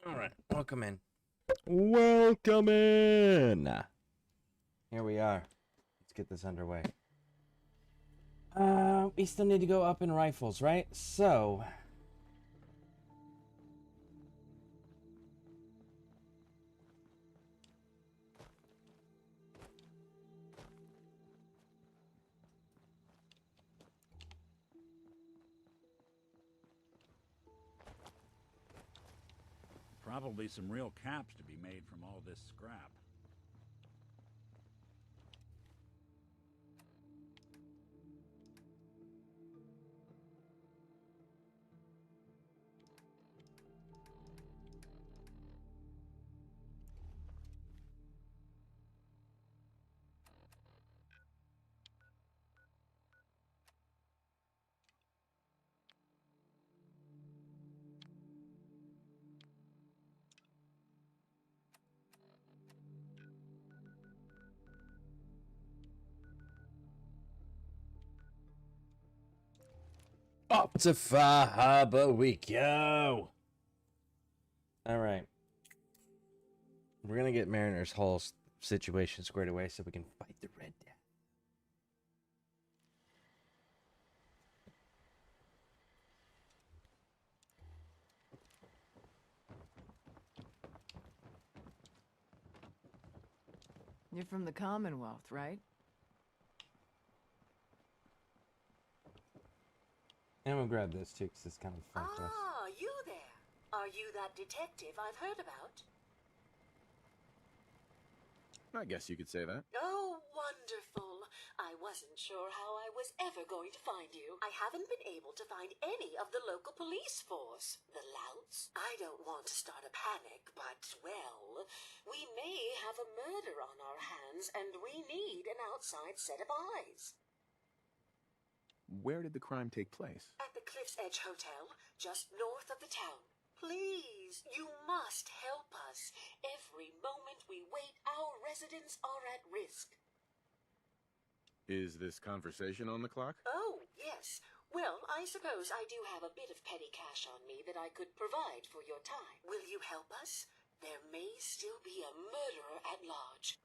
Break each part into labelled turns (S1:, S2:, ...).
S1: All right, welcome in.
S2: Welcome in!
S1: Here we are. Let's get this underway. We still need to go up in rifles, right? So...
S3: Probably some real caps to be made from all this scrap.
S1: Up to Far Harbor we go! Alright. We're gonna get Mariner's whole situation squared away so we can fight the Red Death.
S4: You're from the Commonwealth, right?
S1: And we'll grab this too, because it's kind of fun for us.
S5: Ah, you there. Are you that detective I've heard about?
S2: I guess you could say that.
S5: Oh, wonderful. I wasn't sure how I was ever going to find you. I haven't been able to find any of the local police force. The louts. I don't want to start a panic, but, well, we may have a murder on our hands, and we need an outside set of eyes.
S2: Where did the crime take place?
S5: At the Cliff's Edge Hotel, just north of the town. Please, you must help us. Every moment we wait, our residents are at risk.
S2: Is this conversation on the clock?
S5: Oh, yes. Well, I suppose I do have a bit of petty cash on me that I could provide for your time. Will you help us? There may still be a murderer at large.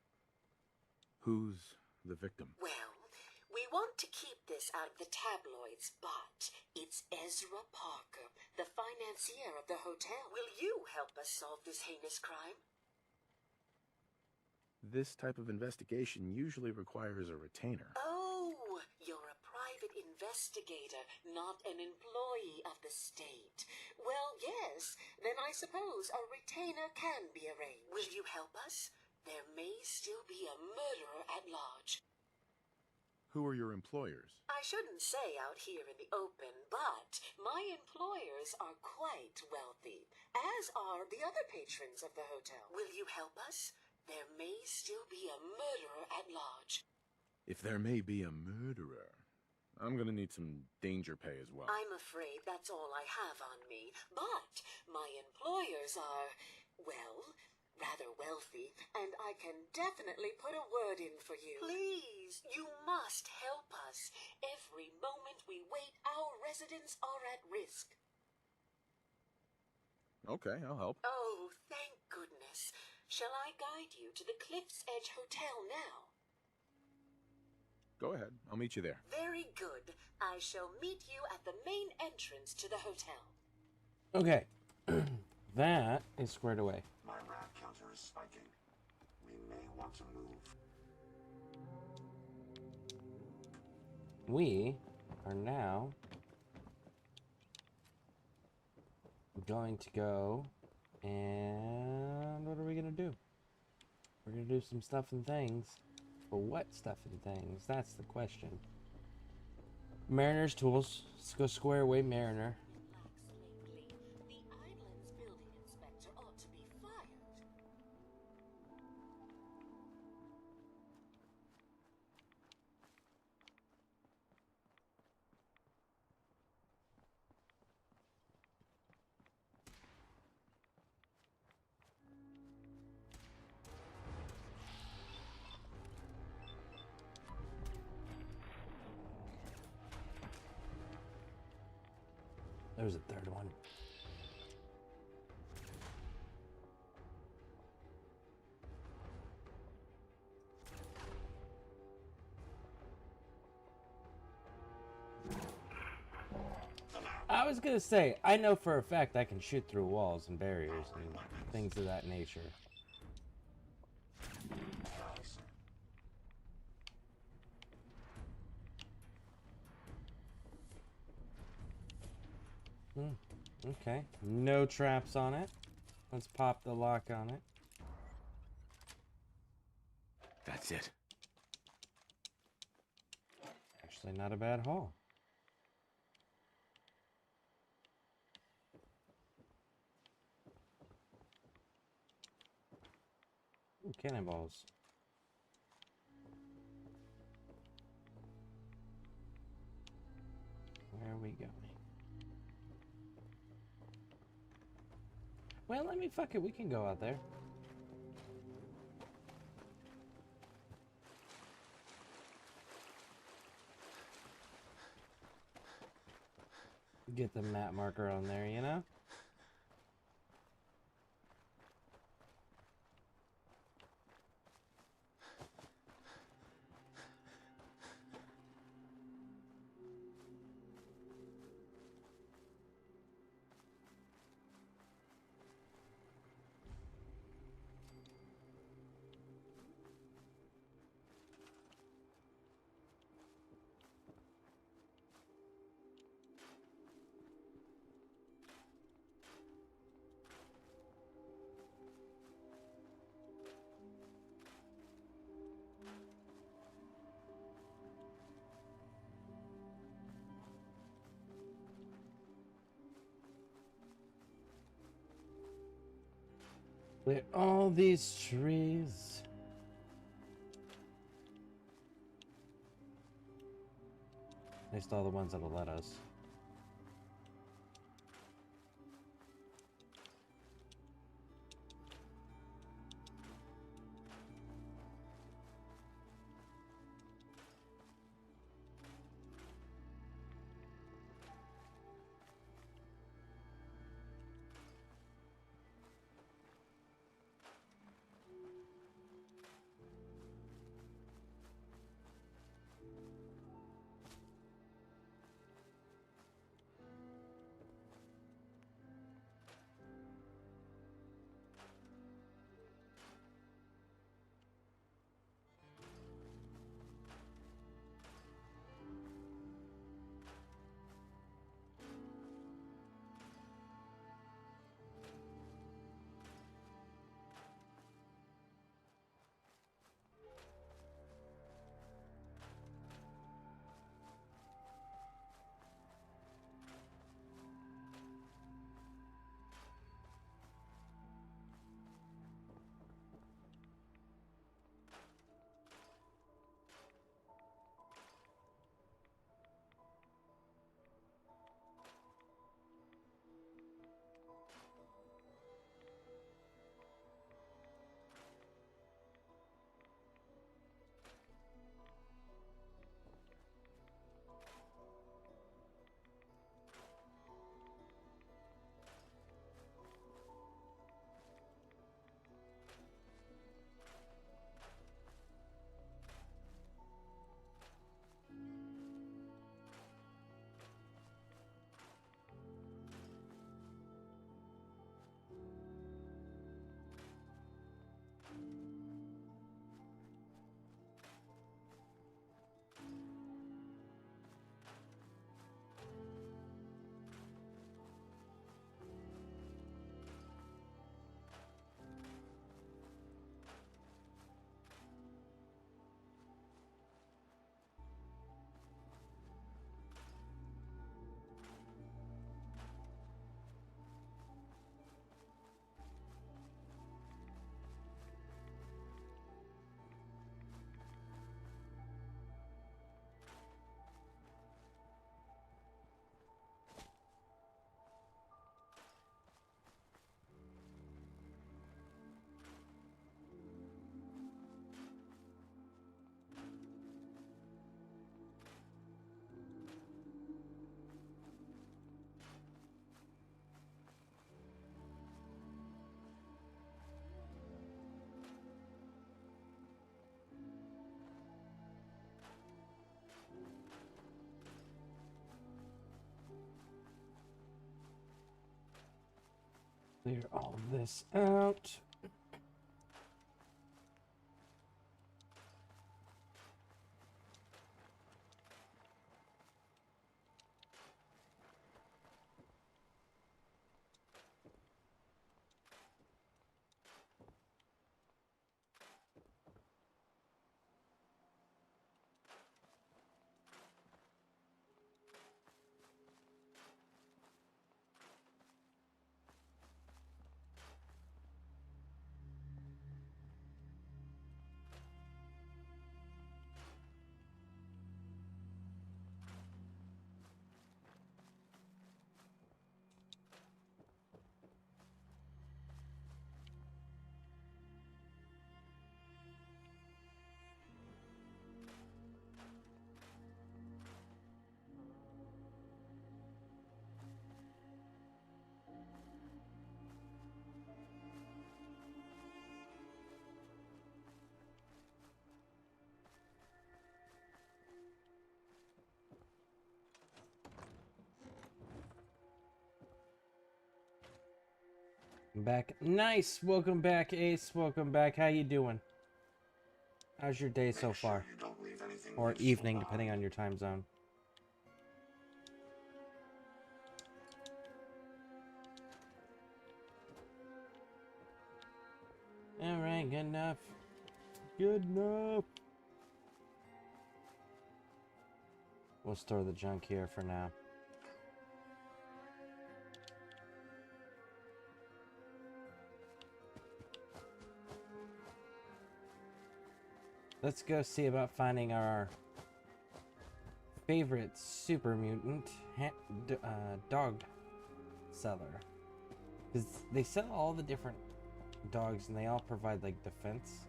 S2: Who's the victim?
S5: Well, we want to keep this out of the tabloids, but it's Ezra Parker, the financier of the hotel. Will you help us solve this heinous crime?
S2: This type of investigation usually requires a retainer.
S5: Oh, you're a private investigator, not an employee of the state. Well, yes, then I suppose a retainer can be arranged. Will you help us? There may still be a murderer at large.
S2: Who are your employers?
S5: I shouldn't say out here in the open, but my employers are quite wealthy, as are the other patrons of the hotel. Will you help us? There may still be a murderer at large.
S2: If there may be a murderer, I'm gonna need some danger pay as well.
S5: I'm afraid that's all I have on me, but my employers are, well, rather wealthy, and I can definitely put a word in for you. Please, you must help us. Every moment we wait, our residents are at risk.
S2: Okay, I'll help.
S5: Oh, thank goodness. Shall I guide you to the Cliff's Edge Hotel now?
S2: Go ahead, I'll meet you there.
S5: Very good. I shall meet you at the main entrance to the hotel.
S1: Okay. That is squared away.
S6: My rat counter is spiking. We may want to move.
S1: We are now going to go and what are we gonna do? We're gonna do some stuff and things. But what stuff and things? That's the question. Mariner's tools. Let's go square away Mariner.
S5: The island's building inspector ought to be fired.
S1: There's a third one. I was gonna say, I know for a fact I can shoot through walls and barriers and things of that nature. Okay, no traps on it. Let's pop the lock on it.
S2: That's it.
S1: Actually, not a bad haul. Ooh, cannonballs. Where are we going? Well, let me fuck it. We can go out there. Get the map marker on there, you know? Clear all these trees. At least all the ones that'll let us. Clear all this out. Back. Nice. Welcome back, Ace. Welcome back. How you doing? How's your day so
S6: Make sure
S1: far?
S6: you don't leave anything
S1: Or
S6: useful
S1: evening,
S6: behind.
S1: depending on your time zone. Alright, good enough. Good enough. We'll store the junk here for now. Let's go see about finding our favorite super mutant dog seller. Because they sell all the different dogs and they all provide like defense.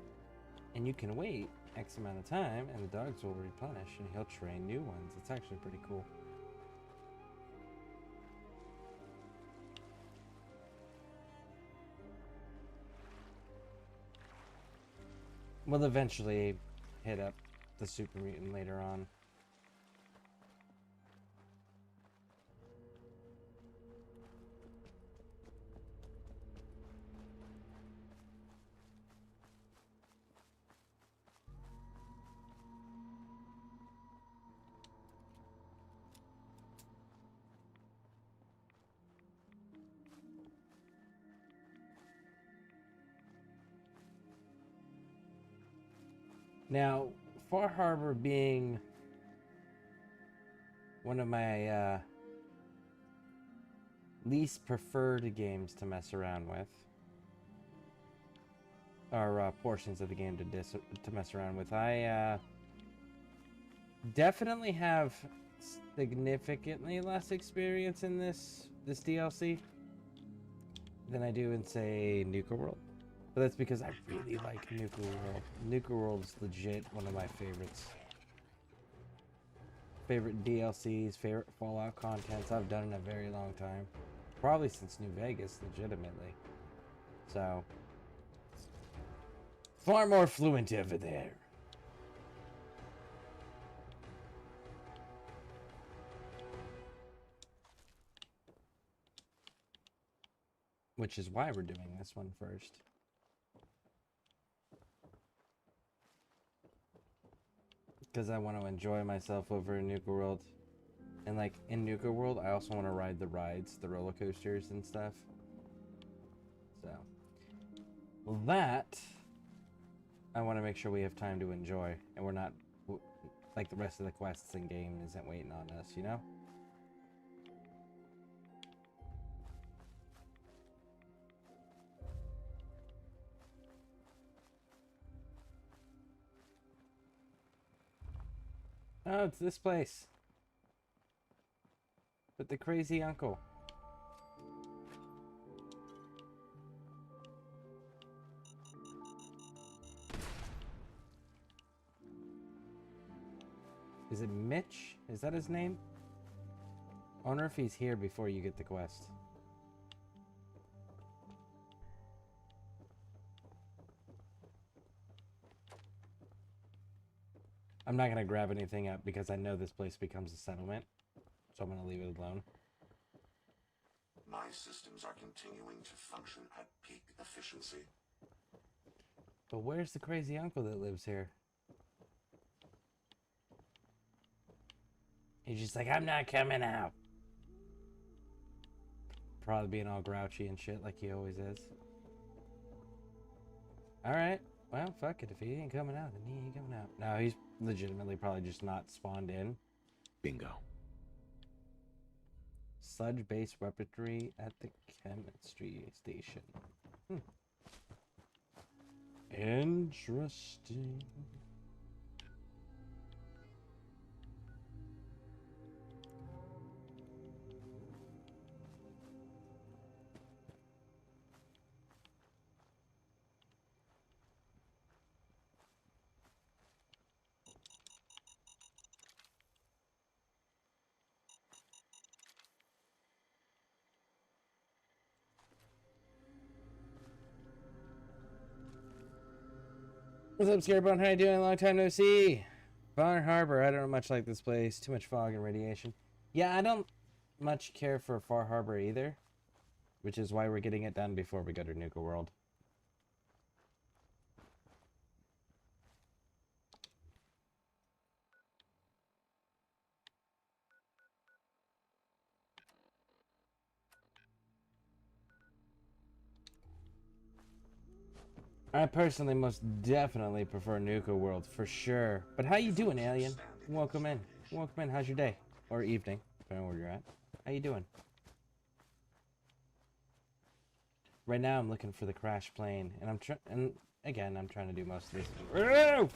S1: And you can wait X amount of time and the dogs will replenish and he'll train new ones. It's actually pretty cool. We'll eventually hit up the super mutant later on. Now, Far Harbor being one of my least preferred games to mess around with, or portions of the game to mess around with, I definitely have significantly less experience in this DLC than I do in, say, Nuka World. But that's because I really like Nuka World. Nuka World is legit one of my favorites. Favorite DLCs, favorite Fallout contents I've done in a very long time. Probably since New Vegas, legitimately. So, far more fluent over there. Which is why we're doing this one first. Because I want to enjoy myself over in Nuka World. And like in Nuka World, I also want to ride the rides, the roller coasters and stuff. So, well, that I want to make sure we have time to enjoy, and we're not like the rest of the quests in game isn't waiting on us, you know? Oh, it's this place. With the crazy uncle. Is it Mitch? Is that his name? I wonder if he's here before you get the quest. I'm not going to grab anything up because I know this place becomes a settlement. So I'm going to leave it alone.
S6: My systems are continuing to function at peak efficiency.
S1: But where's the crazy uncle that lives here? He's just like, I'm not coming out. Probably being all grouchy and shit like he always is. Alright. Well, fuck it. If he ain't coming out, then he ain't coming out. No, he's legitimately probably just not spawned in.
S2: Bingo.
S1: Sludge-based weaponry at the chemistry station. Interesting. What's up, Scareborne? How you doing? Long time no see. Bar Harbor. I don't much like this place. Too much fog and radiation. Yeah, I don't much care for Far Harbor either, which is why we're getting it done before we go to Nuka World. I personally most definitely prefer Nuka World for sure. But how you doing, alien? Welcome in. Welcome in. How's your day or evening, depending on where you're at? How you doing? Right now, I'm looking for the crash plane, and I'm trying to do most of this.
S6: Are you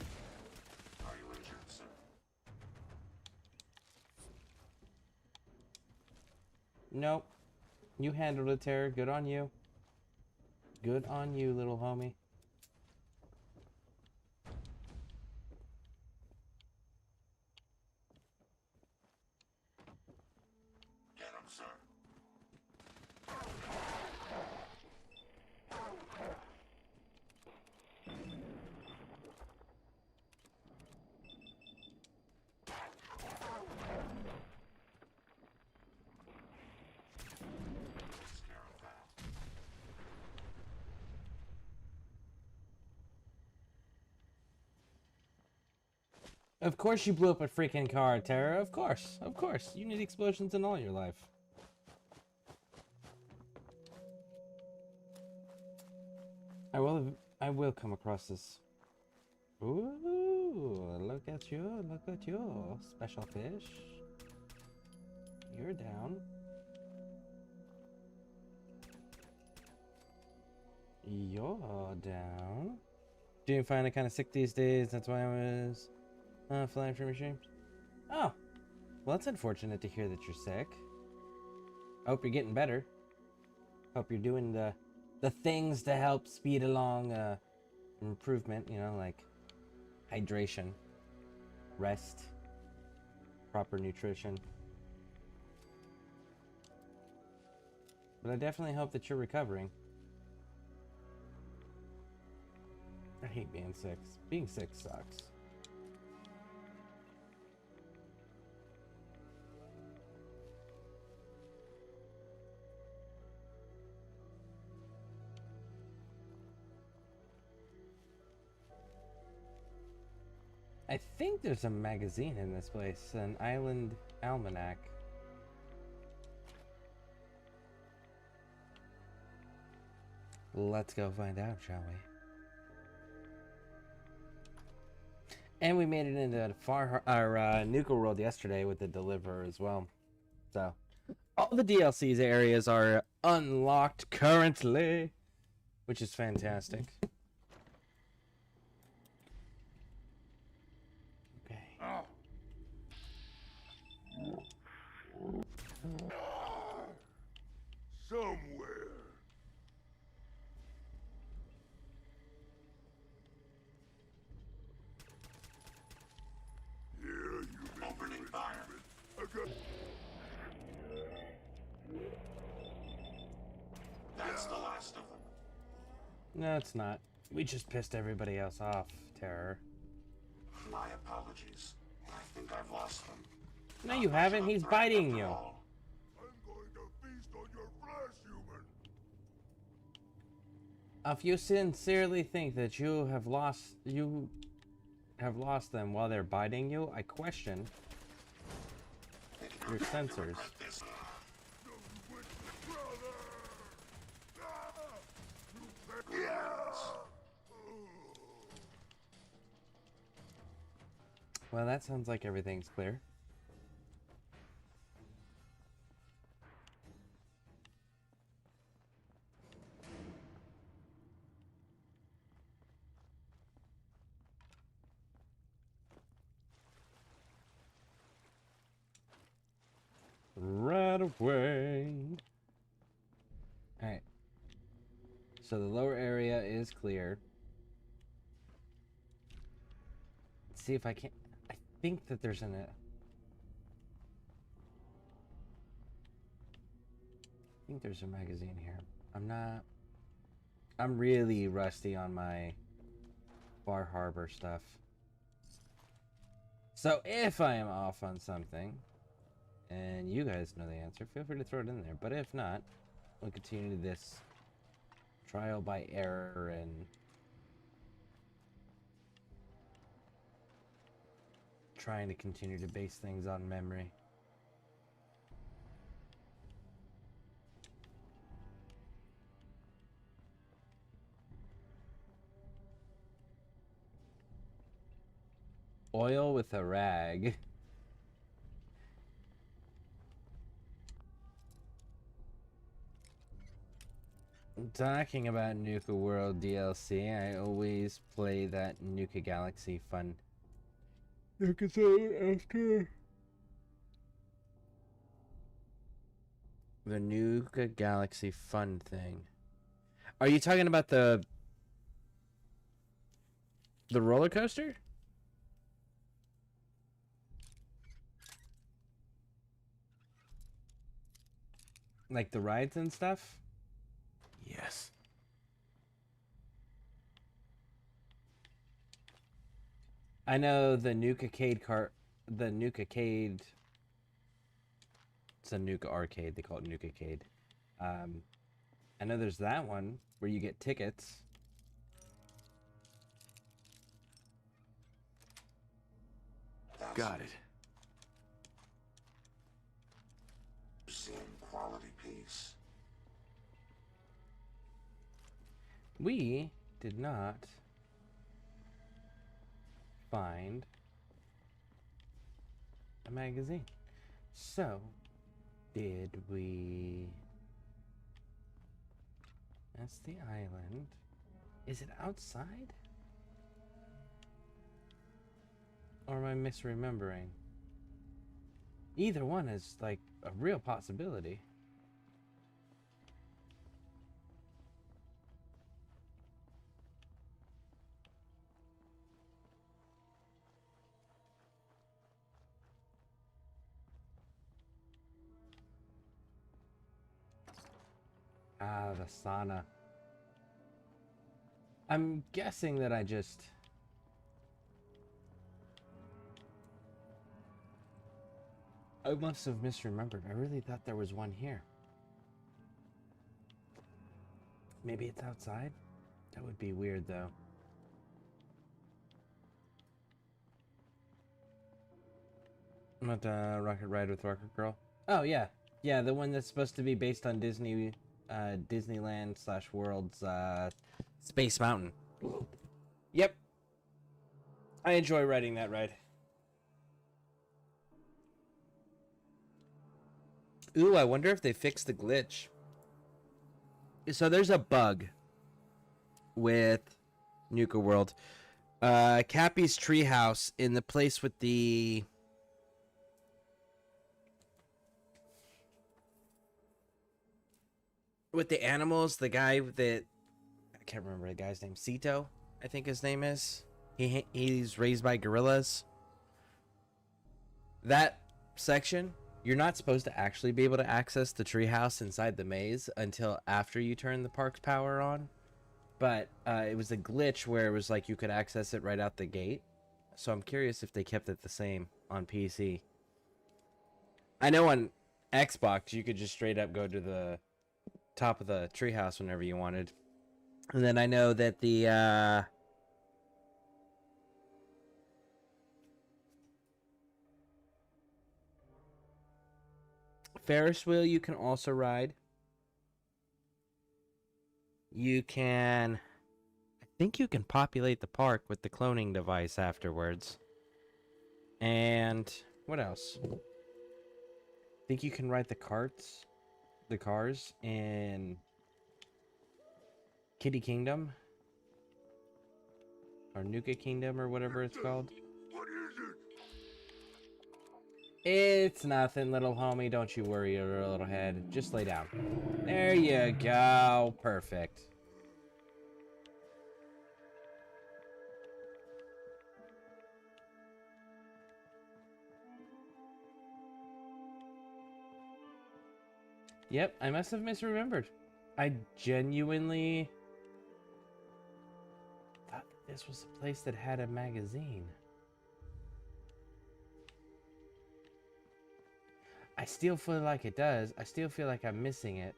S6: injured, sir?
S1: Nope. You handled it, Terror. Good on you. Good on you, little homie.
S6: Get him, sir.
S1: Of course you blew up a freaking car, Terror. Of course. Of course. You need explosions in all your life. I will come across this. Ooh, look at you. Look at you. Special fish. You're down. You're down. Doing fine. I kind of sick these days. That's why I was flying from your streams. Oh, well, that's unfortunate to hear that you're sick. I hope you're getting better. Hope you're doing the things to help speed along improvement. You know, like hydration, rest, proper nutrition. But I definitely hope that you're recovering. I hate being sick. Being sick sucks. I think there's a magazine in this place, an island almanac. Let's go find out, shall we? And we made it into Nuka World yesterday with the Deliverer as well. So, all the DLC's areas are unlocked currently, which is fantastic.
S6: Somewhere. Here you opening fire. That's the last of them.
S1: No, it's not. We just pissed everybody else off, Terror.
S6: My apologies. I think I've lost them.
S1: No, you haven't. He's biting you.
S6: I'm going to feast on your flesh.
S1: If you sincerely think that you have lost them while they're biting you, I question your sensors. Well, that sounds like everything's clear. Right away. Alright. So the lower area is clear. Let's see if I can. I think that there's I think there's a magazine here. I'm really rusty on my Bar Harbor stuff. So if I am off on something, and you guys know the answer, feel free to throw it in there. But if not, we'll continue this trial by error and trying to continue to base things on memory. Oil with a rag. Talking about Nuka World DLC, I always play that Nuka Galaxy fun. Nuka after the Nuka Galaxy fun thing. Are you talking about the roller coaster? Like the rides and stuff?
S2: Yes.
S1: I know the Nuka-cade the Nuka-cade. It's a Nuka arcade. They call it Nuka-cade. I know there's that one where you get tickets.
S2: Got it.
S6: Same quality piece.
S1: We did not find a magazine. So, did we... That's the island. Is it outside? Or am I misremembering? Either one is like a real possibility. Ah, the sauna. I'm guessing that I must have misremembered. I really thought there was one here. Maybe it's outside? That would be weird, though. Not Rocket Ride with Rocket Girl? Oh, yeah. Yeah, the one that's supposed to be based on Disneyland / World's Space Mountain. Yep. I enjoy riding that ride. Ooh, I wonder if they fixed the glitch. So there's a bug with Nuka World. Cappy's treehouse in the place with the... with the animals, the guy that... I can't remember the guy's name. Sito, I think his name is. He's raised by gorillas. That section, you're not supposed to actually be able to access the treehouse inside the maze until after you turn the park's power on. But it was a glitch where it was like you could access it right out the gate. So I'm curious if they kept it the same on PC. I know on Xbox you could just straight up go to the top of the treehouse whenever you wanted. And then I know that the Ferris wheel you can also ride. You can, I think you can populate the park with the cloning device afterwards. And what else? I think you can ride the cars in Kitty Kingdom or Nuka Kingdom or whatever it's called. It's nothing, little homie. Don't you worry your little head. Just lay down. There you go. Perfect. Yep, I must have misremembered. I genuinely thought this was a place that had a magazine. I still feel like it does. I still feel like I'm missing it.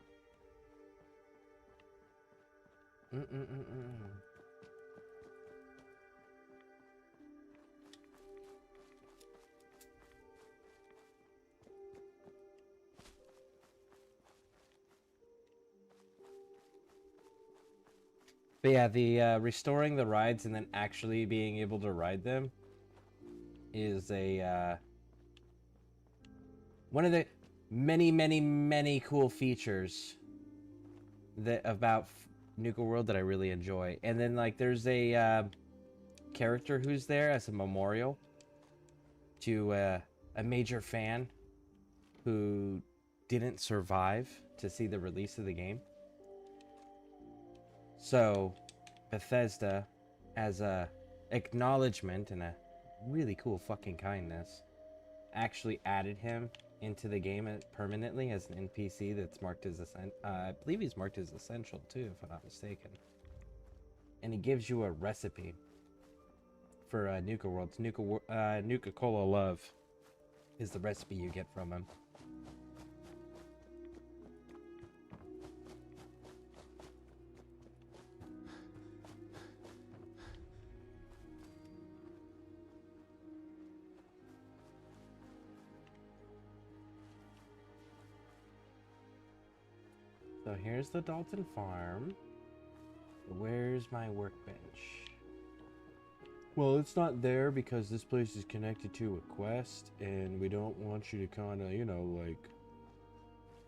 S1: But yeah, the restoring the rides and then actually being able to ride them is a one of the many cool features that about Nuka World that I really enjoy. And then like there's a character who's there as a memorial to a major fan who didn't survive to see the release of the game. So Bethesda, as a acknowledgement and a really cool fucking kindness, actually added him into the game permanently as an NPC that's marked as I believe he's marked as essential too, if I'm not mistaken. And he gives you a recipe for Nuka World's Nuka Cola Love is the recipe you get from him. So here's the Dalton farm. Where's my workbench? Well, it's not there because this place is connected to a quest, and we don't want you to kind of, you know, like,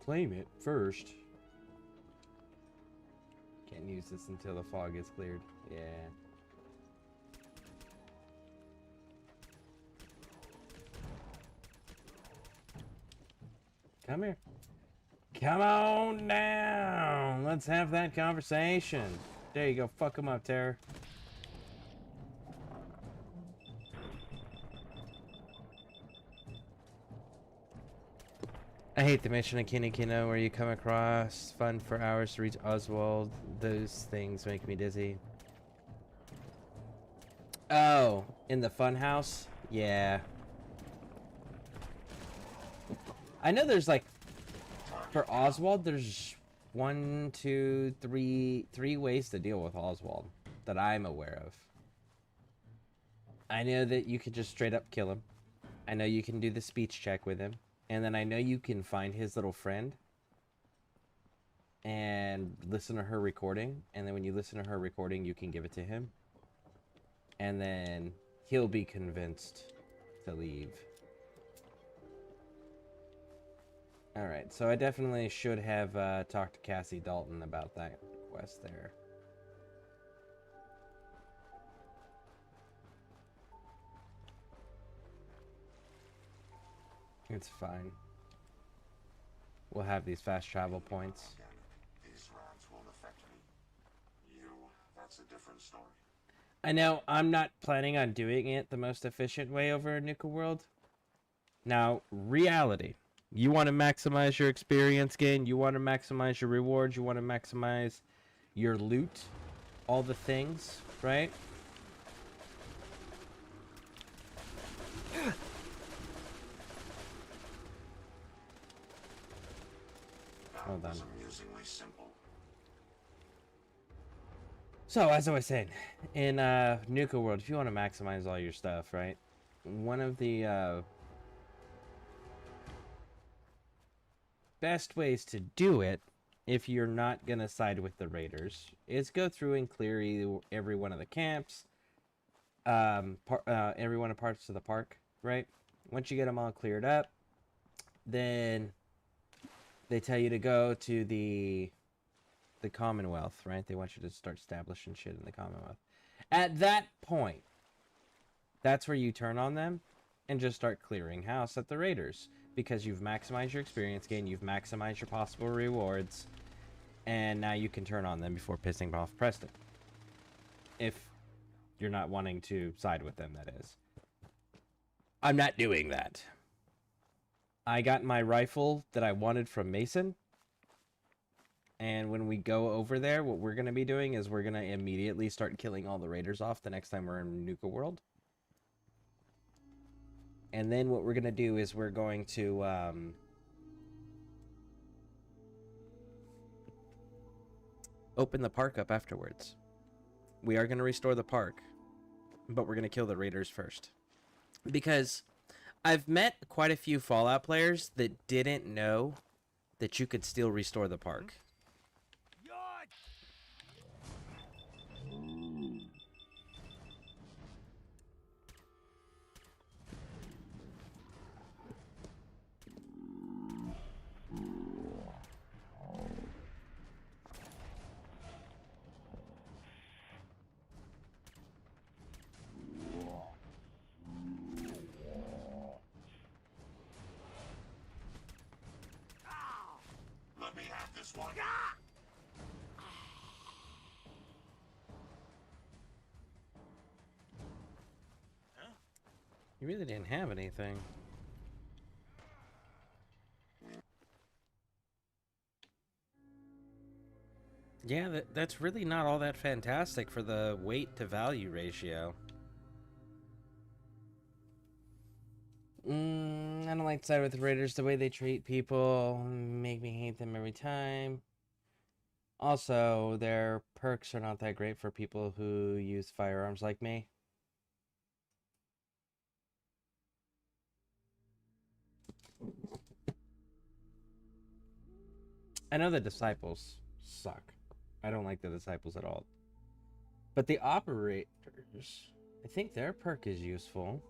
S1: claim it first. Can't use this until the fog is cleared. Yeah. Come here. Come on down. Let's have that conversation. There you go. Fuck him up, Terror. I hate the mission in Kinikino where you come across fun for hours to reach Oswald. Those things make me dizzy. Oh, in the fun house? Yeah. I know there's like, for Oswald, there's three ways to deal with Oswald that I'm aware of. I know that you could just straight up kill him. I know you can do the speech check with him. And then I know you can find his little friend and listen to her recording. And then when you listen to her recording, you can give it to him. And then he'll be convinced to leave. Alright, so I definitely should have talked to Cassie Dalton about that quest there. It's fine. We'll have these fast travel points.
S6: These rounds won't affect me. You, that's a different story.
S1: I know I'm not planning on doing it the most efficient way over in Nuka World. Now, reality. You want to maximize your experience gain, you want to maximize your rewards, you want to maximize your loot, all the things, right? Hold on.
S6: That was amusingly simple.
S1: So, as I was saying, in Nuka World, if you want to maximize all your stuff, right? One of the best ways to do it, if you're not going to side with the raiders, is go through and clear every one of the camps, every one of parts of the park, right? Once you get them all cleared up, then they tell you to go to the Commonwealth, right? They want you to start establishing shit in the Commonwealth. At that point, that's where you turn on them and just start clearing house at the raiders, because you've maximized your experience gain, you've maximized your possible rewards, and now you can turn on them before pissing off Preston. If you're not wanting to side with them, that is. I'm not doing that. I got my rifle that I wanted from Mason. And when we go over there, what we're going to be doing is we're going to immediately start killing all the raiders off the next time we're in Nuka World. And then what we're going to do is we're going to open the park up afterwards. We are going to restore the park, but we're going to kill the raiders first. Because I've met quite a few Fallout players that didn't know that you could still restore the park.
S6: Let me have this one.
S1: You really didn't have anything. Yeah, that's really not all that fantastic for the weight to value ratio. I don't like to side with the Raiders. The way they treat people make me hate them every time. Also, their perks are not that great for people who use firearms like me. I know the disciples suck. I don't like the disciples at all. But the operators, I think their perk is useful.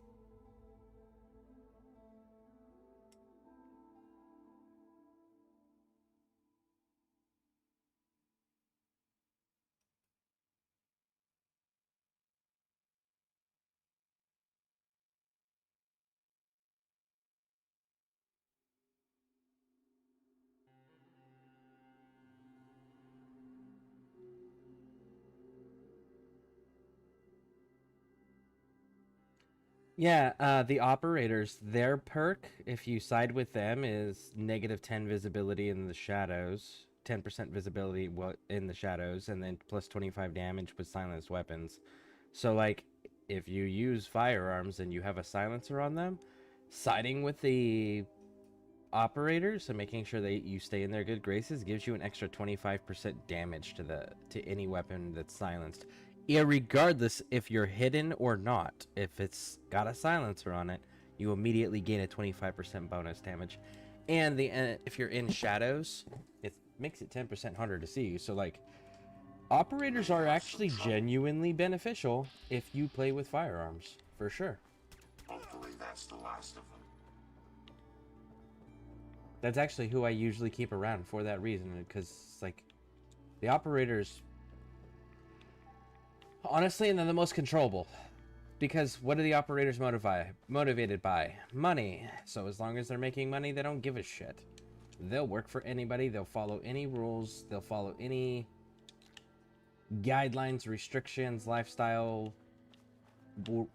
S1: Yeah, the operators, their perk, if you side with them, is -10 visibility in the shadows, 10% visibility in the shadows, and then plus 25 damage with silenced weapons. So, like, if you use firearms and you have a silencer on them, siding with the operators and making sure that you stay in their good graces gives you an extra 25% damage to any weapon that's silenced. Irregardless if you're hidden or not, if it's got a silencer on it, you immediately gain a 25% bonus damage. And if you're in shadows, it makes it 10% harder to see you. So, like, operators are actually genuinely beneficial if you play with firearms, for sure.
S6: Hopefully that's the last of them.
S1: That's actually who I usually keep around for that reason, because, like, the operators, honestly, and they're the most controllable. Because what are the operators motivated by? Money. So as long as they're making money, they don't give a shit. They'll work for anybody. They'll follow any rules. They'll follow any guidelines, restrictions, lifestyle,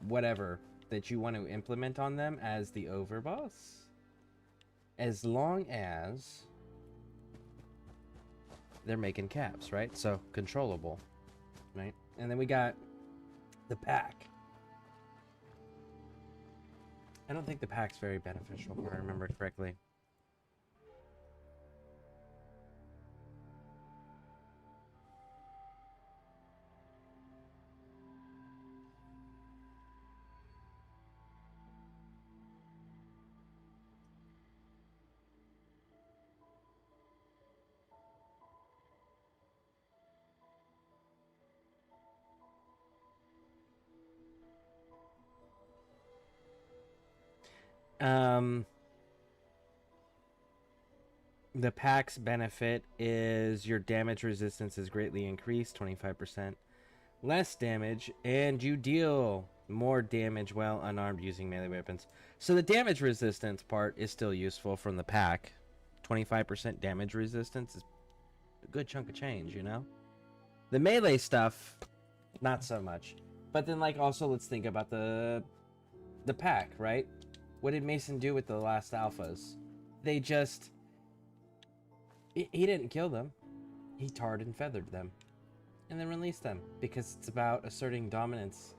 S1: whatever that you want to implement on them as the overboss. As long as they're making caps, right? So controllable, right? And then we got the pack. I don't think the pack's very beneficial, if I remember correctly. Um, the pack's benefit is your damage resistance is greatly increased, 25% less damage, and you deal more damage while unarmed using melee weapons. So the damage resistance part is still useful from the pack. 25% damage resistance is a good chunk of change, you know? The melee stuff, not so much. But then, like, also let's think about the pack, right? What did Mason do with the last alphas? They just... He didn't kill them. He tarred and feathered them. And then released them. Because it's about asserting dominance.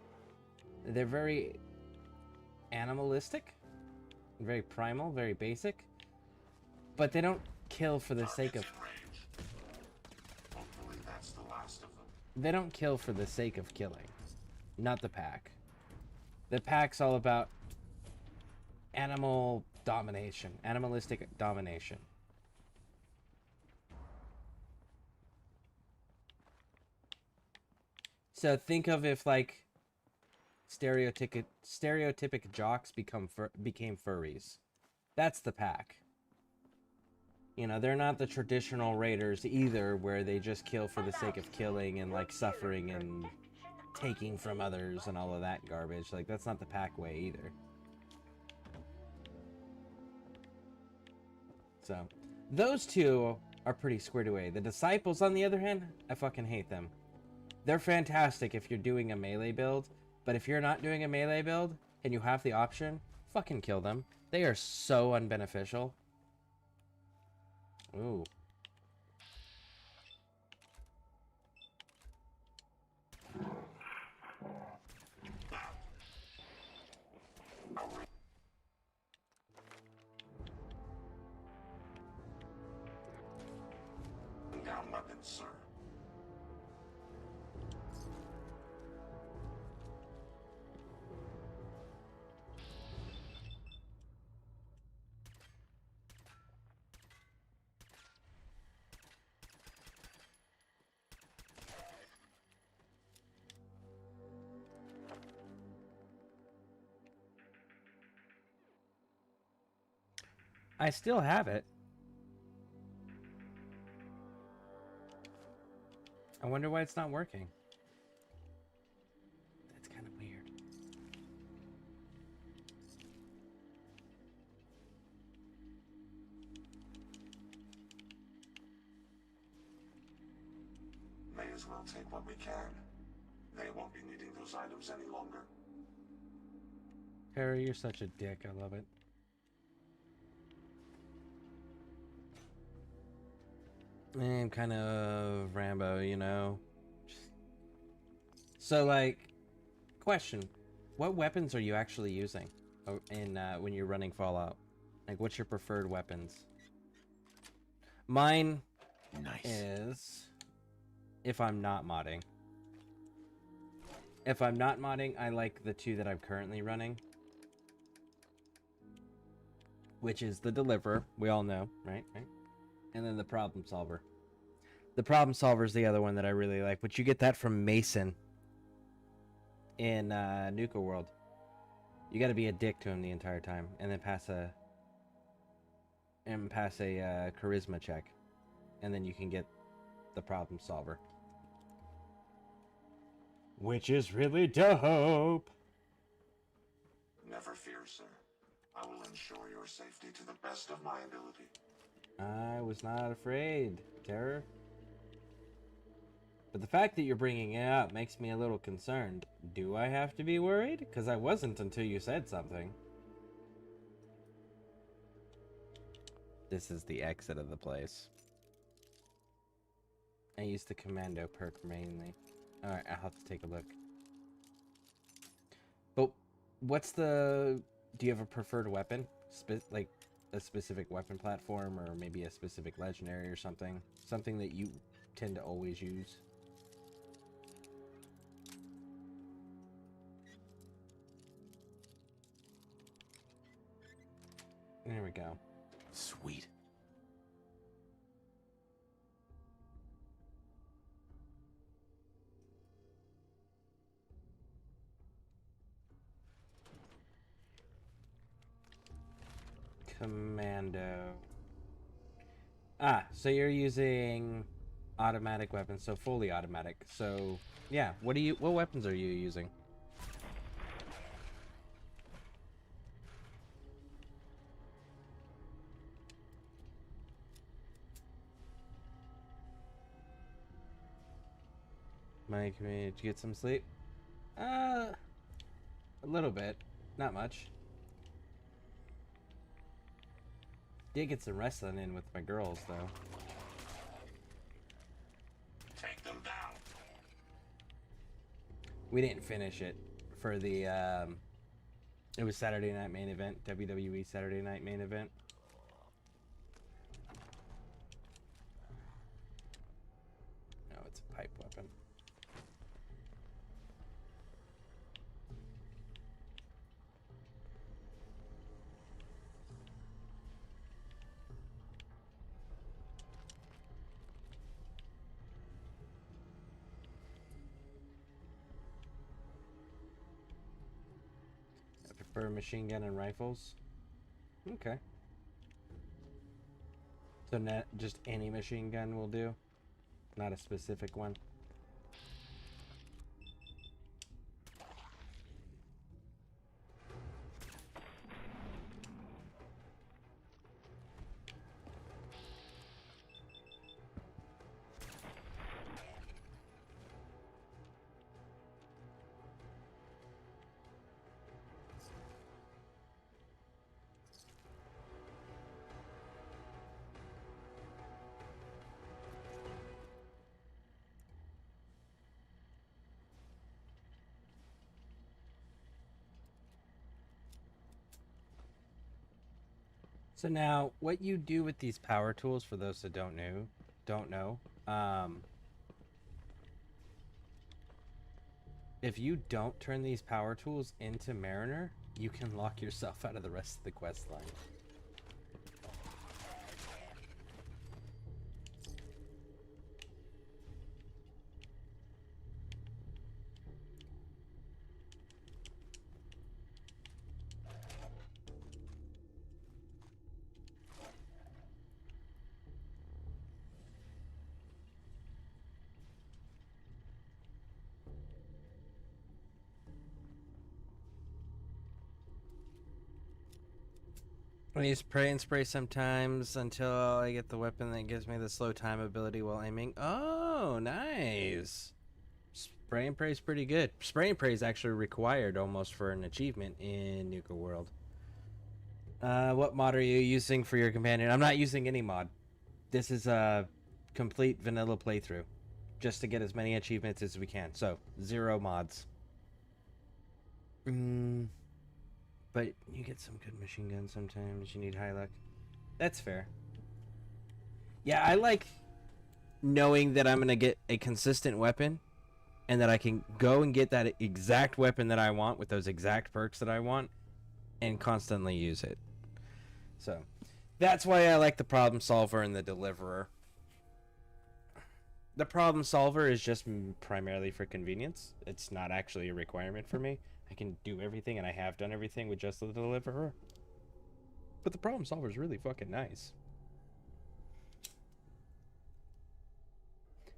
S1: They're very animalistic. Very primal, very basic. But they don't kill for the sake of...
S6: Hopefully that's the last of them.
S1: They don't kill for the sake of killing. Not the pack. The pack's all about animal domination. Animalistic domination. So think of if, like, stereotypic jocks became furries. That's the pack. You know, they're not the traditional raiders either, where they just kill for the sake of killing and, like, suffering and taking from others and all of that garbage. Like, that's not the pack way either. So, those two are pretty squared away. The disciples, on the other hand, I fucking hate them. They're fantastic if you're doing a melee build, but if you're not doing a melee build and you have the option, fucking kill them. They are so unbeneficial. Ooh.
S6: Down weapons, sir.
S1: I still have it. I wonder why it's not working. That's kind of weird.
S6: May as well take what we can. They won't be needing those items any longer.
S1: Harry, you're such a dick. I love it. I'm kind of Rambo, you know. So, like, question: what weapons are you actually using in when you're running Fallout? Like, what's your preferred weapons? Mine is, if I'm not modding. If I'm not modding, I like the two that I'm currently running, which is the Deliverer. We all know, right? And then the Problem Solver. The Problem Solver is the other one that I really like, but you get that from Mason in Nuka World. You got to be a dick to him the entire time, and then pass a charisma check, and then you can get the Problem Solver, which is really dope.
S6: Never fear, sir. I will ensure your safety to the best of my ability.
S1: I was not afraid, Terror. But the fact that you're bringing it up makes me a little concerned. Do I have to be worried? Because I wasn't until you said something. This is the exit of the place. I use the commando perk mainly. Alright, I'll have to take a look. But what's the... Do you have a preferred weapon? Like a specific weapon platform, or maybe a specific legendary or something? Something that you tend to always use? There we go.
S2: Sweet.
S1: Commando. Ah, so you're using automatic weapons, so fully automatic. So, yeah, what weapons are you using? Mike, did you get some sleep? A little bit. Not much. Did get some wrestling in with my girls, though.
S6: Take them down.
S1: We didn't finish it for the, it was Saturday Night Main Event, WWE Saturday Night Main Event. No, it's a pipe weapon. I prefer machine gun and rifles. Okay. So not just any machine gun will do, not a specific one. So now, what you do with these power tools, for those that don't know, if you don't turn these power tools into Mariner, you can lock yourself out of the rest of the quest line. I use pray and spray sometimes until I get the weapon that gives me the slow time ability while aiming. Oh, nice. Spray and pray is pretty good. Spray and pray is actually required almost for an achievement in Nuka World. What mod are you using for your companion? I'm not using any mod. This is a complete vanilla playthrough, just to get as many achievements as we can. So, 0 mods. But you get some good machine guns sometimes. You need high luck. That's fair. Yeah, I like knowing that I'm going to get a consistent weapon and that I can go and get that exact weapon that I want with those exact perks that I want and constantly use it. So, that's why I like the problem solver and the deliverer. The problem solver is just primarily for convenience. It's not actually a requirement for me. I can do everything, and I have done everything with just the deliverer. But the problem solver is really fucking nice.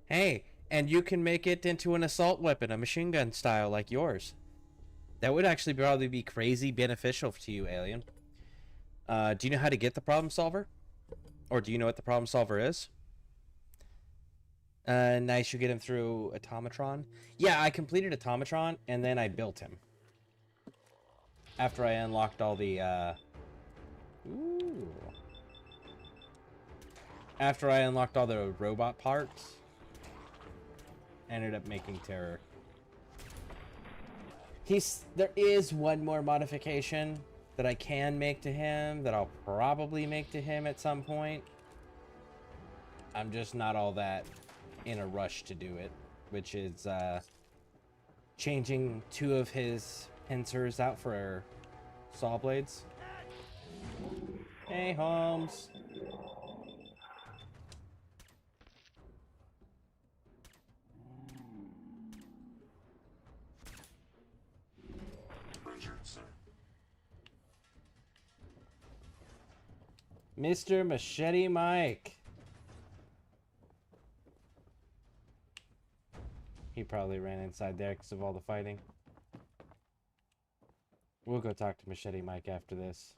S1: Hey, and you can make it into an assault weapon, a machine gun style like yours. That would actually probably be crazy beneficial to you, Alien. Do you know how to get the problem solver? Or do you know what the problem solver is? Nice, you get him through Automatron. Yeah, I completed Automatron, and then I built him. After I unlocked all the, After I unlocked all the robot parts, I ended up making Terror. There is one more modification that I can make to him, that I'll probably make to him at some point. I'm just not all that in a rush to do it, which is, changing 2 of his pincers out for saw blades. Hey, Holmes.
S6: Richard, sir.
S1: Mr. Machete Mike. He probably ran inside there because of all the fighting. We'll go talk to Machete Mike after this.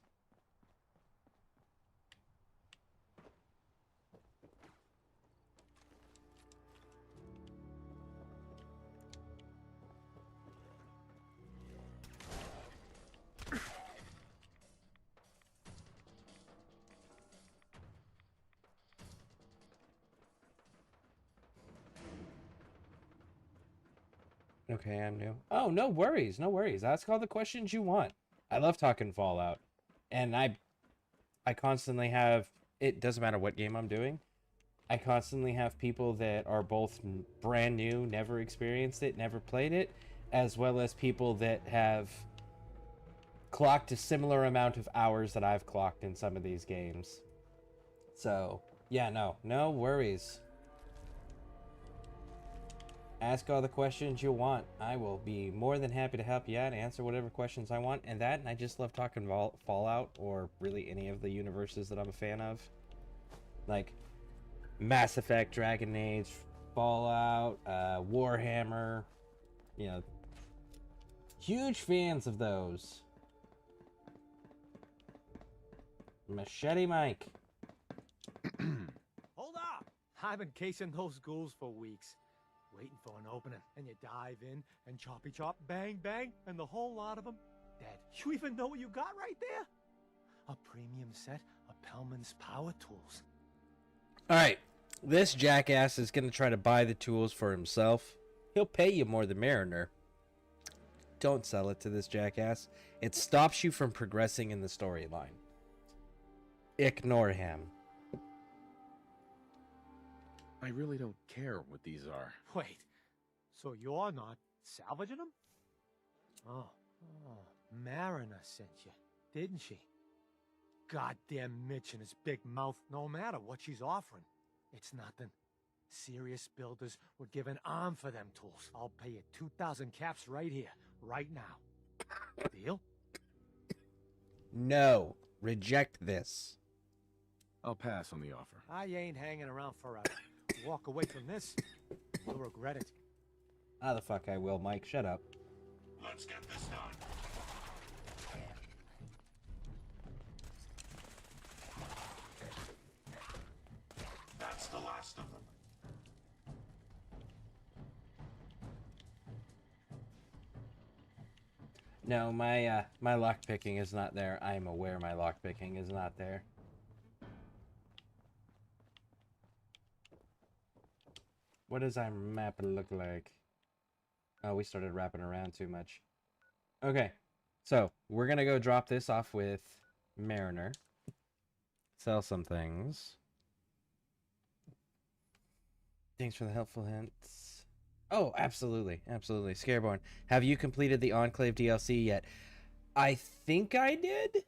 S1: Okay, I'm new. Oh, no worries, no worries. Ask all the questions you want. I love talking Fallout. And I constantly have, it doesn't matter what game I'm doing, I constantly have people that are both brand new, never experienced it, never played it, as well as people that have clocked a similar amount of hours that I've clocked in some of these games. So, yeah, no worries. Ask all the questions you want. I will be more than happy to help you out and answer whatever questions I want. And I just love talking Fallout, or really any of the universes that I'm a fan of. Like Mass Effect, Dragon Age, Fallout, Warhammer. You know, huge fans of those. Machete Mike.
S7: Hold up! I've been casing those ghouls for weeks. Waiting for an opening, and you dive in, and choppy chop, bang bang, and the whole lot of them dead. You even know what you got right there? A premium set of Pellman's power tools.
S1: Alright, this jackass is going to try to buy the tools for himself. He'll pay you more than Mariner. Don't sell it to this jackass. It stops you from progressing in the storyline. Ignore him.
S2: I really don't care what these are.
S7: Wait, so you're not salvaging them? Oh, Mariner sent you, didn't she? Goddamn Mitch and his big mouth, no matter what she's offering. It's nothing. Serious builders would give an arm for them tools. I'll pay you 2,000 caps right here, right now. Deal?
S1: No. Reject this.
S2: I'll pass on the offer.
S7: I ain't hanging around forever. Walk away from this, you'll regret it.
S1: How the fuck I will, Mike. Shut up.
S6: Let's get this done. That's the last of them.
S1: No, my lockpicking is not there. I am aware my lockpicking is not there. What does our map look like? Oh, we started wrapping around too much. Okay, so we're gonna go drop this off with Mariner. Sell some things. Thanks for the helpful hints. Oh, absolutely, absolutely. Scareborne, have you completed the Enclave DLC yet? I think I did.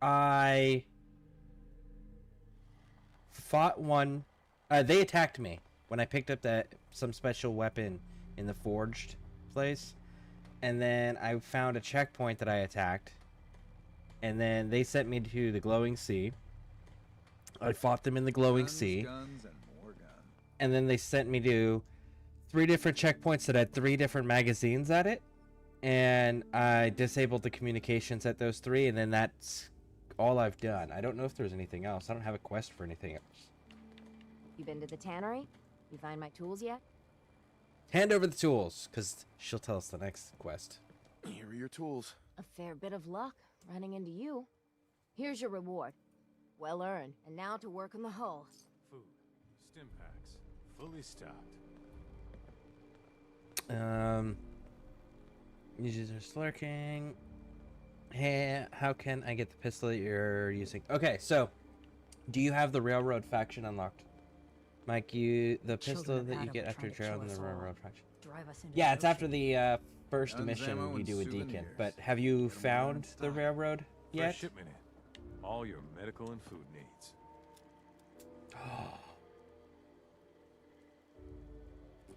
S1: I fought one. They attacked me when I picked up some special weapon in the forged place, and then I found a checkpoint that I attacked, and then they sent me to the glowing sea. I fought them in the glowing sea,
S8: guns, and more guns.
S1: and then they sent me to 3 different checkpoints that had 3 different magazines at it, and I disabled the communications at those 3, and then that's all I've done. I don't know if there's anything else. I don't have a quest for anything else.
S9: You been to the tannery? You find my tools yet?
S1: Hand over the tools, because she'll tell us the next quest.
S2: Here are your tools.
S9: A fair bit of luck running into you. Here's your reward. Well earned. And now to work on the hull.
S7: Food, stim packs, fully stocked.
S1: Users are slurking. Hey, how can I get the pistol that you're using? Okay, so, do you have the railroad faction unlocked? Mike, the pistol
S4: Children of
S1: that you
S4: Adam
S1: get
S4: are
S1: after
S4: trying to kill
S1: joining
S4: us
S1: the
S4: all.
S1: railroad faction.
S4: Drive us into
S1: Yeah,
S4: the
S1: it's after
S4: ocean.
S1: the first
S8: Guns,
S1: mission
S8: ammo,
S1: you
S8: and
S1: do a deacon.
S8: souvenirs.
S1: But have you
S8: Get 'em all in
S1: found the
S8: stock.
S1: railroad yet?
S10: Fresh shipment in. All your medical and food needs.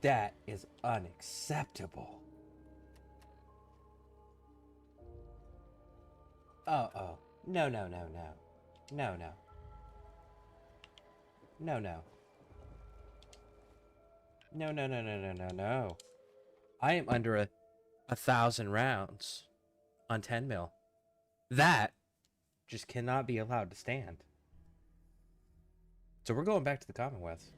S1: That is unacceptable. Oh. No. No, no. No, no. No, no, no, no, no, no, no. I am under a 1,000 rounds on 10 mil. That just cannot be allowed to stand. So we're going back to the Commonwealth.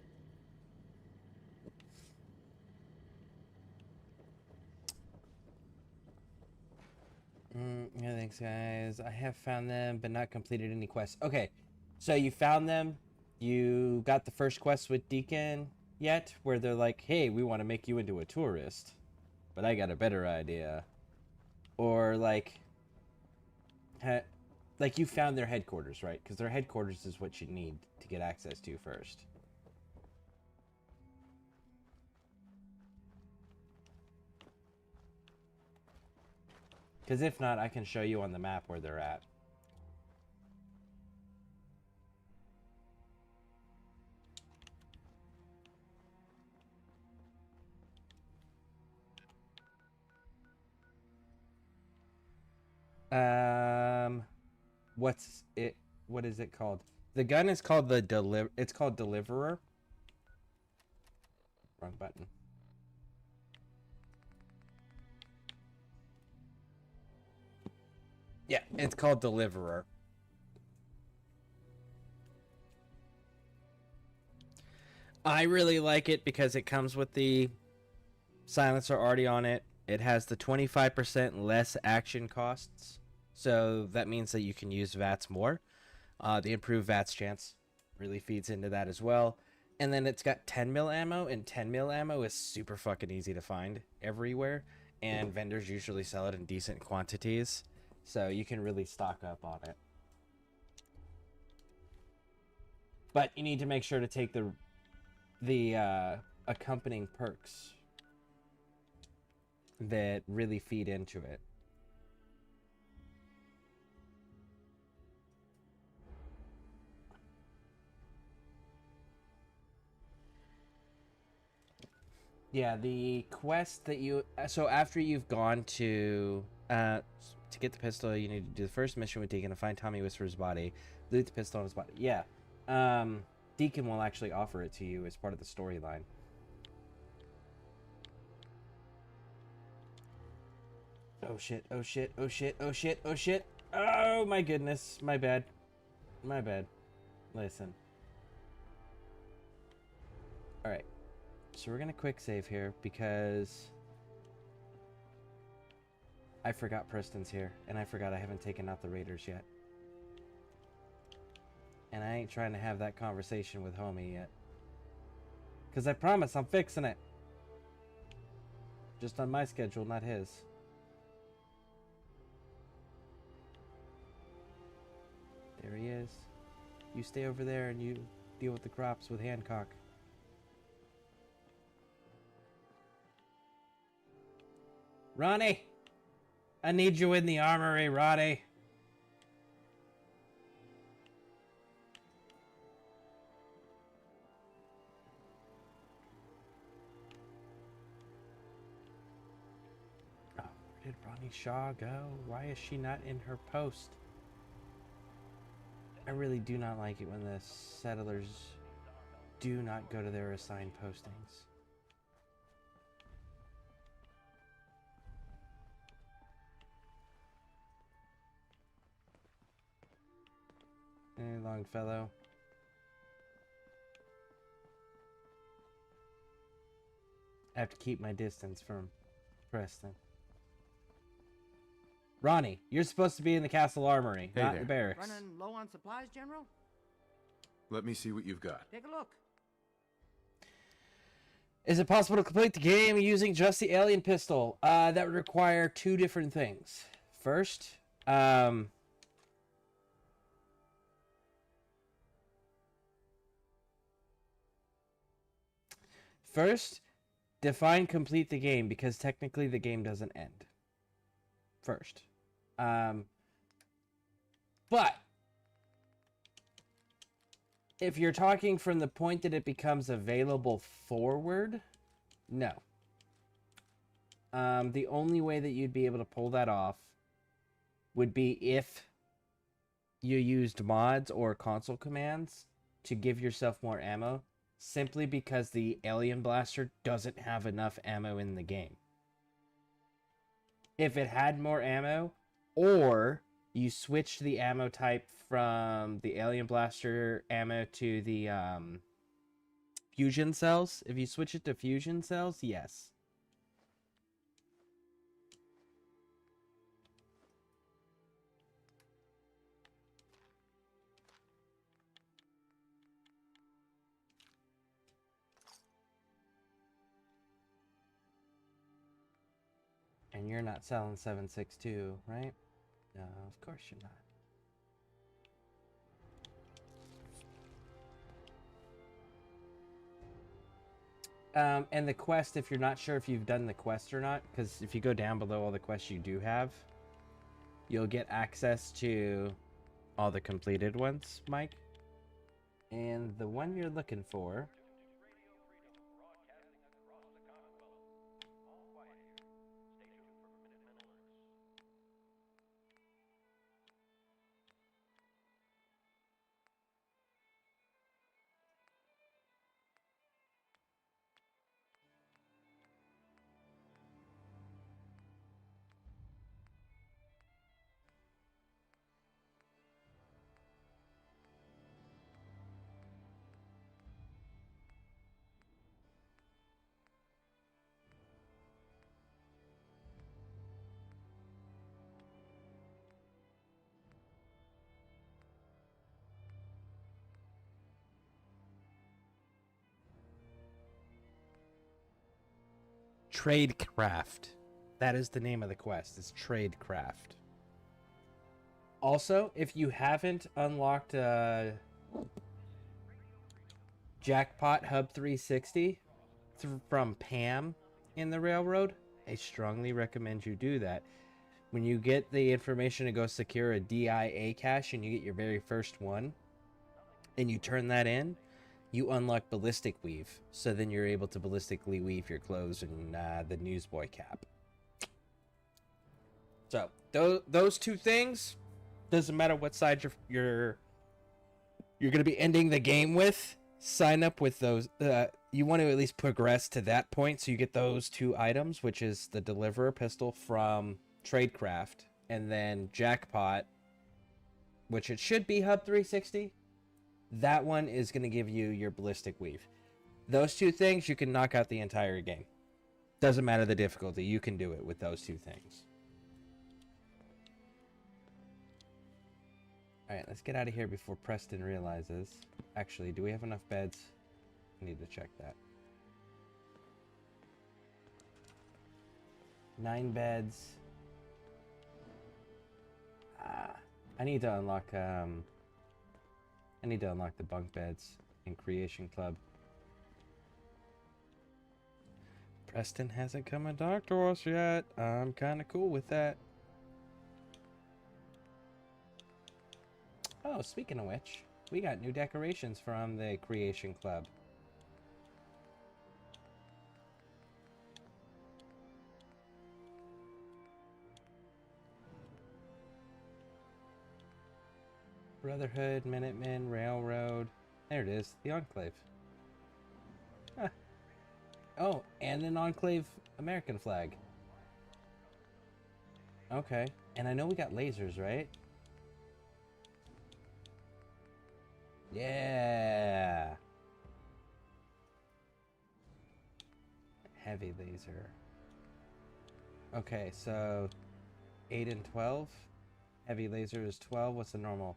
S1: Yeah, thanks, guys. I have found them, but not completed any quests. Okay, so you found them. You got the first quest with Deacon yet? Where they're like, hey, we want to make you into a tourist. But I got a better idea. Or, like you found their headquarters, right? Because their headquarters is what you need to get access to first. Because if not, I can show you on the map where they're at. What's it? What is it called? The gun is called the It's called Deliverer. Wrong button. Yeah, it's called Deliverer. I really like it because it comes with the silencer already on it. It has the 25% less action costs. So that means that you can use VATS more. The improved VATS chance really feeds into that as well. And then it's got 10 mil ammo, and 10 mil ammo is super fucking easy to find everywhere. And vendors usually sell it in decent quantities. So you can really stock up on it. But you need to make sure to take the accompanying perks that really feed into it. Yeah, the quest that you... So after you've gone to get the pistol, you need to do the first mission with Deacon to find Tommy Whisper's body, loot the pistol on his body. Yeah. Deacon will actually offer it to you as part of the storyline. Oh shit, oh shit, oh shit, oh shit, oh shit. Oh my goodness, my bad. My bad. Listen. Alright. So we're gonna quick save here because I forgot Preston's here, and I forgot I haven't taken out the Raiders yet. And I ain't trying to have that conversation with homie yet. Because I promise I'm fixing it. Just on my schedule, not his. There he is. You stay over there and you deal with the crops with Hancock. Ronnie! I need you in the armory, Ronnie. Oh, where did Ronnie Shaw go? Why is she not in her post? I really do not like it when the settlers do not go to their assigned postings. Hey, Longfellow. I have to keep my distance from Preston. Ronnie, you're supposed to be in the castle armory,
S10: Hey
S1: not
S10: there.
S1: the barracks.
S8: Running low on supplies, General?
S10: Let me see what you've got.
S8: Take a look.
S1: Is it possible to complete the game using just the alien pistol? That would require two different things. First, define complete the game, because technically the game doesn't end. First. But if you're talking from the point that it becomes available forward, no. The only way that you'd be able to pull that off would be if you used mods or console commands to give yourself more ammo, simply because the alien blaster doesn't have enough ammo in the game. If it had more ammo, or you switched the ammo type from the alien blaster ammo to the fusion cells, if you switch it to fusion cells, yes. And you're not selling 7.62, right? No, of course you're not. And the quest, if you're not sure if you've done the quest or not, because if you go down below all the quests you do have, you'll get access to all the completed ones, Mike. And the one you're looking for... Tradecraft. That is the name of the quest. It's Tradecraft. Also, if you haven't unlocked Jackpot Hub 360 from Pam in the railroad, I strongly recommend you do that. When you get the information to go secure a DIA cache and you get your very first one, and you turn that in, you unlock Ballistic Weave. So then you're able to ballistically weave your clothes and the Newsboy cap. So those two things, doesn't matter what side you're going to be ending the game with, sign up with those. You want to at least progress to that point, so you get those two items, which is the Deliverer pistol from Tradecraft, and then Jackpot, which it should be Hub 360. That one is going to give you your Ballistic Weave. Those two things, you can knock out the entire game. Doesn't matter the difficulty, you can do it with those two things. Alright, let's get out of here before Preston realizes. Actually, do we have enough beds? I need to check that. 9 beds. I need to unlock the bunk beds in Creation Club. Preston hasn't come and talked to us yet. I'm kind of cool with that. Oh, speaking of which, we got new decorations from the Creation Club. Brotherhood, Minutemen, Railroad. There it is, the Enclave. Huh. Oh, and an Enclave American flag. Okay, and I know we got lasers, right? Yeah. Heavy laser. Okay, so 8 and 12. Heavy laser is 12. What's the normal?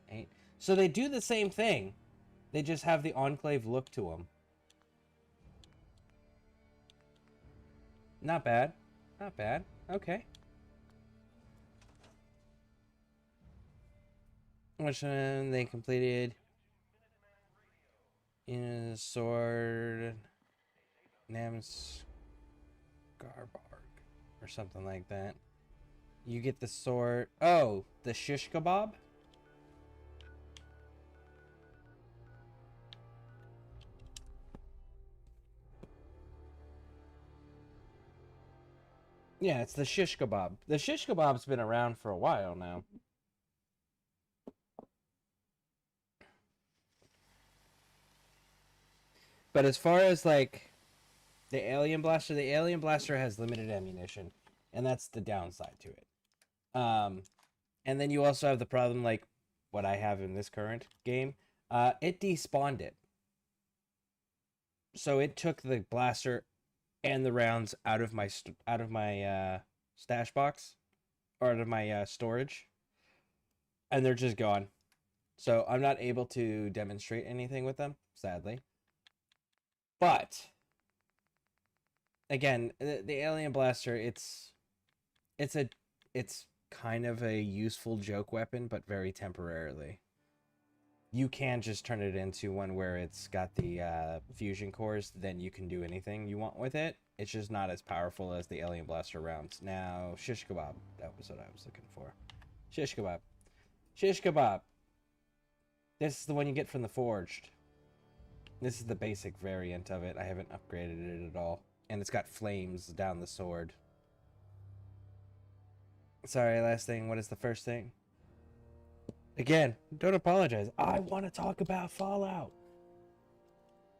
S1: 8. So they do the same thing. They just have the Enclave look to them. Not bad. Not bad. Okay. Which one they completed? In a sword. Nam's Garbarg. Or something like that. You get the sword. Oh, the shish kebab? Yeah, it's the shish kebab. The shish kebab's been around for a while now. But as far as like the alien blaster has limited ammunition, and that's the downside to it. And then you also have the problem like what I have in this current game. It despawned it. So it took the blaster and the rounds out of my stash box, or out of my storage, and they're just gone. So I'm not able to demonstrate anything with them, sadly. But again, the alien blaster, it's kind of a useful joke weapon, but very temporarily. You can just turn it into one where it's got the fusion cores, then you can do anything you want with it. It's just not as powerful as the alien blaster rounds. Now, shish kebab. That was what I was looking for. Shish kebab. Shish kebab. This is the one you get from the forged. This is the basic variant of it. I haven't upgraded it at all. And it's got flames down the sword. Sorry, last thing. What is the first thing? Again, don't apologize. I want to talk about Fallout.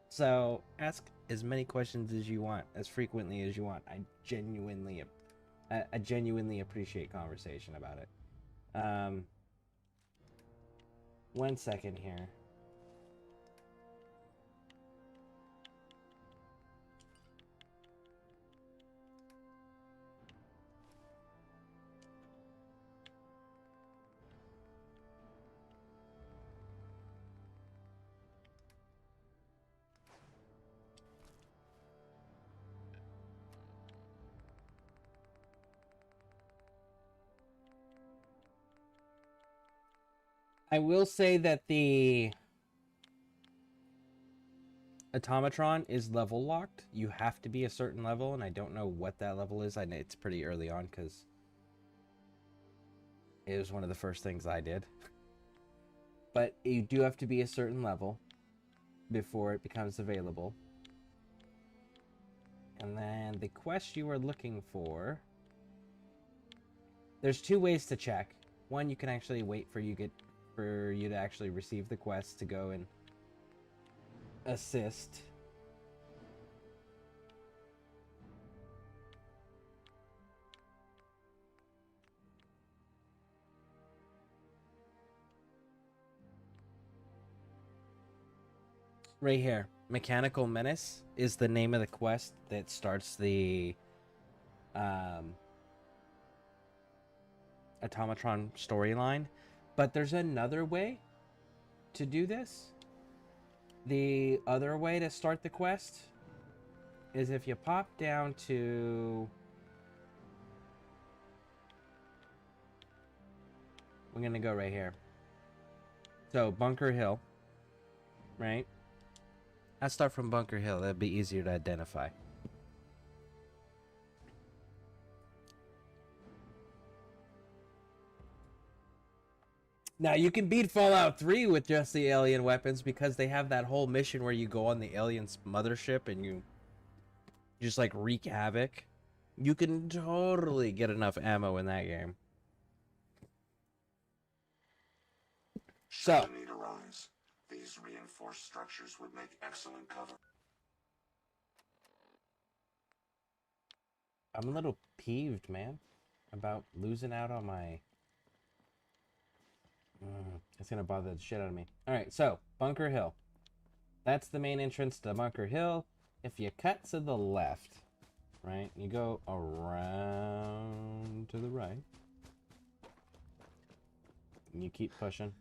S1: So, ask as many questions as you want, as frequently as you want. I genuinely appreciate conversation about it. 1 second here. I will say that the automatron is level locked. You have to be a certain level, and I don't know what that level is. I know it's pretty early on because it was one of the first things I did. But you do have to be a certain level before it becomes available. And then the quest you are looking for, there's two ways to check. One, you can actually wait for you to actually receive the quest to go and assist. Right here, Mechanical Menace is the name of the quest that starts the automatron storyline. But there's another way to do this. The other way to start the quest is if you pop down to... We're going to go right here. So, Bunker Hill. Right? I'll start from Bunker Hill. That'd be easier to identify. Now, you can beat Fallout 3 with just the alien weapons because they have that whole mission where you go on the alien's mothership and you just, like, wreak havoc. You can totally get enough ammo in that game. So,
S6: Should the need arise, these reinforced structures would make excellent cover.
S1: I'm a little peeved, man, about losing out on my... it's gonna bother the shit out of me. Alright, so, Bunker Hill. That's the main entrance to Bunker Hill. If you cut to the left, right, you go around to the right. And you keep pushing.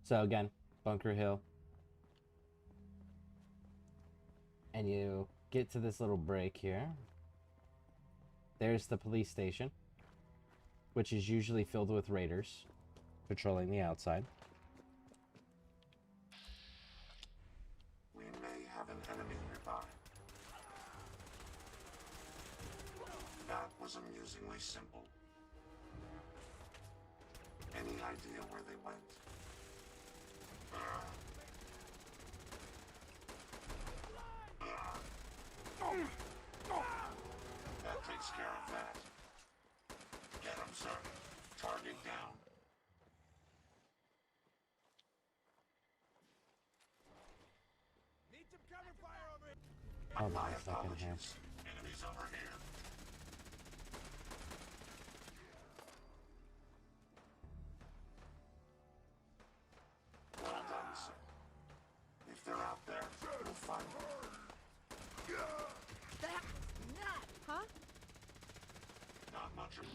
S1: So again, Bunker Hill. And you get to this little break here. There's the police station, which is usually filled with raiders patrolling the outside.
S6: We may have an enemy nearby. That was amusingly simple. Any idea where they went? That takes care of that. Get him, sir. Target down.
S7: Need some cover
S1: Hold on
S6: My
S1: a second here.
S6: apologies. Enemies over here. Well done, sir. If they're out there, we'll find them.
S5: That was not, huh?
S6: Not much of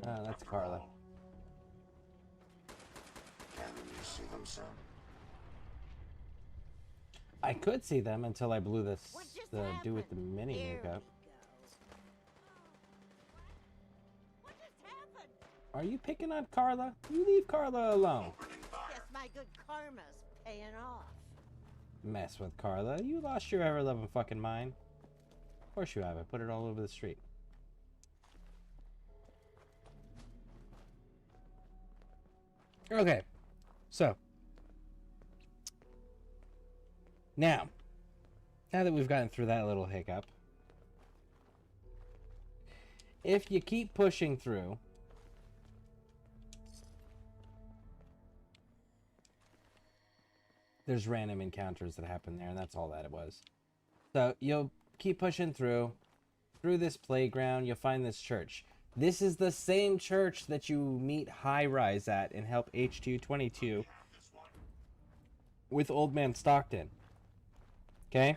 S1: Oh, that's Carla.
S6: Can you see them, sir?
S1: I could see them until I blew this
S5: What just
S1: the do with the
S5: happened?
S1: mini
S5: Here
S1: nuke
S5: we
S1: up.
S5: go. What just happened?
S1: Are you picking on Carla? You leave Carla alone.
S6: Opening fire.
S5: Guess my good karma's paying off.
S1: Mess with Carla. You lost your ever-loving fucking mind. Of course you have. I put it all over the street. Okay. So. Now that we've gotten through that little hiccup, if you keep pushing through, there's random encounters that happen there, and that's all that it was. So you'll keep pushing through this playground, you'll find this church. This is the same church that you meet High Rise at and help H222 with Old Man Stockton. Okay?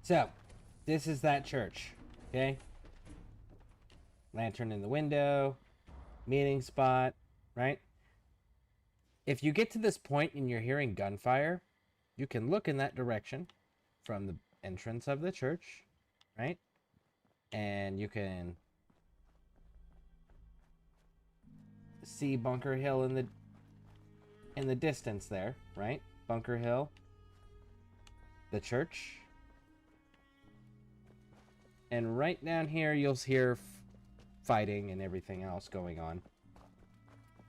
S1: So, this is that church, okay? Lantern in the window, meeting spot, right? If you get to this point and you're hearing gunfire, you can look in that direction from the entrance of the church, right? And you can see Bunker Hill in the distance there, right? Bunker Hill, the church. And right down here, you'll hear fighting and everything else going on.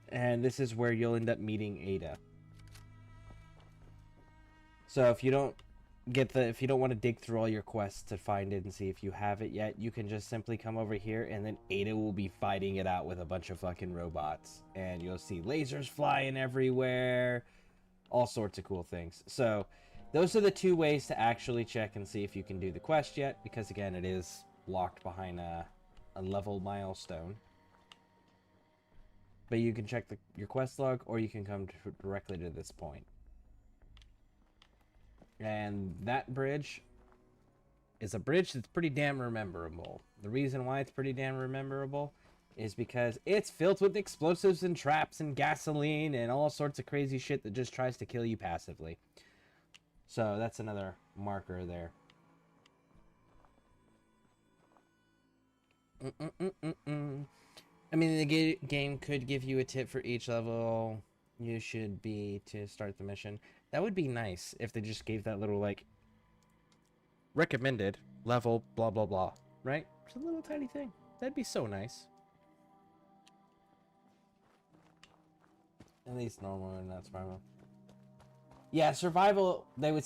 S1: And this is where you'll end up meeting Ada. So if you don't want to dig through all your quests to find it and see if you have it yet, you can just simply come over here and then Ada will be fighting it out with a bunch of fucking robots. And you'll see lasers flying everywhere. All sorts of cool things. So those are the two ways to actually check and see if you can do the quest yet, because again, it is locked behind a level milestone. But you can check your quest log, or you can come directly to this point. And that bridge is a bridge that's pretty damn rememberable. The reason why it's pretty damn rememberable is because it's filled with explosives and traps and gasoline and all sorts of crazy shit that just tries to kill you passively. So that's another marker there. I mean, the game could give you a tip for each level you should be to start the mission. That would be nice if they just gave that little, like, recommended level, blah, blah, blah, right? It's a little tiny thing. That'd be so nice. At least normal and not survival. Yeah, survival, I would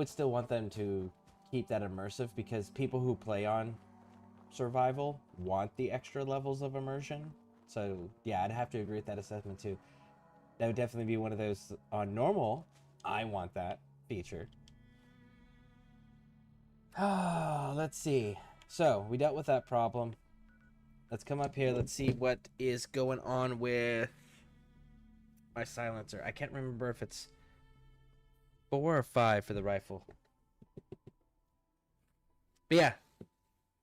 S1: still want them to keep that immersive, because people who play on survival want the extra levels of immersion. So, yeah, I'd have to agree with that assessment too. That would definitely be one of those on normal. I want that feature. Let's see. So, we dealt with that problem. Let's come up here. Let's see what is going on with my silencer. I can't remember if it's 4 or 5 for the rifle. But yeah,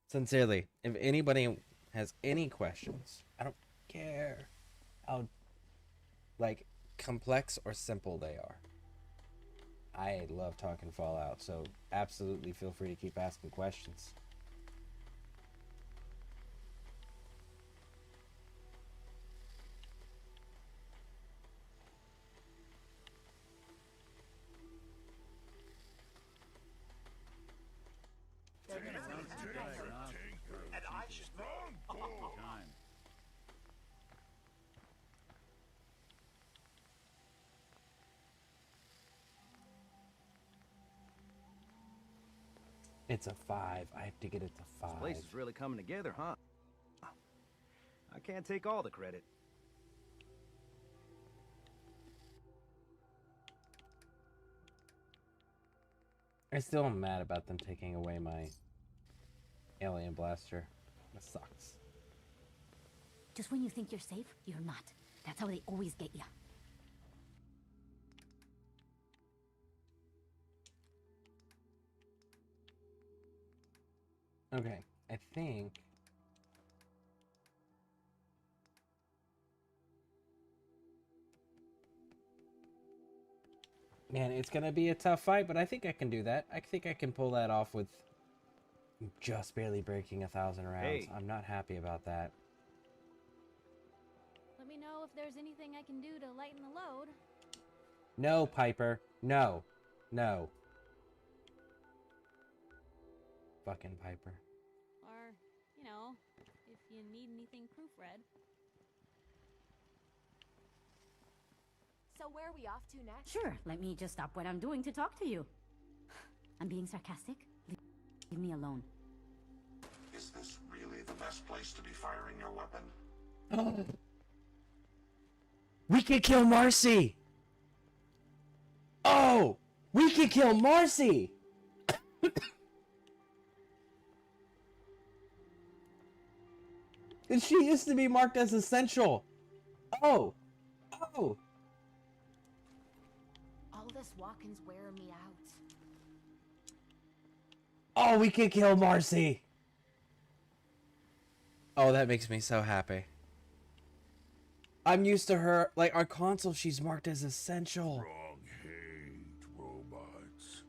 S1: sincerely, if anybody has any questions, I don't care how, like, complex or simple they are. I love talking Fallout, so absolutely feel free to keep asking questions.
S6: And I should
S3: Time.
S1: It's a 5. I have to get it to 5.
S8: This place is really coming together, huh? I can't take all the credit.
S1: I still am mad about them taking away my alien blaster. That sucks.
S11: Just when you think you're safe, you're not. That's how they always get you.
S1: Okay, I think... Man, it's gonna be a tough fight, but I think I can do that. I think I can pull that off with just barely breaking 1,000 rounds.
S8: Hey.
S1: I'm not happy about that.
S9: Let me know if there's anything I can do to lighten the load.
S1: No, Piper. No. No. Fucking Piper.
S9: Or, you know, if you need anything proofread.
S11: So where are we off to next? Sure, let me just stop what I'm doing to talk to you. I'm being sarcastic. Leave me alone.
S6: Is this really the best place to be firing your weapon?
S1: Oh. We can kill Marcy! Oh! We can kill Marcy! And she used to be marked as essential. Oh! Oh!
S9: All this walking's wearing me out.
S1: Oh, we can kill Marcy! Oh, that makes me so happy. I'm used to her, like, our console, she's marked as essential.
S6: Wrong hate robots.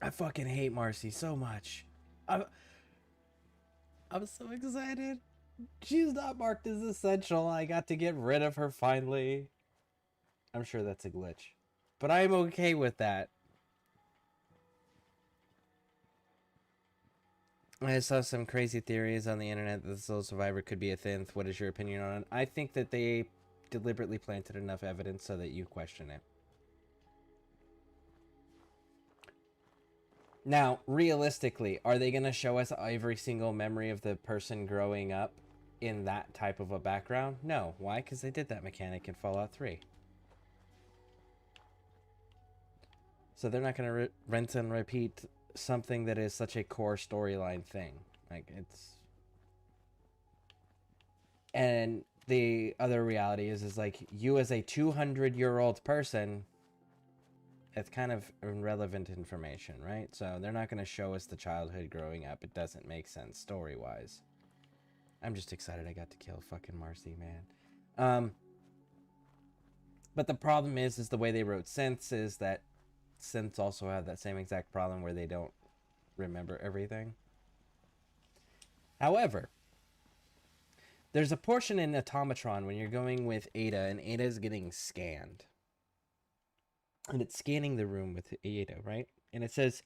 S1: I fucking hate Marcy so much. I'm so excited. She's not marked as essential. I got to get rid of her finally. I'm sure that's a glitch. But I'm okay with that. I saw some crazy theories on the internet that the Soul Survivor could be a synth. What is your opinion on it? I think that they deliberately planted enough evidence so that you question it. Now, realistically, are they going to show us every single memory of the person growing up in that type of a background? No. Why? Because they did that mechanic in Fallout 3. So they're not going to rinse and repeat something that is such a core storyline thing. Like, it's... And the other reality is like, you as a 200-year-old person... It's kind of irrelevant information, right? So they're not going to show us the childhood growing up. It doesn't make sense story-wise. I'm just excited I got to kill fucking Marcy, man. But the problem is the way they wrote synths is that synths also have that same exact problem where they don't remember everything. However, there's a portion in Automatron when you're going with Ada, and Ada is getting scanned. And it's scanning the room with Ada, right? And it says,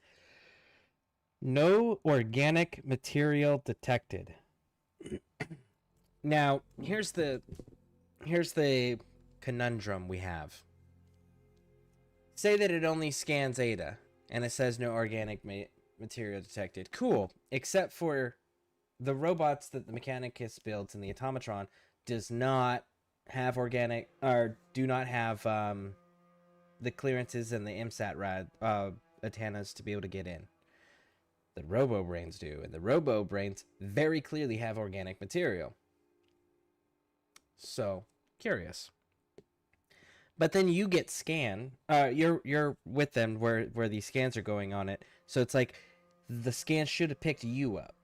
S1: no organic material detected. Now, here's the conundrum we have. Say that it only scans Ada, and it says no organic material detected. Cool, except for the robots that the Mechanicus builds in the Automatron does not have organic, or do not have, the clearances and the MSAT antennas to be able to get in. The Robo Brains do, and the Robo Brains very clearly have organic material. So, curious. But then you get scanned. You're with them where these scans are going on it. So it's like the scan should have picked you up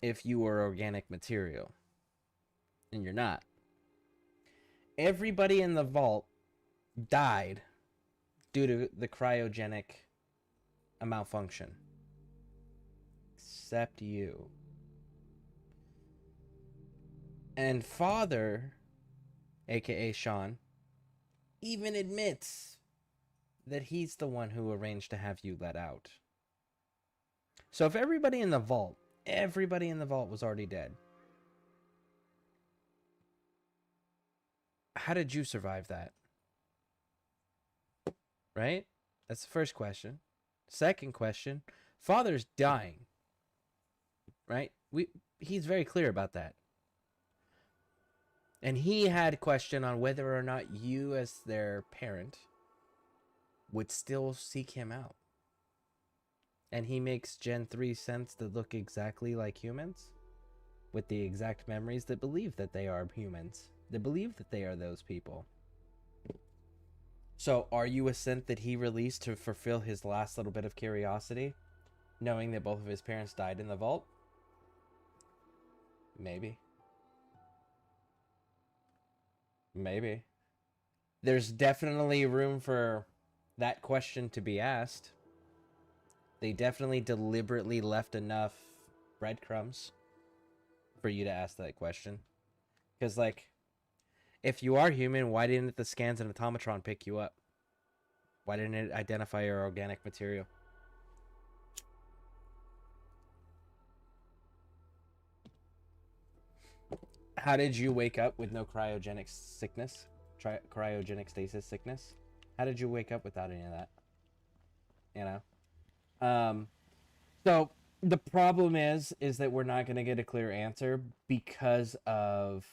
S1: if you were organic material, and you're not. Everybody in the vault died due to the cryogenic malfunction. Except you. And Father, aka Sean, even admits that he's the one who arranged to have you let out. So if everybody in the vault was already dead. how did you survive that? Right? That's the first question. Second question, father's dying. Right? He's very clear about that. And he had a question on whether or not you as their parent would still seek him out. And he makes Gen 3 sense to look exactly like humans, with the exact memories that believe that they are humans. They believe that they are those people. So are you a synth that he released to fulfill his last little bit of curiosity, knowing that both of his parents died in the vault? Maybe. Maybe. There's definitely room for that question to be asked. They definitely deliberately left enough breadcrumbs for you to ask that question. Because, like, if you are human, why didn't the scans and automatron pick you up? Why didn't it identify your organic material? How did you wake up with no cryogenic sickness? Cryogenic stasis sickness? How did you wake up without any of that? You know? So the problem is that we're not going to get a clear answer because of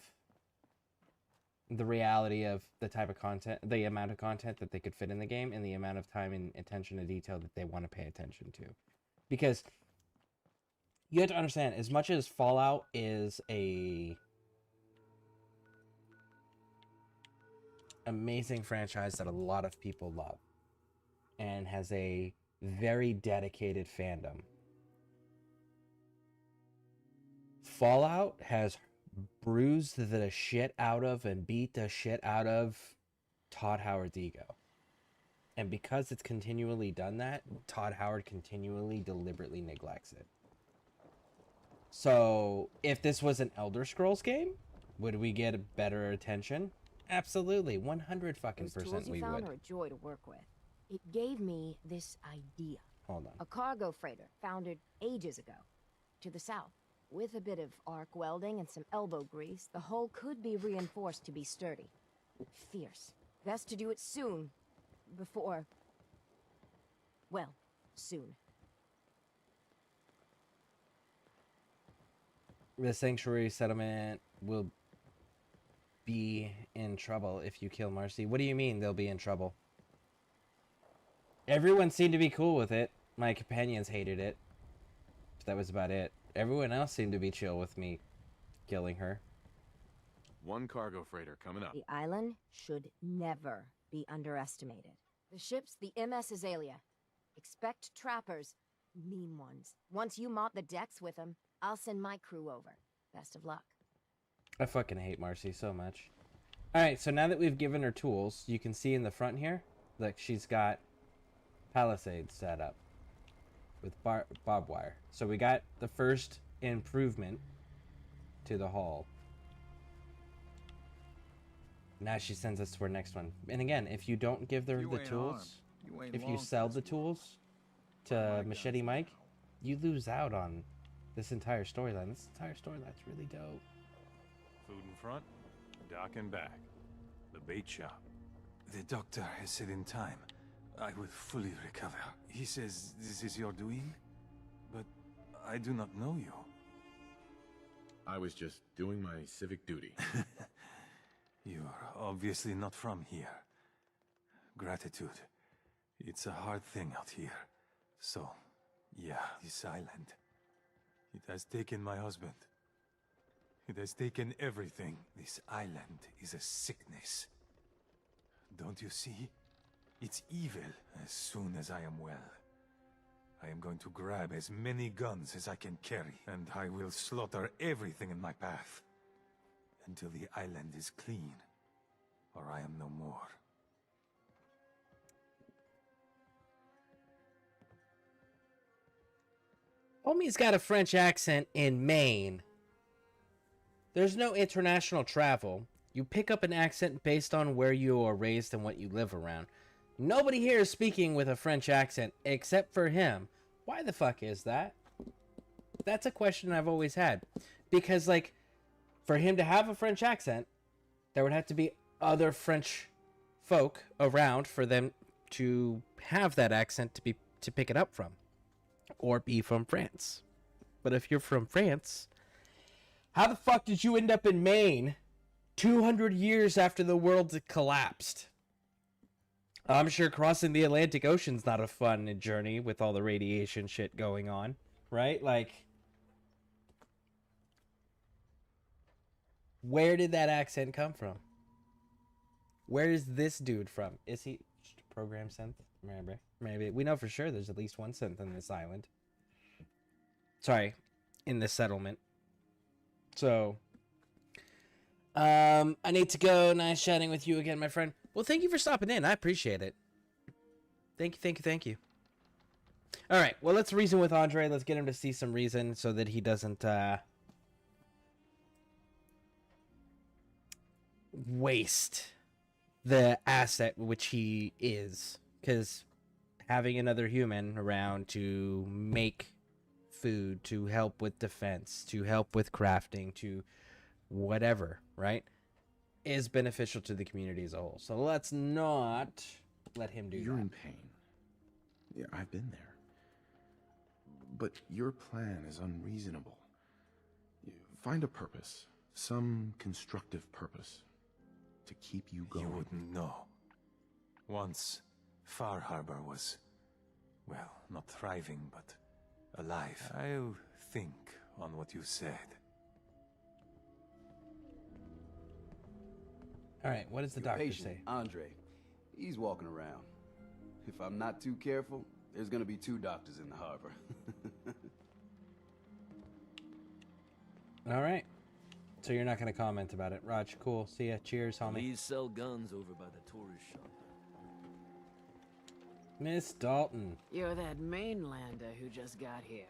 S1: the reality of the type of content, the amount of content that they could fit in the game, and the amount of time and attention to detail that they want to pay attention to. Because you have to understand, as much as Fallout is a amazing franchise that a lot of people love and has a very dedicated fandom, Fallout has bruised the shit out of and beat the shit out of Todd Howard's ego. And because it's continually done that, Todd Howard continually deliberately neglects it. So if this was an Elder Scrolls game, would we get a better attention? Absolutely, 100 fucking
S9: Those tools
S1: percent
S9: you
S1: we
S9: found
S1: would.
S9: are a joy to work with. It gave me this idea.
S1: Hold on.
S9: A cargo freighter founded ages ago, to the south. With a bit of arc welding and some elbow grease, the hull could be reinforced to be sturdy. Fierce. Best to do it soon. Before... well, soon.
S1: The Sanctuary Settlement will be in trouble if you kill Marcy. What do you mean they'll be in trouble? Everyone seemed to be cool with it. My companions hated it. But that was about it. Everyone else seemed to be chill with me killing her.
S2: One cargo freighter coming up.
S9: The island should never be underestimated. The ship's the MS Azalea. Expect trappers, mean ones. Once you mop the decks with them, I'll send my crew over. Best of luck.
S1: I fucking hate Marcy so much. Alright, so now that we've given her tools, you can see in the front here, like she's got palisades set up with barbed wire. So we got the first improvement to the hull. Now she sends us to our next one. And again, if you don't give her the tools, if you sell the tools to Machete Mike, you lose out on this entire storyline. This entire storyline's really dope.
S10: Food in front, dock in back. The bait shop.
S12: The doctor has said in time I will fully recover. He says this is your doing, but I do not know you.
S2: I was just doing my civic duty.
S12: You are obviously not from here. Gratitude. It's a hard thing out here. So, yeah, this island. It has taken my husband. It has taken everything. This island is a sickness. Don't you see? It's evil. As soon as I am well, I am going to grab as many guns as I can carry, and I will slaughter everything in my path until the island is clean, or I am no more.
S1: Homie's got a French accent in Maine. There's no international travel. You pick up an accent based on where you are raised and what you live around. Nobody here is speaking with a French accent except for him. Why the fuck is that? That's a question I've always had. Because, like, for him to have a French accent, there would have to be other French folk around for them to have that accent to pick it up from, or be from France. But if you're from France, how the fuck did you end up in Maine 200 years after the world collapsed? I'm sure crossing the Atlantic Ocean's not a fun journey with all the radiation shit going on, right? Like, where did that accent come from? Where is this dude from? Is he just a program synth? Maybe. We know for sure there's at least one synth on this island. Sorry, in this settlement. So, I need to go. Nice chatting with you again, my friend. Well, thank you for stopping in. I appreciate it. Thank you. All right, well, let's reason with Andre. Let's get him to see some reason so that he doesn't waste the asset which he is. Because having another human around to make food, to help with defense, to help with crafting, to whatever, right, is beneficial to the community as a whole. So let's not let him do that.
S2: You're in pain. Yeah, I've been there. But your plan is unreasonable. Find a purpose, some constructive purpose, to keep you going.
S12: You wouldn't know. Once, Far Harbor was, well, not thriving, but alive. I'll think on what you said.
S1: All right, what does the doctor say?
S13: Andre, he's walking around. If I'm not too careful, there's gonna be 2 doctors in the harbor.
S1: All right. So you're not going to comment about it. Raj, cool. See ya. Cheers, homie.
S14: Please sell guns over by the tourist shop.
S1: Miss Dalton.
S4: You're that mainlander who just got here.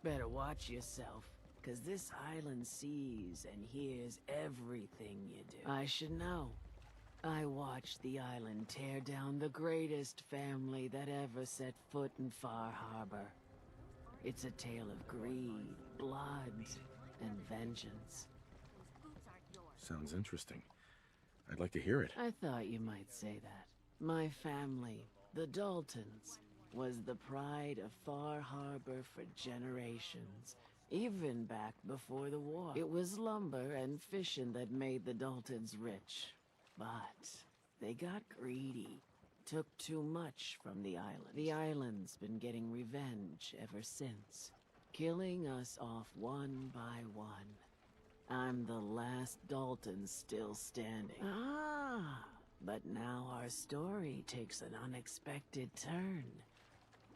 S4: Better watch yourself, because this island sees and hears everything you do. I should know. I watched the island tear down the greatest family that ever set foot in Far Harbor. It's a tale of greed, blood, and vengeance.
S2: Sounds interesting. I'd like to hear it.
S4: I thought you might say that. My family, the Daltons, was the pride of Far Harbor for generations, even back before the war. It was lumber and fishing that made the Daltons rich. But they got greedy, took too much from the island. The island's been getting revenge ever since, killing us off one by one. I'm the last Dalton still standing. But now our story takes an unexpected turn.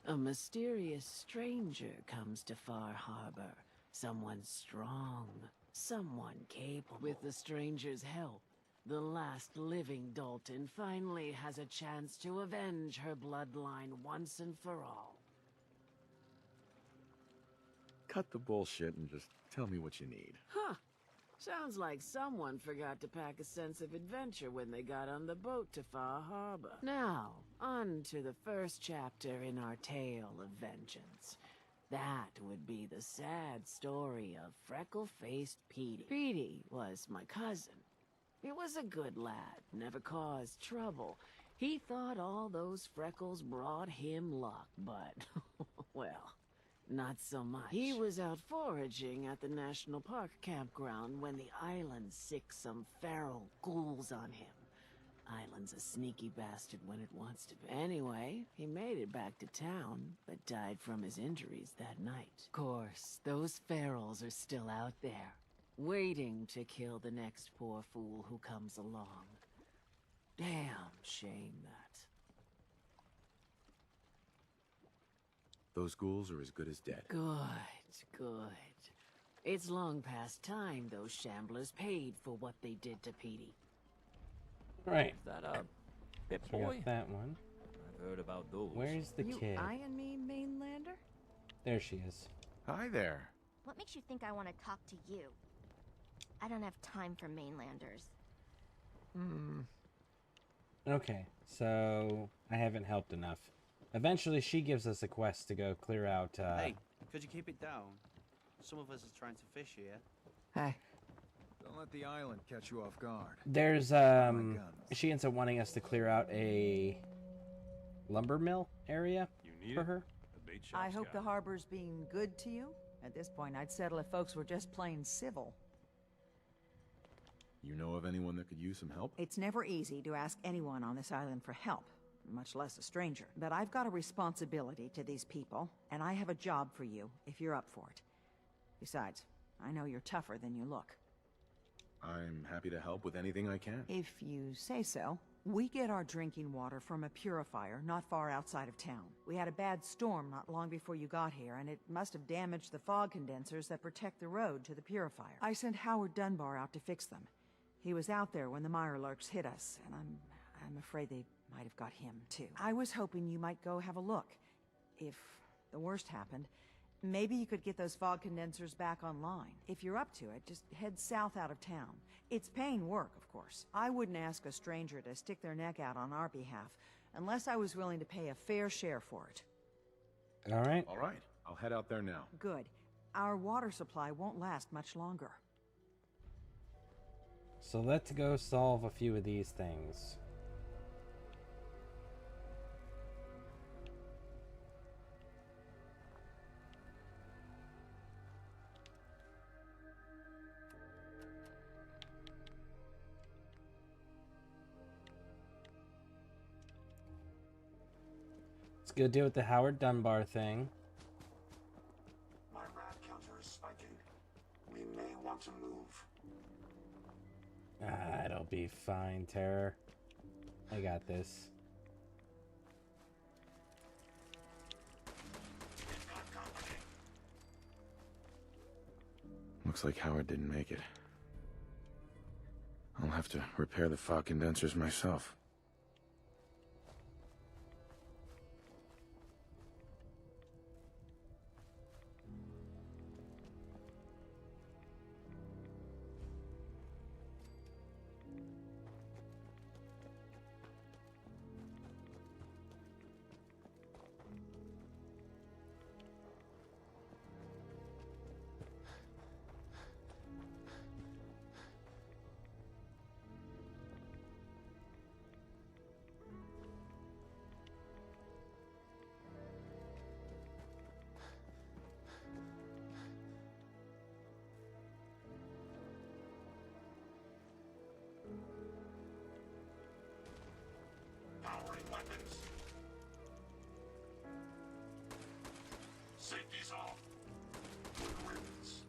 S4: A mysterious stranger comes to Far Harbor. Someone strong, someone capable. With the stranger's help, the last living Dalton finally has a chance to avenge her bloodline once and for all.
S2: Cut the bullshit and just tell me what you need.
S4: Huh. Sounds like someone forgot to pack a sense of adventure when they got on the boat to Far Harbor. Now, on to the first chapter in our tale of vengeance. That would be the sad story of freckle-faced Petey. Petey was my cousin. He was a good lad, never caused trouble. He thought all those freckles brought him luck, but, well, not so much. He was out foraging at the National Park campground when the island sicked some feral ghouls on him. Island's a sneaky bastard when it wants to be. Anyway, he made it back to town, but died from his injuries that night. Course, those ferals are still out there, waiting to kill the next poor fool who comes along. Damn shame that.
S2: Those ghouls are as good as dead.
S4: Good. It's long past time those shamblers paid for what they did to Petey.
S1: Right.
S14: Is that a Pip
S1: So we
S14: Boy?
S1: got that one.
S14: I've heard about those.
S1: Where's the
S9: You
S1: kid?
S9: eyeing me, mainlander?
S1: There she is.
S2: Hi there.
S15: What makes you think I want to talk to you? I don't have time for mainlanders.
S1: Okay, so I haven't helped enough. Eventually, she gives us a quest to go clear out.
S16: Hey, could you keep it down? Some of us are trying to fish here.
S4: Hey.
S10: Don't
S16: let the island catch you off guard.
S1: There's she ends up wanting us to clear out a lumber mill area for her.
S17: I hope the harbor's being good to you. At this point, I'd settle if folks were just plain civil.
S2: You know of anyone that could use some help?
S17: It's never easy to ask anyone on this island for help, much less a stranger. But I've got a responsibility to these people, and I have a job for you if you're up for it. Besides, I know you're tougher than you look.
S2: I'm happy to help with anything I can.
S17: If you say so. We get our drinking water from a purifier not far outside of town. We had a bad storm not long before you got here, and it must have damaged the fog condensers that protect the road to the purifier. I sent Howard Dunbar out to fix them. He was out there when the Mirelurks hit us, and I'm afraid they might have got him, too. I was hoping you might go have a look. If the worst happened, maybe you could get those fog condensers back online. If you're up to it, just head south out of town. It's paying work, of course. I wouldn't ask a stranger to stick their neck out on our behalf, unless I was willing to pay a fair share for it.
S1: All right.
S2: All right. I'll head out there now.
S17: Good. Our water supply won't last much longer.
S1: So let's go solve a few of these things. Let's go deal with the Howard Dunbar thing.
S6: My rat counter is spiking. We may want to move.
S1: It'll be fine, Terror. I got this.
S2: Looks like Howard didn't make it. I'll have to repair the fog condensers myself.
S6: Powering weapons. Safety's off. Good riddance.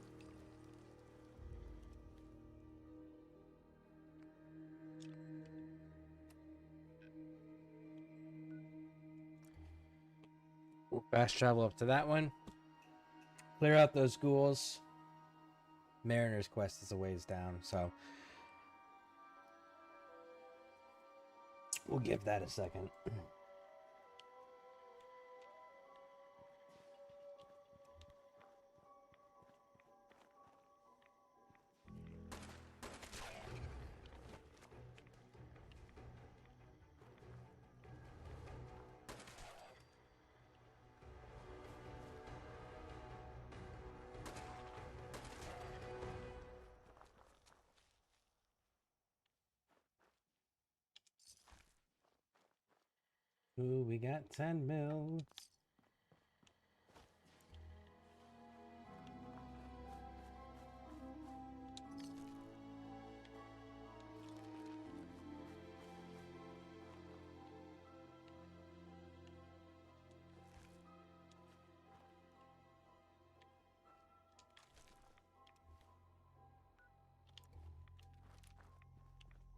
S1: We'll fast travel up to that one. Clear out those ghouls. Mariner's Quest is a ways down, so we'll give that a second. Ooh, we got 10 mils.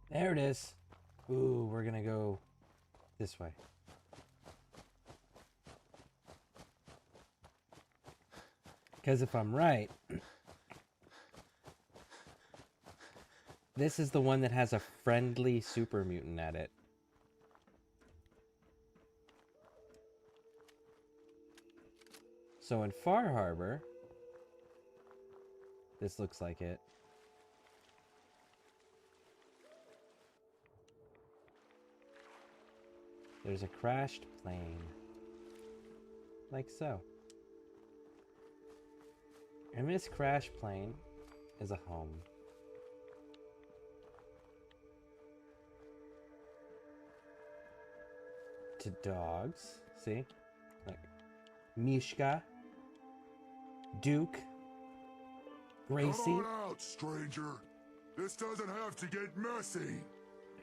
S1: There it is. Ooh, we're gonna go this way. Because if I'm right, this is the one that has a friendly super mutant at it. So in Far Harbor, this looks like it. There's a crashed plane. Like so. And this crash plane is a home. to dogs. See? Like Mishka, Duke, Gracie.
S18: Come on out, stranger. This doesn't have to get messy.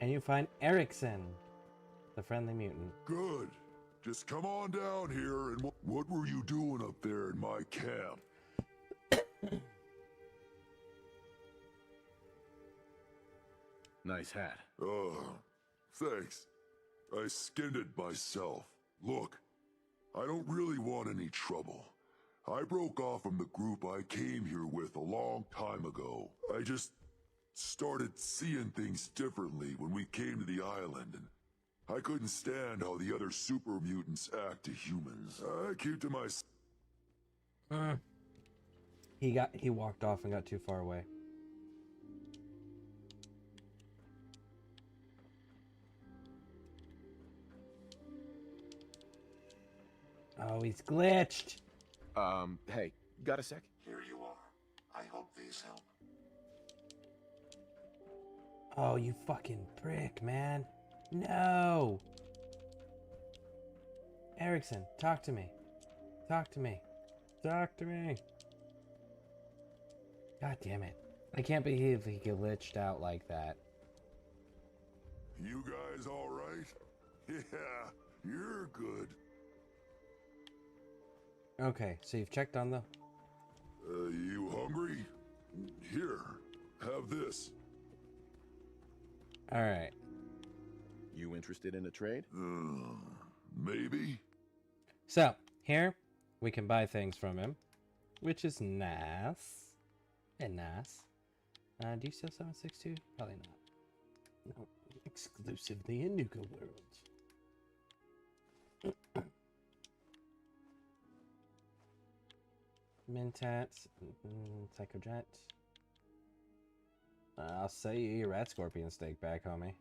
S1: And you find Erickson, the friendly mutant.
S18: Good. Just come on down here and what were you doing up there in my camp?
S2: Nice hat.
S18: Thanks. I skinned it myself. Look, I don't really want any trouble. I broke off from the group I came here with a long time ago. I just started seeing things differently when we came to the island, and I couldn't stand how the other super mutants act to humans. I keep to myself.
S1: He walked off and got too far away. Oh, he's glitched.
S2: Hey, got a sec?
S6: Here you are. I hope these help.
S1: Oh, you fucking prick, man. No! Erickson, talk to me. Talk to me. Talk to me. God damn it. I can't believe he glitched out like that.
S18: You guys all right? Yeah, you're good.
S1: Okay, so you've checked on the...
S18: You hungry? Here, have this.
S1: Alright.
S2: You interested in a trade?
S18: Maybe.
S1: So, here, we can buy things from him, which is nice. And nice. Do you sell 762? Probably not. No, exclusively in Nuka Worlds. Mentats, Psychojet. I'll sell you your rat scorpion steak back, homie.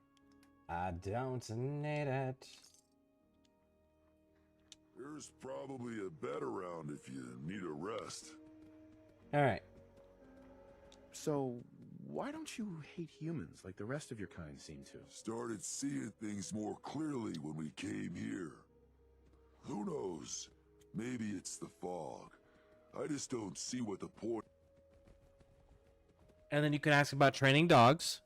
S1: I don't need it.
S18: There's probably a bed around if you need a rest.
S1: Alright.
S2: So, why don't you hate humans like the rest of your kind seem to?
S18: Started seeing things more clearly when we came here. Who knows? Maybe it's the fog. I just don't see what the point...
S1: And then you can ask about training dogs.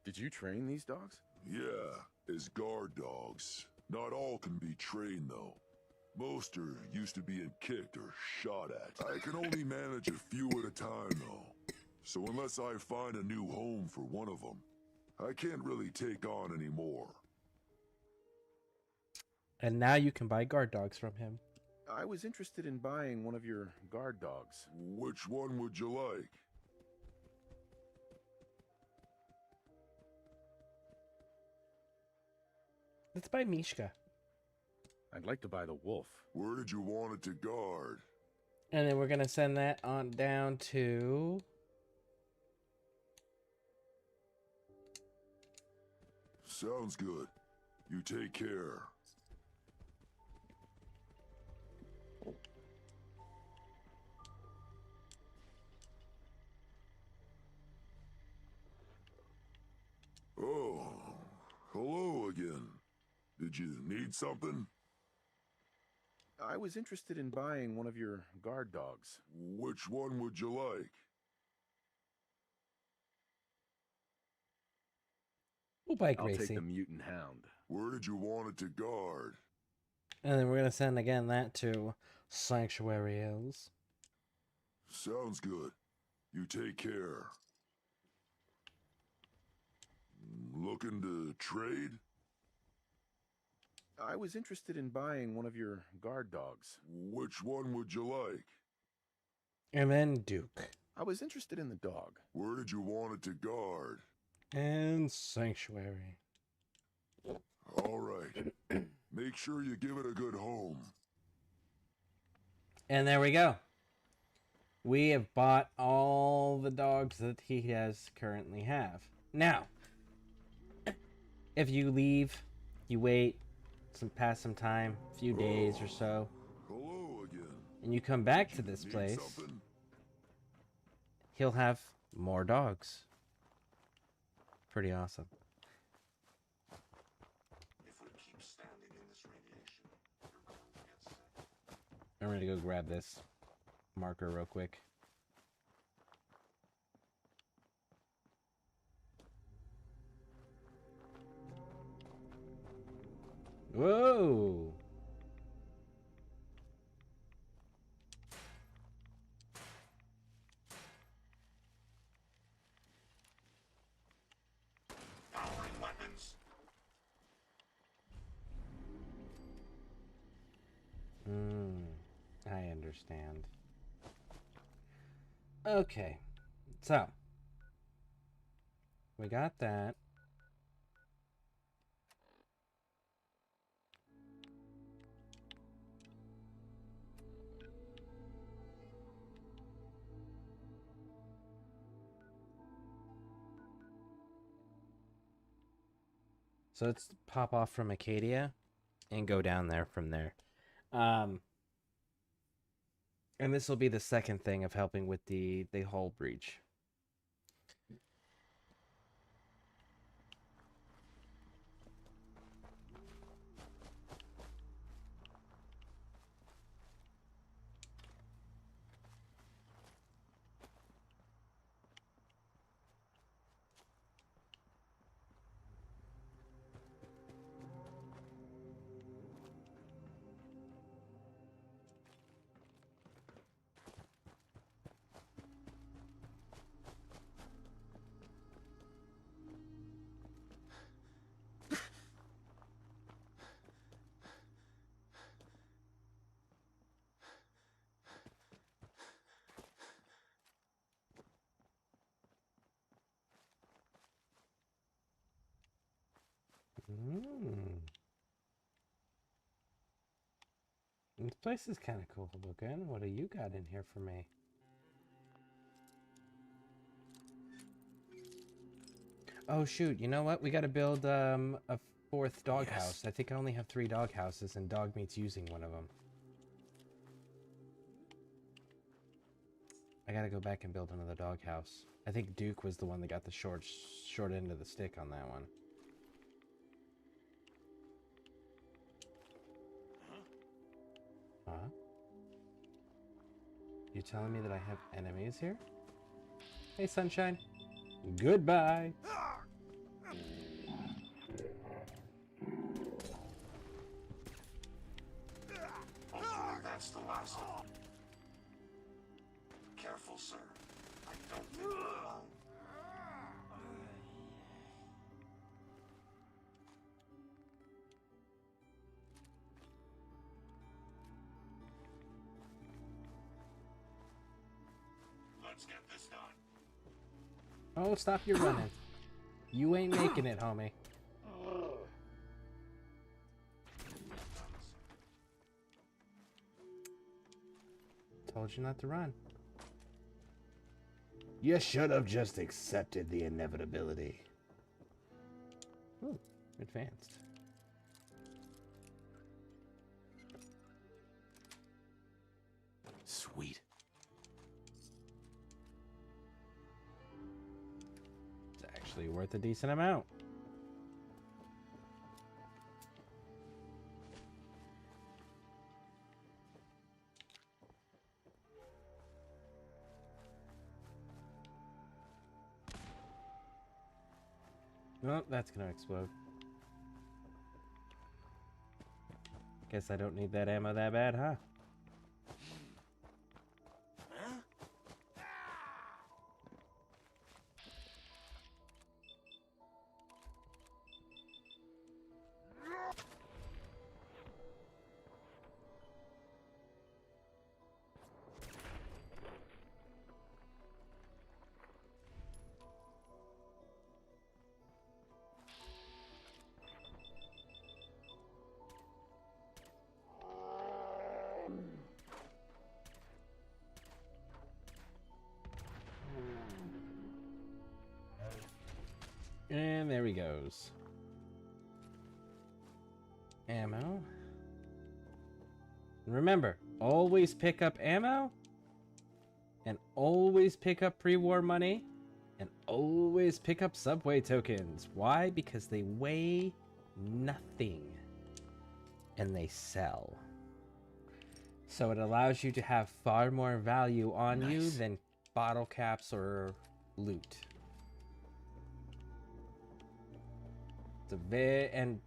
S2: Did you train these dogs?
S18: Yeah, as guard dogs. Not all can be trained, though. Most are used to being kicked or shot at. I can only manage a few at a time, though. So unless I find a new home for one of them, I can't really take on any more.
S1: And now you can buy guard dogs from him.
S2: I was interested in buying one of your guard dogs.
S18: Which one would you like?
S1: Let's buy Mishka.
S2: I'd like to buy the wolf.
S18: Where did you want it to guard?
S1: And then we're going to send that on down to...
S18: Sounds good. You take care. Oh, hello again. Did you need something?
S2: I was interested in buying one of your guard dogs.
S18: Which one would you like?
S1: We'll buy
S2: I'll
S1: Gracie.
S2: take the mutant hound.
S18: Where did you want it to guard?
S1: And then we're going to send again that to Sanctuary Hills.
S18: Sounds good. You take care. Looking to trade?
S2: I was interested in buying one of your guard dogs.
S18: Which one would you like?
S1: And then Duke.
S2: I was interested in the dog.
S18: Where did you want it to guard?
S1: And Sanctuary.
S18: All right. Make sure you give it a good home.
S1: And there we go. We have bought all the dogs that he does currently have. Now, if you leave, you wait, pass some time, a few days or so,
S18: Hello again.
S1: and you come back to this place, he'll have more dogs. Pretty awesome.
S6: If we keep standing in this
S1: I'm gonna go grab this marker real quick. Whoa!
S6: Powering weapons.
S1: I understand. Okay, so we got that. So let's pop off from Acadia and go down there from there. And this will be the second thing of helping with the hull breach. This place is kind of cool looking. What do you got in here for me? Oh shoot, you know what? We gotta build a fourth doghouse. I think I only have 3 doghouses and Dogmeat's using one of them. I gotta go back and build another doghouse. I think Duke was the one that got the short end of the stick on that one. Huh? You telling me that I have enemies here? Hey, Sunshine. Goodbye.
S6: Hopefully that's the last of them. Careful, sir. I don't think we're alone. Let's get this done.
S1: Oh, stop your running. You ain't making it, homie. Told you not to run. You should have just accepted the inevitability. Ooh, advanced.
S2: Sweet.
S1: It's actually worth a decent amount. Oh, that's gonna explode. Guess I don't need that ammo that bad, huh? And there he goes. Ammo. Remember, always pick up ammo. And always pick up pre-war money. And always pick up subway tokens. Why? Because they weigh nothing. And they sell. So it allows you to have far more value on you
S2: Nice.
S1: than bottle caps or loot. And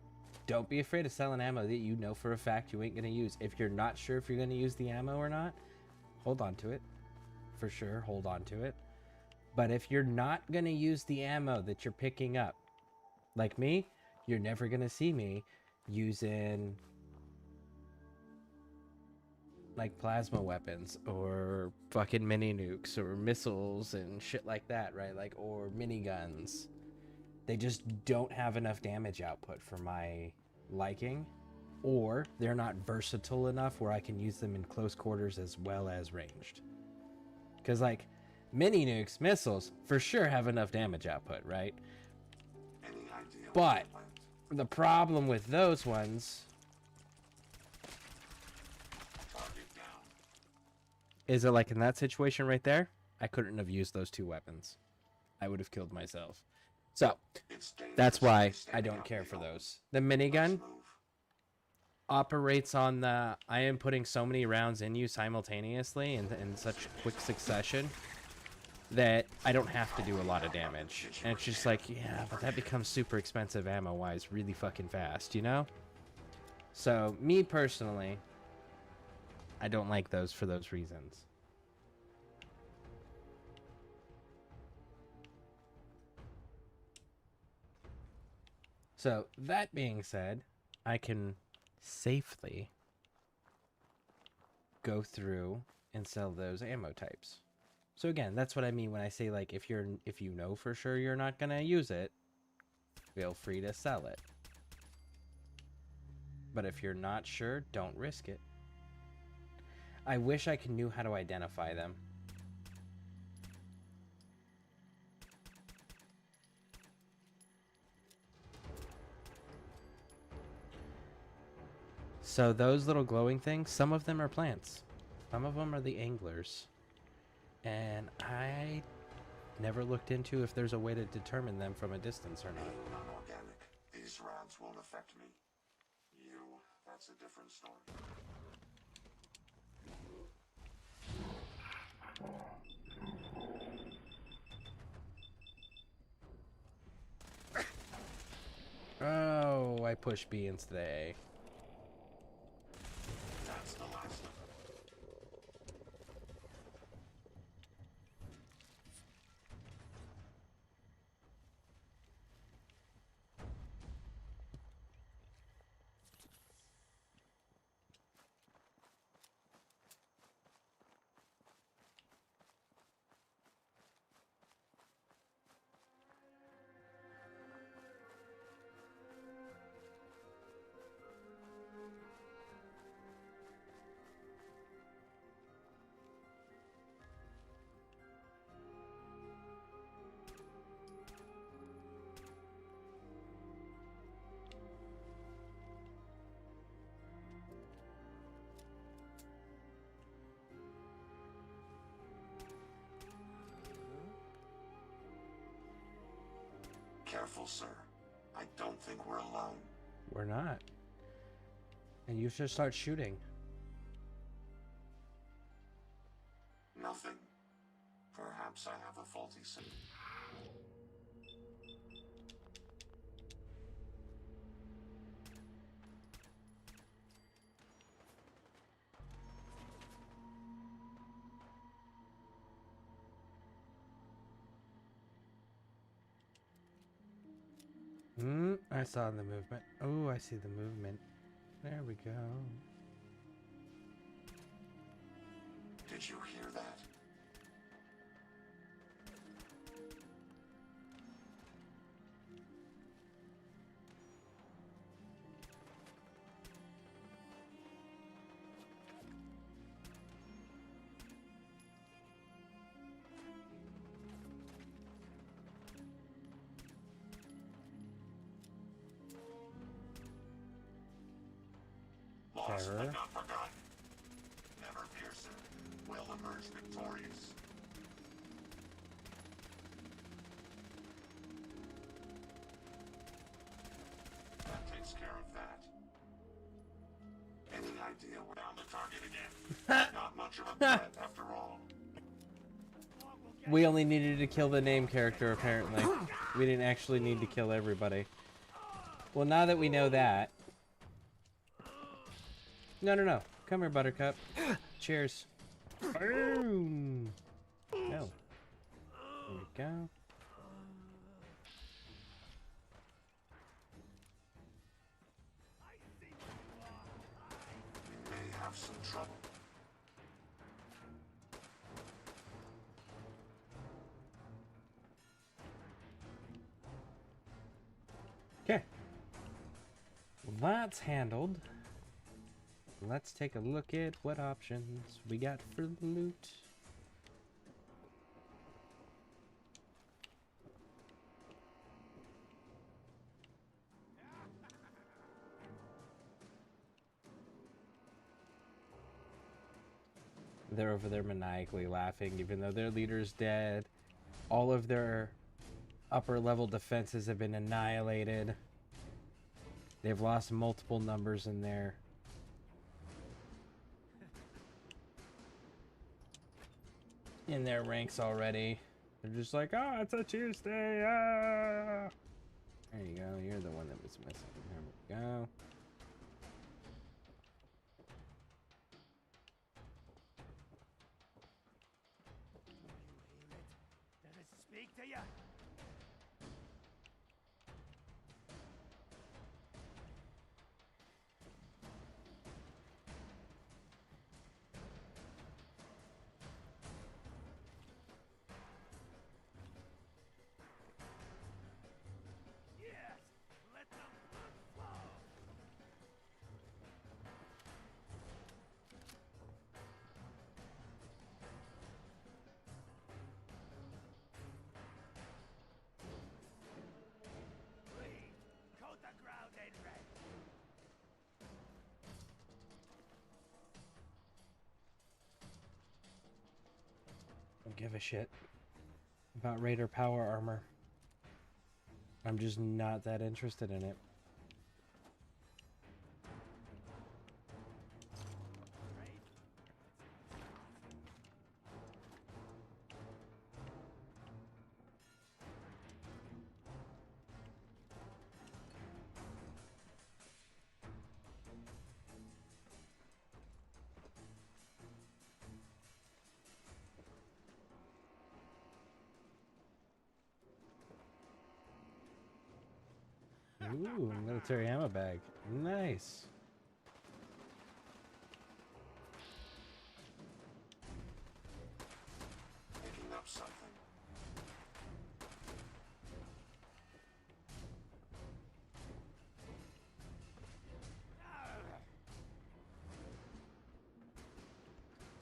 S1: don't be afraid of selling ammo that you know for a fact you ain't going to use. If you're not sure if you're going to use the ammo or not, hold on to it. For sure, hold on to it. But if you're not going to use the ammo that you're picking up, like me, you're never going to see me using like plasma weapons or fucking mini nukes or missiles and shit like that, right? Like, or miniguns. They just don't have enough damage output for my liking, or they're not versatile enough where I can use them in close quarters as well as ranged. Because like mini nukes, missiles for sure have enough damage output, right? But the problem with those ones is that, like in that situation right there, I couldn't have used those two weapons. I would have killed myself. So that's why I don't care for those. The minigun operates on the I am putting so many rounds in you simultaneously in such quick succession that I don't have to do a lot of damage. And it's just like, yeah, but that becomes super expensive ammo-wise really fucking fast, you know? So, me personally, I don't like those for those reasons. So, that being said, I can safely go through and sell those ammo types. So again, that's what I mean when I say, like, if you know for sure you're not going to use it, feel free to sell it. But if you're not sure, don't risk it. I wish I knew how to identify them. So those little glowing things, some of them are plants. Some of them are the anglers. And I never looked into if there's a way to determine them from a distance or not.
S6: Non-organic. These rounds won't affect me. You, that's a different story.
S1: Oh, I pushed B instead of A.
S6: That's the last of them. Careful, sir. I don't think we're alone.
S1: We're not. And you should start shooting.
S6: Nothing. Perhaps I have a faulty sim.
S1: I saw the movement. Oh, I see the movement. There we go.
S6: Did you hear that? Lost but not forgotten. Never fear, sir. We'll emerge victorious. That takes care of that. Any idea we're on the target again? Not much of a threat after all.
S1: We only needed to kill the name character, apparently. We didn't actually need to kill everybody. Well, now that we know that... No, no, no. Come here, Buttercup. Cheers. Boom. No. There we go.
S6: We may have some trouble.
S1: Okay. Well, that's handled. Let's take a look at what options we got for the loot. They're over there maniacally laughing, even though their leader's dead. All of their upper level defenses have been annihilated. They've lost multiple numbers in their ranks already. They're just like, oh, it's a Tuesday. Ah! There you go. You're the one that was missing. There we go.
S7: Does it speak to you? Yes, let them flow. Please, coat the ground in red.
S1: Don't give a shit about Raider power armor. I'm just not that interested in it. Ooh, military ammo bag. Nice.
S6: Picking up something.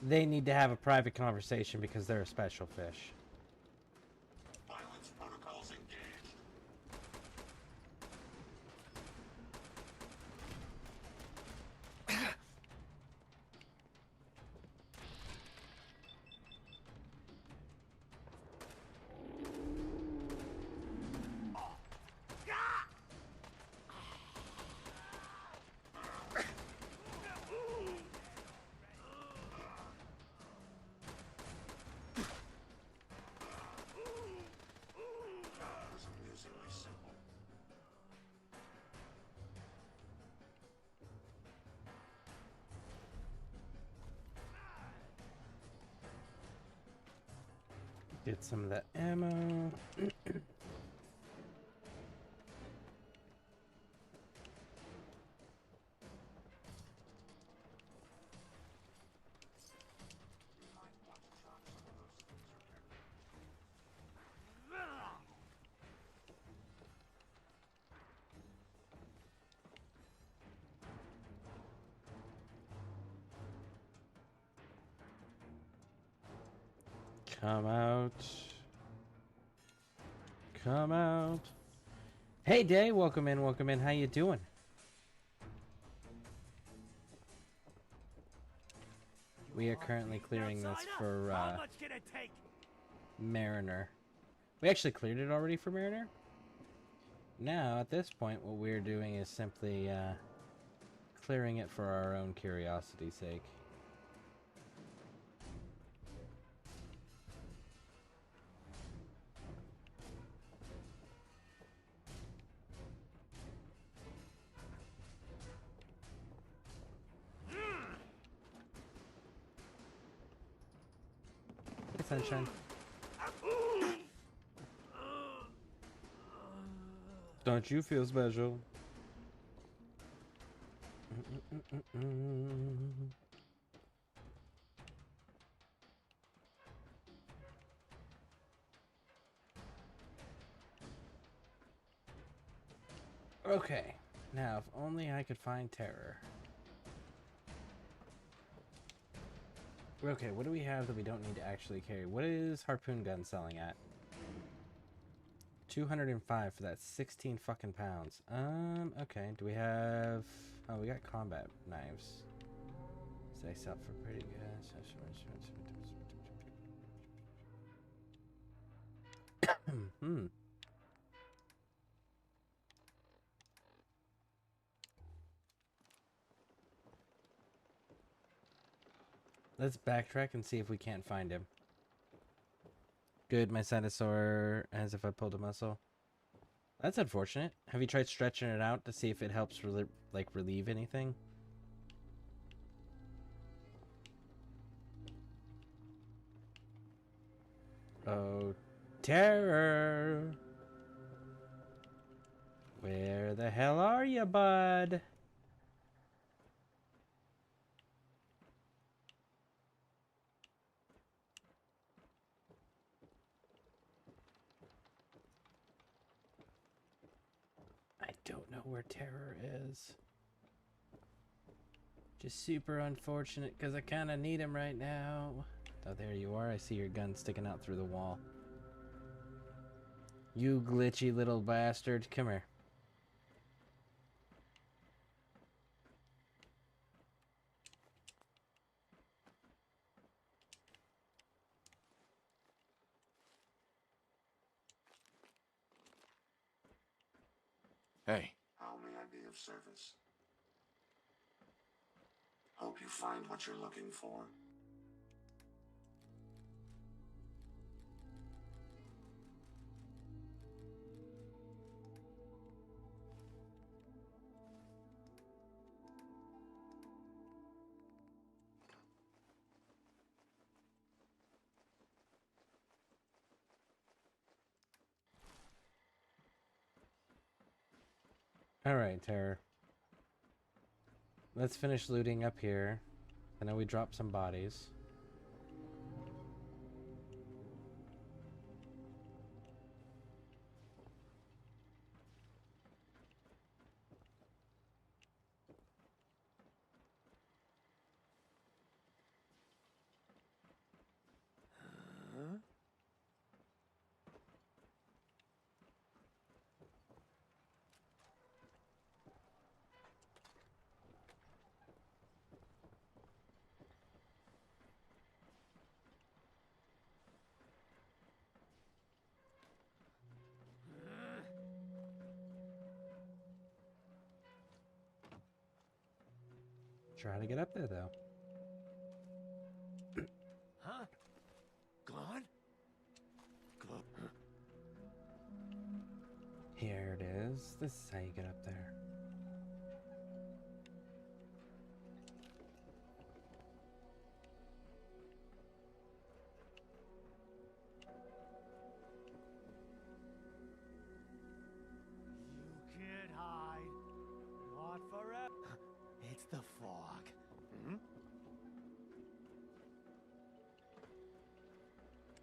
S1: They need to have a private conversation because they're a special fish.
S6: Violence protocols engaged. That was amusingly simple.
S1: Get some of that ammo. Come out. Come out. Hey, Day. Welcome in. Welcome in. How you doing? We are currently clearing this for Mariner. We actually cleared it already for Mariner. Now, at this point, what we're doing is simply clearing it for our own curiosity's sake. sunshine. Don't you feel special? Okay, now if only I could find terror. Okay, what do we have that we don't need to actually carry? What is harpoon gun selling at? 205 for that 16 fucking pounds. Okay, do we have... Oh, we got combat knives. So they sell for pretty good. Let's backtrack and see if we can't find him. Good, my Cynosaur, as if I pulled a muscle. That's unfortunate. Have you tried stretching it out to see if it helps relieve anything? Oh, terror! Where the hell are you, bud? I don't know where terror is. Just super unfortunate because I kind of need him right now. Oh, there you are. I see your gun sticking out through the wall. You glitchy little bastard. Come here.
S2: Hey.
S6: How may I be of service? Hope you find what you're looking for.
S1: Alright, terror. Let's finish looting up here. I know we dropped some bodies. Try to get up there, though.
S7: Huh? Gone?
S1: Here it is. This is how you get up there.
S7: You can't hide. Not forever. It's the fog. Hmm?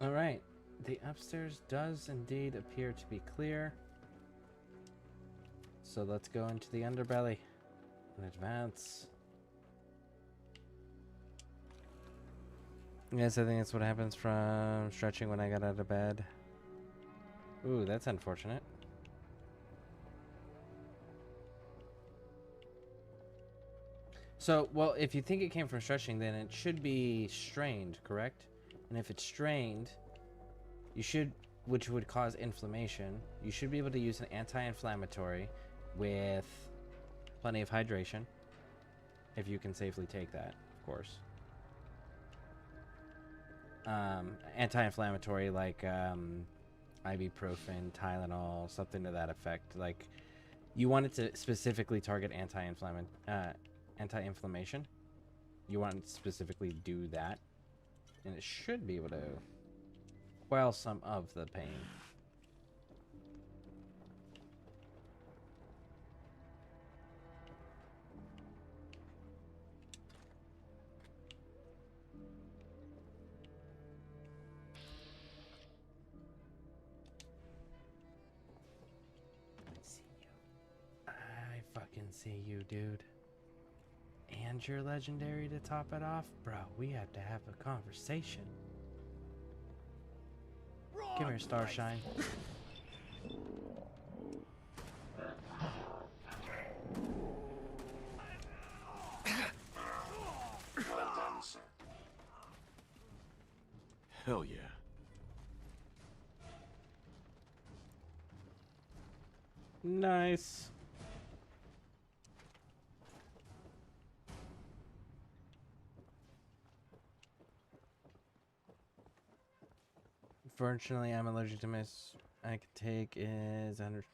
S1: Alright. The upstairs does indeed appear to be clear. So let's go into the underbelly and advance. Yes, I think that's what happens from stretching when I got out of bed. Ooh, that's unfortunate. So, well, if you think it came from stretching, then it should be strained, correct? And if it's strained, you should, which would cause inflammation, you should be able to use an anti-inflammatory with plenty of hydration, if you can safely take that, of course. Anti-inflammatory like ibuprofen, Tylenol, something to that effect. Like, you want it to specifically target anti-inflammation. You want it to specifically do that, and it should be able to quell some of the pain. I fucking see you, dude. And you're legendary to top it off? Bro, we have to have a conversation. Come here, Starshine.
S6: Well done, sir.
S2: Hell yeah.
S1: Nice. Fortunately, I'm allergic to mist. I can take is under.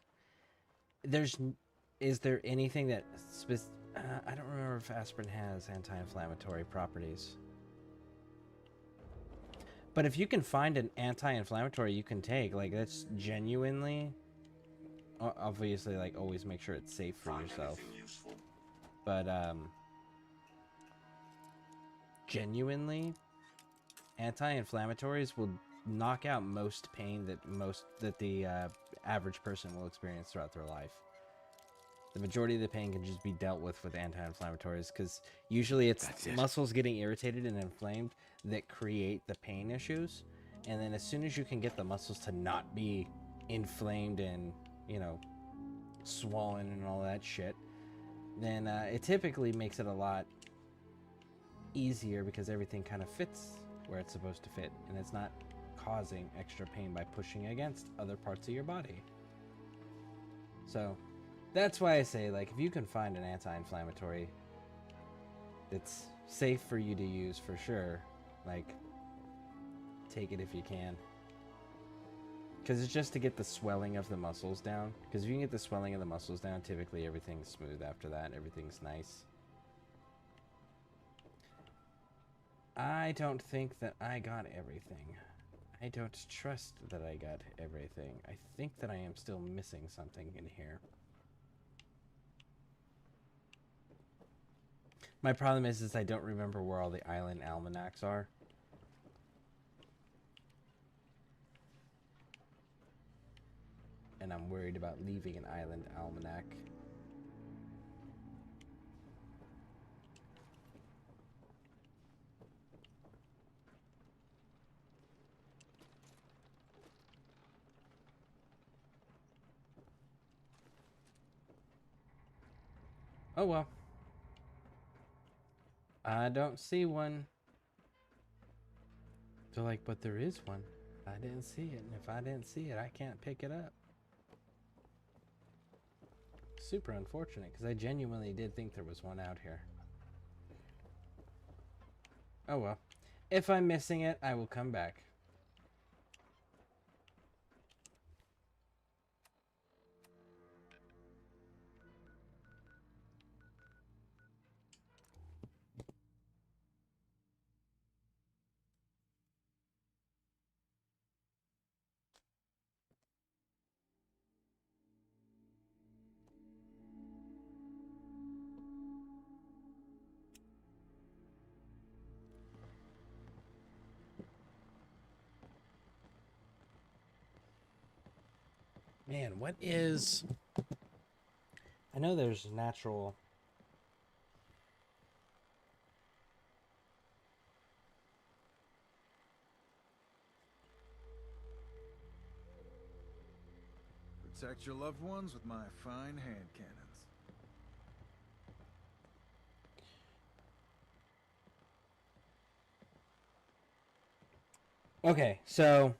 S1: Is there anything that I don't remember if aspirin has anti-inflammatory properties. But if you can find an anti-inflammatory you can take, like that's genuinely, obviously, like always make sure it's safe for yourself. But genuinely, anti-inflammatories will knock out most pain that the average person will experience throughout their life. The majority of the pain can just be dealt with anti-inflammatories, because usually it's muscles getting irritated and inflamed that create the pain issues. And then as soon as you can get the muscles to not be inflamed and, you know, swollen and all that shit, then it typically makes it a lot easier, because everything kind of fits where it's supposed to fit, and it's not causing extra pain by pushing against other parts of your body. So that's why I say, like, if you can find an anti-inflammatory that's safe for you to use, for sure, like, take it if you can. Because it's just to get the swelling of the muscles down. Because if you can get the swelling of the muscles down, typically everything's smooth after that. Everything's nice. I don't think that I got everything. I don't trust that I got everything. I think that I am still missing something in here. My problem is I don't remember where all the island almanacs are. And I'm worried about leaving an island almanac. Oh well. I don't see one. So like, but there is one. I didn't see it, and if I didn't see it, I can't pick it up. Super unfortunate, because I genuinely did think there was one out here. Oh well. If I'm missing it, I will come back. Man, what is... I know there's natural...
S16: Protect your loved ones with my fine hand cannons.
S1: Okay, so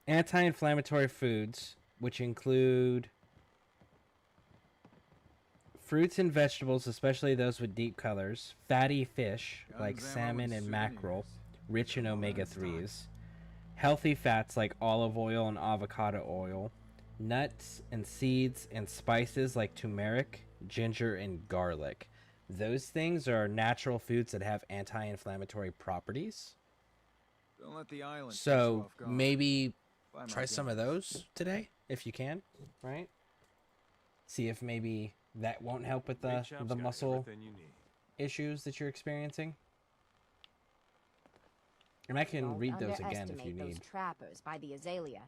S1: anti-inflammatory foods, which include fruits and vegetables, especially those with deep colors, fatty fish like salmon and mackerel, rich in omega-3s, healthy fats like olive oil and avocado oil, nuts and seeds and spices like turmeric, ginger, and garlic. Those things are natural foods that have anti-inflammatory properties.
S16: Don't let the island catch you
S1: So
S16: off guard.
S1: maybe
S16: Buy my
S1: try some of
S16: guns.
S1: those today if you can, right? See if maybe that won't help with
S10: Bait
S1: the
S10: shop's
S1: the
S10: got
S1: muscle
S10: everything you need.
S1: issues that you're experiencing. And I can
S9: Don't
S1: read those again if you
S9: underestimate those
S1: need.
S9: trappers by the Azalea.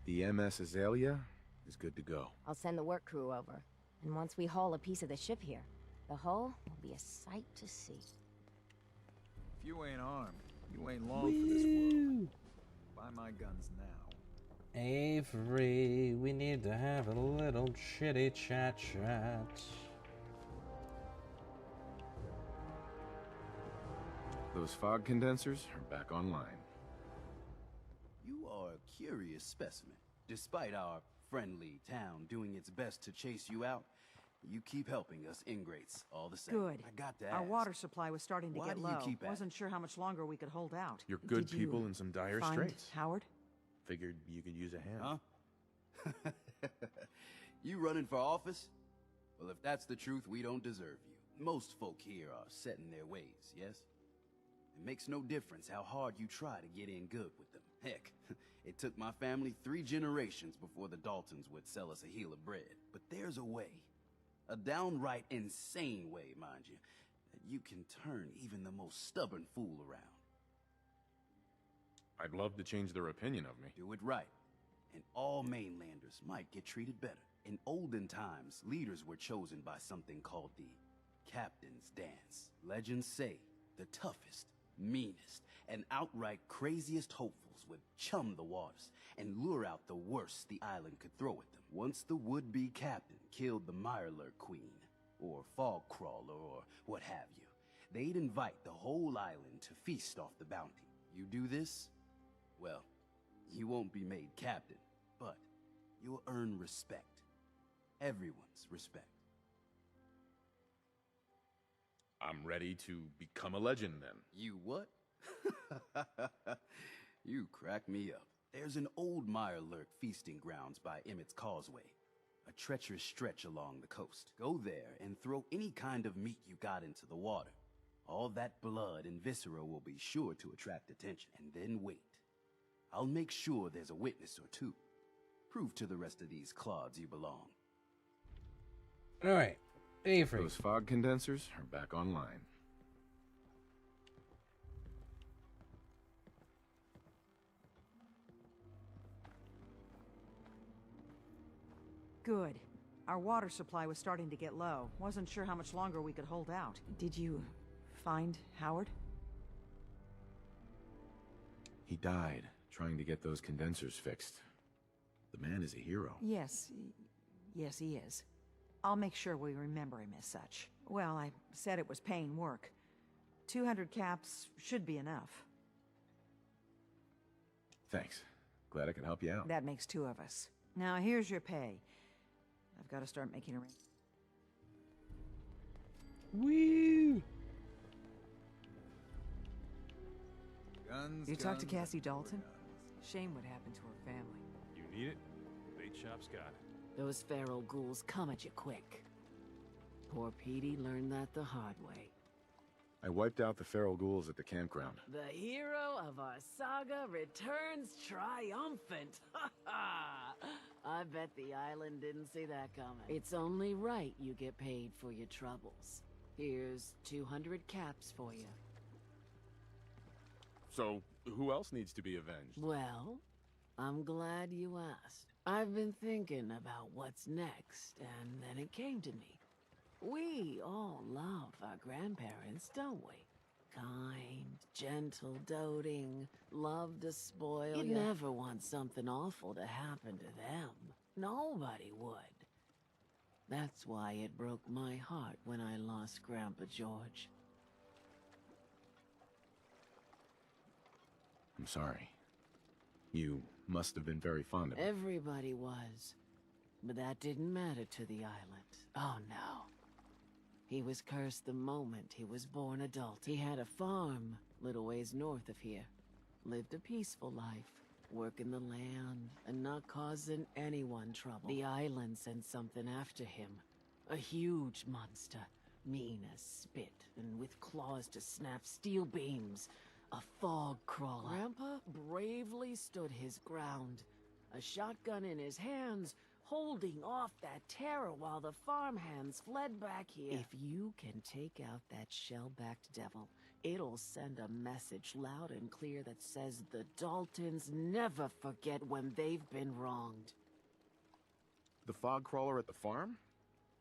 S2: The MS Azalea is good to go.
S9: I'll send the work crew over. And once we haul a piece of the ship here, the hull will be a sight to see.
S16: If you ain't armed, you ain't long for this world. Buy my guns now.
S1: Avery, we need to have a little chitty chat.
S2: Those fog condensers are back online.
S13: You are a curious specimen. Despite our friendly town doing its best to chase you out, you keep helping us ingrates all the same.
S17: Good.
S13: I got to
S17: Our
S13: ask,
S17: water supply was starting to
S13: why
S17: get
S13: do you
S17: low.
S13: keep at
S17: Wasn't sure how much longer we could hold out.
S2: You're good
S17: Did you
S2: people in some dire
S17: find
S2: straits.
S17: Howard?
S2: Figured you could use a hand.
S13: Huh? You running for office? Well, if that's the truth, we don't deserve you. Most folk here are set in their ways, yes? It makes no difference how hard you try to get in good with them. Heck, it took my family 3 generations before the Daltons would sell us a heel of bread. But there's a way, a downright insane way, mind you, that you can turn even the most stubborn fool around.
S2: I'd love to change their opinion of me.
S13: Do it right, and all mainlanders might get treated better. In olden times, leaders were chosen by something called the Captain's Dance. Legends say the toughest, meanest, and outright craziest hopefuls would chum the waters and lure out the worst the island could throw at them. Once the would-be captain killed the Mirelurk Queen, or Fog Crawler, or what have you, they'd invite the whole island to feast off the bounty. You do this? Well, you won't be made captain, but you'll earn respect. Everyone's respect.
S2: I'm ready to become a legend then.
S13: You what? You crack me up. There's an old Mirelurk feasting grounds by Emmett's Causeway, a treacherous stretch along the coast. Go there and throw any kind of meat you got into the water. All that blood and viscera will be sure to attract attention. And then wait. I'll make sure there's a witness or two. Prove to the rest of these clods you belong.
S1: All right, Avery.
S2: Those fog condensers are back online.
S17: Good. Our water supply was starting to get low. Wasn't sure how much longer we could hold out. Did you find Howard?
S2: He died trying to get those condensers fixed. The man is a hero.
S17: Yes. Yes, he is. I'll make sure we remember him as such. Well, I said it was paying work. 200 caps should be enough.
S2: Thanks. Glad I could help you out.
S17: That makes 2 of us. Now, here's your pay. I've got to start making a ring.
S1: Woo!
S16: Guns,
S17: You talked to
S16: guns,
S17: Cassie Dalton?
S16: guns.
S17: Shame what happened to her family.
S10: You need it? Bait shop's got it.
S4: Those feral ghouls come at you quick. Poor Petey learned that the hard way.
S2: I wiped out the feral ghouls at the campground.
S4: The hero of our saga returns triumphant. I bet the island didn't see that coming. It's only right you get paid for your troubles. Here's 200 caps for you.
S2: So, who else needs to be avenged?
S4: Well, I'm glad you asked. I've been thinking about what's next, and then it came to me. We all love our grandparents, don't we? Kind, gentle, doting, love to spoil you. Never want something awful to happen to them. Nobody would. That's why it broke my heart when I lost Grandpa George.
S2: I'm sorry. You must have been very fond of him.
S4: Everybody was. But that didn't matter to the island. Oh no. He was cursed the moment he was born adult. He had a farm, little ways north of here. Lived a peaceful life, working the land, and not causing anyone trouble. The island sent something after him. A huge monster, Mean as spit, and with claws to snap steel beams. A fog crawler. Grandpa bravely stood his ground, a shotgun in his hands, holding off that terror while the farmhands fled back here. If you can take out that shell-backed devil, it'll send a message loud and clear that says the Daltons never forget when they've been wronged.
S2: The fog crawler at the farm?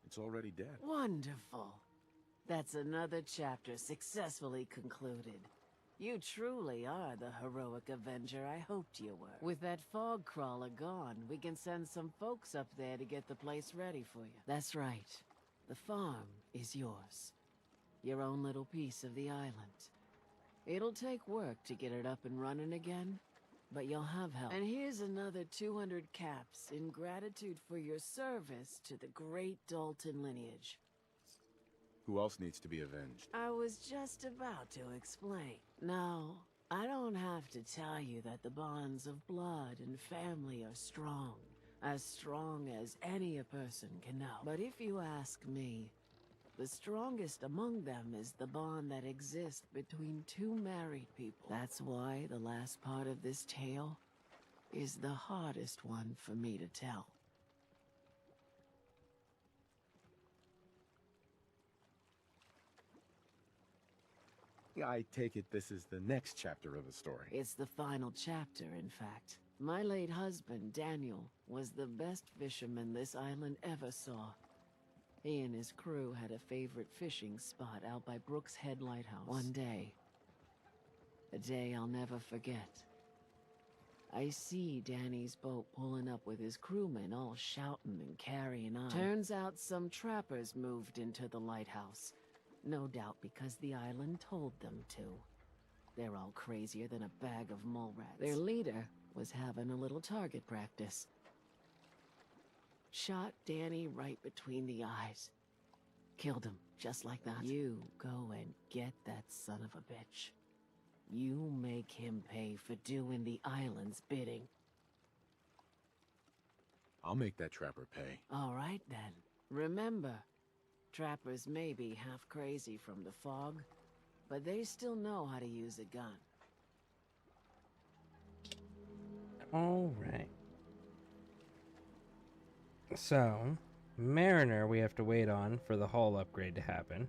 S2: It's already dead.
S4: Wonderful. That's another chapter successfully concluded. You truly are the heroic Avenger I hoped you were. With that fog crawler gone, we can send some folks up there to get the place ready for you. That's right. The farm is yours. Your own little piece of the island. It'll take work to get it up and running again, but you'll have help. And here's another 200 caps in gratitude for your service to the great Dalton lineage.
S2: Who else needs to be avenged?
S4: I was just about to explain. No, I don't have to tell you that the bonds of blood and family are strong. As strong as any a person can know. But if you ask me, the strongest among them is the bond that exists between two married people. That's why the last part of this tale is the hardest one for me to tell.
S2: I take it this is the next chapter of the story.
S4: It's the final chapter, in fact. My late husband, Daniel, was the best fisherman this island ever saw. He and his crew had a favorite fishing spot out by Brooks Head Lighthouse. One day, a day I'll never forget, I see Danny's boat pulling up with his crewmen all shouting and carrying on. Turns out some trappers moved into the lighthouse. No doubt because the island told them to. They're all crazier than a bag of mole rats. Their leader was having a little target practice. Shot Danny right between the eyes. Killed him, just like that. You go and get that son of a bitch. You make him pay for doing the island's bidding.
S2: I'll make that trapper pay.
S4: All right, then. Remember, trappers may be half crazy from the fog, but they still know how to use a gun.
S1: All right. So, Mariner we have to wait on for the hull upgrade to happen.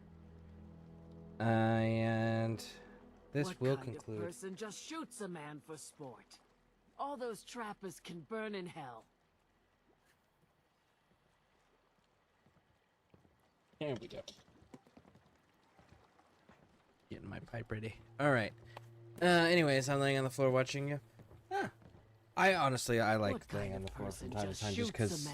S1: And this will conclude.
S4: What kind of person just shoots a man for sport? All those trappers can burn in hell.
S1: There we go. Getting my pipe ready. All right. Anyways, I'm laying on the floor watching you. I honestly like laying on the floor from time to time just because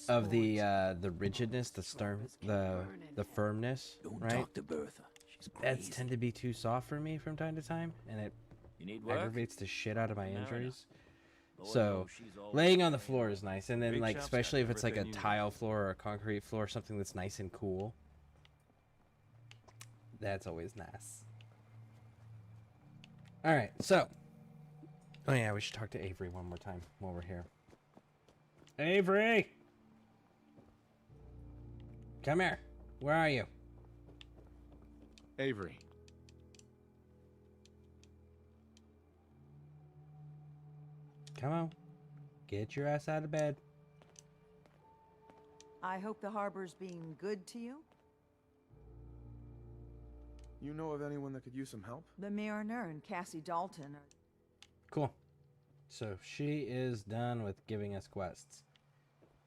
S1: of the rigidness, the firmness.
S14: Don't
S1: right?
S14: talk to Bertha. She's crazy.
S1: That's tend to be too soft for me from time to time, and it aggravates the shit out of my injuries. So laying on the floor is nice, and then like especially if it's like a tile floor or a concrete floor, something that's nice and cool. That's always nice. All right, so. Oh yeah, we should talk to Avery one more time while we're here. Avery! Come here. Where are you?
S2: Avery.
S1: Come on. Get your ass out of bed.
S17: I hope the harbor's being good to you.
S2: You know of anyone that could use some help?
S17: The Mariner and Cassie Dalton are...
S1: Cool. So she is done with giving us quests.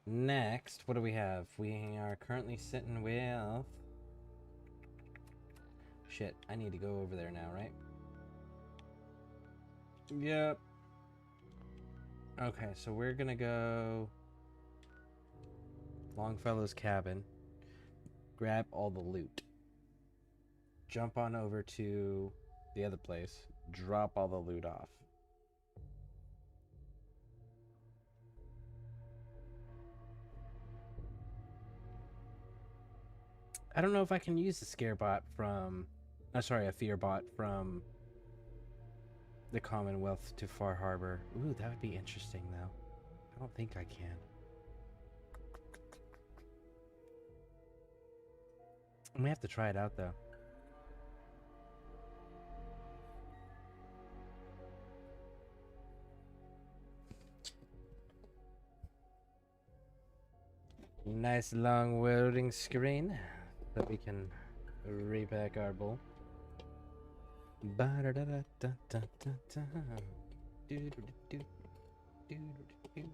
S1: Next, what do we have? We are currently sitting with... Shit, I need to go over there now, right? Yep. Okay, so we're gonna go... Longfellow's cabin. Grab all the loot. Jump on over to the other place. Drop all the loot off. I don't know if I can use the Scarebot from... a Fearbot from the Commonwealth to Far Harbor. Ooh, that would be interesting, though. I don't think I can. We have to try it out though. Nice long loading screen so we can repack our bowl. Ba-da-da-da-da-da-da-da. Do-do-do-do. Do-do-do-do.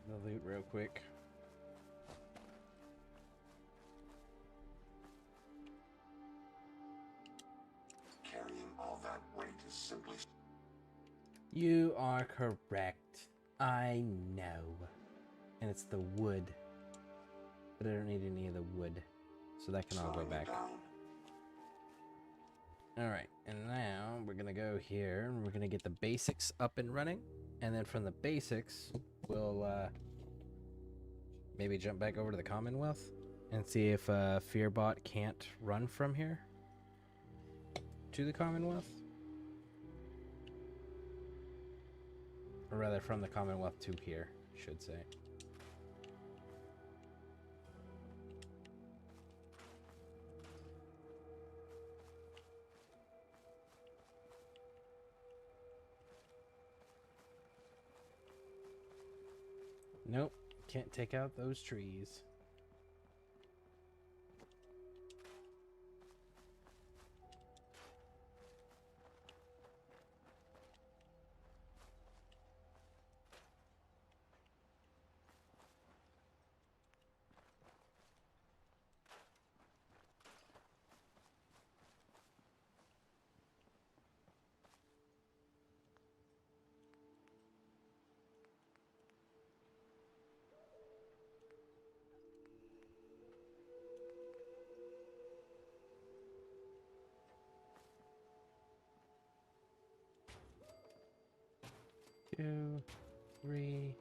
S1: The loot real quick.
S6: Carrying all that weight is simply...
S1: You are correct. I know. And it's the wood. But I don't need any of the wood. So that can all go back. Alright, and now we're gonna go here and we're gonna get the basics up and running. And then from the basics, we'll maybe jump back over to the Commonwealth and see if Fearbot can't run from here to the Commonwealth. Or rather, from the Commonwealth to here, I should say. Nope, can't take out those trees. Two, three.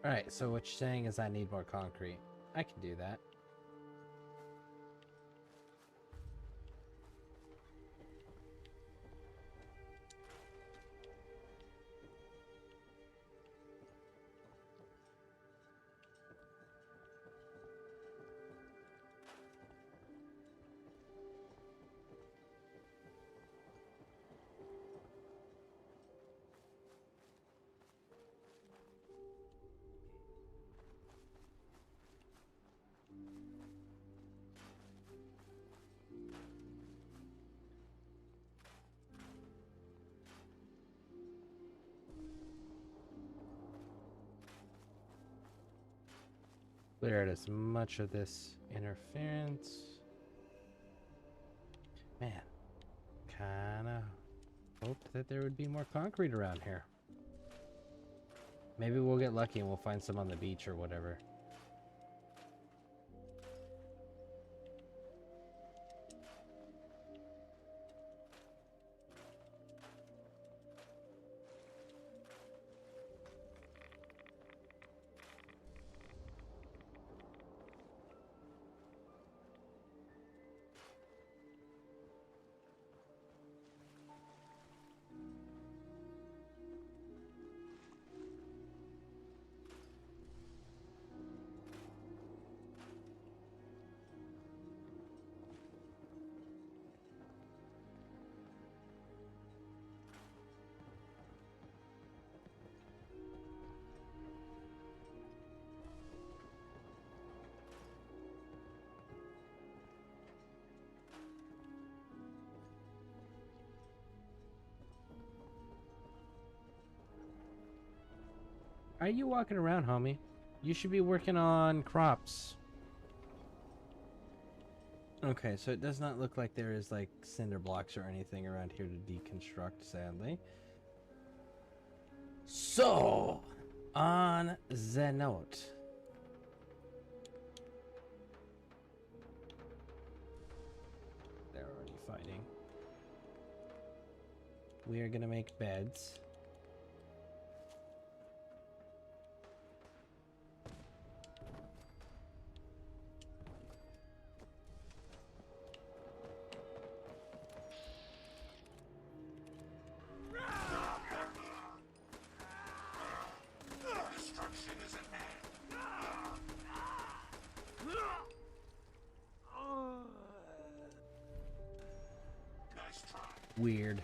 S1: Alright, so what you're saying is I need more concrete. I can do that. Clear out as much of this interference. Man, kinda hoped that there would be more concrete around here. Maybe we'll get lucky and we'll find some on the beach or whatever. Why are you walking around, homie? You should be working on crops. Okay, so it does not look like there is like cinder blocks or anything around here to deconstruct, sadly. So, on the note, they're already fighting. We are gonna make beds.
S6: Destruction is at hand. Nice try.
S1: Weird.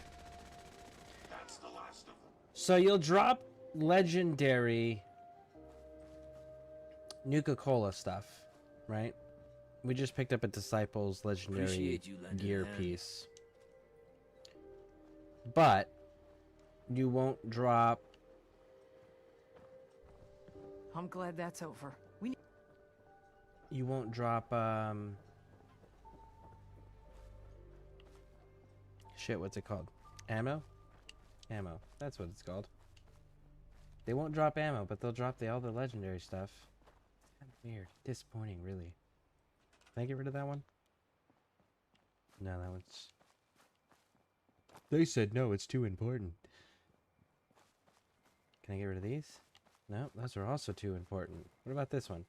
S6: That's the last of them.
S1: So you'll drop legendary Nuka-Cola stuff, right? We just picked up a Disciples legendary
S14: Appreciate you lending a
S1: gear
S14: hand.
S1: piece. But you won't drop...
S17: I'm glad that's over.
S1: You won't drop, shit, what's it called? Ammo? Ammo. That's what it's called. They won't drop ammo, but they'll drop all the legendary stuff. Kind of weird. Disappointing, really. Can I get rid of that one? No, that one's... They said no, it's too important. Can I get rid of these? No, those are also too important. What about this one?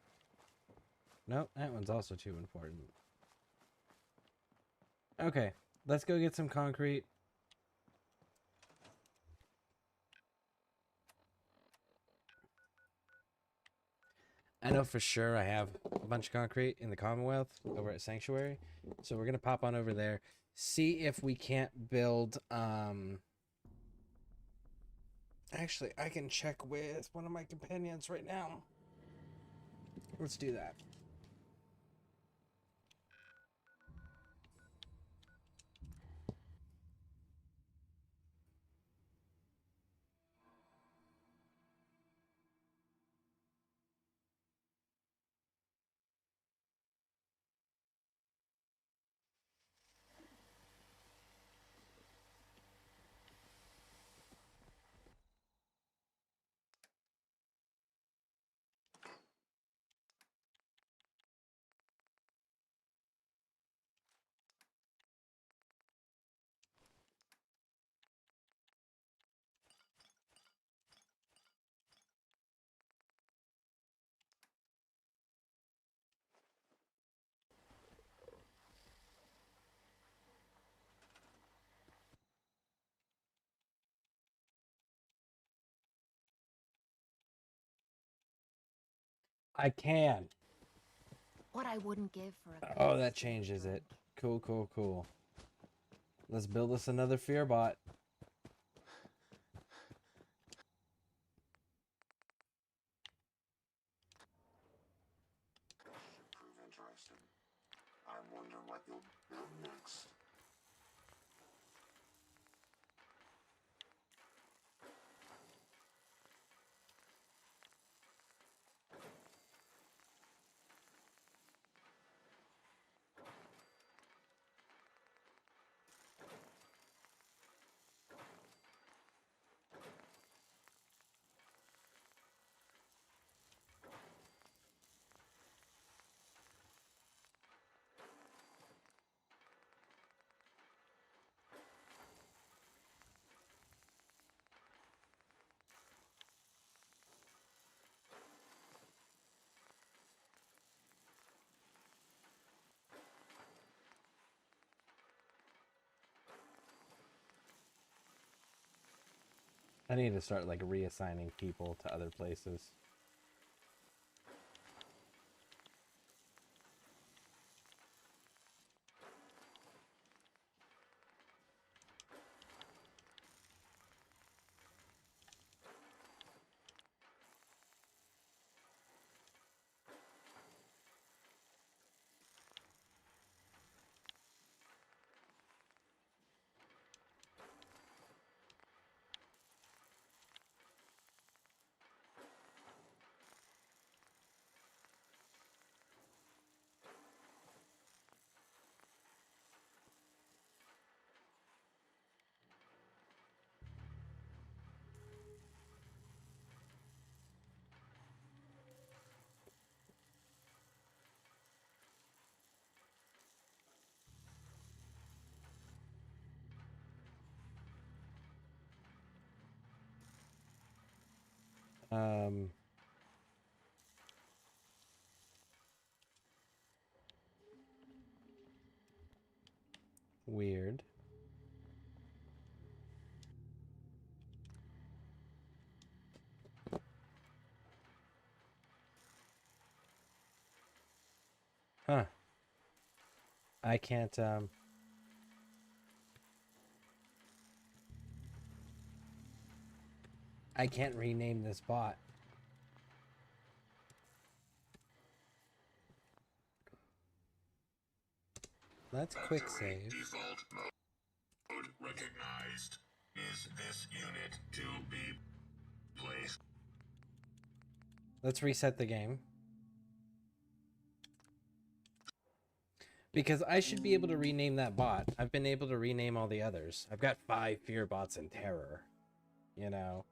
S1: No, that one's also too important. Okay, let's go get some concrete. I know for sure I have a bunch of concrete in the Commonwealth over at Sanctuary. So we're going to pop on over there. See if we can't build... Actually, I can check with one of my companions right now. Let's do that. I can.
S15: What I wouldn't give for a...
S1: Oh, that changes it. Cool, cool, cool. Let's build us another fear bot.
S6: Should prove interesting. I wonder what you'll build next.
S1: I need to start like reassigning people to other places. Um, weird. Huh. I can't, I can't rename this bot. Let's quick save.
S6: Default mode recognized. Is this unit to be placed?
S1: Let's reset the game. Because I should be able to rename that bot. I've been able to rename all the others. I've got 5 fear bots in terror. You know.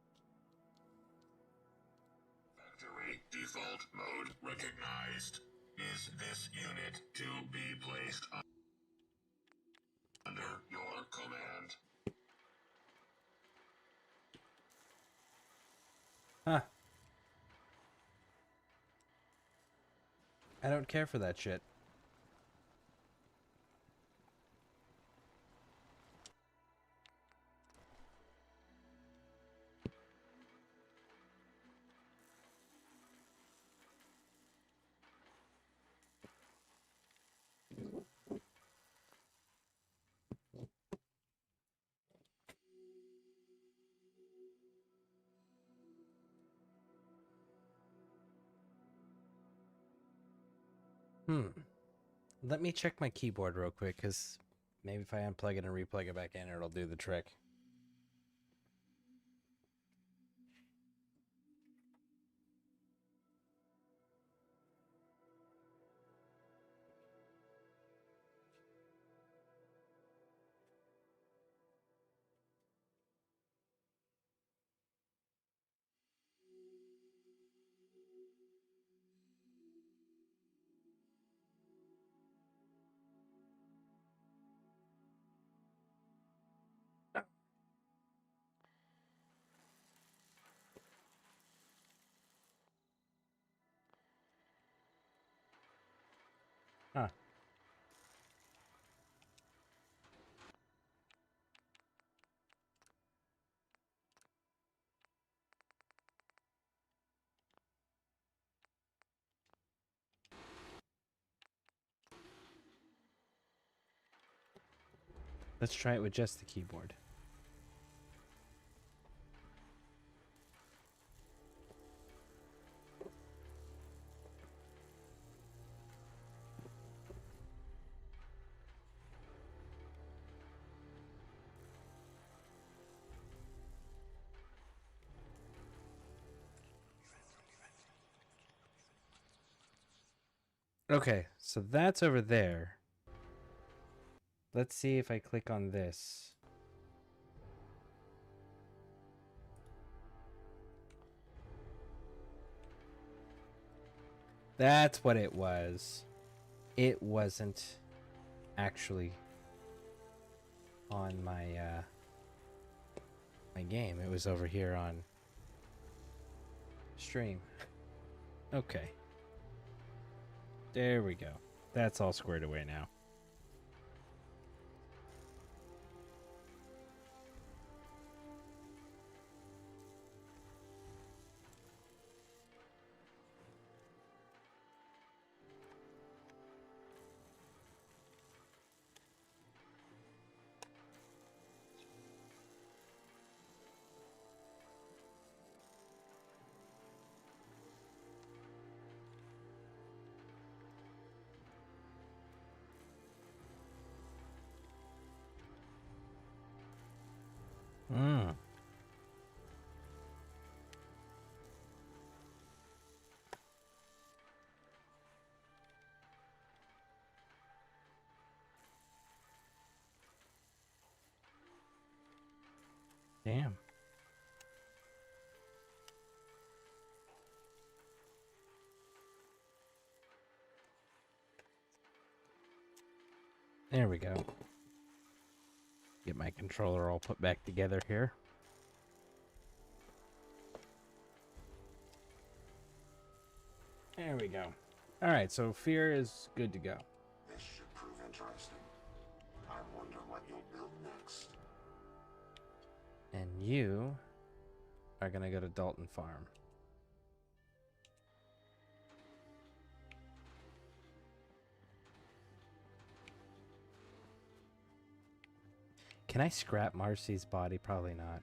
S6: Factory default mode recognized. Is this unit to be placed under your command?
S1: Huh. I don't care for that shit. Let me check my keyboard real quick, because maybe if I unplug it and replug it back in, it'll do the trick. Huh. Let's try it with just the keyboard. Okay, so that's over there. Let's see if I click on this. That's what it was. It wasn't actually on my my game. It was over here on stream. Okay. There we go. That's all squared away now. Damn. There we go. Get my controller all put back together here. There we go. All right, so fear is good to go.
S6: This should prove interesting. I wonder what you'll build next.
S1: And you are gonna go to Dalton Farm. Can I scrap Marcy's body? Probably not.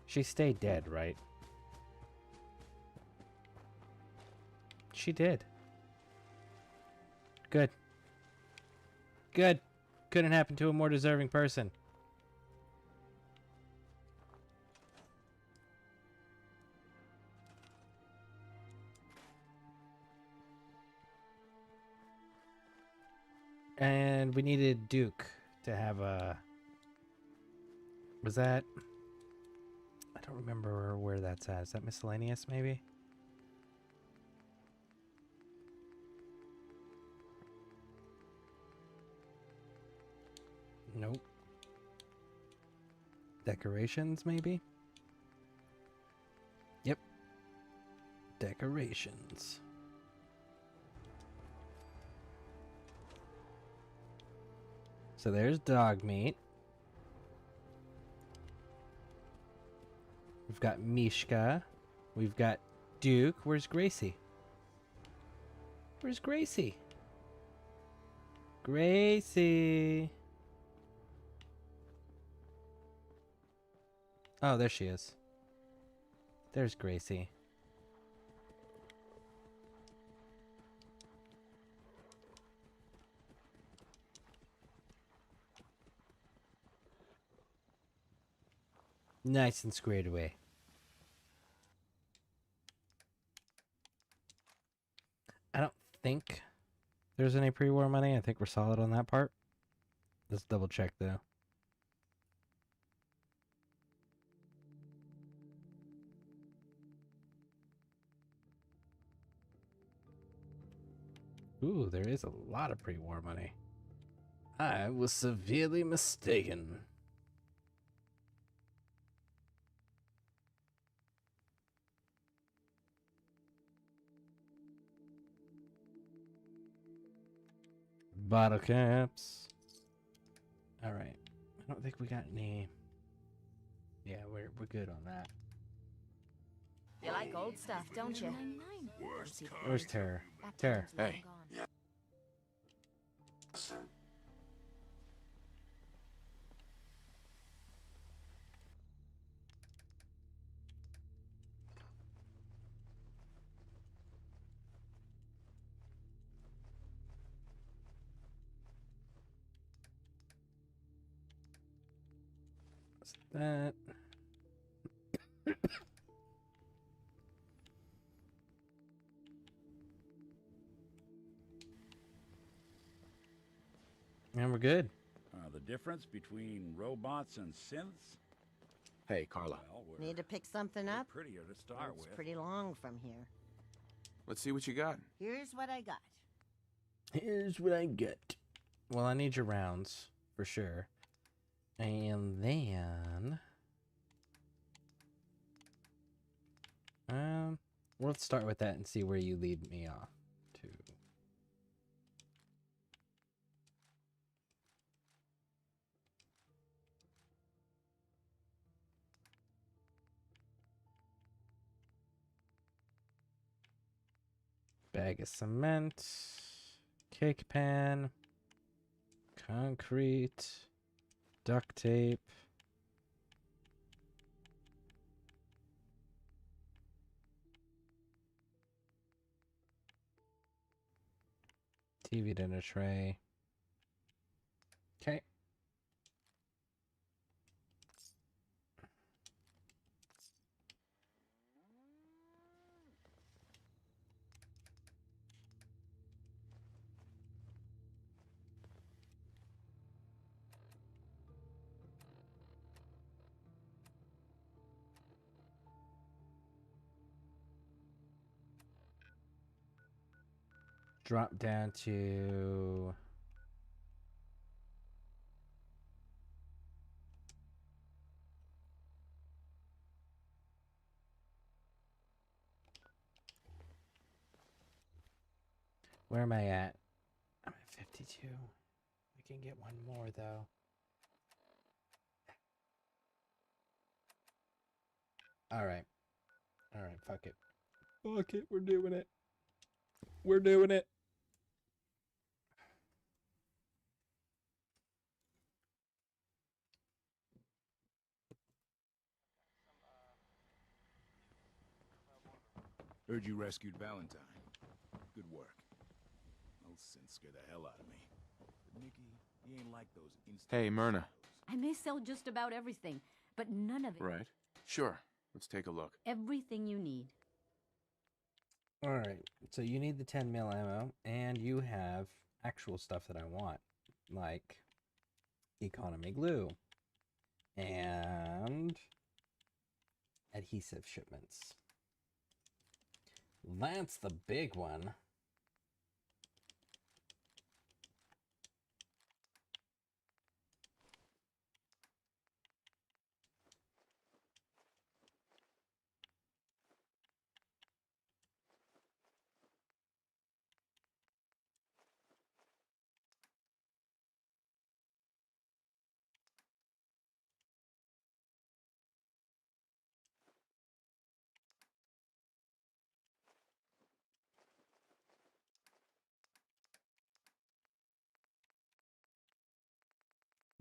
S1: She stayed dead, right? She did. Good. Good. Couldn't happen to a more deserving person. And we needed Duke to have a... Was that... I don't remember where that's at. Is that miscellaneous, maybe? Nope. Decorations, maybe? Yep. Decorations. So there's dog meat. We've got Mishka. We've got Duke. Where's Gracie? Where's Gracie? Gracie. Oh, there she is. There's Gracie. Nice and squared away. I don't think there's any pre-war money. I think we're solid on that part. Let's double check though. Ooh, there is a lot of pre-war money. I was severely mistaken. Bottle caps. All right. I don't think we got any. Yeah, we're good on that.
S15: You like old stuff, don't you?
S1: Where's Terror? Terror.
S2: Hey.
S1: What's that? And we're good.
S3: The difference between robots and synths?
S2: Hey, Carla.
S3: Well,
S19: Need to pick something up?
S3: prettier to start
S19: It's
S3: with.
S19: pretty long from here.
S2: Let's see what you got.
S19: Here's what I got.
S1: Here's what I get. Well, I need your rounds for sure. And then let's start with that and see where you lead me off to. Bag of cement, cake pan, concrete, duct tape. TV dinner tray. Okay. Drop down to Where am I at? I'm at 52. We can get one more, though. Alright. Alright, fuck it. Fuck it, we're doing it. We're doing it.
S20: Heard you rescued Valentine. Good work. Those synths scare the hell out of me. But Nikki, he ain't like those instant...
S2: Hey, Myrna.
S11: I may sell just about everything, but none of it.
S2: Right. Sure. Let's take a look.
S11: Everything you need.
S1: Alright, so you need the 10 mil ammo, and you have actual stuff that I want, like economy glue and adhesive shipments. That's the big one.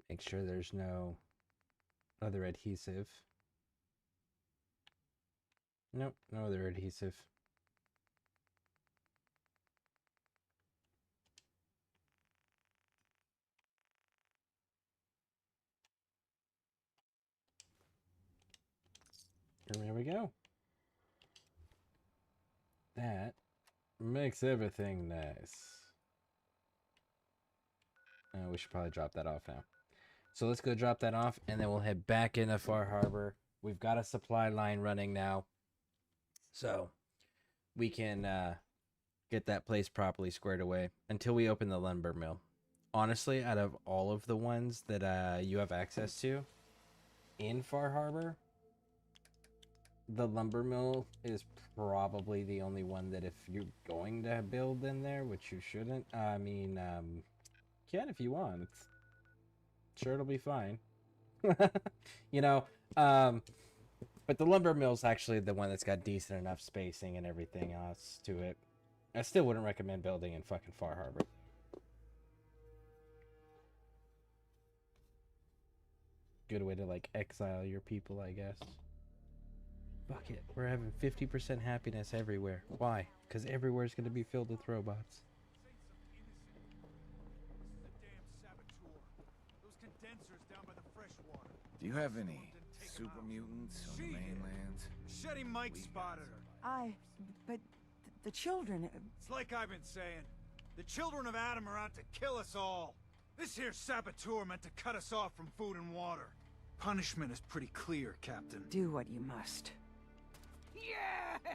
S1: Make sure there's no other adhesive. Nope, no other adhesive. And there we go. That makes everything nice. We should probably drop that off now. So let's go drop that off, and then we'll head back into Far Harbor. We've got a supply line running now, so we can get that place properly squared away until we open the lumber mill. Honestly, out of all of the ones that you have access to in Far Harbor, the lumber mill is probably the only one that if you're going to build in there, which you shouldn't, I mean, can if you want. It's sure it'll be fine. You know, but the lumber mill's actually the one that's got decent enough spacing and everything else to it. I still wouldn't recommend building in fucking Far Harbor. Good way to, like, exile your people, I guess. Fuck it. We're having 50% happiness everywhere. Why? Because everywhere's going to be filled with robots.
S16: Do you have any super mutants on the mainland?
S21: Shetty Mike spotted her.
S17: But the children...
S21: It's like I've been saying. The children of Adam are out to kill us all. This here saboteur meant to cut us off from food and water. Punishment is pretty clear, Captain.
S17: Do what you must.
S22: Yeah!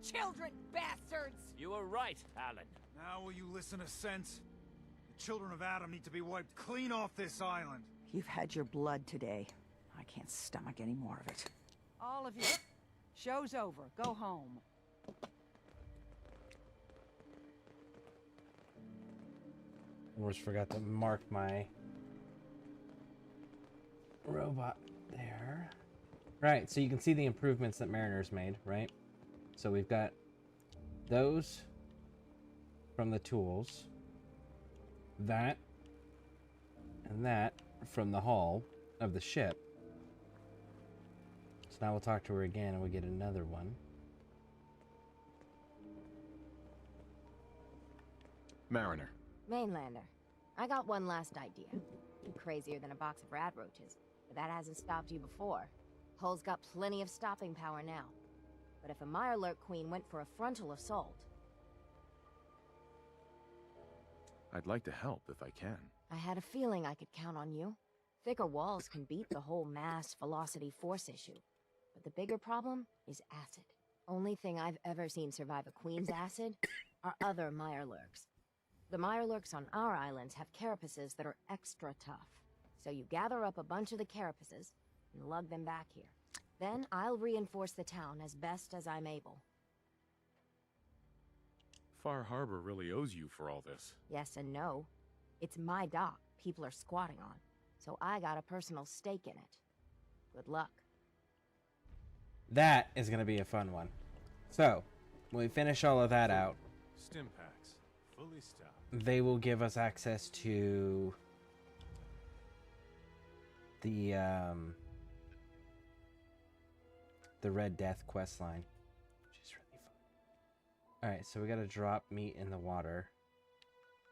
S22: Children bastards!
S21: You were right, Alan. Now will you listen to sense? The children of Adam need to be wiped clean off this island.
S17: You've had your blood today. I can't stomach any more of it. All of you. Show's over. Go home.
S1: Almost forgot to mark my robot there. Right, so you can see the improvements that Mariner's made, right? So we've got those from the tools, that, and that from the hull of the ship. So now we'll talk to her again and we get another one.
S2: Mariner.
S9: Mainlander. I got one last idea. Crazier than a box of rat roaches, but that hasn't stopped you before. Hull's got plenty of stopping power now. But if a Mirelurk Queen went for a frontal assault...
S2: I'd like to help if I can.
S9: I had a feeling I could count on you. Thicker walls can beat the whole mass velocity force issue. But the bigger problem is acid. Only thing I've ever seen survive a Queen's acid are other Mirelurks. The Mirelurks on our islands have carapaces that are extra tough. So you gather up a bunch of the carapaces and lug them back here. Then I'll reinforce the town as best as I'm able.
S10: Far Harbor really owes you for all this.
S9: Yes and no. It's my dock people are squatting on, so I got a personal stake in it. Good luck.
S1: That is going to be a fun one. So, when we finish all of that out,
S10: Stim packs, fully stocked.
S1: they will give us access to the Red Death quest line, which is really fun. All right, so we got to drop meat in the water.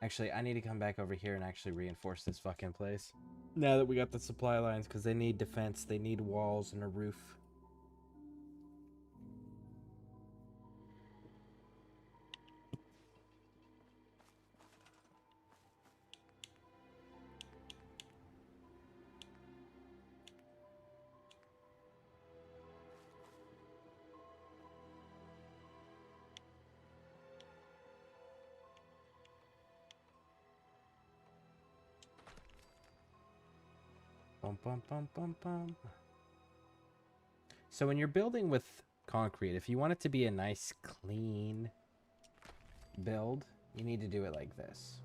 S1: Actually, I need to come back over here and actually reinforce this fucking place. Now that we got the supply lines, because they need defense, they need walls and a roof. Bum, bum, bum, bum, bum. So when you're building with concrete, if you want it to be a nice, clean build, you need to do it like this.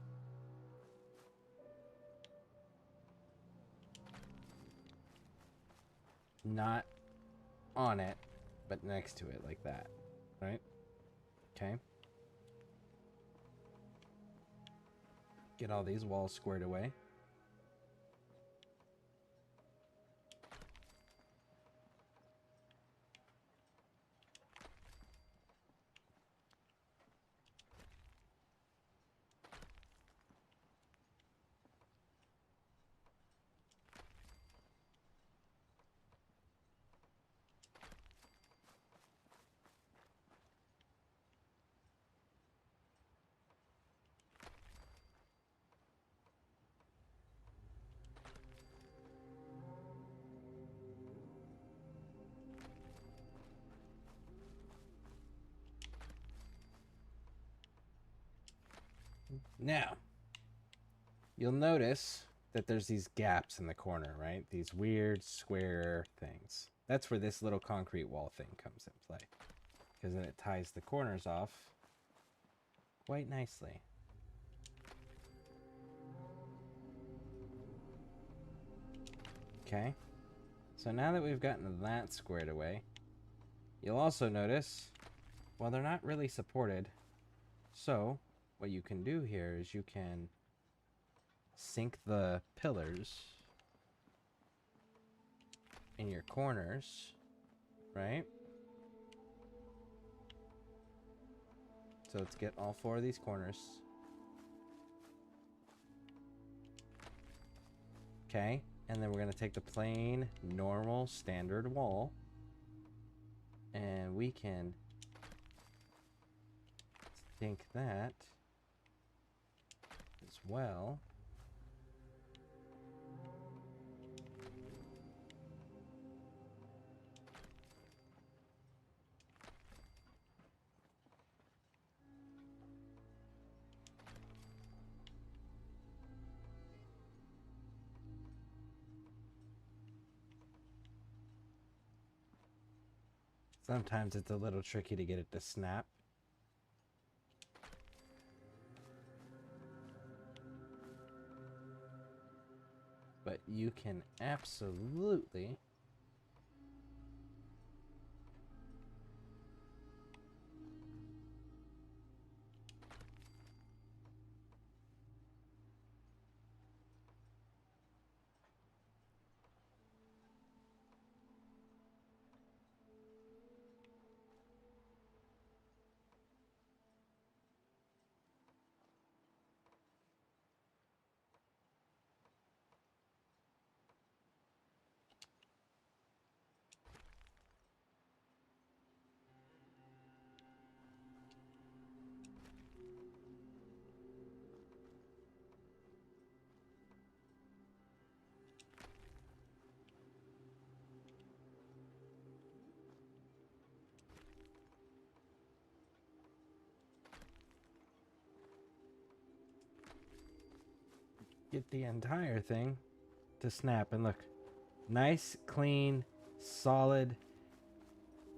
S1: Not on it, but next to it, like that. Right? Okay. Get all these walls squared away. Now, you'll notice that there's these gaps in the corner, right? These weird square things. That's where this little concrete wall thing comes in play. Because then it ties the corners off quite nicely. Okay. So now that we've gotten that squared away, you'll also notice, well, they're not really supported. So what you can do here is you can sink the pillars in your corners, right? So let's get all 4 of these corners. Okay, and then we're gonna take the plain, normal, standard wall, and we can sink that as well. Sometimes it's a little tricky to get it to snap. But you can absolutely get the entire thing to snap. And look, nice, clean, solid,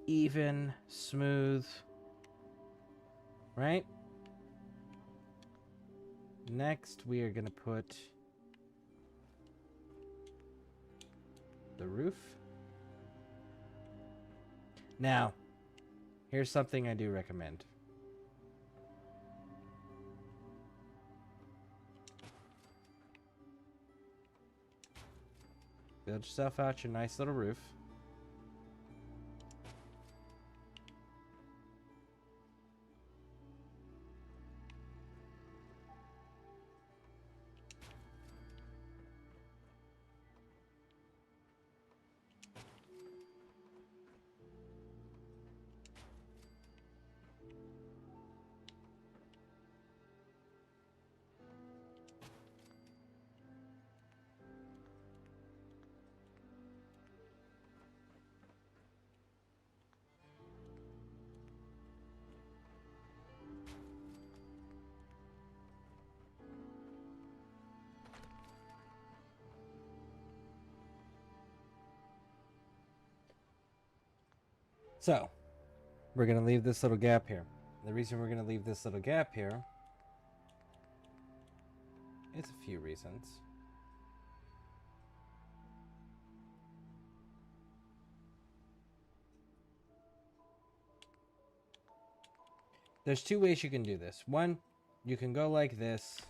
S1: even, smooth, right? Next, we are going to put the roof. Now, here's something I do recommend. Build yourself out your nice little roof. So, we're going to leave this little gap here. The reason we're going to leave this little gap here is a few reasons. There's two ways you can do this. One, you can go like this.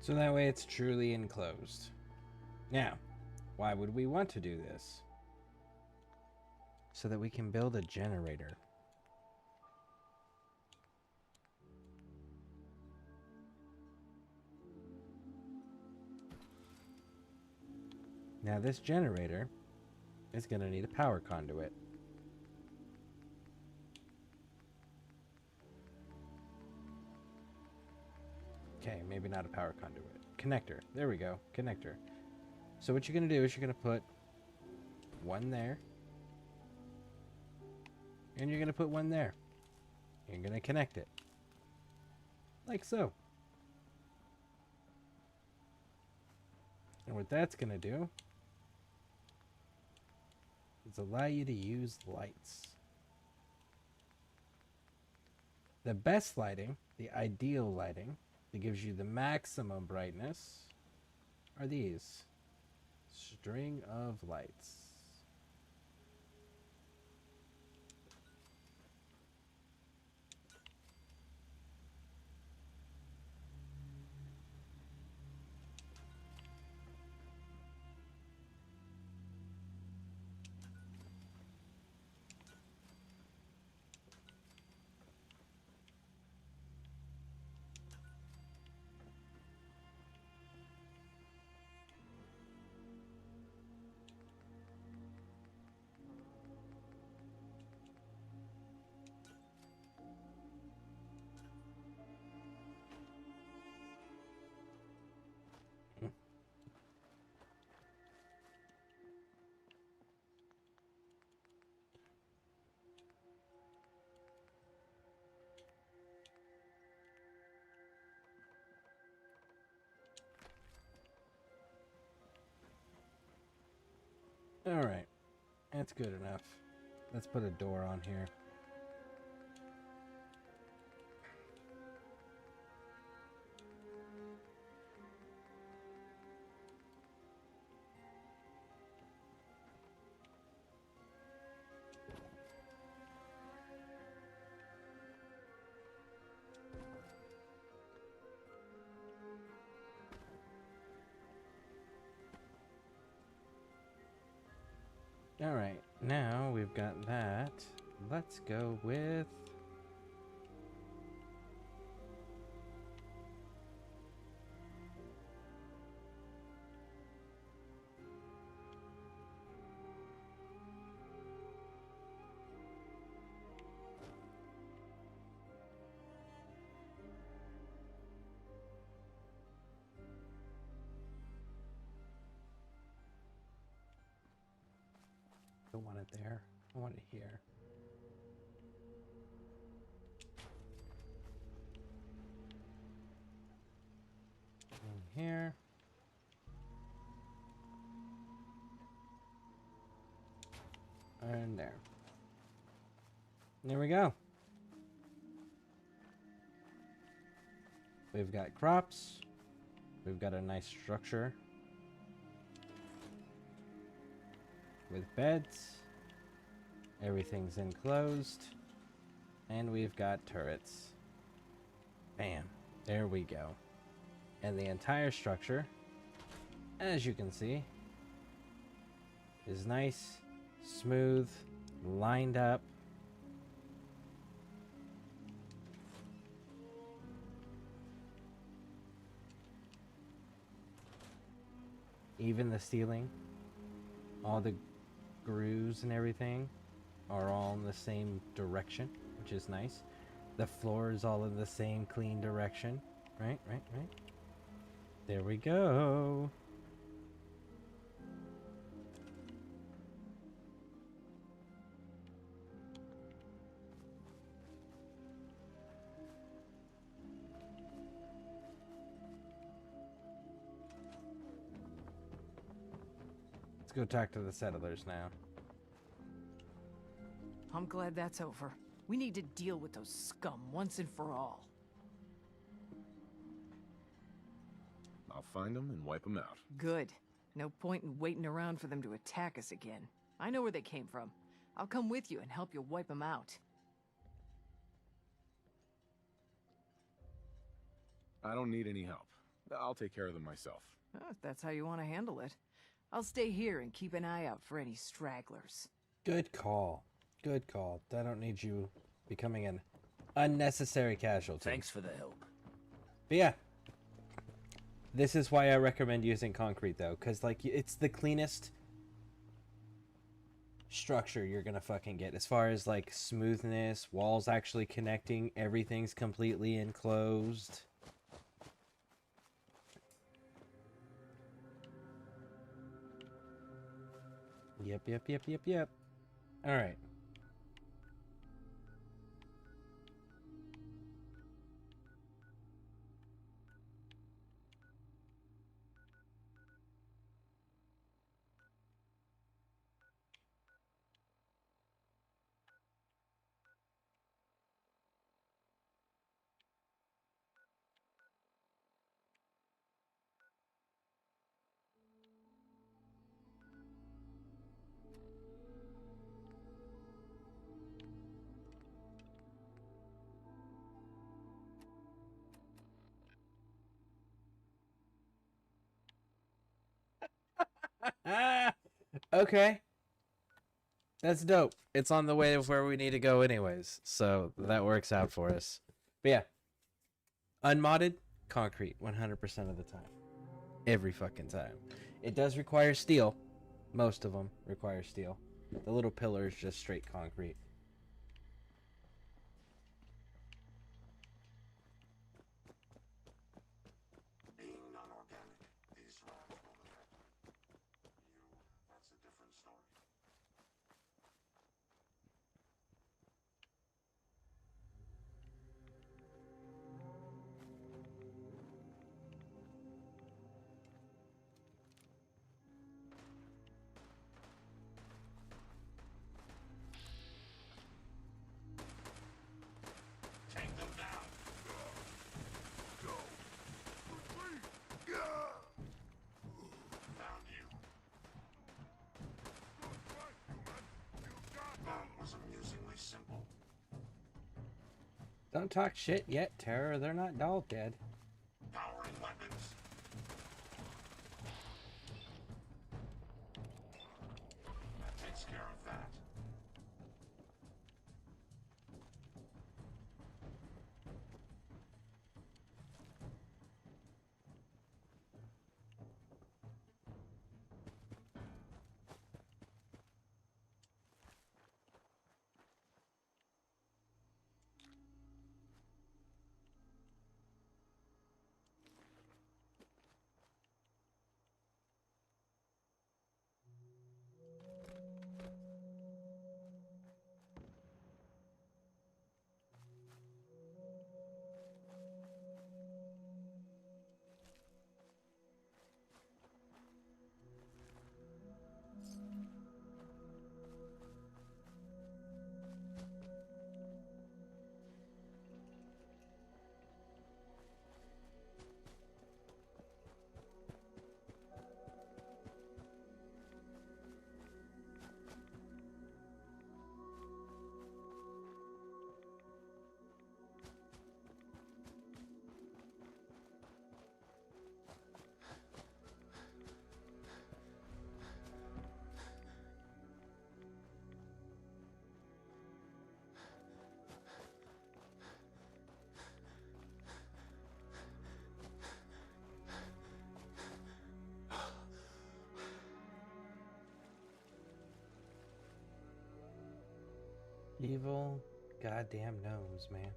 S1: So that way it's truly enclosed. Now, why would we want to do this? So that we can build a generator. Now this generator is going to need a power conduit. Okay, maybe not a power conduit. Connector. There we go. Connector. So what you're going to do is you're going to put one there. And you're going to put one there. You're going to connect it. Like so. And what that's going to do is allow you to use lights. The best lighting, the ideal lighting, that gives you the maximum brightness are these string of lights. Alright, that's good enough. Let's put a door on here. Alright, now we've got that. Let's go with... I don't want it there. I want it here. And here. And there. There we go. We've got crops. We've got a nice structure. With beds. Everything's enclosed. And we've got turrets. Bam. There we go. And the entire structure, as you can see, is nice, smooth, lined up. Even the ceiling, all the grooves and everything are all in the same direction, which is nice. The floor is all in the same clean direction. Right. There we go. Let's go talk to the settlers now.
S22: I'm glad that's over. We need to deal with those scum once and for all.
S2: I'll find them and wipe them out.
S22: Good. No point in waiting around for them to attack us again. I know where they came from. I'll come with you and help you wipe them out.
S2: I don't need any help. I'll take care of them myself.
S22: If that's how you want to handle it. I'll stay here and keep an eye out for any stragglers.
S1: Good call. Good call. I don't need you becoming an unnecessary casualty.
S14: Thanks for the help.
S1: But yeah. This is why I recommend using concrete, though. Because, like, it's the cleanest structure you're going to fucking get. As far as, like, smoothness, walls actually connecting, everything's completely enclosed. Yep. Alright. Okay. That's dope. It's on the way of where we need to go anyways. So that works out for us. But yeah. Unmodded, concrete 100% of the time. Every fucking time. It does require steel. Most of them require steel. The little pillar is just straight concrete.
S6: Being non-organic, these rats will affect you. That's a different story. Take them down. Go. Found you. That was amusingly simple.
S1: Don't talk shit yet, Terror. They're not all dead.
S6: Powering weapons. That takes care
S1: Evil goddamn nose, man.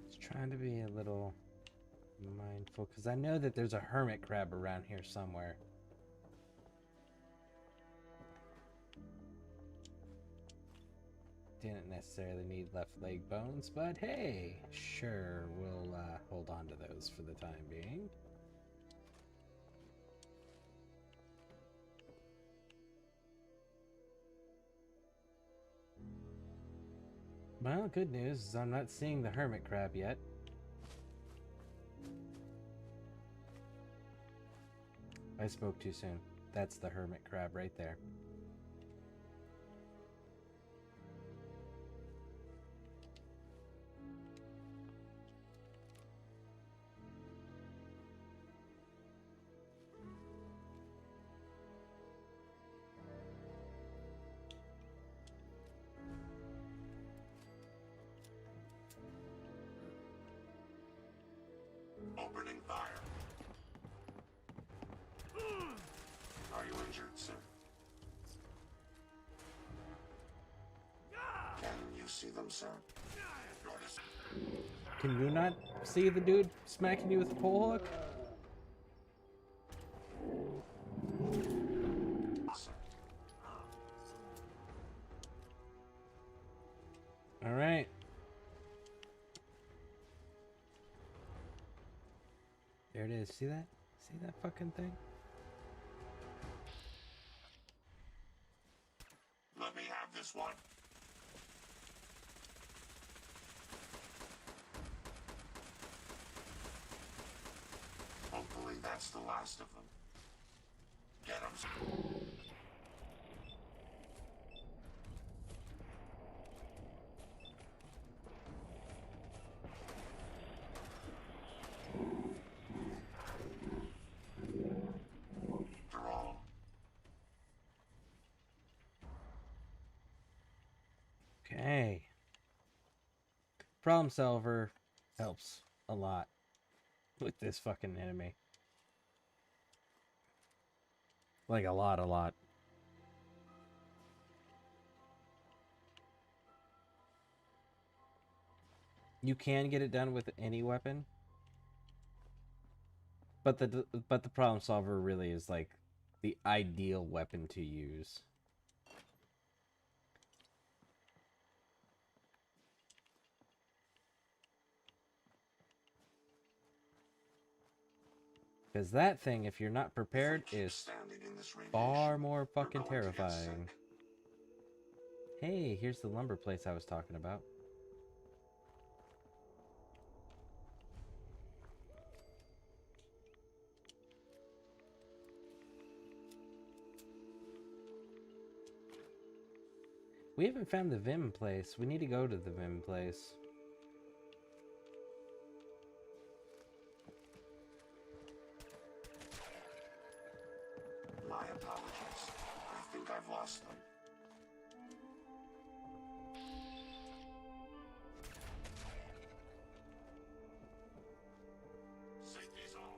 S1: Just trying to be a little mindful, because I know that there's a hermit crab around here somewhere. Didn't necessarily need left leg bones, but hey, sure, we'll hold on to those for the time being. Well, good news is I'm not seeing the hermit crab yet. I spoke too soon. That's the hermit crab right there.
S6: Opening fire. Are you injured, sir? Can you see them, sir?
S1: Can you not see the dude smacking you with a pole hook? All right. There it is. See that? See that fucking thing?
S6: Let me have this one. Hopefully that's the last of them. Get them.
S1: Okay. Problem solver helps a lot with this fucking enemy. Like a lot. You can get it done with any weapon, but the problem solver really is like the ideal weapon to use. Because that thing, if you're not prepared, is far more fucking terrifying. Hey, here's the lumber place I was talking about. We haven't found the Vim place. We need to go to the Vim place.
S6: My apologies. I think I've lost them. Safety's off.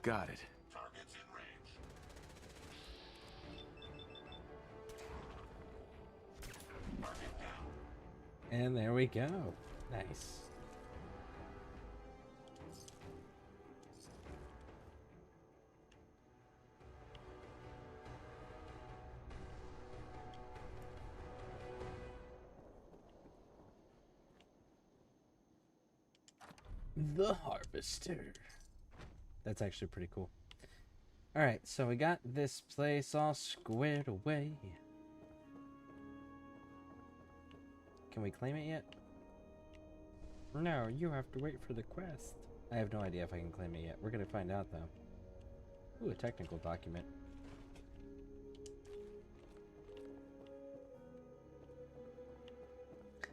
S2: Got it.
S6: Target's in range. Target down.
S1: And there we go. Nice. The Harvester. That's actually pretty cool. Alright, so we got this place all squared away. Can we claim it yet? No, you have to wait for the quest. I have no idea if I can claim it yet. We're gonna find out though. Ooh, a technical document.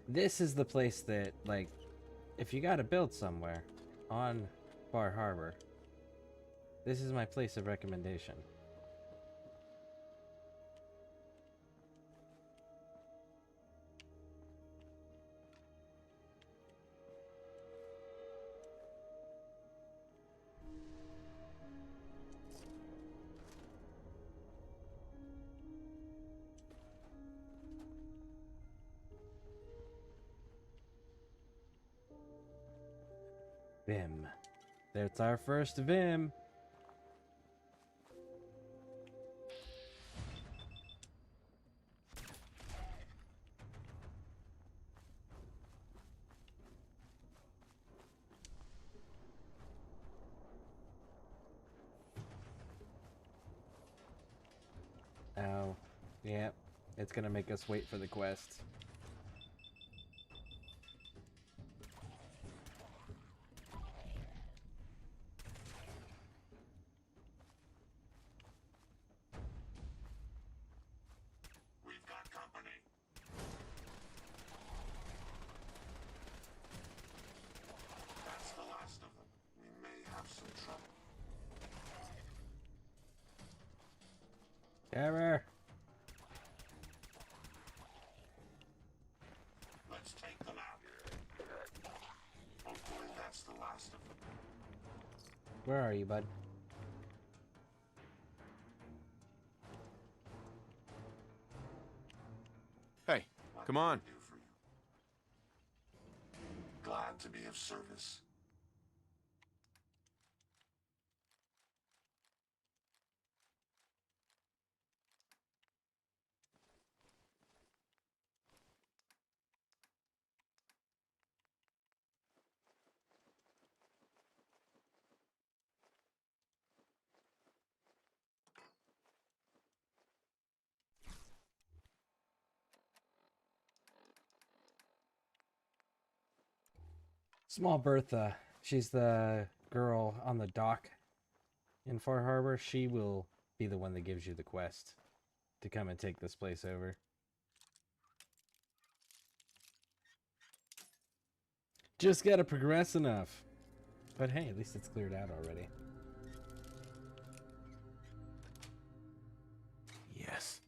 S1: This is the place that, like, if you gotta build somewhere on Bar Harbor, this is my place of recommendation. Vim. That's our first Vim. Oh, yeah. It's gonna make us wait for the quest.
S6: We've got company. That's the last of them. We may have some trouble.
S1: Terror!
S6: Let's take them out. Hopefully that's the last of them.
S1: Where are you, bud?
S2: Hey, come on.
S6: Do for you. Glad to be of service.
S1: Small Bertha. She's the girl on the dock in Far Harbor. She will be the one that gives you the quest to come and take this place over. Just gotta progress enough. But hey, at least it's cleared out already.
S2: Yes.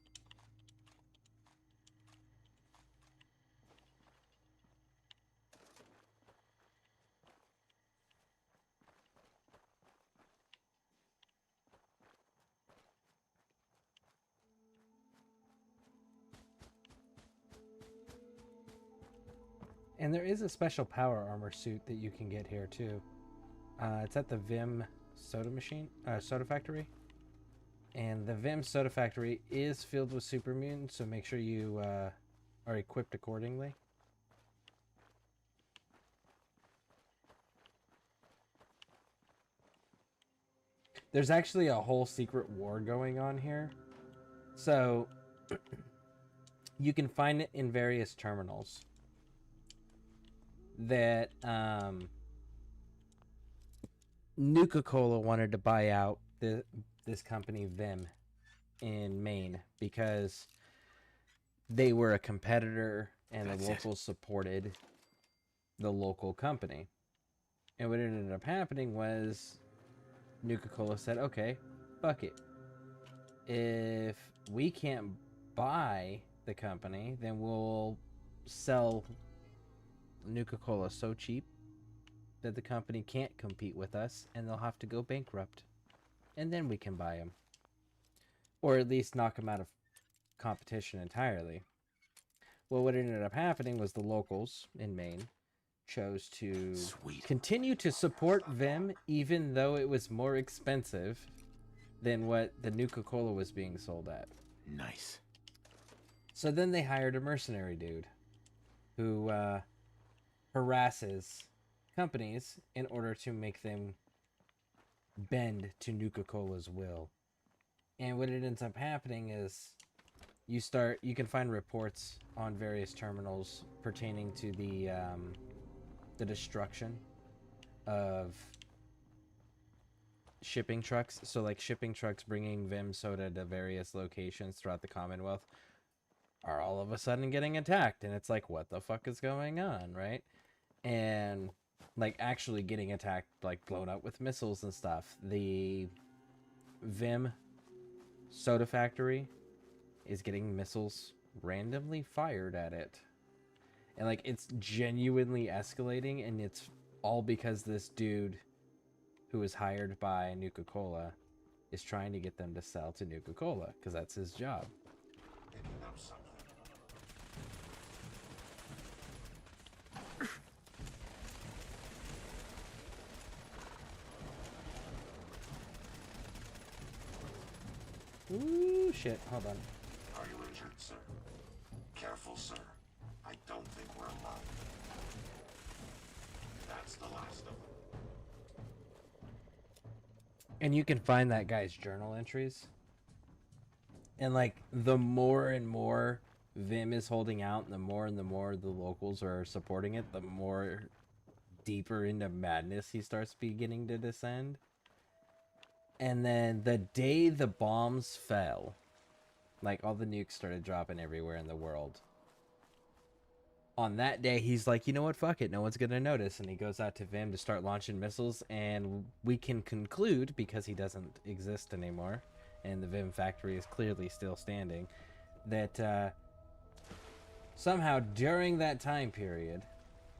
S1: And there is a special power armor suit that you can get here too. It's at the Vim soda factory. And the Vim soda factory is filled with super mutants, so make sure you are equipped accordingly. There's actually a whole secret war going on here. So you can find it in various terminals that Nuka-Cola wanted to buy out this company Vim in Maine because they were a competitor and the locals supported the local company. And what ended up happening was Nuka-Cola said, okay, fuck it. If we can't buy the company, then we'll sell Nuka-Cola so cheap that the company can't compete with us and they'll have to go bankrupt. and then we can buy them. Or at least knock them out of competition entirely. Well, what ended up happening was the locals in Maine chose to continue to support Vim, even though it was more expensive than what the Nuka-Cola was being sold at.
S2: Nice.
S1: So then they hired a mercenary dude who harasses companies in order to make them bend to Nuka-Cola's will. And what it ends up happening is you can find reports on various terminals pertaining to the destruction of shipping trucks. So like shipping trucks bringing Vim soda to various locations throughout the Commonwealth are all of a sudden getting attacked, and it's like, what the fuck is going on, right? And like actually getting attacked, like blown up with missiles and stuff. The Vim soda factory is getting missiles randomly fired at it, and like it's genuinely escalating, and it's all because this dude who was hired by Nuka-Cola is trying to get them to sell to Nuka-Cola because that's his job. Ooh, shit, hold on.
S6: Are you injured, sir? Careful, sir. I don't think we're alone. That's the last of them.
S1: And you can find that guy's journal entries. And like the more and more Vim is holding out, and the more the locals are supporting it, the more deeper into madness he starts beginning to descend. And then the day the bombs fell, like all the nukes started dropping everywhere in the world. On that day, he's like, you know what, fuck it, no one's gonna notice. And he goes out to Vim to start launching missiles, and we can conclude, because he doesn't exist anymore, and the Vim factory is clearly still standing, that somehow during that time period,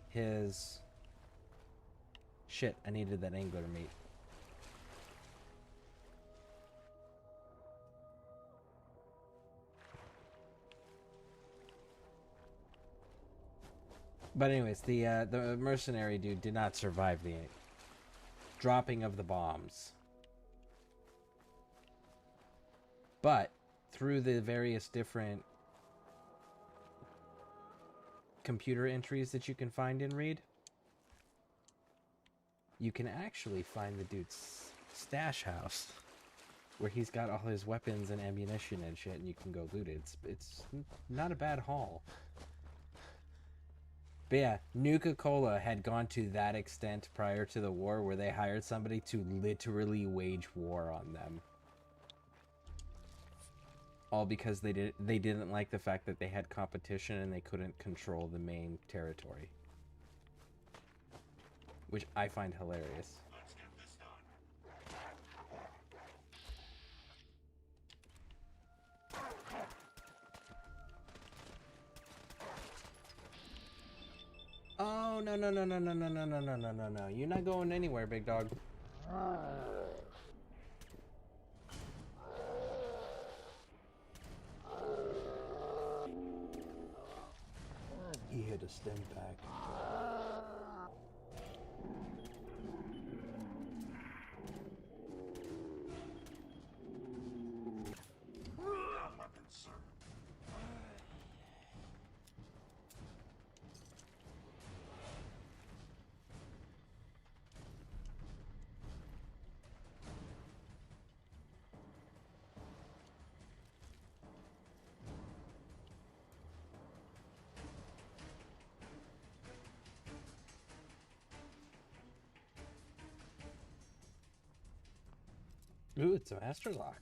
S1: his... Shit, I needed that angler meat. But anyways, the mercenary dude did not survive the dropping of the bombs. But through the various different computer entries that you can find and read, you can actually find the dude's stash house where he's got all his weapons and ammunition and shit, and you can go loot it. It's not a bad haul. But yeah, Nuka-Cola had gone to that extent prior to the war where they hired somebody to literally wage war on them. All because they didn't like the fact that they had competition and they couldn't control the main territory. Which I find hilarious. Oh, no, no, no, no, no, no, no, no, no, no, no, no. You're not going anywhere, big dog. He hit a stim pack. Ooh, it's a master lock.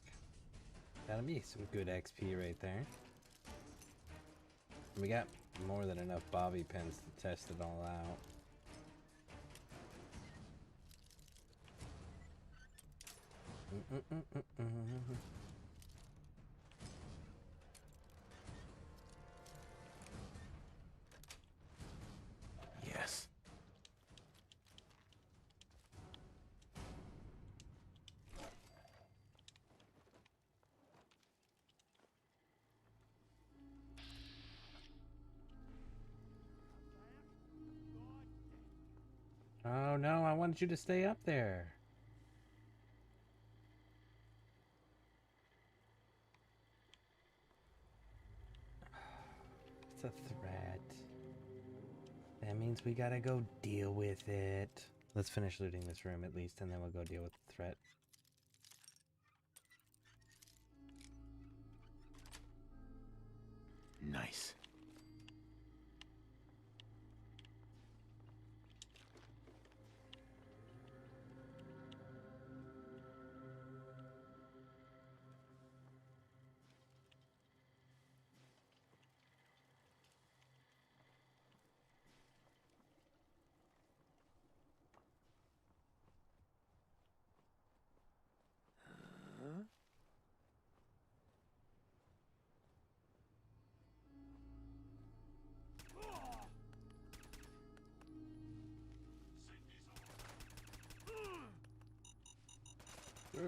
S1: That'll be some good XP right there. We got more than enough bobby pins to test it all out.
S2: Yes.
S1: No, no, I wanted you to stay up there. It's a threat. That means we gotta go deal with it. Let's finish looting this room at least, and then we'll go deal with the threat.
S2: Nice.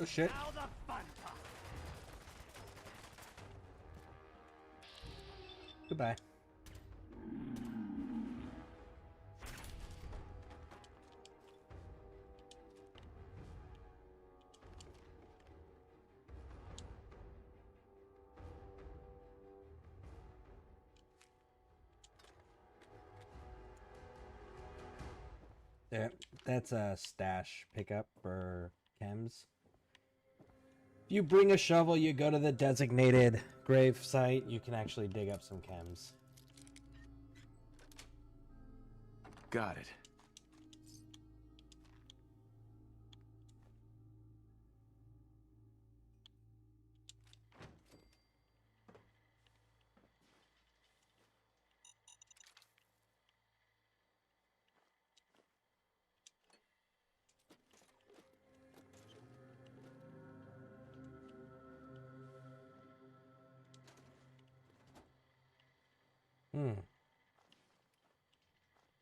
S1: Oh shit.
S7: Now the fun comes.
S1: Goodbye. There, that's a stash pickup for chems. If you bring a shovel, you go to the designated grave site, you can actually dig up some chems.
S2: Got it.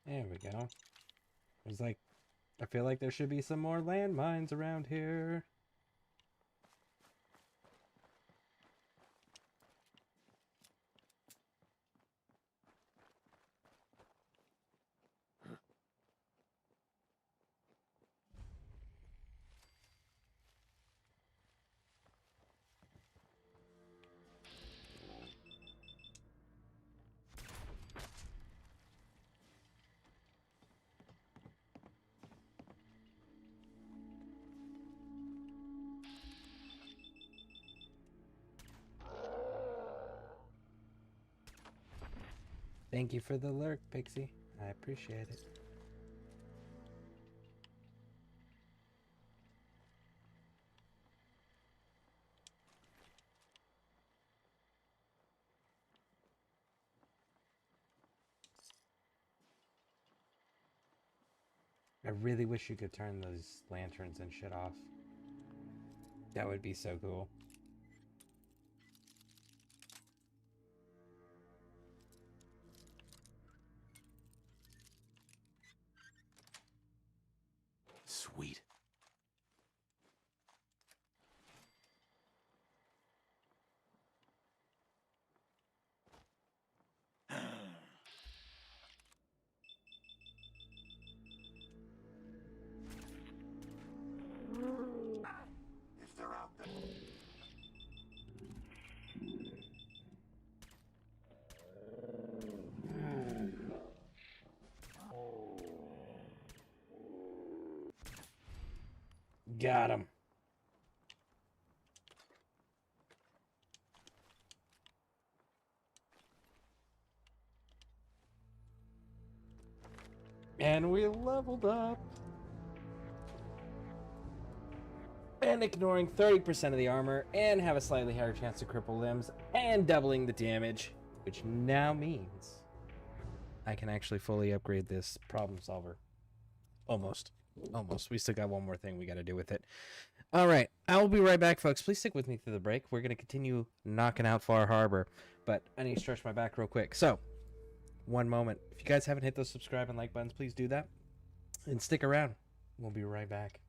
S1: There we go. There's like, I feel like there should be some more landmines around here. Thank you for the lurk, Pixie. I appreciate it. I really wish you could turn those lanterns and shit off. That would be so cool.
S2: Sweet.
S6: If they're out there.
S1: Got him. And we leveled up. And ignoring 30% of the armor, and have a slightly higher chance to cripple limbs, and doubling the damage, which now means I can actually fully upgrade this problem solver. Almost. Almost. We still got one more thing we got to do with it. All right. I'll be right back, folks. Please stick with me through the break. We're going to continue knocking out Far Harbor, but I need to stretch my back real quick. So, one moment. If you guys haven't hit those subscribe and like buttons, please do that. And stick around. We'll be right back.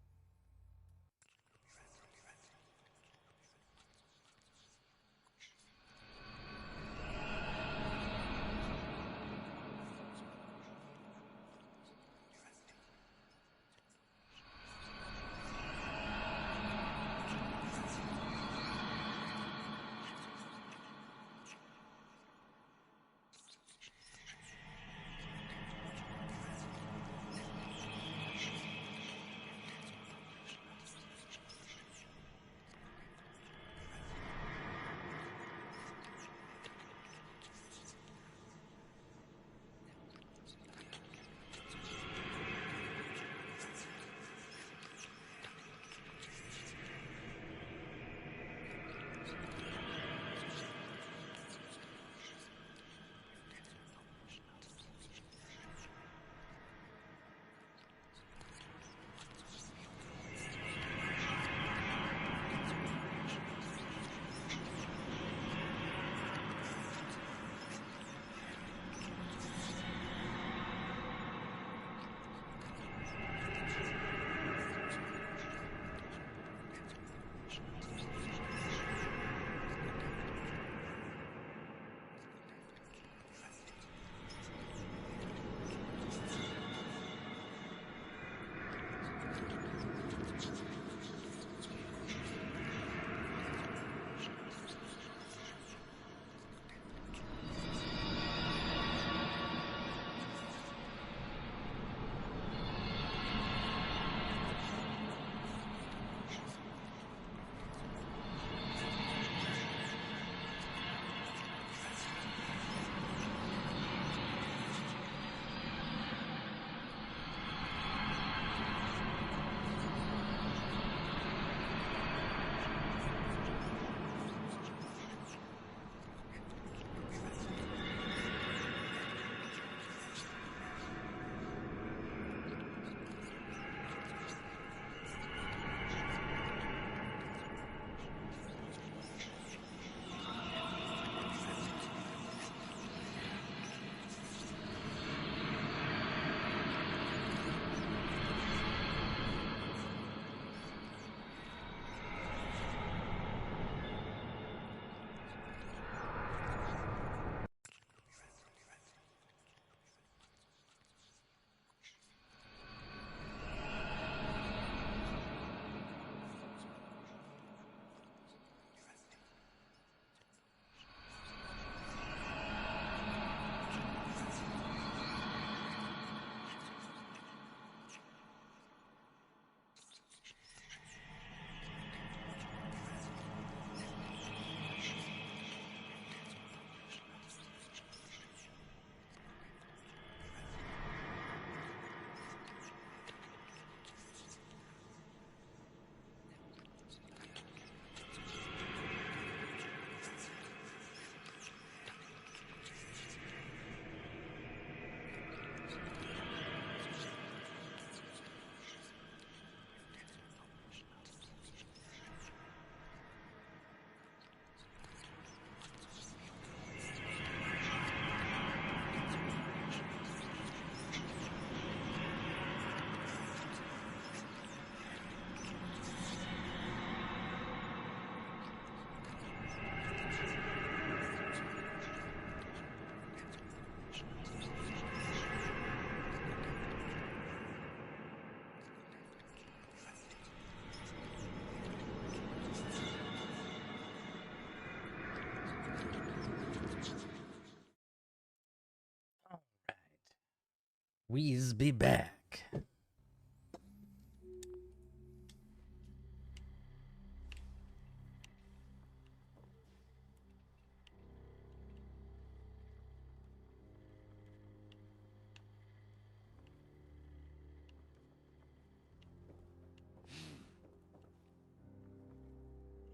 S1: We's be back.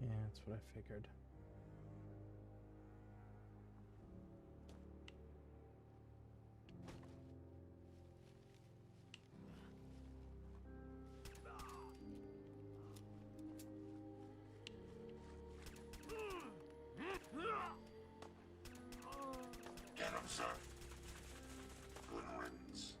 S1: Yeah, that's what I figured.
S6: Get him, sir. Good riddance.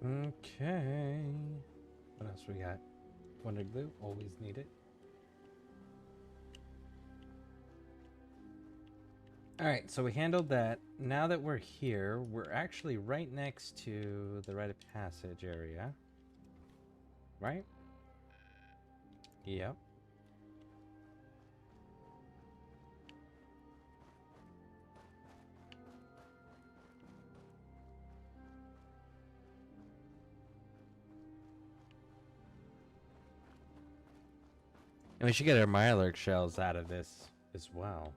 S1: Okay. What else we got? Wonder glue, always need it. Alright, so we handled that. Now that we're here, we're actually right next to the rite of passage area. Right? Yep. And we should get our Mirelurk shells out of this as well.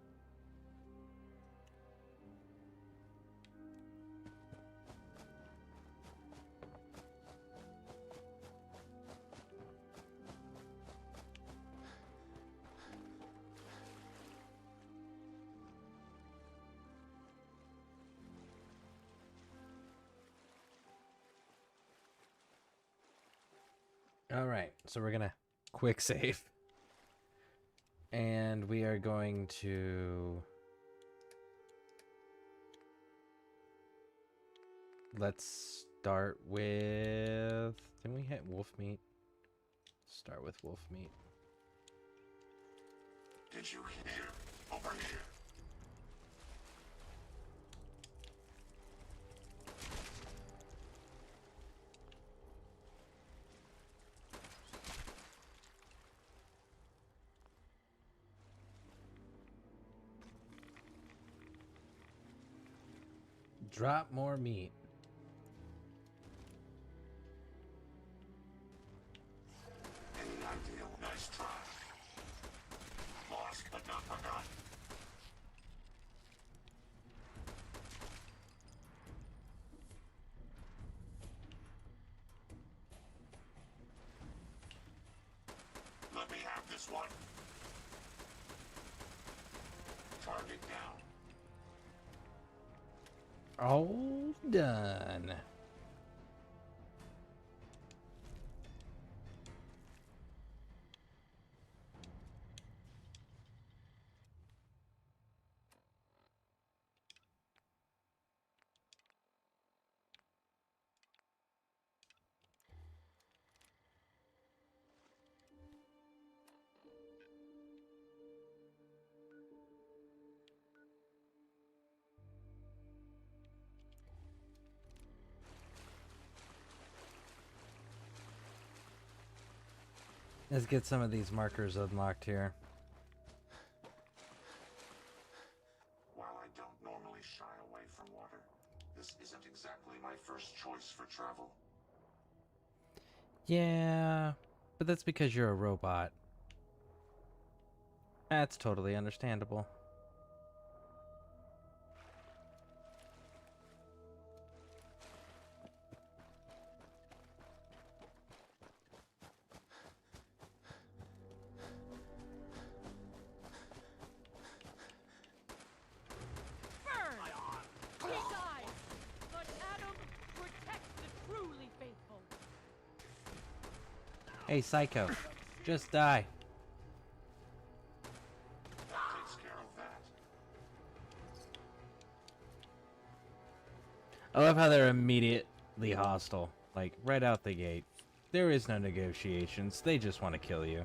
S1: Alright, so we're gonna quick save. And we are going to... Let's start with... Didn't we hit wolf meat? Start with wolf meat.
S6: Did you hear? Over here.
S1: Drop more meat.
S6: Any idea? Nice try. Lost but not forgotten. Let me have this one. Target down.
S1: All done. Let's get some of these markers unlocked here.
S6: While I don't normally shy away from water, this isn't exactly my first choice for travel.
S1: Yeah, but that's because you're a robot. That's totally understandable. Hey, Psycho, just die.
S6: Takes care of that.
S1: I love how they're immediately hostile, like right out the gate. There is no negotiations, they just want to kill you.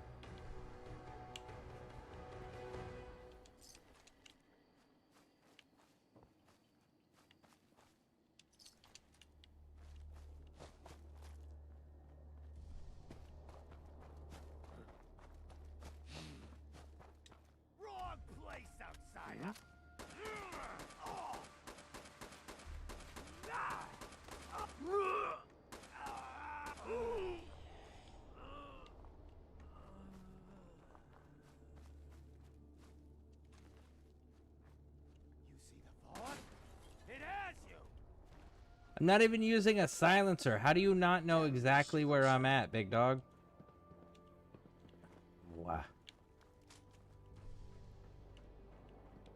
S1: I'm not even using a silencer. How do you not know exactly where I'm at, big dog? Wow.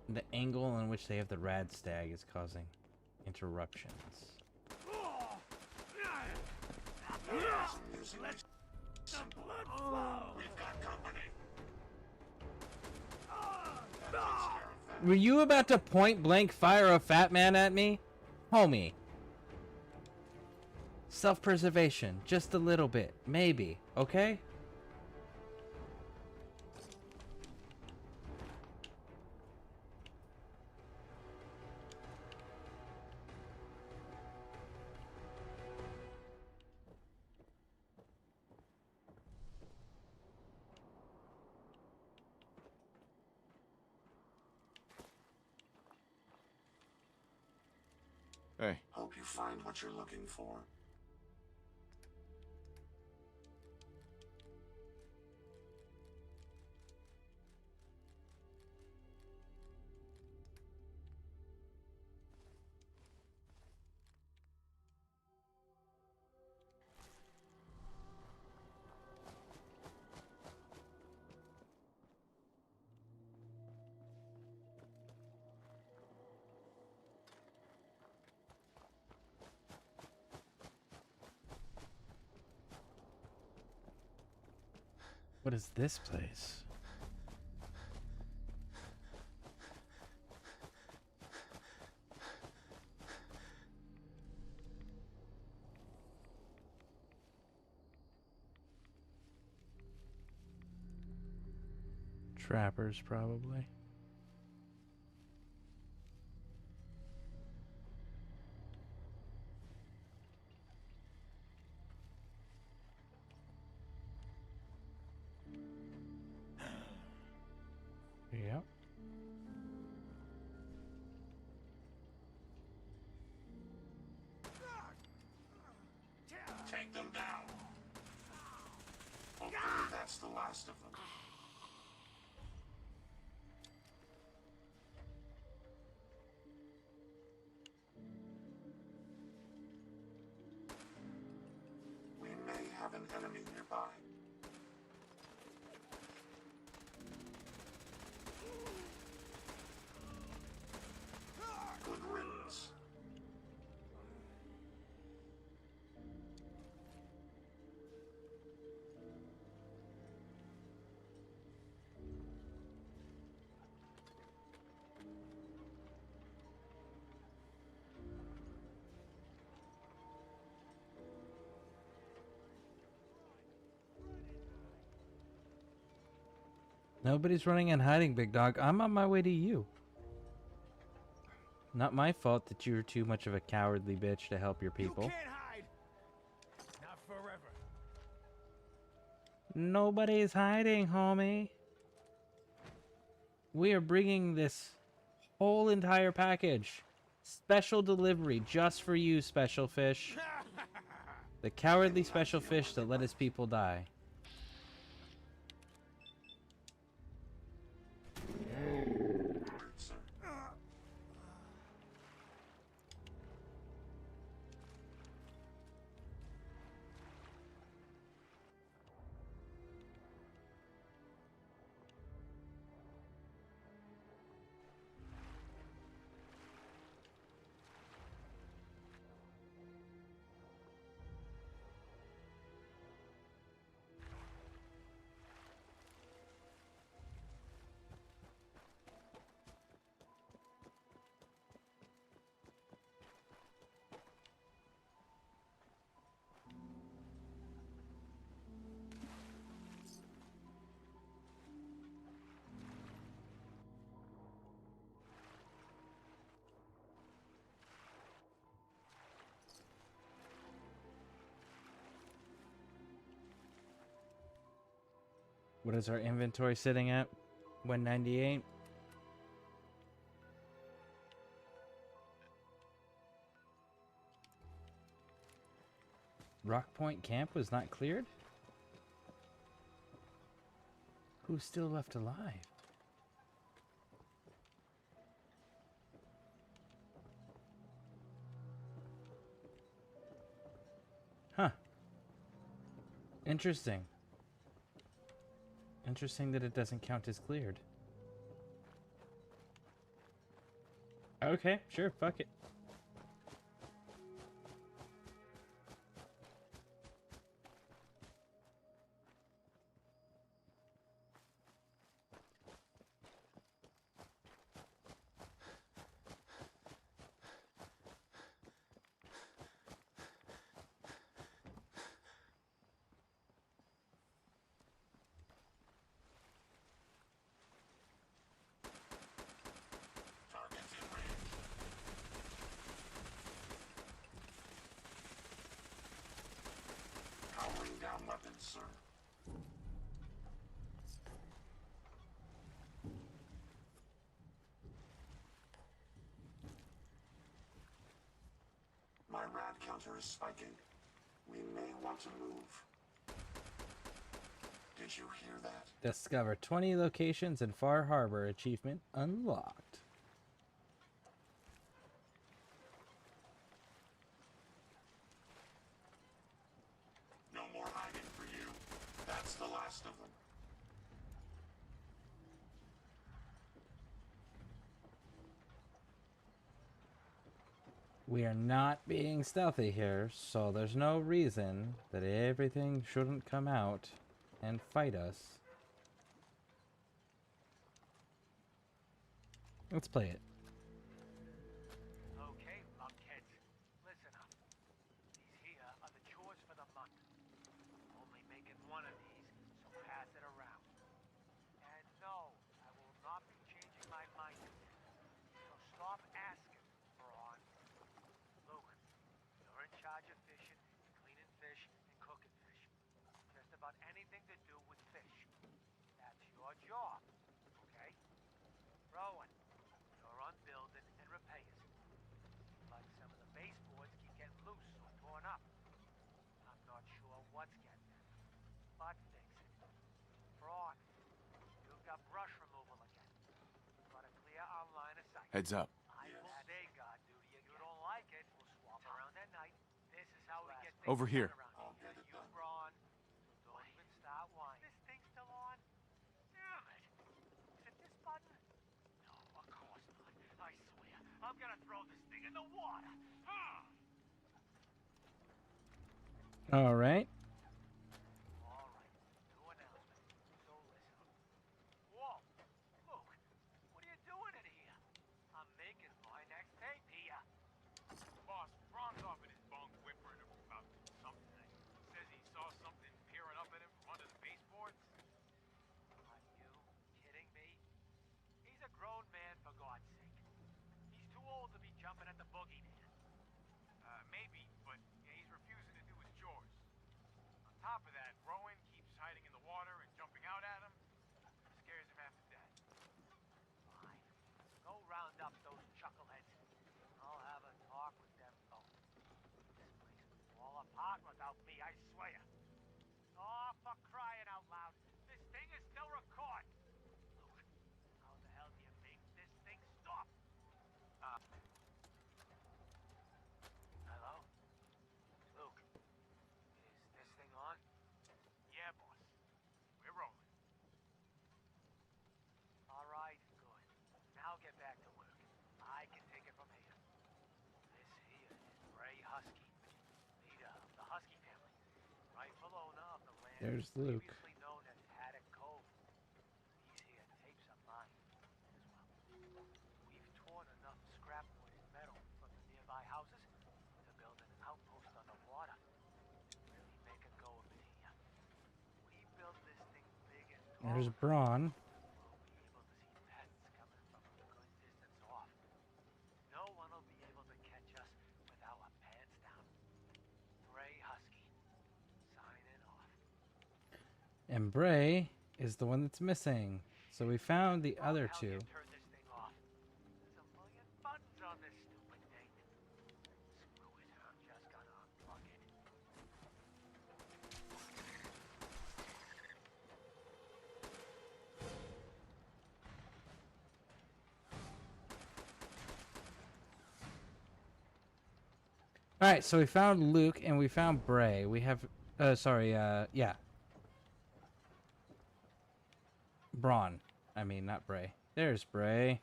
S1: The angle in which they have the rad stag is causing interruptions. Were you about to point blank fire a fat man at me? Homie. Self-preservation. Just a little bit. Maybe. Okay?
S2: Hey.
S6: Hope you find what you're looking for.
S1: What is this place? Trappers, probably. Yep.
S6: Take them down. Hopefully that's the last of them. We may have an enemy nearby. Good riddance.
S1: Nobody's running and hiding, big dog. I'm on my way to you. Not my fault that you're too much of a cowardly bitch to help your people.
S16: You can't hide. Not forever.
S1: Nobody's hiding, homie. We are bringing this whole entire package. Special delivery just for you, special fish. The cowardly special fish that let his people die. What is our inventory sitting at? 198. Rock Point Camp was not cleared? Who's still left alive? Interesting. Interesting that it doesn't count as cleared. Okay, sure, fuck it.
S6: Targets in range. Powering down weapons, sir. My rad counter is spiking. We may want to move. Did you hear that?
S1: Discover 20 locations in Far Harbor. Achievement unlocked.
S6: No more hiding for you. That's the last of them.
S1: We are not being stealthy here, so there's no reason that everything shouldn't come out and fight us. Let's play it.
S7: Okay, lunkheads, listen up. These here are the chores for the month. Only making one of these, so pass it around. And no, I will not be changing my mind again. So stop asking, Braun. Luke, you're in charge of fishing, cleaning fish, and cooking fish. Just about anything to do with fish. That's your job, okay? Rowan, you're on building and repairs. But some of the baseboards keep getting loose or torn up. I'm not sure what's getting them, but fix it. Braun, you've got brush removal again. Got a clear outline of sight.
S2: Heads up.
S7: I will stay guard duty. If you don't like it, we'll swap around at night. This is how we get things
S2: Over here.
S7: done around here. You, Braun, so don't even start whining. This thing's still on? Damn it. Is it this button? No, of course not. I swear, I'm gonna throw this thing in the water.
S1: All right.
S7: All right, new announcement. So listen up. Whoa, Luke, what are you doing in here? I'm making my next tape here.
S10: Boss, Braun's off in his bunk whimpering about something. Says he saw something peering up at him from under the baseboards.
S7: Are you kidding me? He's a grown man, for God's sake. He's too old to be jumping at the boogeyman.
S10: Maybe, but he's refusing to do his chores. On top of that, Rowan keeps hiding in the water and jumping out at him. Scares him half to death.
S7: Fine. Go round up those chuckleheads. I'll have a talk with them both. This place will fall apart without me, I swear. Oh, for crying out loud. This thing is still recording. Luke, how the hell do you make this thing stop? Hello? Luke, is this thing on?
S10: Yeah, boss. We're rolling.
S7: All right, good. Now get back to work. I can take it from here. This here is Bray Husky, leader of the Husky family, rightful owner of the land
S1: There's Luke.
S7: previously known as Haddock Cove. These here tapes are mine as well. We've torn enough scrap wood and metal from the nearby houses to build an outpost on the water. Really make a go of it here. We built this thing big and tall.
S1: There's Braun.
S7: We'll be able to see pests coming from a good distance off. No one will be able to catch us with our pants down. Bray Husky, signing off.
S1: And Bray is the one that's missing. So we found the other
S7: How do
S1: two.
S7: you turn this thing off? There's a million buttons on this stupid thing. Screw it, I'm just gonna unplug it.
S1: All right, so we found Luke and we found Bray. We have Sorry, yeah. Braun. I mean, not Bray. There's Bray.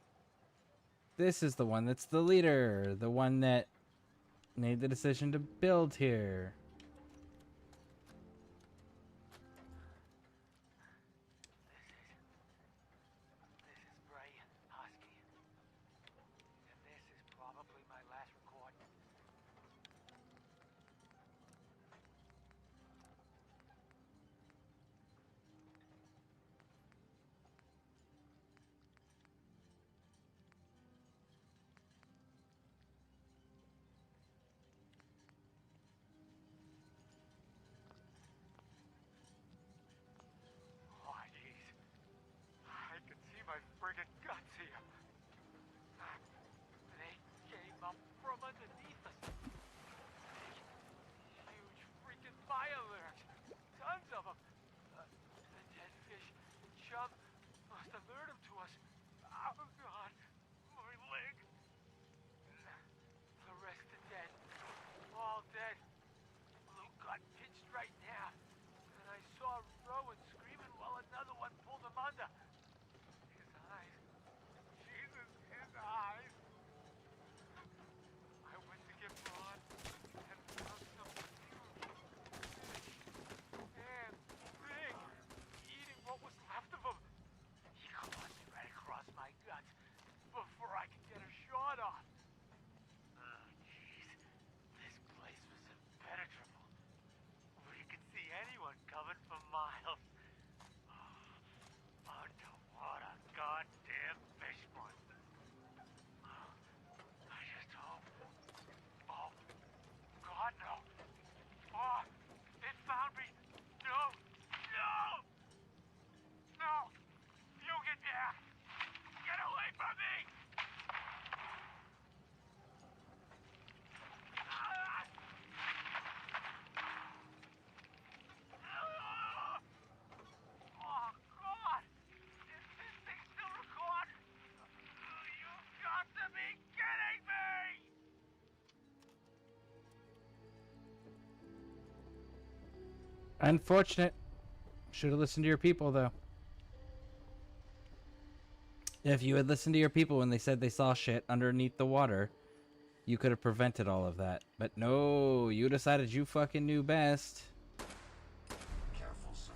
S1: This is the one that's the leader. The one that made the decision to build here.
S10: This is Brian Husky. And this is probably my last recording. Oh, jeez. I can see my friggin' guts here. They came up from underneath us. Big, huge freaking fire lurks. Tons of them. The dead fish and chub must have lured them to us. Oh, God. My leg. The rest are dead. All dead. Blue got pinched right now. And I saw Rowan screaming while another one pulled him under. His eyes. Jesus, his eyes. I went to get Ron and found some huge fish. And big. Eating what was left of him. He clawed me right across my guts before I could get a shot off. Oh, jeez. This place was impenetrable. We could see anyone coming for miles. Underwater goddamn fish monster. I just hope. Oh, God, no. Oh, it found me. No. No. No. You get there. Get away from me. Oh, God! Is this thing still recording? You've got to be kidding me!
S1: Unfortunate. Should have listened to your people, though. If you had listened to your people when they said they saw shit underneath the water, you could have prevented all of that. But no, you decided you fucking knew best.
S6: Careful, sir.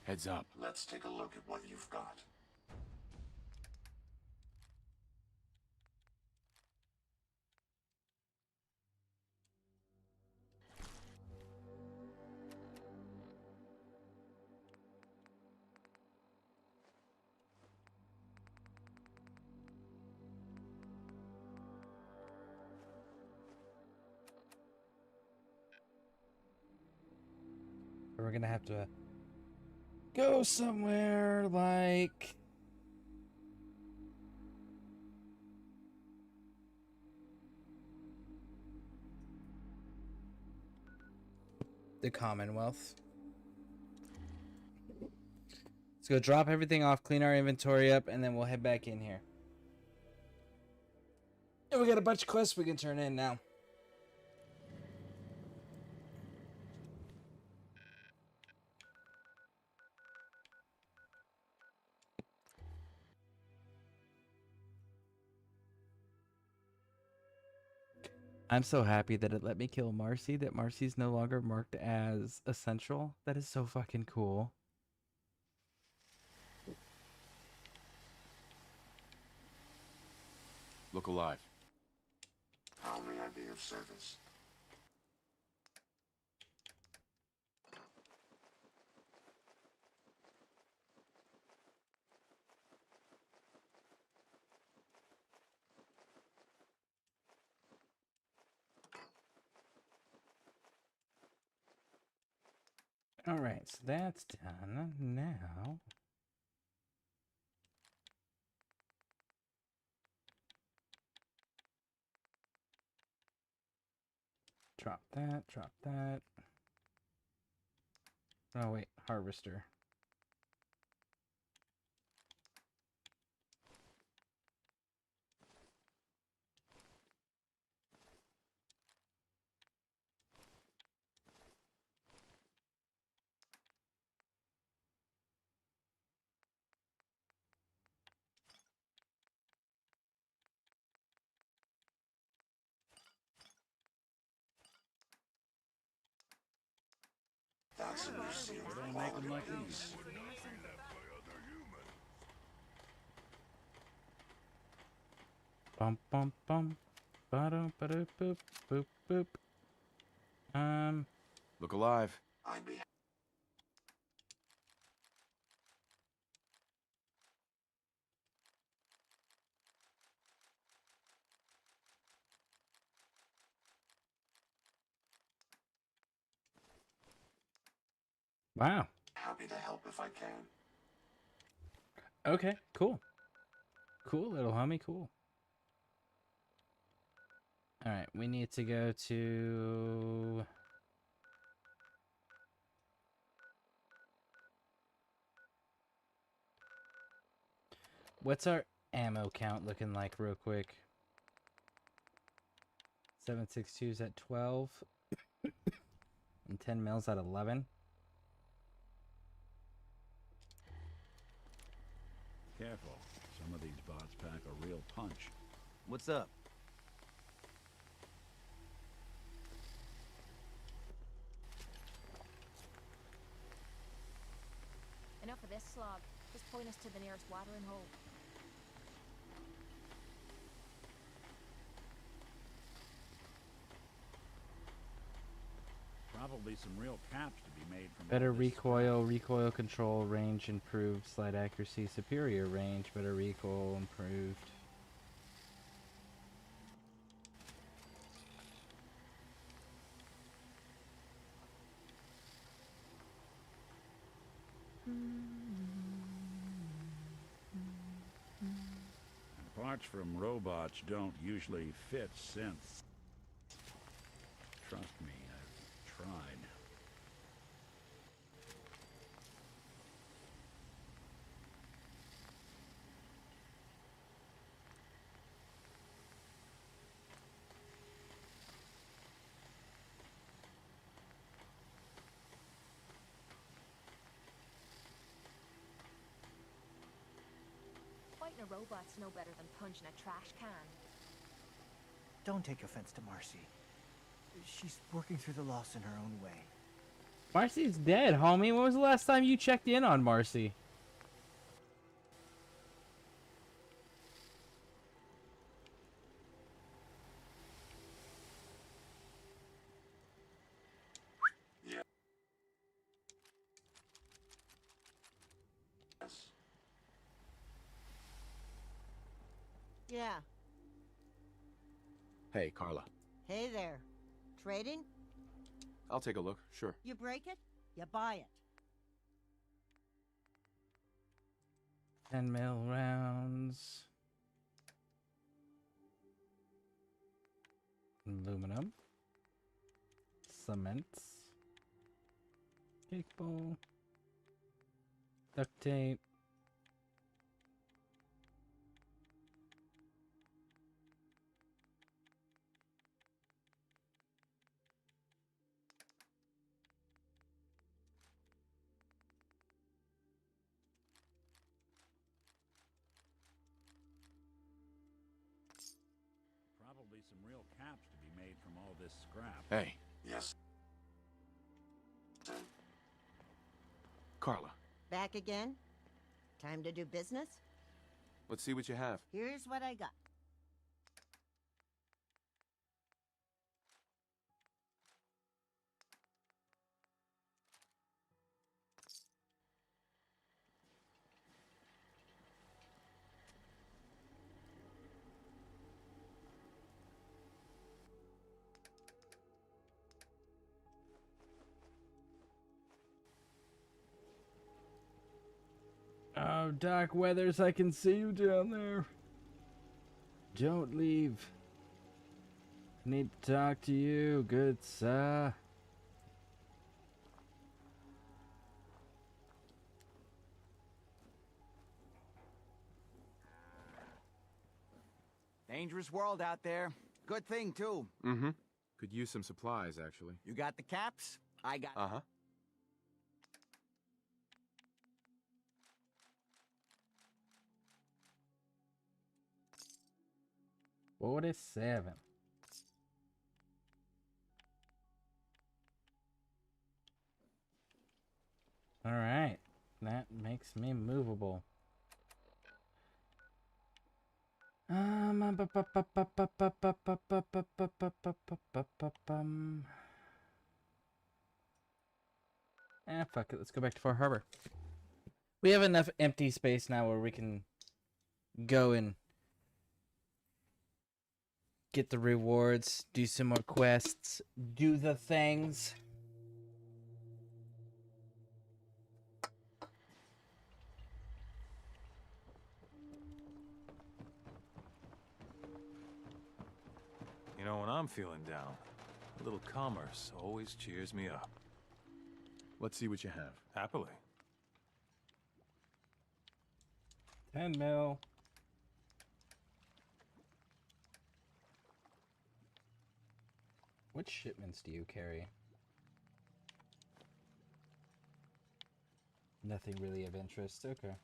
S2: Heads up.
S6: Let's take a look at what you've got.
S1: We're gonna have to go somewhere like the Commonwealth. Let's go drop everything off, clean our inventory up, and then we'll head back in here. And we got a bunch of quests we can turn in now. I'm so happy that it let me kill Marcy, that Marcy's no longer marked as essential. That is so fucking cool.
S2: Look alive.
S6: How may I be of service?
S1: Alright, so that's done. Now... drop that, drop that. Oh wait, harvester.
S6: listeners.
S3: What do I make them like these?
S1: Bum bum bum. Ba-dum, ba-doop, boop, boop, boop.
S2: Look alive.
S6: I'd be
S1: Wow.
S6: happy to help if I can.
S1: Okay, cool. Cool, little homie, cool. Alright, we need to go to... What's our ammo count looking like real quick? 7.62's at 12. And 10 mils at 11.
S3: Careful. Some of these bots pack a real punch.
S13: What's up?
S9: Enough of this slog. Just point us to the nearest watering hole.
S3: Probably some real caps to be made from
S1: Better
S3: all this
S1: recoil, recoil control, range improved, slight accuracy, superior range, better recoil improved.
S3: Parts from robots don't usually fit synths. Trust me, I've tried.
S9: Fighting a robot's no better than punching a trash can.
S7: Don't take offense to Marcy. She's working through the loss in her own way.
S1: Marcy's dead, homie. When was the last time you checked in on Marcy?
S6: Yes.
S19: Yeah.
S2: Hey, Carla.
S19: Hey there. Trading?
S2: I'll take a look, sure.
S19: You break it, you buy it.
S1: 10 mil rounds. Aluminum. Cement. Cake bowl. Duct tape.
S3: Probably some real caps to be made from all this scrap.
S2: Hey.
S6: Yes.
S2: Carla.
S19: Back again? Time to do business?
S2: Let's see what you have.
S19: Here's what I got.
S1: Oh, Doc Weathers, I can see you down there. Don't leave. I need to talk to you, good sir.
S5: Dangerous world out there. Good thing, too.
S2: Mm-hmm. Could use some supplies, actually.
S5: You got the caps? I got...
S2: Uh-huh.
S1: 47. Makes me movable. Fuck it. Let's go back to Far Harbor. We have enough empty space now where we can go and get the rewards, do some more quests, do the things.
S8: You know, when I'm feeling down, a little commerce always cheers me up.
S2: Let's see what you have.
S8: Happily.
S1: 10 mil. What shipments do you carry? Nothing really of interest. Okay.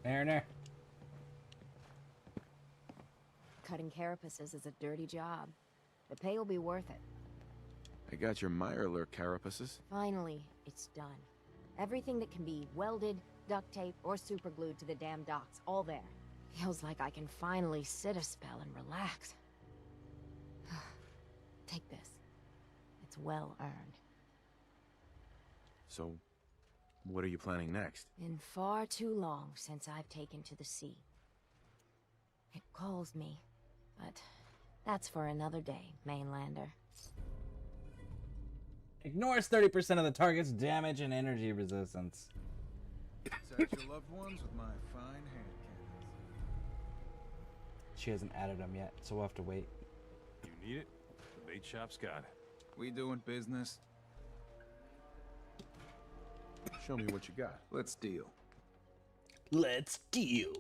S1: Mariner.
S9: Cutting carapaces is a dirty job. The pay will be worth it.
S2: I got your Mirelurk carapaces.
S9: Finally, it's done. Everything that can be welded, duct tape, or superglued to the damn docks, all there. Feels like I can finally sit a spell and relax. Take this. It's well earned.
S2: So, what are you planning next?
S9: Been far too long since I've taken to the sea. It calls me, but that's for another day, mainlander.
S1: Ignores 30% of the target's damage and energy resistance.
S16: Protect your loved ones with my fine hand cannons.
S1: She hasn't added them yet, so we'll have to wait.
S8: You need it? The bait shop's got it.
S16: We doing business?
S2: Show me what you got.
S16: Let's deal.
S1: Let's deal.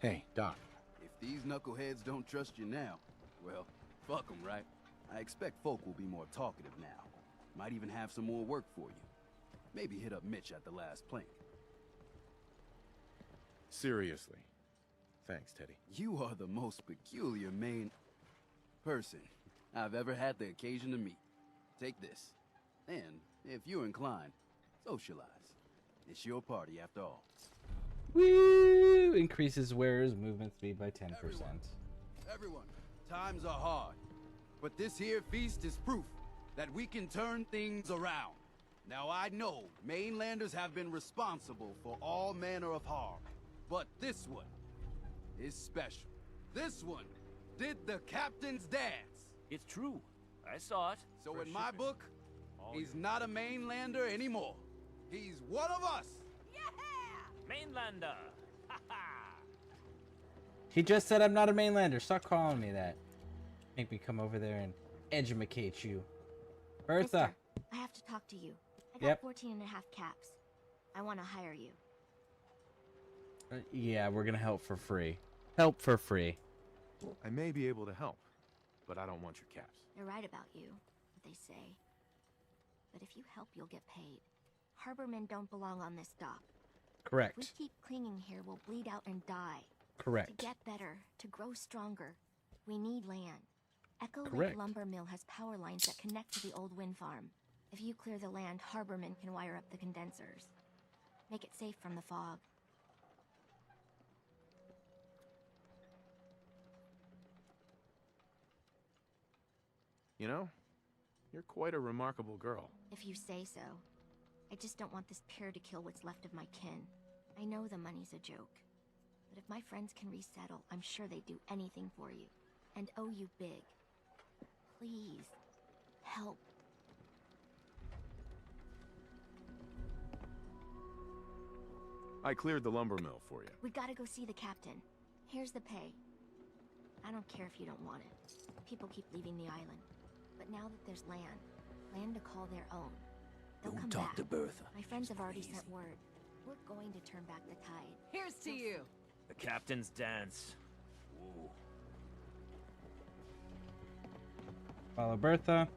S2: Hey, Doc.
S13: If these knuckleheads don't trust you now, well, fuck them, right? I expect folk will be more talkative now. Might even have some more work for you. Maybe hit up Mitch at the last plank.
S2: Seriously. Thanks, Teddy.
S13: You are the most peculiar main person I've ever had the occasion to meet. Take this. And, if you're inclined, socialize. It's your party after all.
S1: Woo! Increases wearer's movement speed by 10%.
S13: Everyone, times are hard. But this here feast is proof that we can turn things around. Now I know mainlanders have been responsible for all manner of harm. But this one is special. This one did the captain's dance.
S14: It's true. I saw it.
S13: So in my book, he's not a mainlander anymore. He's one of us.
S14: Mainlander!
S1: He just said I'm not a mainlander. Stop calling me that. Make me come over there and edumacate you. Bertha!
S15: Mister, I have to talk to you. I got
S1: Yep.
S15: 14 and a half caps. I want to hire you.
S1: Yeah, we're gonna help for free. Help for free.
S2: I may be able to help, but I don't want your caps.
S15: They're right about you, what they say. But if you help, you'll get paid. Harbormen don't belong on this dock.
S1: Correct.
S15: If we keep clinging here, we'll bleed out and die.
S1: Correct.
S15: To get better, to grow stronger, we need land. Echo
S1: Correct.
S15: Lake Lumber Mill has power lines that connect to the old wind farm. If you clear the land, Harbormen can wire up the condensers. Make it safe from the fog.
S2: You know, you're quite a remarkable girl.
S15: If you say so. I just don't want this pier to kill what's left of my kin. I know the money's a joke. But if my friends can resettle, I'm sure they'd do anything for you. And owe you big. Please, help.
S2: I cleared the lumber mill for you.
S15: We gotta go see the captain. Here's the pay. I don't care if you don't want it. People keep leaving the island. But now that there's land to call their own, they'll come back.
S14: Bertha.
S15: My friends have already sent word. We're going to turn back the tide.
S22: Here's to you.
S14: The captain's dance. Ooh.
S1: Follow Bertha.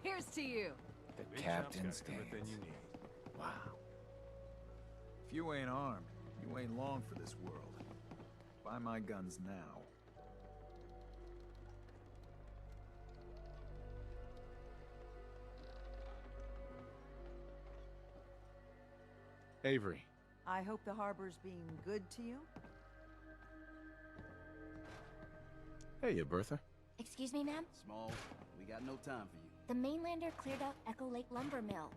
S22: Here's to you.
S16: The captain's dance. Wow. If you ain't armed, you ain't long for this world. Buy my guns now.
S2: Avery.
S17: I hope the harbor's being good to you.
S2: Hey, Bertha.
S15: Excuse me, ma'am?
S13: Small, we got no time for you.
S15: The mainlander cleared out Echo Lake Lumber Mill.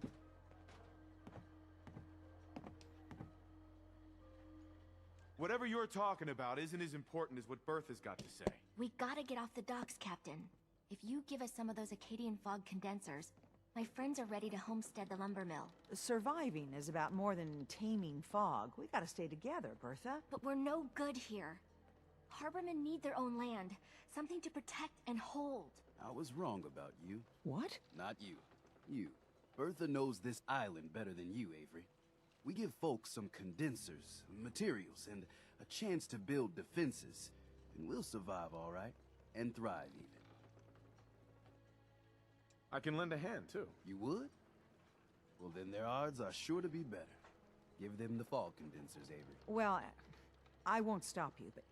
S2: Whatever you're talking about isn't as important as what Bertha's got to say.
S15: We gotta get off the docks, Captain. If you give us some of those Acadian fog condensers, my friends are ready to homestead the lumber mill.
S17: Surviving is about more than taming fog. We gotta stay together, Bertha.
S15: But we're no good here. Harbormen need their own land, something to protect and hold.
S13: I was wrong about you.
S17: What?
S13: Not you. You. Bertha knows this island better than you, Avery. We give folks some condensers, materials, and a chance to build defenses, and we'll survive all right, and thrive even.
S2: I can lend a hand, too.
S13: You would? Well, then their odds are sure to be better. Give them the fog condensers, Avery.
S17: Well, I won't stop you, but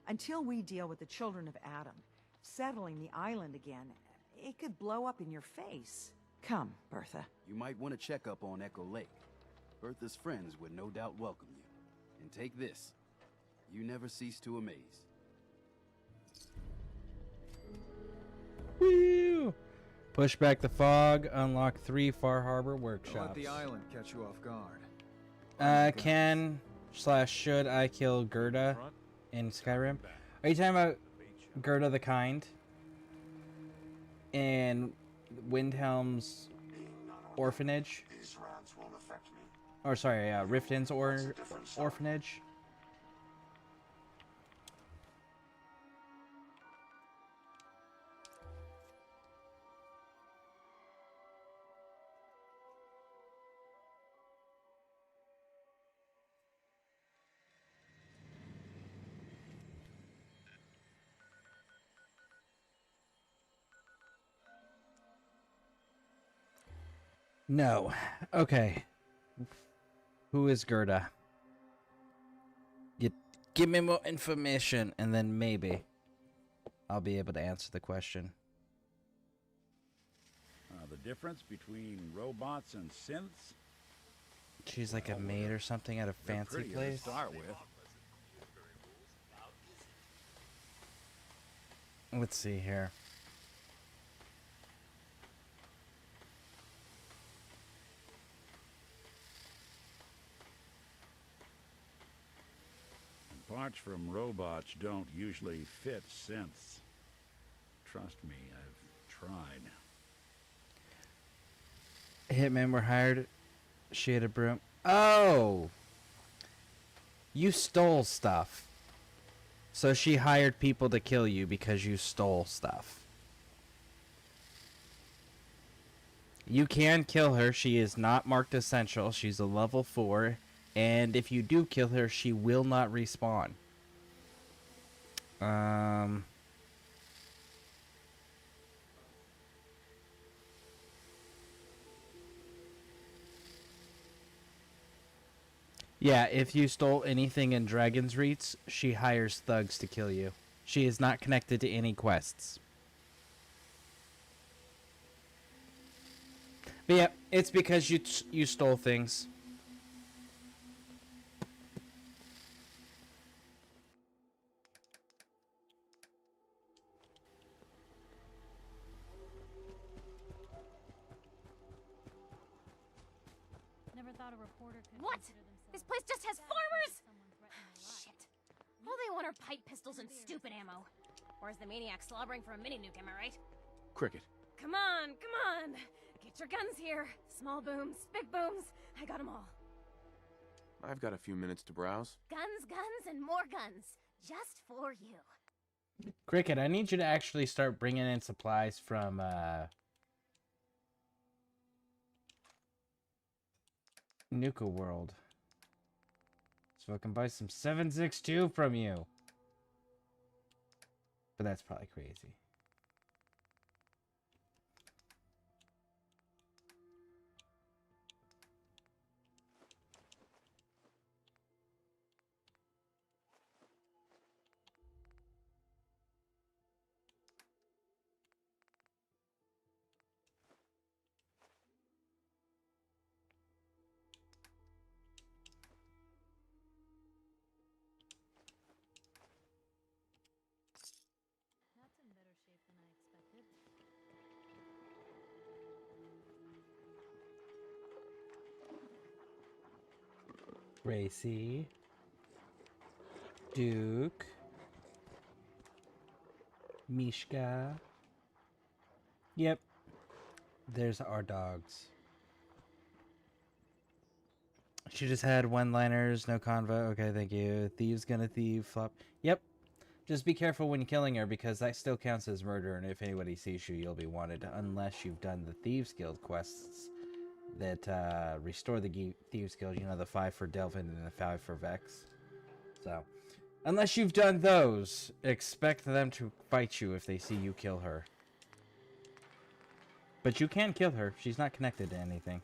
S17: until we deal with the children of Adam, settling the island again, it could blow up in your face. Come, Bertha.
S13: You might want to check up on Echo Lake. Bertha's friends would no doubt welcome you. And take this. You never cease to amaze.
S1: Woo! Push back the fog, unlock 3 Far Harbor workshops.
S16: Don't let the island catch you off guard.
S1: Can/should I kill Gerda in Skyrim? Are you talking about Gerda the Kind in Windhelm's orphanage?
S6: These rounds won't affect me.
S1: Or sorry, Riften's orphanage. No. Okay. Who is Gerda? You give me more information, and then maybe I'll be able to answer the question.
S3: The difference between robots and synths?
S1: She's like a maid or something at a fancy place.
S3: To start with.
S1: Let's see here.
S3: Parts from robots don't usually fit synths. Trust me, I've tried.
S1: Hitmen were hired. She had a broom. Oh! You stole stuff. So she hired people to kill you because you stole stuff. You can kill her. She is not marked essential. She's a level 4. And if you do kill her, she will not respawn. Yeah, if you stole anything in Dragon's Reach, she hires thugs to kill you. She is not connected to any quests. But yeah, it's because you stole things.
S11: Never thought a reporter could
S15: What?
S11: consider themselves
S12: This place just has farmers! Shit. All they want are pipe pistols and stupid ammo. Or is the maniac slobbering for a mini-nuke, am I right?
S2: Cricket.
S12: Come on, come on! Get your guns here. Small booms, big booms. I got them all.
S2: I've got a few minutes to browse.
S12: Guns, guns, and more guns. Just for you.
S1: Cricket, I need you to actually start bringing in supplies from, Nuka World. So I can buy some 7.62 from you. But that's probably crazy.
S11: That's in better shape than I expected.
S1: Gracie. Duke. Mishka. Yep. There's our dogs. She just had one-liners, no convo. Okay, thank you. Thieves gonna thieve, flop. Yep. Just be careful when killing her, because that still counts as murder, and if anybody sees you, you'll be wanted, unless you've done the Thieves Guild quests that restore the Thieves Guild. You know, the 5 for Delvin and the 5 for Vex. So, unless you've done those, expect them to fight you if they see you kill her. But you can kill her. She's not connected to anything.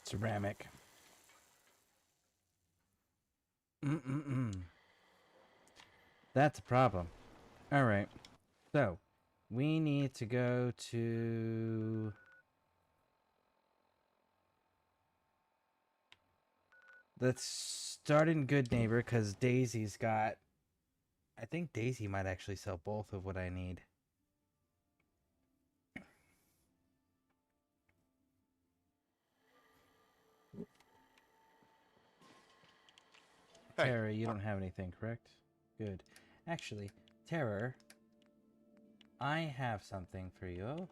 S1: Ceramic. That's a problem. Alright. So, we need to go to... Let's start in Good Neighbor, because Daisy's got... I think Daisy might actually sell both of what I need. Terror, you don't have anything, correct? Good. Actually, Terror, I have something for you.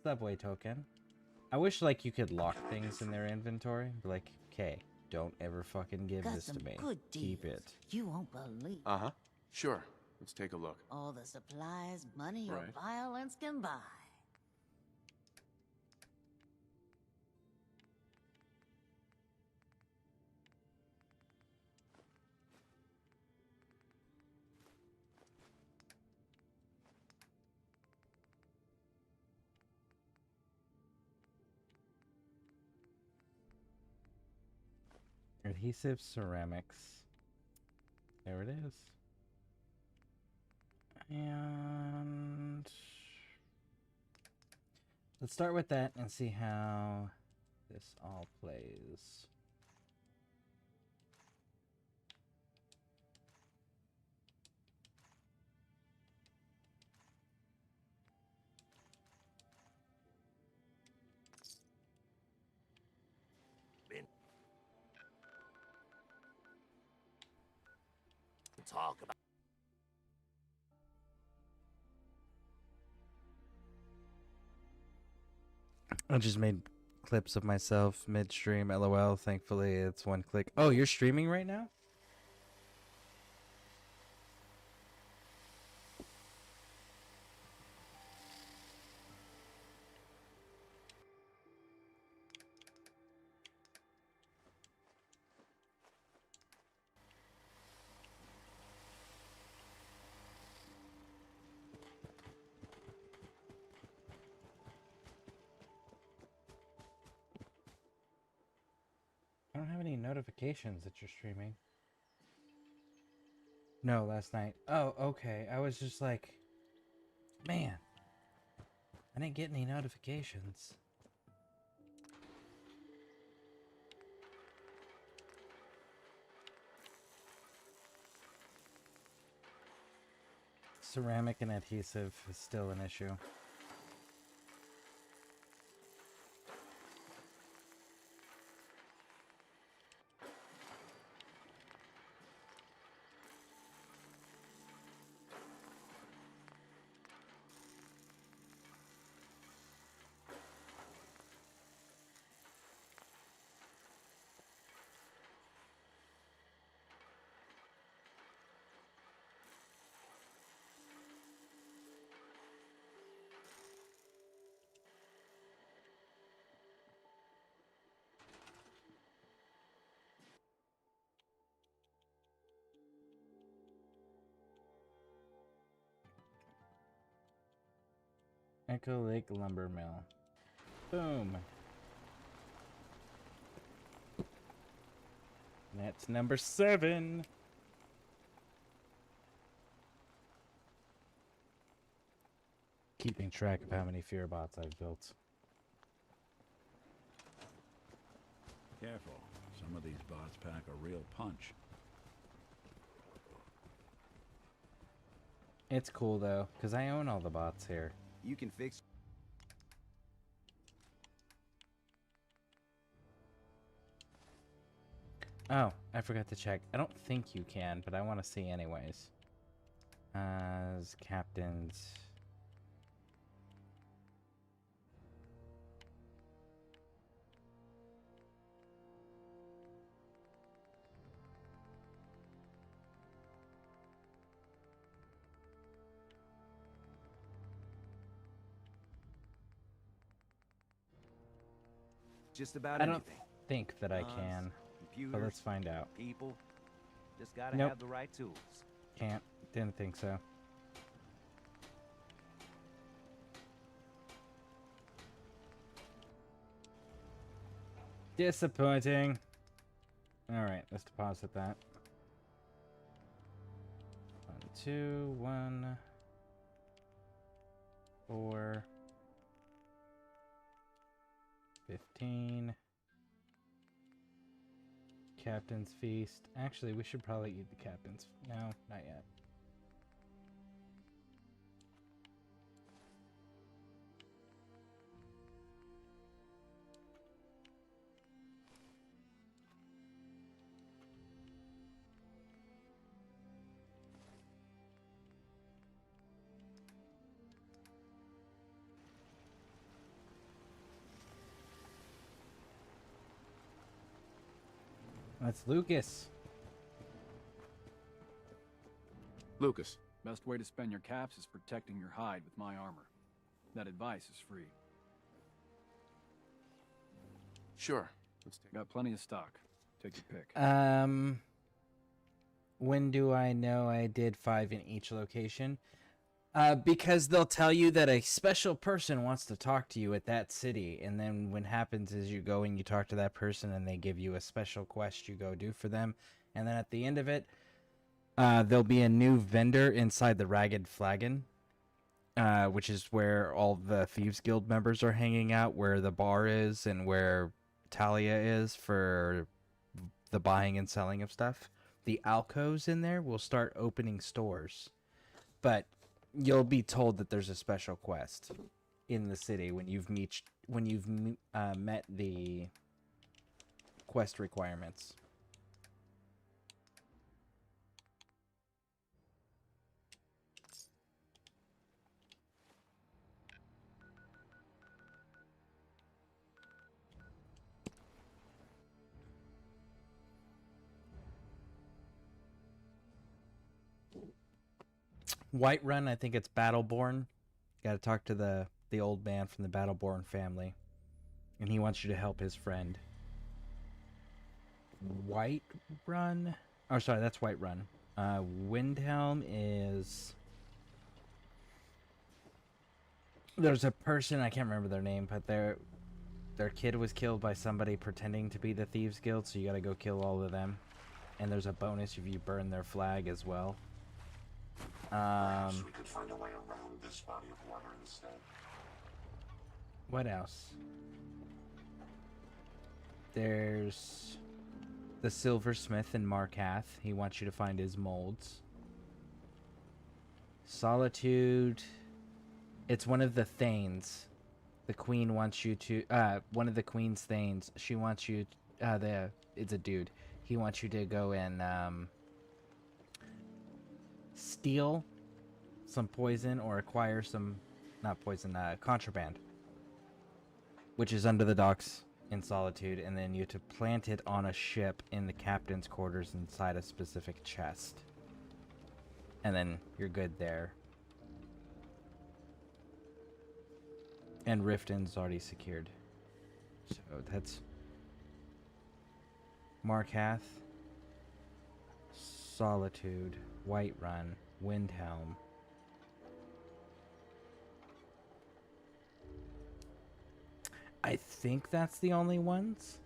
S1: Subway token. I wish, like, you could lock things in their inventory. Be like, okay, don't ever fucking give
S19: Got
S1: this to
S19: some
S1: me.
S19: good
S1: Keep
S19: deals.
S1: it.
S19: You won't believe.
S2: Uh-huh. Sure. Let's take a look.
S19: All the supplies money or
S2: Right.
S19: violence can buy.
S1: Adhesive ceramics. There it is. And let's start with that and see how this all plays.
S14: Talk about.
S1: I just made clips of myself midstream. LOL. Thankfully, it's one click. Oh, you're streaming right now? I don't have any notifications that you're streaming. No, last night. Oh, okay. I was just like, man, I didn't get any notifications. Ceramic and adhesive is still an issue. Echo Lake Lumber Mill. Boom. That's number 7. Keeping track of how many fear bots I've built.
S3: Careful. Some of these bots pack a real punch.
S1: It's cool though, because I own all the bots here.
S13: You can fix...
S1: Oh, I forgot to check. I don't think you can, but I want to see anyways. As captains...
S13: Just about
S1: I don't
S13: anything.
S1: think that I can, but let's find out.
S13: People, just gotta
S1: Nope.
S13: have the right tools.
S1: Can't. Didn't think so. Disappointing. Alright, let's deposit that. 1, 2, 1, 4, 15. Captain's Feast. Actually, we should probably eat the Captain's... No, not yet. That's Lucas.
S2: Lucas.
S4: Best way to spend your caps is protecting your hide with my armor. That advice is free.
S2: Sure. Let's take...
S4: Got plenty of stock. Take your pick.
S1: When do I know I did 5 in each location? Because they'll tell you that a special person wants to talk to you at that city, and then what happens is you go and you talk to that person, and they give you a special quest you go do for them, and then at the end of it, there'll be a new vendor inside the Ragged Flagon, which is where all the Thieves Guild members are hanging out, where the bar is, and where Talia is for the buying and selling of stuff. The alcoves in there will start opening stores, but you'll be told that there's a special quest in the city when you've met the quest requirements. Whiterun, I think it's Battleborn. Got to talk to the old man from the Battleborn family, and he wants you to help his friend. Whiterun? Oh, sorry, that's Whiterun. Windhelm is... There's a person, I can't remember their name, but their kid was killed by somebody pretending to be the Thieves Guild, so you gotta go kill all of them. And there's a bonus if you burn their flag as well.
S6: Perhaps we could find a way around this body of water instead.
S1: What else? There's the silversmith in Markath. He wants you to find his molds. Solitude. It's one of the Thanes. The queen wants you to, one of the queen's Thanes. She wants you, it's a dude. He wants you to go and, steal some poison or acquire some, not poison, contraband. Which is under the docks in Solitude, and then you have to plant it on a ship in the captain's quarters inside a specific chest. And then you're good there. And Riften's already secured. So that's Markath, Solitude, Whiterun, Windhelm. I think that's the only ones.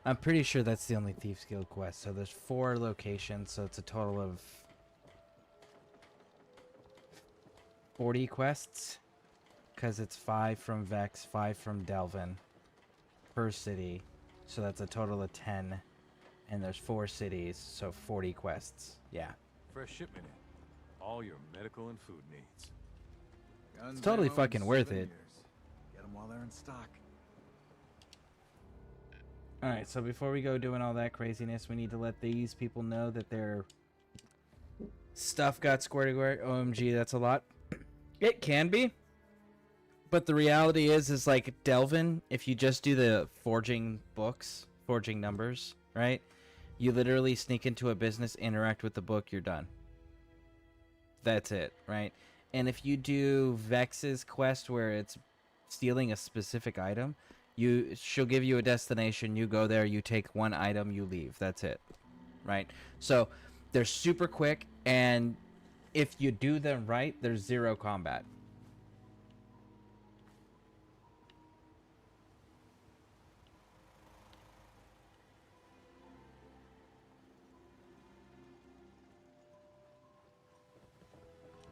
S1: I'm pretty sure that's the only Thieves Guild quest. So there's 4 locations, so it's a total of 40 quests. Because it's 5 from Vex, 5 from Delvin per city. So that's a total of 10. And there's 4 cities, so 40 quests. Yeah.
S8: Fresh shipment in. All your medical and food needs.
S16: Guns,
S1: It's totally
S16: ammo,
S1: fucking
S16: and
S1: worth it.
S16: souvenirs. Get them while they're in stock.
S1: Alright, so before we go doing all that craziness, we need to let these people know that their stuff got squared away. OMG, that's a lot. It can be. But the reality is like Delvin, if you just do the forging books, forging numbers, right? You literally sneak into a business, interact with the book, you're done. That's it, right? And if you do Vex's quest where it's stealing a specific item, she'll give you a destination, you go there, you take one item, you leave. That's it. Right? So they're super quick, and if you do them right, there's 0 combat.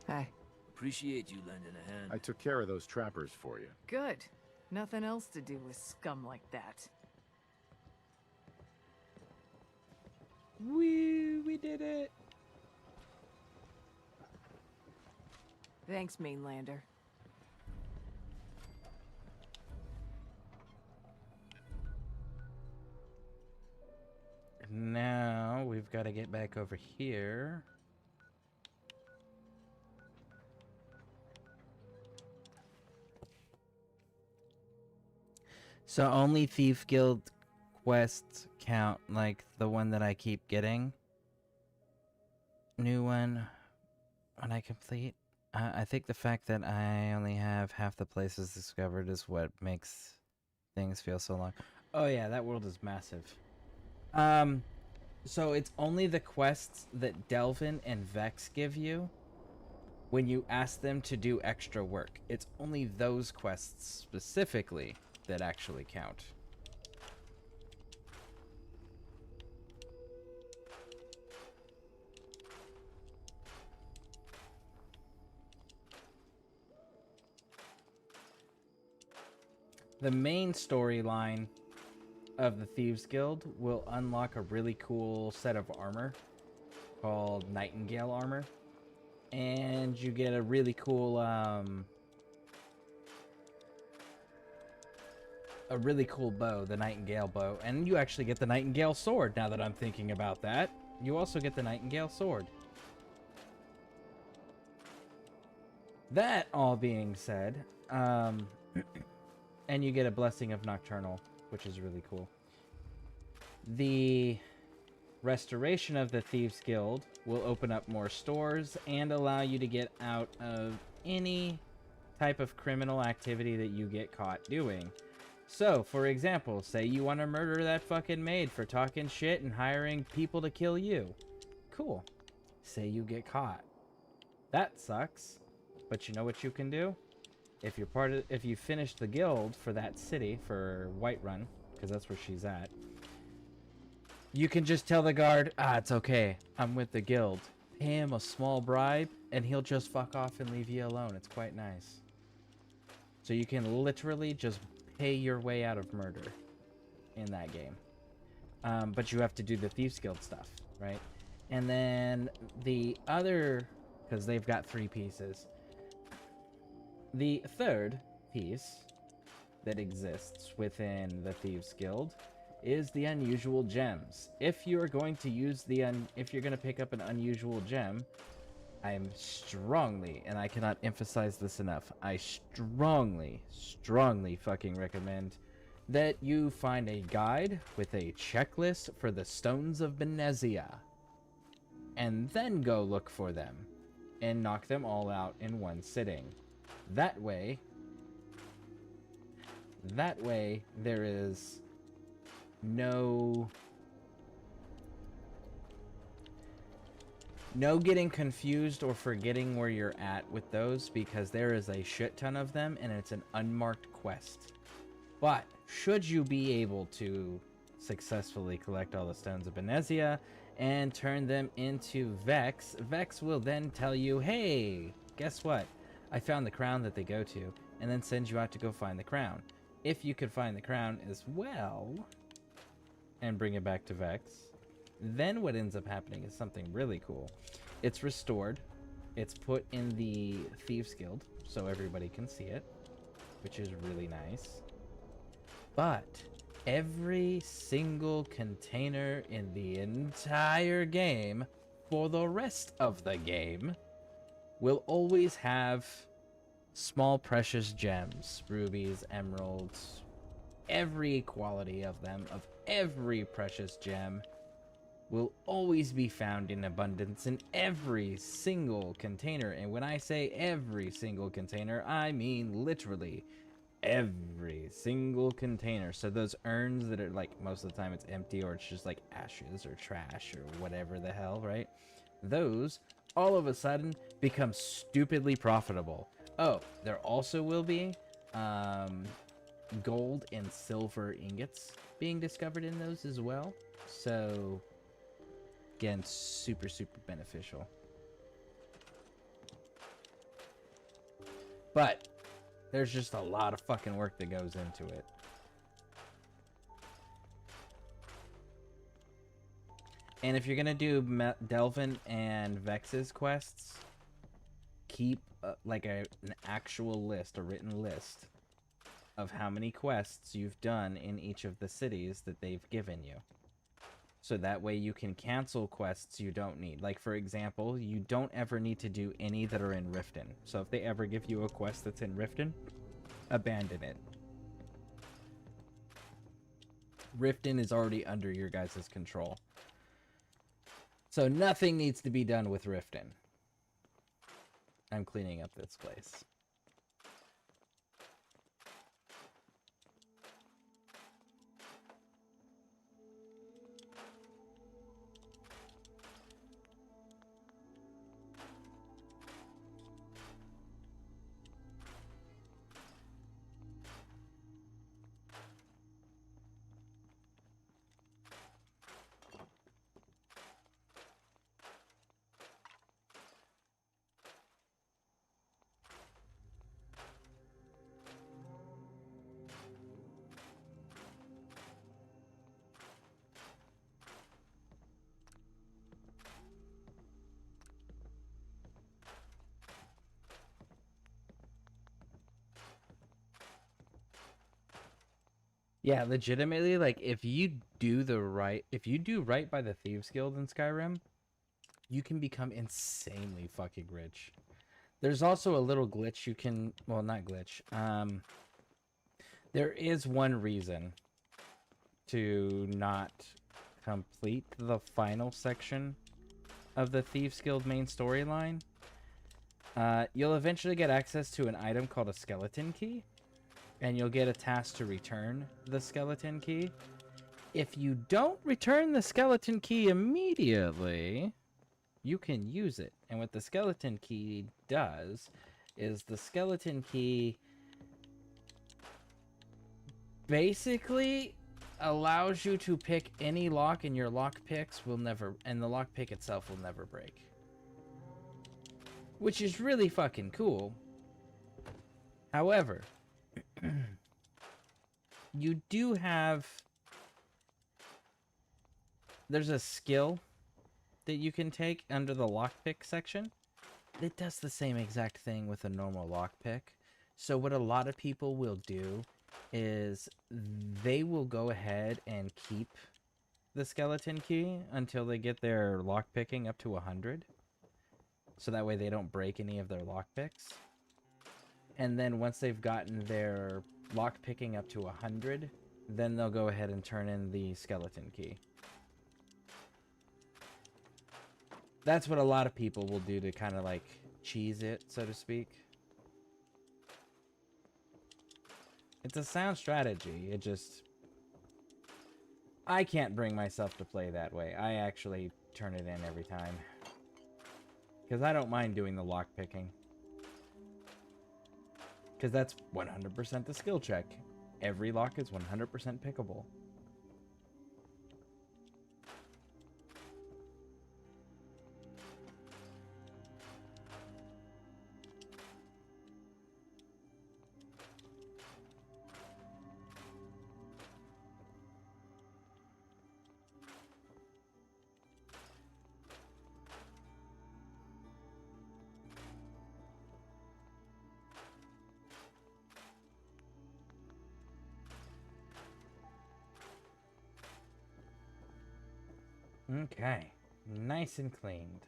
S22: Hey.
S18: Appreciate you lending a hand.
S2: I took care of those trappers for you.
S22: Good. Nothing else to do with scum like that.
S1: We did it.
S22: Thanks, Mainlander.
S1: Now we've got to get back over here. So only Thief Guild quests count, like the one that I keep getting. New one when I complete. I think the fact that I only have half the places discovered is what makes things feel so long. Oh yeah, that world is massive. So it's only the quests that Delvin and Vex give you when you ask them to do extra work. It's only those quests specifically that actually count. The main storyline of the Thieves Guild will unlock a really cool set of armor called Nightingale armor, and you get a really cool bow, the Nightingale bow, and you actually get the Nightingale sword. Now that I'm thinking about that, you also get the Nightingale sword. That all being said, and you get a Blessing of Nocturnal, which is really cool. The restoration of the Thieves Guild will open up more stores and allow you to get out of any type of criminal activity that you get caught doing. So, for example, say you want to murder that fucking maid for talking shit and hiring people to kill you. Cool. Say you get caught. That sucks. But you know what you can do? If you finish the guild for that city, for Whiterun, because that's where she's at, you can just tell the guard, it's okay, I'm with the guild. Pay him a small bribe, and he'll just fuck off and leave you alone. It's quite nice. So you can literally just pay your way out of murder in that game. But you have to do the Thieves Guild stuff, right? And then the other, because they've got 3 pieces. The third piece that exists within the Thieves Guild is the unusual gems. If you're going to use if you're going to pick up an unusual gem, I am strongly, and I cannot emphasize this enough, I strongly fucking recommend that you find a guide with a checklist for the Stones of Benezia, and then go look for them and knock them all out in one sitting. That way there is no getting confused or forgetting where you're at with those, because there is a shit ton of them and it's an unmarked quest. But should you be able to successfully collect all the Stones of Benezia and turn them into Vex, Vex will then tell you, hey, guess what? I found the crown that they go to, and then send you out to go find the crown. If you could find the crown as well and bring it back to Vex, then what ends up happening is something really cool. It's restored. It's put in the Thieves Guild so everybody can see it, which is really nice. But every single container in the entire game for the rest of the game will always have small precious gems, rubies, emeralds, every quality of them, of every precious gem will always be found in abundance in every single container. And when I say every single container, I mean literally every single container. So those urns that are like, most of the time it's empty or it's just like ashes or trash or whatever the hell, right? Those all of a sudden become stupidly profitable. Oh, there also will be gold and silver ingots being discovered in those as well. So again, super beneficial. But there's just a lot of fucking work that goes into it. And if you're gonna do Delvin and Vex's quests, keep like an actual list, a written list of how many quests you've done in each of the cities that they've given you. So that way you can cancel quests you don't need. Like, for example, you don't ever need to do any that are in Riften. So if they ever give you a quest that's in Riften, abandon it. Riften is already under your guys' control. So nothing needs to be done with Riften. I'm cleaning up this place. Yeah, legitimately, like, if you do right by the Thieves Guild in Skyrim, you can become insanely fucking rich. There's also a little glitch you can, well, not glitch. There is one reason to not complete the final section of the Thieves Guild main storyline. You'll eventually get access to an item called a skeleton key. And you'll get a task to return the skeleton key. If you don't return the skeleton key immediately, you can use it And what the skeleton key does is the skeleton key basically allows you to pick any lock, and your lock picks will never, and the lock pick itself will never break. Which is really fucking cool. However, you do have, there's a skill that you can take under the lockpick section. It does the same exact thing with a normal lockpick. So what a lot of people will do is they will go ahead and keep the skeleton key until they get their lockpicking up to 100. So that way they don't break any of their lockpicks. And then once they've gotten their lockpicking up to 100, then they'll go ahead and turn in the skeleton key. That's what a lot of people will do to kind of like cheese it, so to speak. It's a sound strategy. It just, I can't bring myself to play that way. I actually turn it in every time. Because I don't mind doing the lock picking. Because that's 100% the skill check. Every lock is 100% pickable. Okay, nice and cleaned.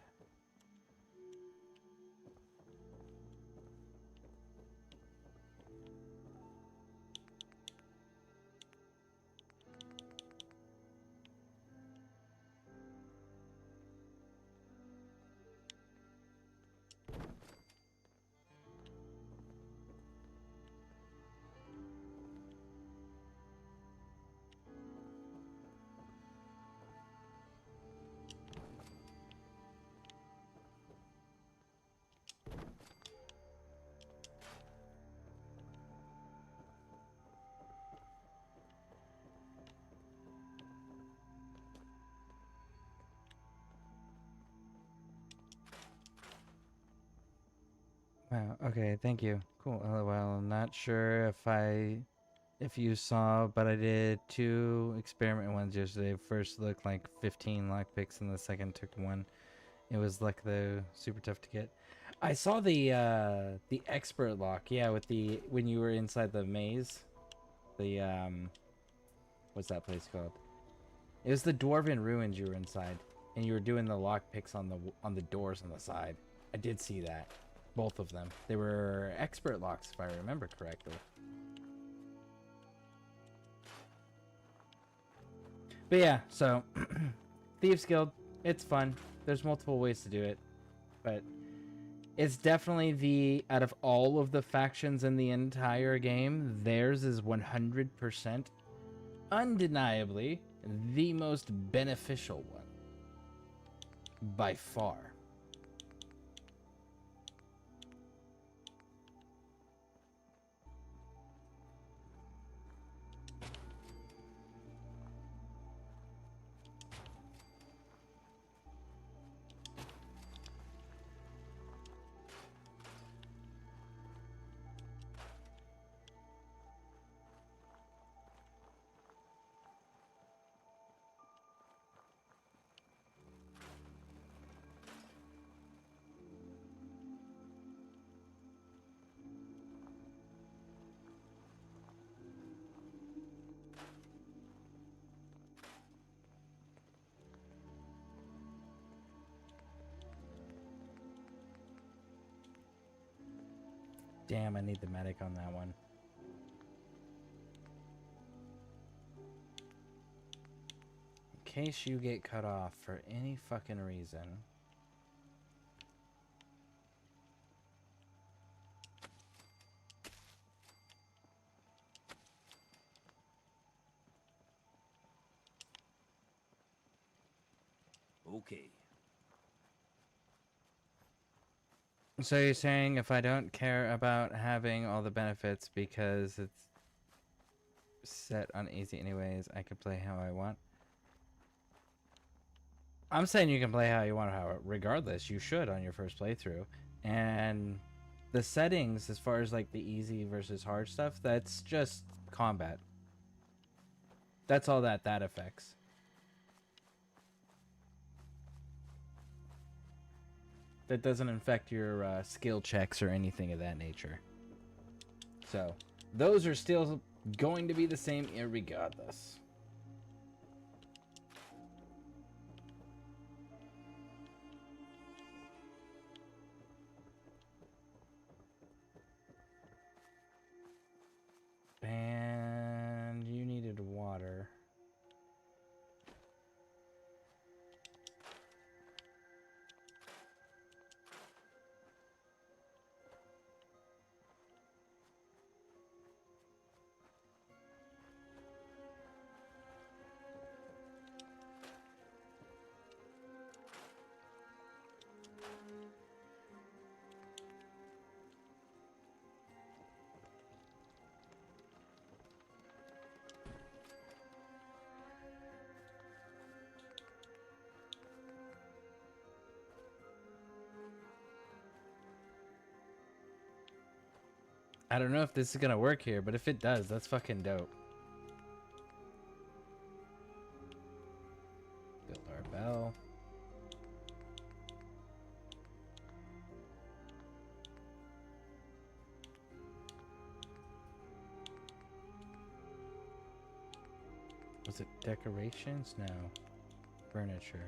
S1: Wow, okay, thank you. Cool. Well, I'm not sure if you saw, but I did 2 experiment ones yesterday. First looked like 15 lockpicks, and the second took 1. It was like the super tough to get. I saw the expert lock, yeah, with the, when you were inside the maze. The, what's that place called? It was the Dwarven Ruins you were inside, and you were doing the lockpicks on the doors on the side. I did see that. Both of them. They were expert locks, if I remember correctly. But yeah, so Thieves Guild, it's fun. There's multiple ways to do it, but it's definitely the, out of all of the factions in the entire game, theirs is 100% undeniably the most beneficial one by far. Damn, I need the medic on that one. In case you get cut off for any fucking reason.
S18: Okay.
S1: So you're saying if I don't care about having all the benefits because it's set on easy anyways, I can play how I want? I'm saying you can play how you want, regardless. You should on your first playthrough. And the settings, as far as like the easy versus hard stuff, that's just combat. That's all that affects. That doesn't affect your skill checks or anything of that nature. So those are still going to be the same regardless. And you needed water. I don't know if this is gonna work here, but if it does, that's fucking dope. Build our bell. Was it decorations? No. Furniture.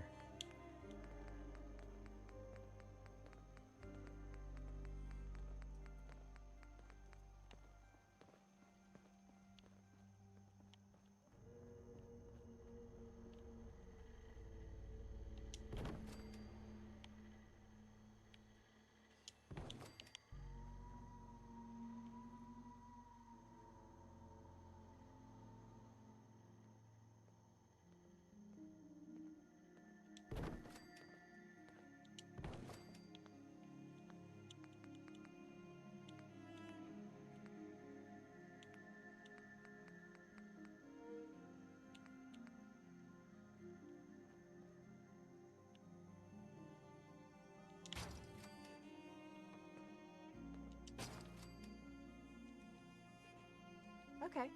S17: Okay.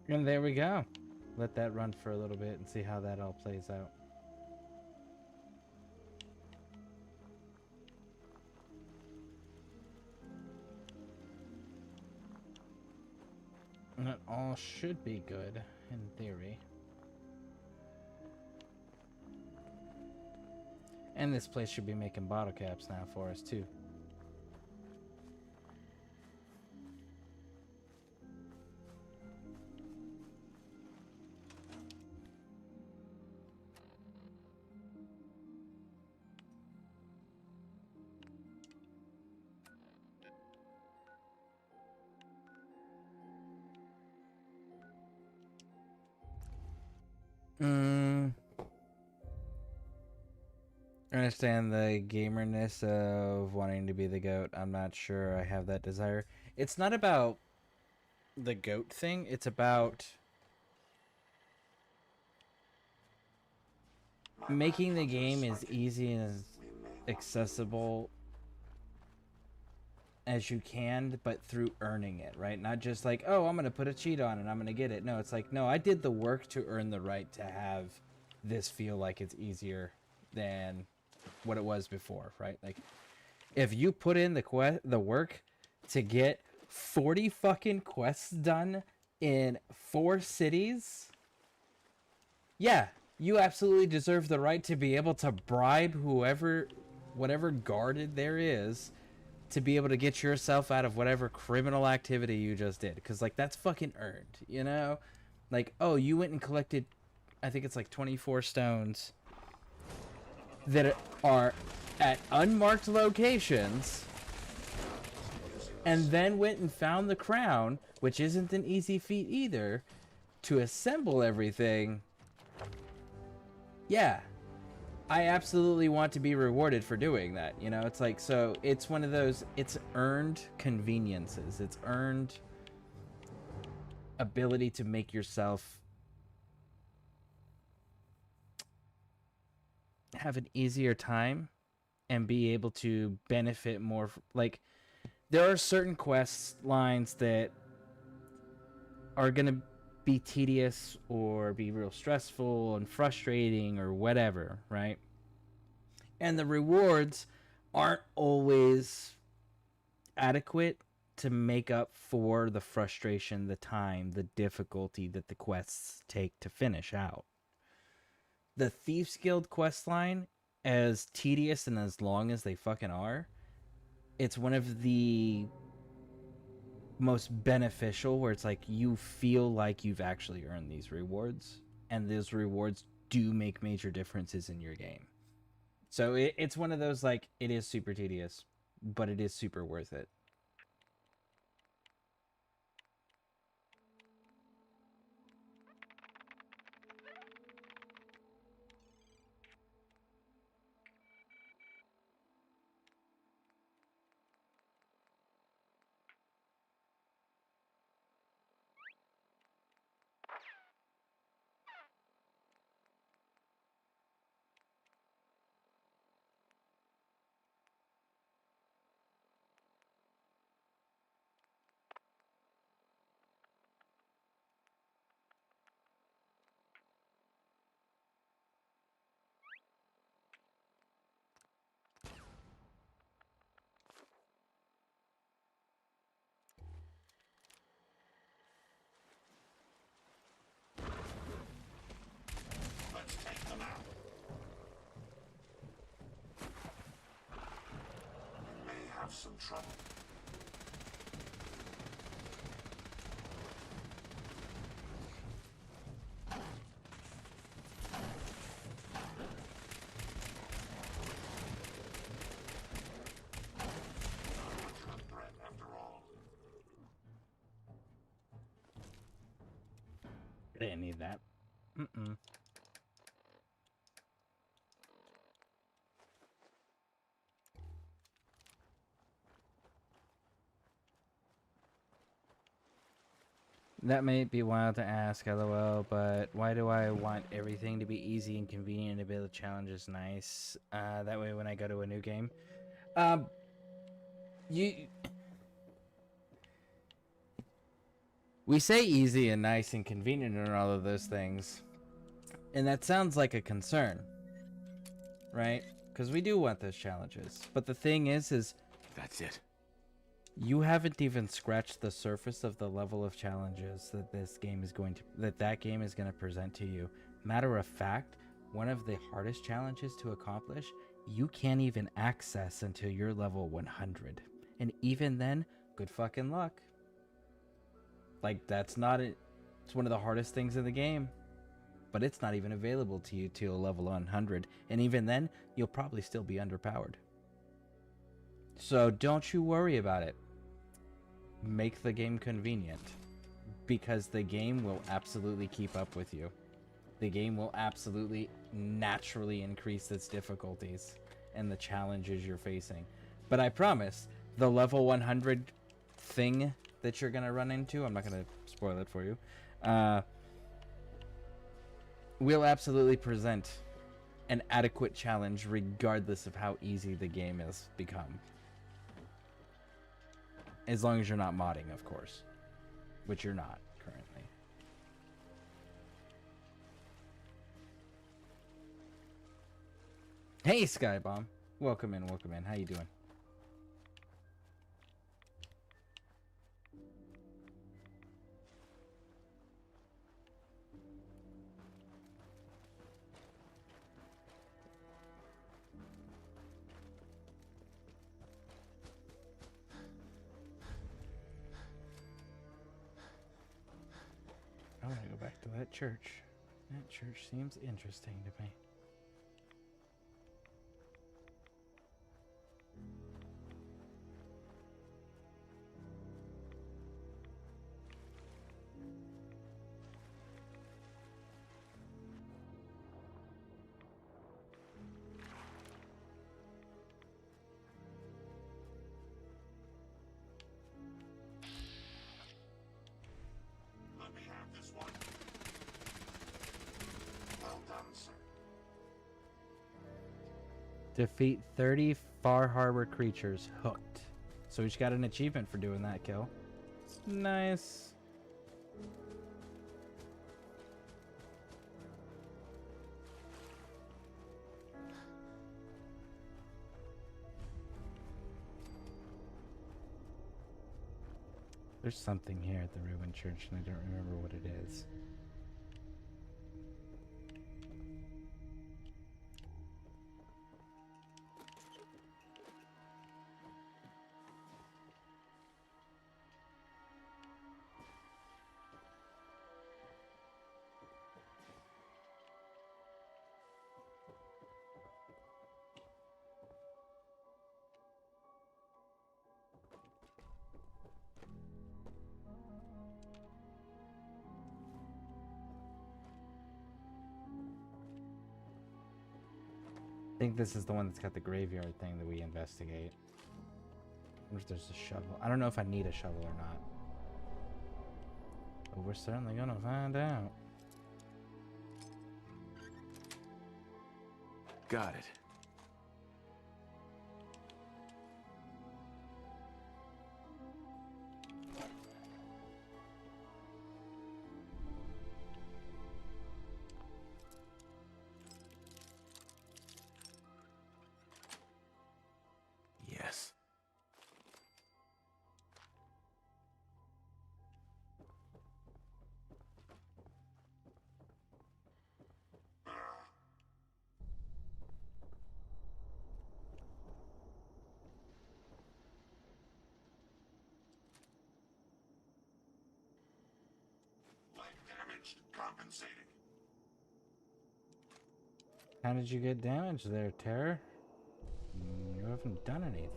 S1: And there we go. Let that run for a little bit and see how that all plays out. And it all should be good, in theory. And this place should be making bottle caps now for us, too. I understand the gamerness of wanting to be the goat. I'm not sure I have that desire. It's not about the goat thing. It's about making the game as easy and as accessible as you can, but through earning it, right? Not just like, oh, I'm going to put a cheat on and I'm going to get it. No, it's like, no, I did the work to earn the right to have this feel like it's easier than what it was before, right? Like, if you put in the work to get 40 fucking quests done in 4 cities, yeah, you absolutely deserve the right to be able to bribe whatever guarded there is to be able to get yourself out of whatever criminal activity you just did. Because, like, that's fucking earned, you know? Like, oh, you went and collected, I think it's like 24 stones that are at unmarked locations and then went and found the crown, which isn't an easy feat either, to assemble everything, yeah, I absolutely want to be rewarded for doing that. You know, it's like, so it's one of those, it's earned conveniences. It's earned ability to make yourself have an easier time and be able to benefit more. Like, there are certain quest lines that are going to be tedious or be real stressful and frustrating or whatever, right? And the rewards aren't always adequate to make up for the frustration, the time, the difficulty that the quests take to finish out. The Thieves Guild quest line, as tedious and as long as they fucking are, it's one of the most beneficial, where it's like you feel like you've actually earned these rewards, and those rewards do make major differences in your game. So it's one of those, like, it is super tedious, but it is super worth it.
S6: Let's take them out. We may have some trouble.
S1: I didn't need that. Mm-mm. That may be wild to ask, lol, but why do I want everything to be easy and convenient and to build challenges nice? That way when I go to a new game. We say easy and nice and convenient and all of those things, and that sounds like a concern, right? Because we do want those challenges. But the thing is
S2: that's it.
S1: You haven't even scratched the surface of the level of challenges that this game is going to, that game is going to present to you. Matter of fact, one of the hardest challenges to accomplish, you can't even access until you're level 100. And even then, good fucking luck. Like, that's not it. It's one of the hardest things in the game. But it's not even available to you till level 100. And even then, you'll probably still be underpowered. So don't you worry about it. Make the game convenient. Because the game will absolutely keep up with you. The game will absolutely naturally increase its difficulties and the challenges you're facing. But I promise, the level 100 thing that you're going to run into, I'm not going to spoil it for you, will absolutely present an adequate challenge regardless of how easy the game has become. As long as you're not modding, of course. Which you're not currently. Hey, Skybomb. Welcome in, welcome in. How you doing? I want to go back to that church. That church seems interesting to me. Defeat 30 Far Harbor creatures. Hooked. So we just got an achievement for doing that kill. Nice. There's something here at the ruined church, and I don't remember what it is. I think this is the one that's got the graveyard thing that we investigate. I wonder if there's a shovel. I don't know if I need a shovel or not. But we're certainly gonna find out.
S16: Got it. Yes.
S6: Light damage compensating.
S1: How did you get damaged there, Terror? You haven't done anything.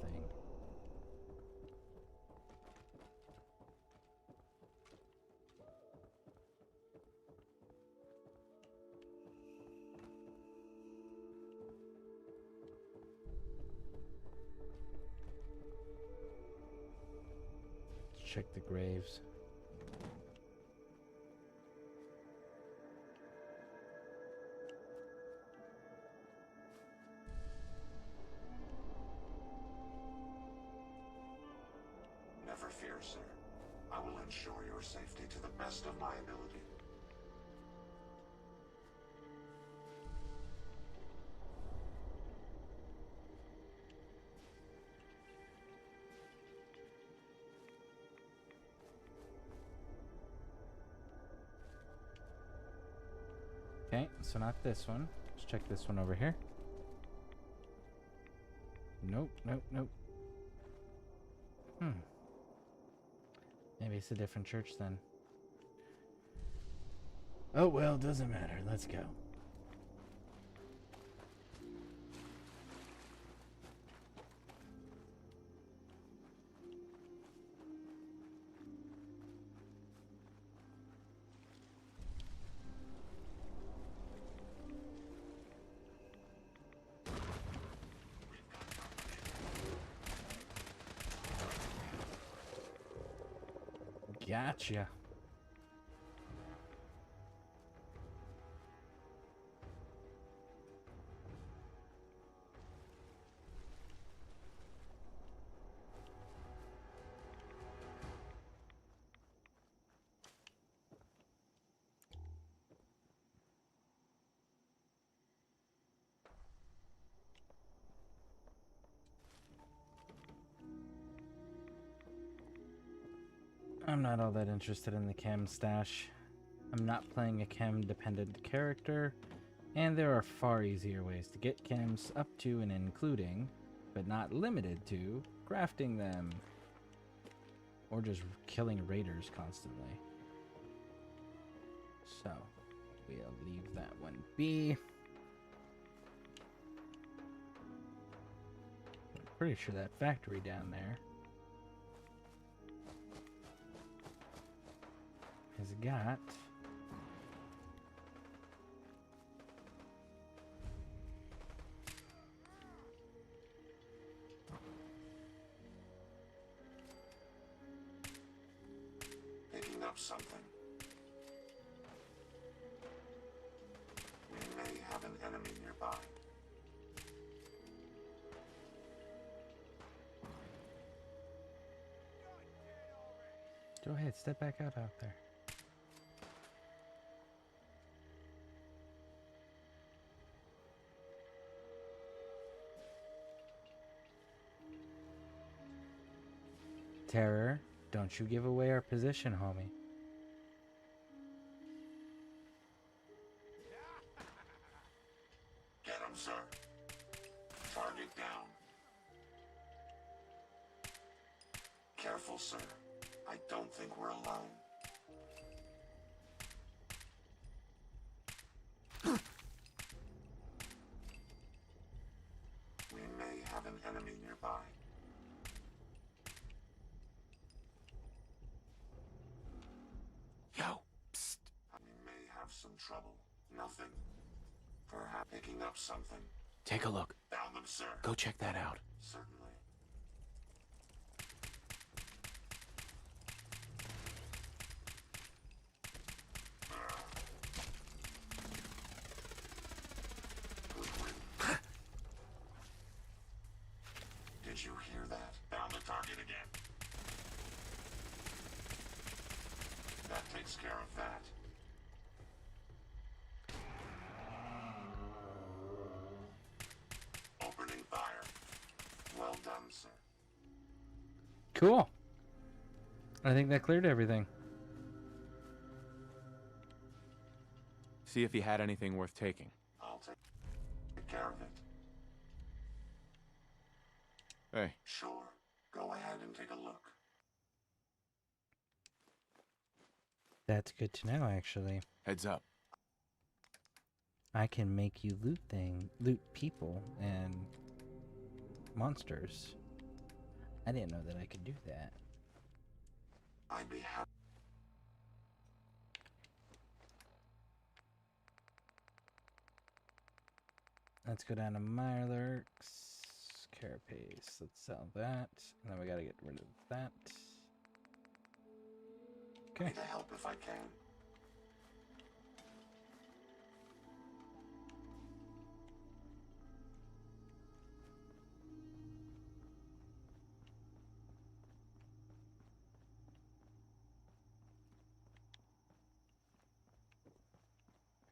S1: Let's check the graves.
S6: Never fear, sir. I will ensure your safety to the best of my ability.
S1: Okay, so not this one. Let's check this one over here. Nope, nope, nope. Maybe it's a different church then. Oh well, doesn't matter. Let's go. Gotcha. I'm not all that interested in the chem stash. I'm not playing a chem-dependent character, and there are far easier ways to get chems up to and including, but not limited to, crafting them. Or just killing raiders constantly. So, we'll leave that one be. I'm pretty sure that factory down there has got
S6: Picking up something. We may have an enemy nearby.
S1: Go ahead, step back out there. Terror, don't you give away our position, homie.
S6: Get him, sir. Target down. Careful, sir. I don't think we're alone. We may have an enemy nearby.
S2: Yo, psst.
S6: We may have some trouble. Nothing. Perhaps picking up something.
S2: Take a look.
S6: Found them, sir.
S2: Go check that out.
S6: Certainly. Did you hear that? Found the target again. That takes care of that. Opening fire. Well done, sir.
S1: Cool. I think that cleared everything.
S2: See if he had anything worth taking.
S6: I'll take care of it.
S2: Hey.
S6: Sure. Go ahead and take a look.
S1: That's good to know, actually.
S2: Heads up.
S1: I can make you loot people and monsters. I didn't know that I could do that.
S6: I'd be happy.
S1: Let's go down to Mirelurks. Carapace. Let's sell that. And then we gotta get rid of that. Okay.
S6: To help if I can.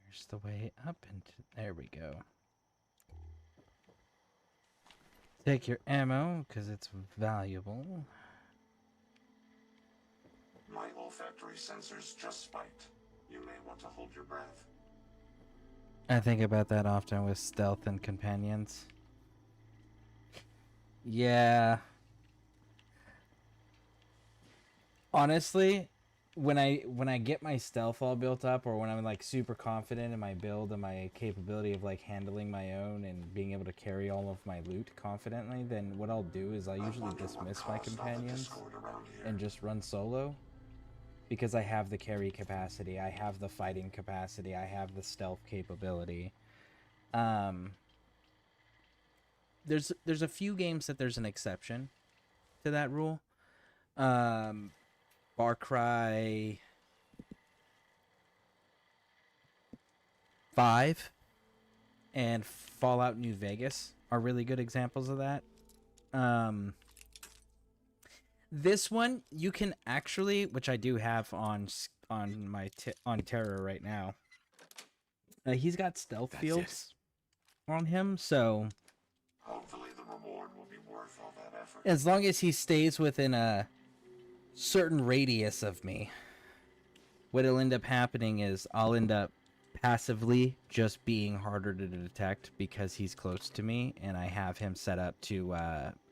S1: Here's the way up into there we go. Take your ammo, because it's valuable.
S6: My olfactory sensors just spiked. You may want to hold your breath.
S1: I think about that often with stealth and companions. Yeah. Honestly, when I get my stealth all built up, or when I'm like super confident in my build and my capability of like handling my own and being able to carry all of my loot confidently, then what I'll do is I'll usually dismiss my companions and just run solo. Because I have the carry capacity, I have the fighting capacity, I have the stealth capability. There's a few games that there's an exception to that rule. Far Cry 5 and Fallout New Vegas are really good examples of that. This one you can actually, which I do have on my on Terror right now. He's got stealth fields on him, so
S6: Hopefully the reward will be worth all that effort.
S1: as long as he stays within a certain radius of me, what'll end up happening is I'll end up passively just being harder to detect because he's close to me, and I have him set up to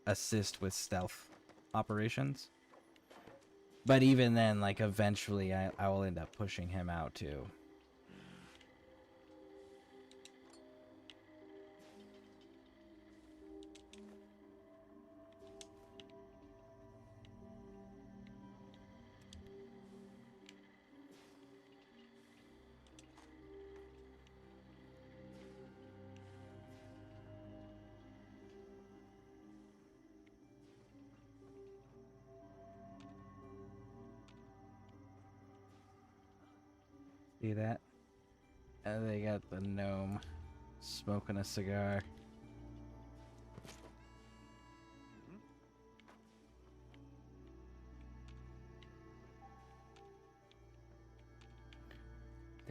S1: assist with stealth operations. But even then, like, eventually I will end up pushing him out too. See that? They got the gnome smoking a cigar.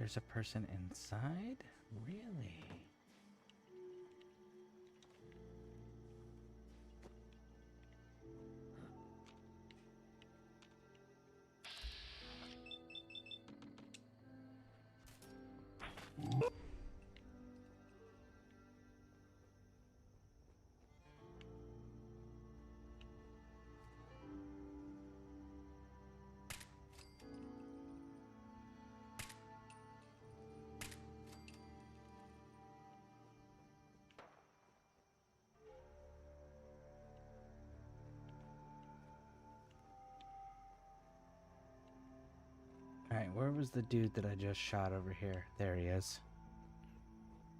S1: There's a person inside? Really? Alright, where was the dude that I just shot over here? There he is.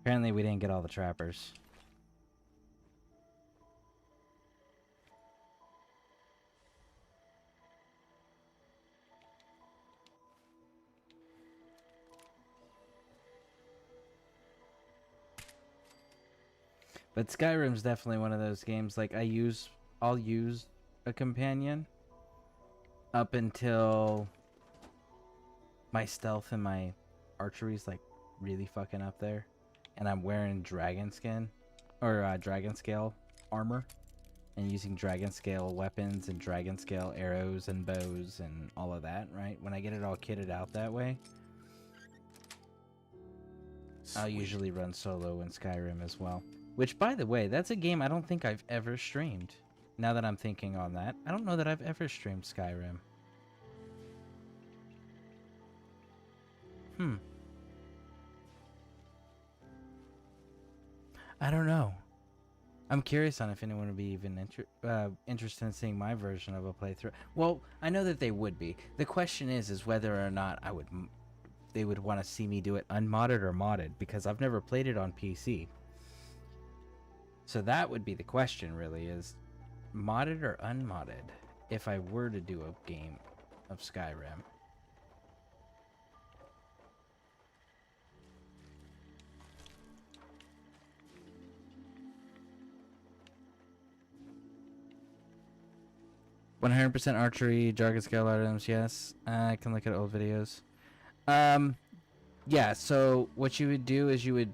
S1: Apparently we didn't get all the trappers. But Skyrim's definitely one of those games, like I'll use a companion up until my stealth and my archery's like really fucking up there, and I'm wearing dragon skin or dragon scale armor and using dragon scale weapons and dragon scale arrows and bows and all of that, right? When I get it all kitted out that way, I'll usually run solo in Skyrim as well. Which, by the way, that's a game I don't think I've ever streamed. Now that I'm thinking on that, I don't know that I've ever streamed Skyrim. I don't know. I'm curious on if anyone would be even interested in seeing my version of a playthrough. Well, I know that they would be. The question is whether or not they would want to see me do it unmodded or modded, because I've never played it on PC. So that would be the question, really, is modded or unmodded if I were to do a game of Skyrim. "100% archery, jargon scale items, yes. I can look at old videos." Yeah, so what you would do is you would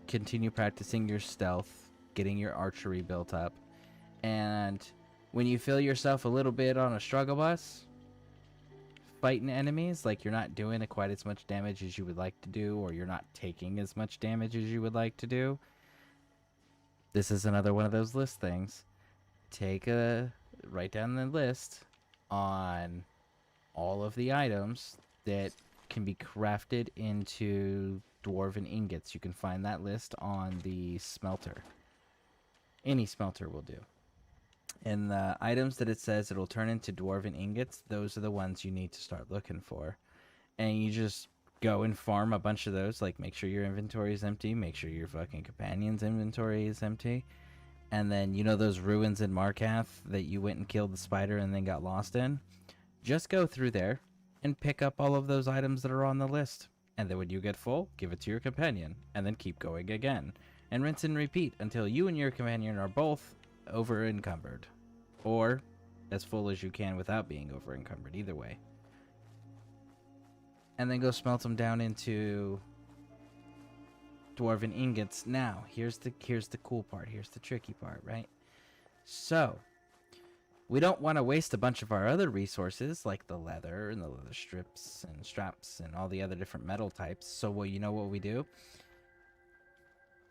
S1: continue practicing your stealth, getting your archery built up, and when you feel yourself a little bit on a struggle bus, fighting enemies, like you're not doing quite as much damage as you would like to do, or you're not taking as much damage as you would like to do, this is another one of those list things. Write down the list on all of the items that can be crafted into dwarven ingots. You can find that list on the smelter. Any smelter will do. And the items that it says it'll turn into dwarven ingots, those are the ones you need to start looking for. And you just go and farm a bunch of those. Like, make sure your inventory is empty. Make sure your fucking companion's inventory is empty. And then, you know those ruins in Markath that you went and killed the spider and then got lost in? Just go through there and pick up all of those items that are on the list. And then when you get full, give it to your companion. And then keep going again. And rinse and repeat until you and your companion are both over encumbered. Or as full as you can without being over encumbered. Either way. And then go smelt them down into dwarven ingots. Now, here's the cool part. Here's the tricky part, right? So, we don't want to waste a bunch of our other resources, like the leather and the leather strips and straps and all the other different metal types. So, well, you know what we do?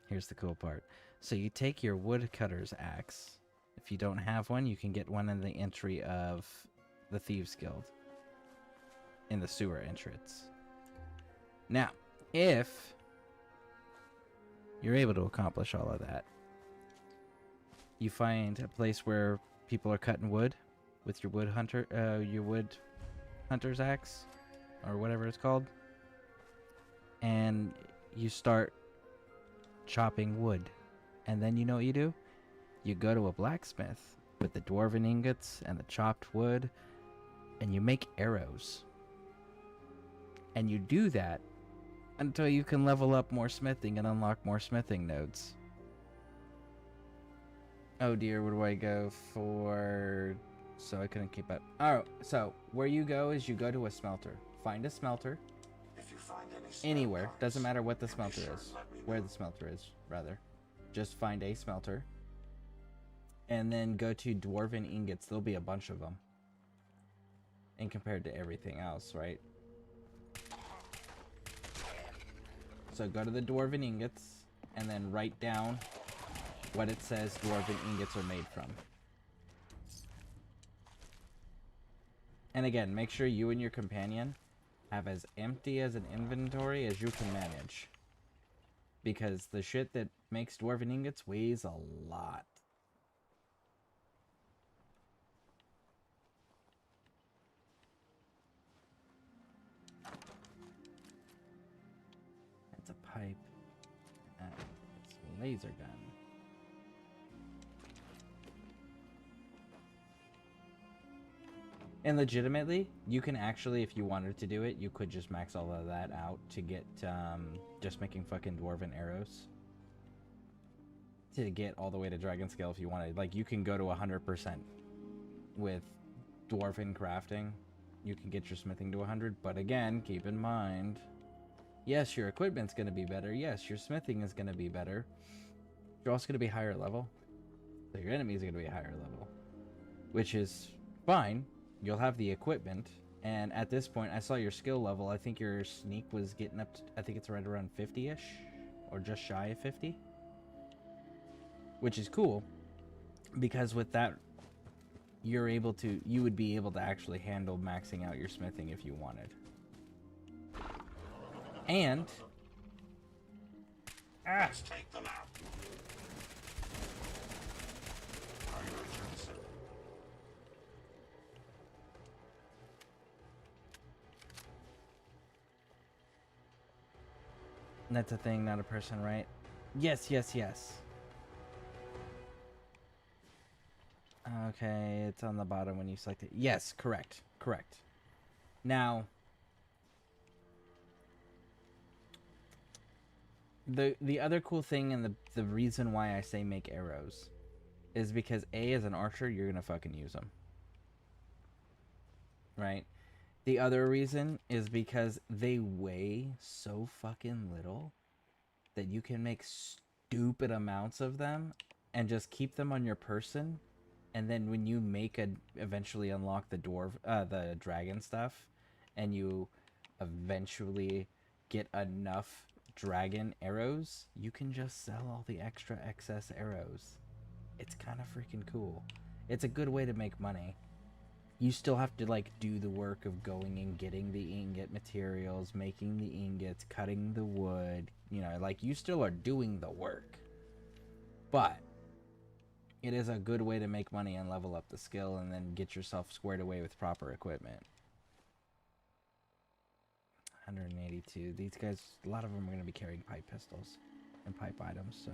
S1: Here's the cool part. So you take your woodcutter's axe. If you don't have one, you can get one in the entry of the Thieves Guild. In the sewer entrance. Now, if you're able to accomplish all of that, you find a place where people are cutting wood with your wood hunter's axe, or whatever it's called, and you start chopping wood. And then you know what you do? You go to a blacksmith with the dwarven ingots and the chopped wood, and you make arrows. And you do that until you can level up more smithing and unlock more smithing nodes. Oh dear, where do I go for... So I couldn't keep up. Oh, so where you go is you go to a smelter. Find a smelter.
S6: If you find any spare
S1: anywhere.
S6: parts,
S1: Doesn't matter what the
S6: be
S1: smelter
S6: sure
S1: is.
S6: and let me
S1: Where
S6: know.
S1: the smelter is, rather. Just find a smelter. And then go to dwarven ingots. There'll be a bunch of them. And compared to everything else, right? So go to the dwarven ingots. And then write down what it says dwarven ingots are made from. And again, make sure you and your companion have as empty as an inventory as you can manage. Because the shit that makes dwarven ingots weighs a lot. That's a pipe. It's a laser gun. And legitimately, you can actually, if you wanted to do it, you could just max all of that out to get just making fucking dwarven arrows. To get all the way to dragon scale if you wanted. Like, you can go to 100% with dwarven crafting. You can get your smithing to 100, but again, keep in mind, yes, your equipment's going to be better. Yes, your smithing is going to be better. You're also going to be higher level. So your enemies are going to be higher level. Which is fine. You'll have the equipment. And at this point, I saw your skill level. I think your sneak was getting up to, I think it's right around 50-ish. Or just shy of 50. Which is cool. Because with that, you would be able to actually handle maxing out your smithing if you wanted. And
S6: Let's take them out. Primary Johnson.
S1: that's a thing, not a person, right? Yes, yes, yes. Okay, it's on the bottom when you select it. Yes, correct, correct. Now, the other cool thing and the reason why I say make arrows is because A, as an archer, you're gonna fucking use them. Right? The other reason is because they weigh so fucking little that you can make stupid amounts of them and just keep them on your person. And then when you eventually unlock the dragon stuff, and you eventually get enough dragon arrows, you can just sell all the extra excess arrows. It's kind of freaking cool. It's a good way to make money. You still have to like do the work of going and getting the ingot materials, making the ingots, cutting the wood, you know, like you still are doing the work. But it is a good way to make money and level up the skill and then get yourself squared away with proper equipment. 182. These guys, a lot of them are going to be carrying pipe pistols and pipe items, so.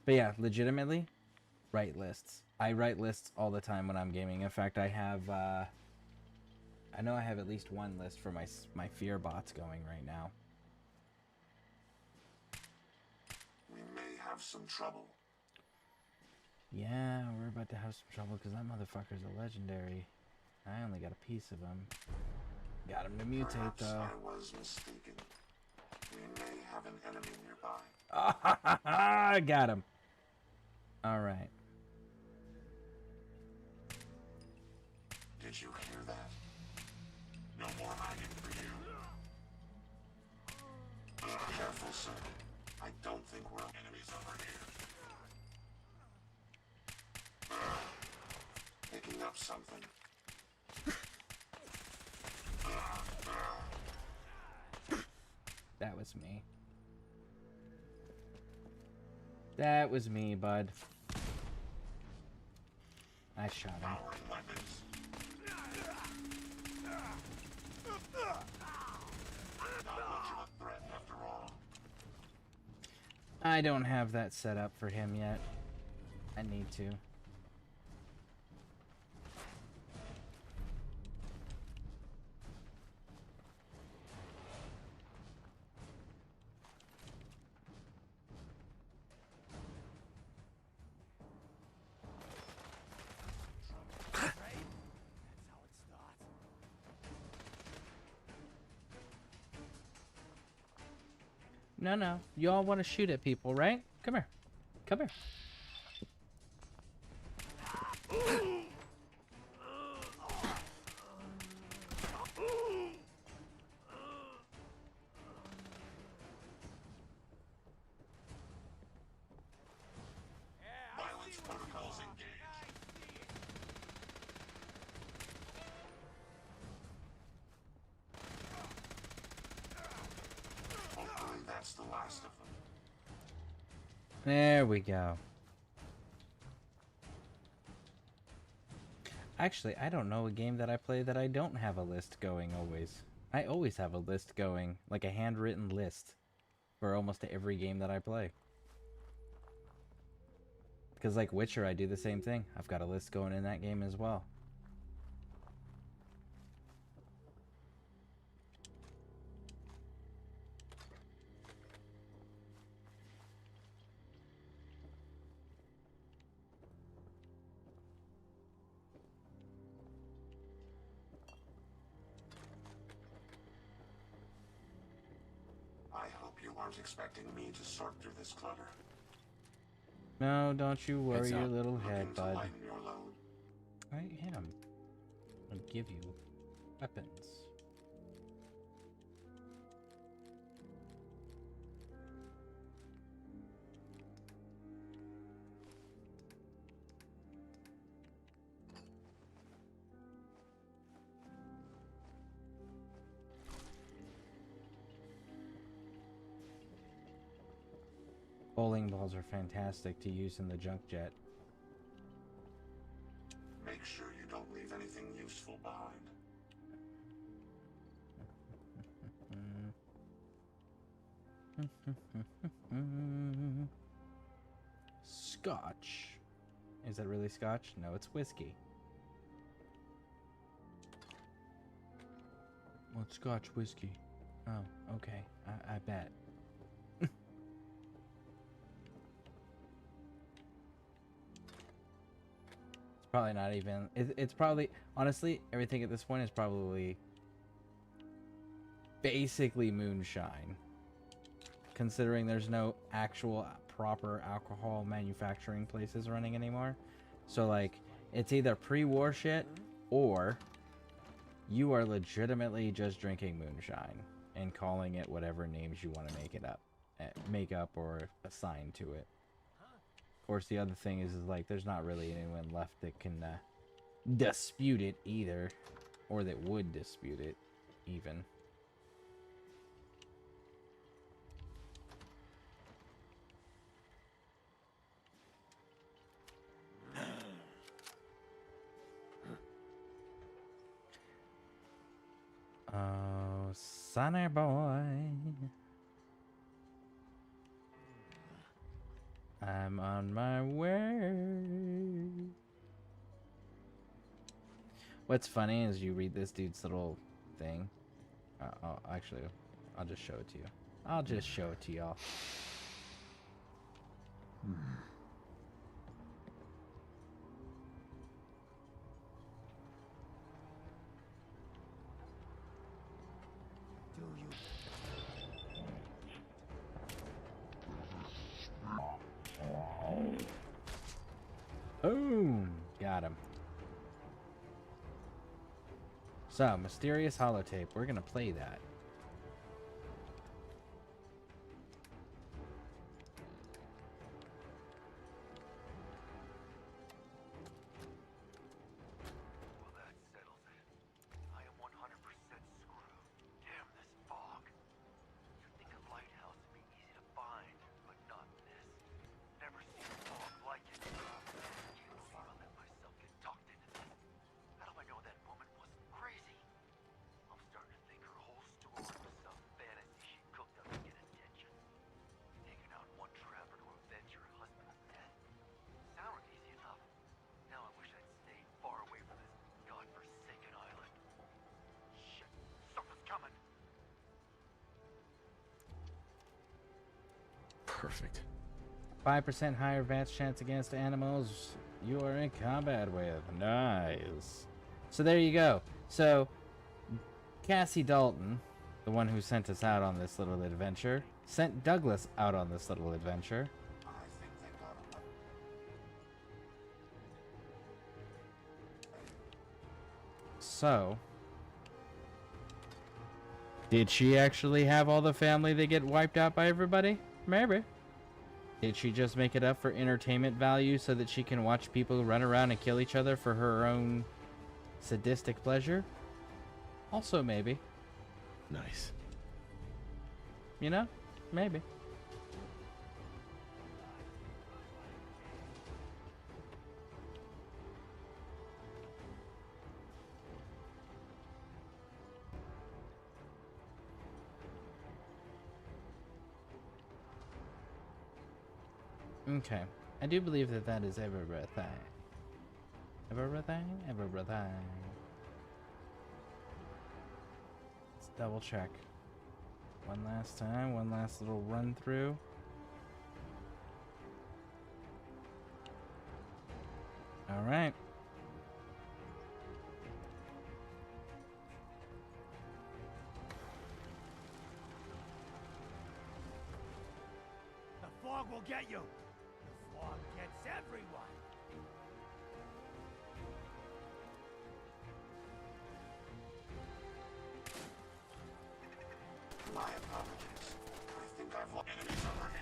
S1: But yeah, legitimately, write lists. I write lists all the time when I'm gaming. In fact, I have, I know I have at least one list for my fear bots going right now.
S6: We may have some trouble.
S1: Yeah, we're about to have some trouble because that motherfucker's a legendary. I only got a piece of him. Got him to mutate,
S6: Perhaps
S1: though.
S6: I was mistaken. We may have an enemy nearby.
S1: I got him. All right.
S6: Did you hear that? No more hiding for you. Careful, sir. I don't think we're enemies over here. Picking up something.
S1: That was me. That was me, bud. I shot him. I don't have that set up for him yet. I need to. No, no. You all want to shoot at people, right? Come here. Come here.
S6: Violence protocols engaged. Hopefully that's the last of them.
S1: There we go. Actually, I don't know a game that I play that I don't have a list going always. I always have a list going, like a handwritten list for almost every game that I play. Because like Witcher, I do the same thing. I've got a list going in that game as well.
S6: I hope you aren't expecting me to sort through this clutter.
S1: No, don't you worry your little head,
S6: Looking to
S1: bud.
S6: lighten your load.
S1: I am. I'll give you weapons. Bowling balls are fantastic to use in the junk jet.
S6: Make sure you don't leave anything useful behind.
S1: Scotch. Is that really scotch? No, it's whiskey. Well, it's scotch whiskey. Oh, okay. I bet. Probably not even. It's probably, honestly, everything at this point is probably basically moonshine. Considering there's no actual proper alcohol manufacturing places running anymore. So, like, it's either pre-war shit or you are legitimately just drinking moonshine and calling it whatever names you want to make up or assign to it. Of course, the other thing is like, there's not really anyone left that can dispute it either, or that would dispute it, even. Oh, sonny boy. I'm on my way. What's funny is you read this dude's little thing. Actually, I'll just show it to you. I'll just show it to y'all. Boom! Got him. So, mysterious holotape. We're gonna play that.
S10: Well, that settles it. I am 100% screwed. Damn this fog. You'd think a lighthouse would be easy to find, but not this. Never seen a fog like it. Can't believe I let myself get talked into this. How do I know that woman wasn't crazy? I'm starting to think her whole story was some fantasy she cooked up to get attention. Taking out one traveler to avenge her husband's death. Sounded easy enough. Now I wish I'd stayed far away from this godforsaken island. Shit, something's coming.
S2: Perfect.
S1: 5% higher advance chance against animals you are in combat with. Nice. So there you go. So Cassie Dalton the one who sent us out on this little adventure, sent Douglas out on this little adventure. So, did she actually have all the family that get wiped out by everybody? Maybe. Did she just make it up for entertainment value so that she can watch people run around and kill each other for her own sadistic pleasure? Also maybe.
S2: Nice.
S1: You know? Maybe. Okay. I do believe that that is everything. Everything? Everything. Let's double check. One last time, one last little run through. All right.
S7: The fog will get you. The fog gets everyone.
S6: My apologies. I think I've lost enemies over here.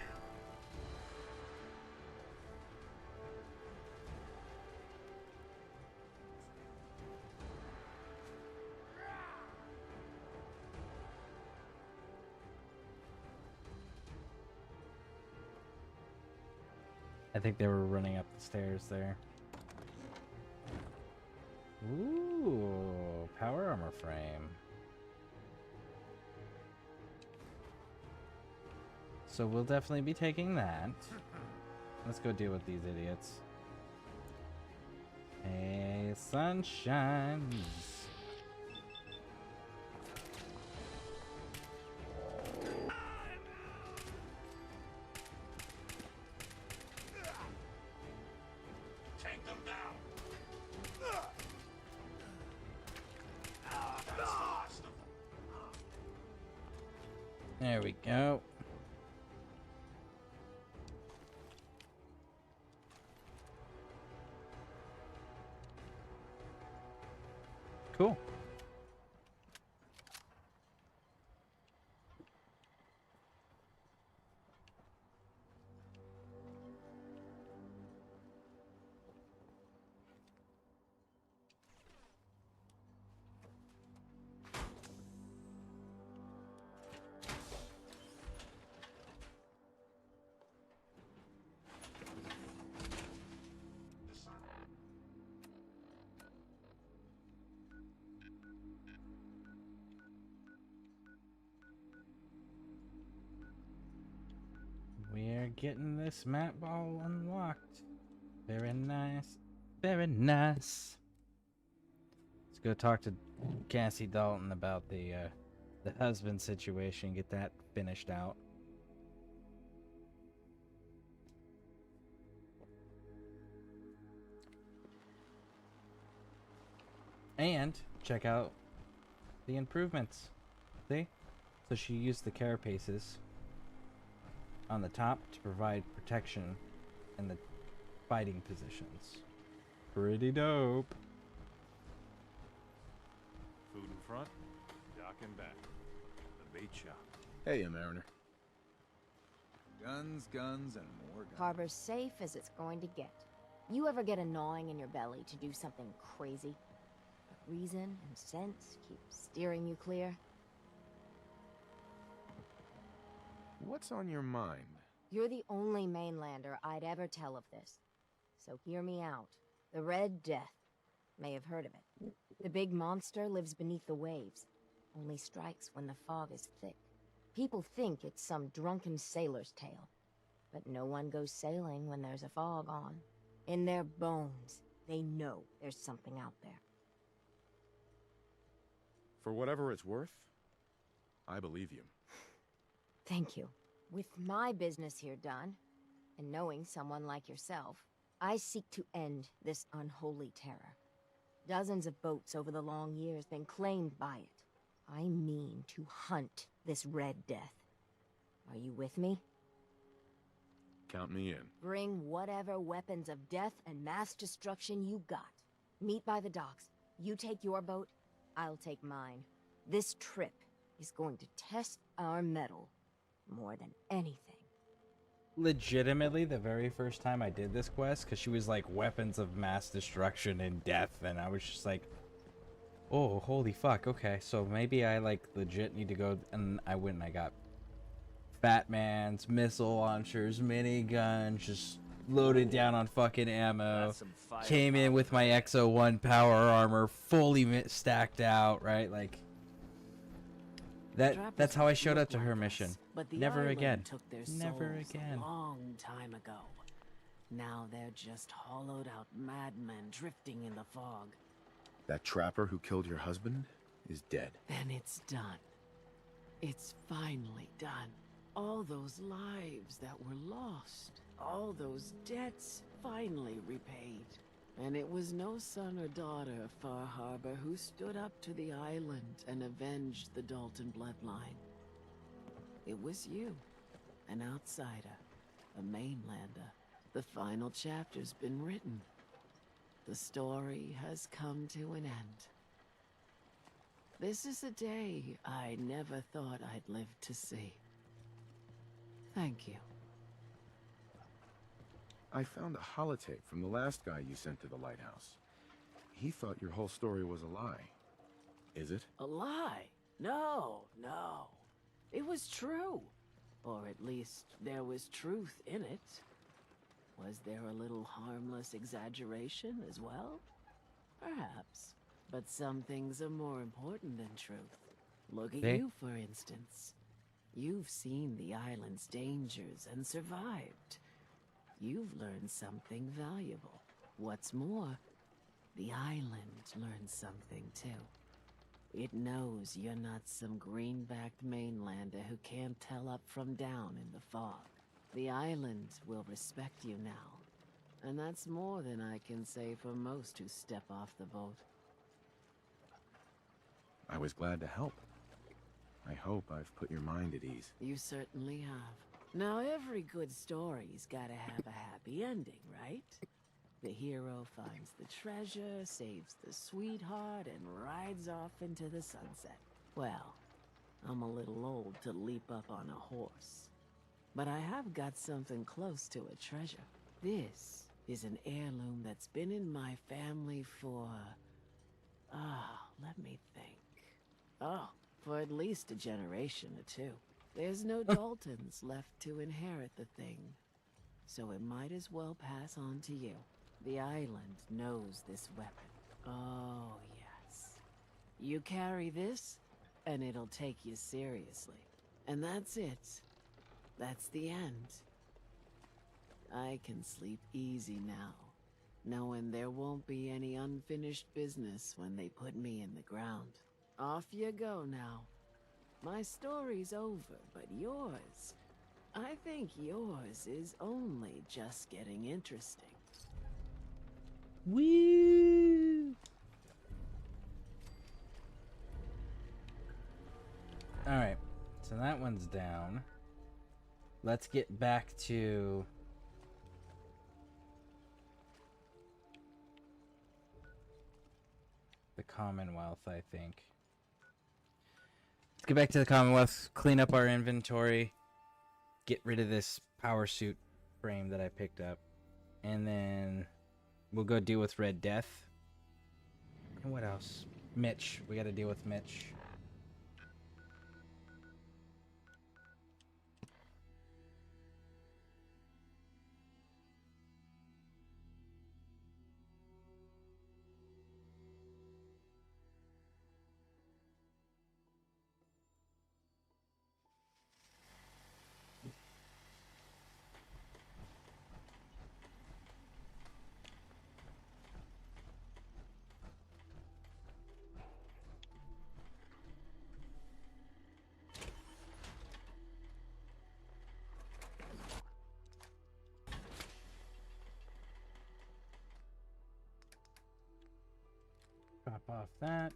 S1: I think they were running up the stairs there. Ooh, power armor frame. So we'll definitely be taking that. Let's go deal with these idiots. Hey, sunshine.
S6: Take them down. That's the last of them.
S1: There we go. Cool. We're getting this map all unlocked. Very nice. Very nice. Let's go talk to Cassie Dalton about the husband situation. Get that finished out. And check out the improvements. See? So she used the carapaces on the top to provide protection in the fighting positions. Pretty dope.
S8: Food in front, dock in back. The bait shop.
S2: Hey, Mariner.
S16: Guns, guns, and more guns.
S9: Harbor's safe as it's going to get. You ever get a gnawing in your belly to do something crazy? But reason and sense keep steering you clear?
S2: What's on your mind?
S9: You're the only mainlander I'd ever tell of this. So hear me out. The Red Death. May have heard of it. The big monster lives beneath the waves. Only strikes when the fog is thick. People think it's some drunken sailor's tale. But no one goes sailing when there's a fog on. In their bones, they know there's something out there.
S2: For whatever it's worth, I believe you.
S9: Thank you. With my business here done, and knowing someone like yourself, I seek to end this unholy terror. Dozens of boats over the long years been claimed by it. I mean going to hunt this Red Death. Are you with me?
S2: Count me in.
S9: Bring whatever weapons of death and mass destruction you got. Meet by the docks. You take your boat, I'll take mine. This trip is going to test our mettle more than anything.
S1: Legitimately, the very first time I did this quest, because she was like weapons of mass destruction and death, and I was just like, oh, holy fuck, okay, so maybe I like legit need to go, and I went and I got Batman's, missile launchers, miniguns, just loaded down on fucking ammo, came in with my XO1 power armor, fully stacked out, right, like, that's how I showed up to her mission.
S19: But the
S1: Never
S19: island
S1: again.
S19: took their
S1: Never
S19: souls
S1: again.
S19: a long time ago. Now they're just hollowed out madmen drifting in the fog.
S2: That trapper who killed your husband is dead.
S19: Then it's done. It's finally done. All those lives that were lost, all those debts finally repaid. And it was no son or daughter of Far Harbor who stood up to the island and avenged the Dalton bloodline. It was you, an outsider, a mainlander. The final chapter's been written. The story has come to an end. This is a day I never thought I'd live to see. Thank you.
S2: I found a holotape from the last guy you sent to the lighthouse. He thought your whole story was a lie. Is it?
S19: A lie? No, no. It was true. Or at least there was truth in it. Was there a little harmless exaggeration as well? Perhaps. But some things are more important than truth. Look at you, for instance. You've seen the island's dangers and survived. You've learned something valuable. What's more, the island learned something too. It knows you're not some greenbacked mainlander who can't tell up from down in the fog. The island will respect you now. And that's more than I can say for most who step off the boat.
S2: I was glad to help. I hope I've put your mind at ease.
S19: You certainly have. Now, every good story's gotta have a happy ending, right? The hero finds the treasure, saves the sweetheart, and rides off into the sunset. Well, I'm a little old to leap up on a horse. But I have got something close to a treasure. This is an heirloom that's been in my family for... let me think. For at least a generation or two. There's no Daltons left to inherit the thing. So it might as well pass on to you. The island knows this weapon. Oh, yes. You carry this, and it'll take you seriously. And that's it. That's the end. I can sleep easy now, knowing there won't be any unfinished business when they put me in the ground. Off you go now. My story's over, but yours... I think yours is only just getting interesting.
S1: Woo! Alright, so that one's down. Let's get back to... the Commonwealth, I think. Let's get back to the Commonwealth, clean up our inventory, get rid of this power suit frame that I picked up, and then we'll go deal with Red Death. And what else? Mitch. We gotta deal with Mitch. Pop off that.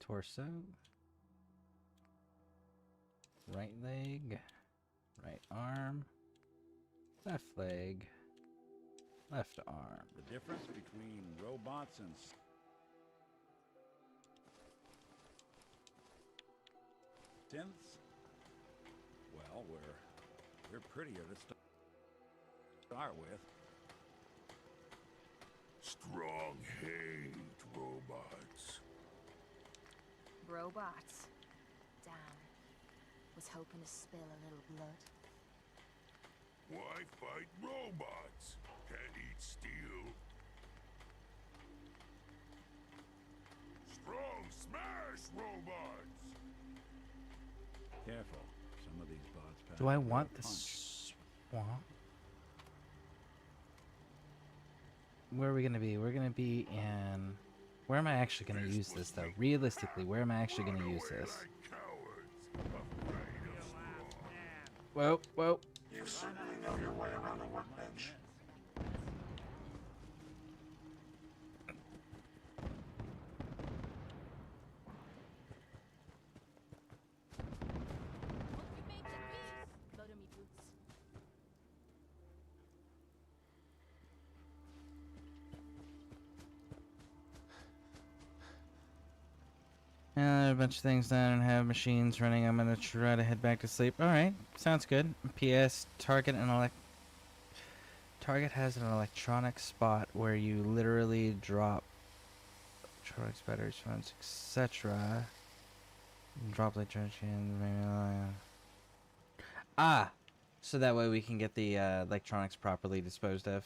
S1: torso. Right leg. Right arm. Left leg. Left arm.
S3: The difference between robots and synths? Well, we're prettier to start with.
S6: Strong hate robots.
S9: Robots. Damn. Was hoping to spill a little blood.
S6: Why fight robots? Can't eat steel. Strong smash robots.
S3: Careful. Some of these bots pack
S1: Do I
S3: a
S1: want
S3: punch.
S1: this swamp? Where are we gonna be? We're gonna be in... Where am I actually gonna use this, though? Realistically, where am I actually gonna use this? Whoa, whoa.
S6: You certainly know your way around a workbench.
S1: A bunch of things done and have machines running. I'm gonna try to head back to sleep. Alright, sounds good. P.S. Target has an electronic spot where you literally drop electronics, batteries, phones, etc. Drop electronics. Ah! So that way we can get the electronics properly disposed of.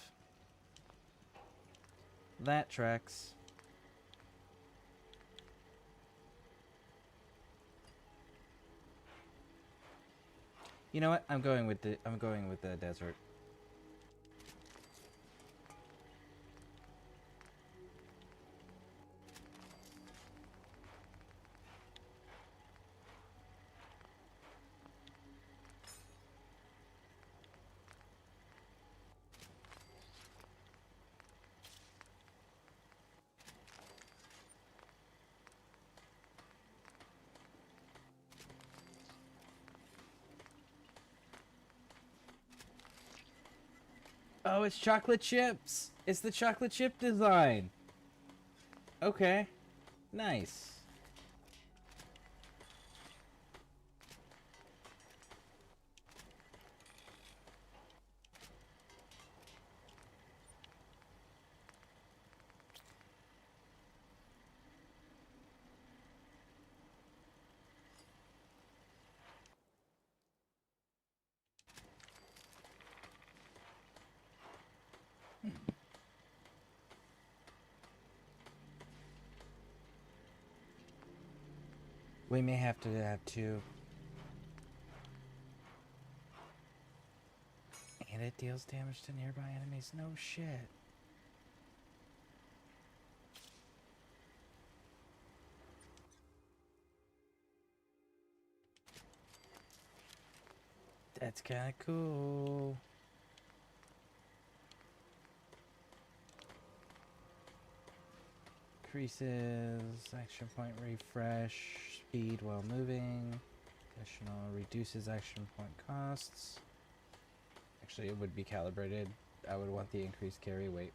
S1: That tracks. You know what? I'm going with the desert. Oh, it's chocolate chips. It's the chocolate chip design. Okay. Nice. We may have to have two. And it deals damage to nearby enemies. No shit. That's kind of cool. Increases action point refresh speed while moving. Additional reduces action point costs. Actually, it would be calibrated. I would want the increased carry weight.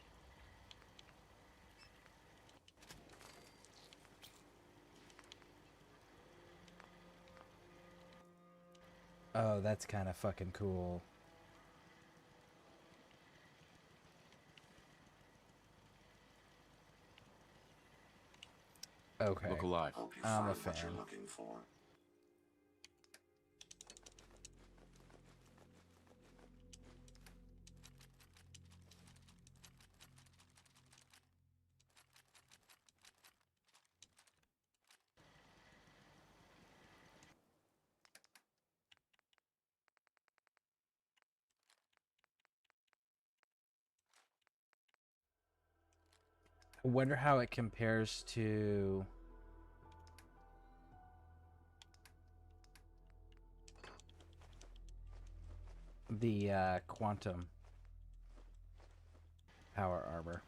S1: Oh, that's kind of fucking cool. Okay.
S2: Look alive.
S6: Hope you
S1: I'm a
S6: find what
S1: fan.
S6: you're looking for.
S1: I wonder how it compares to the quantum power armor.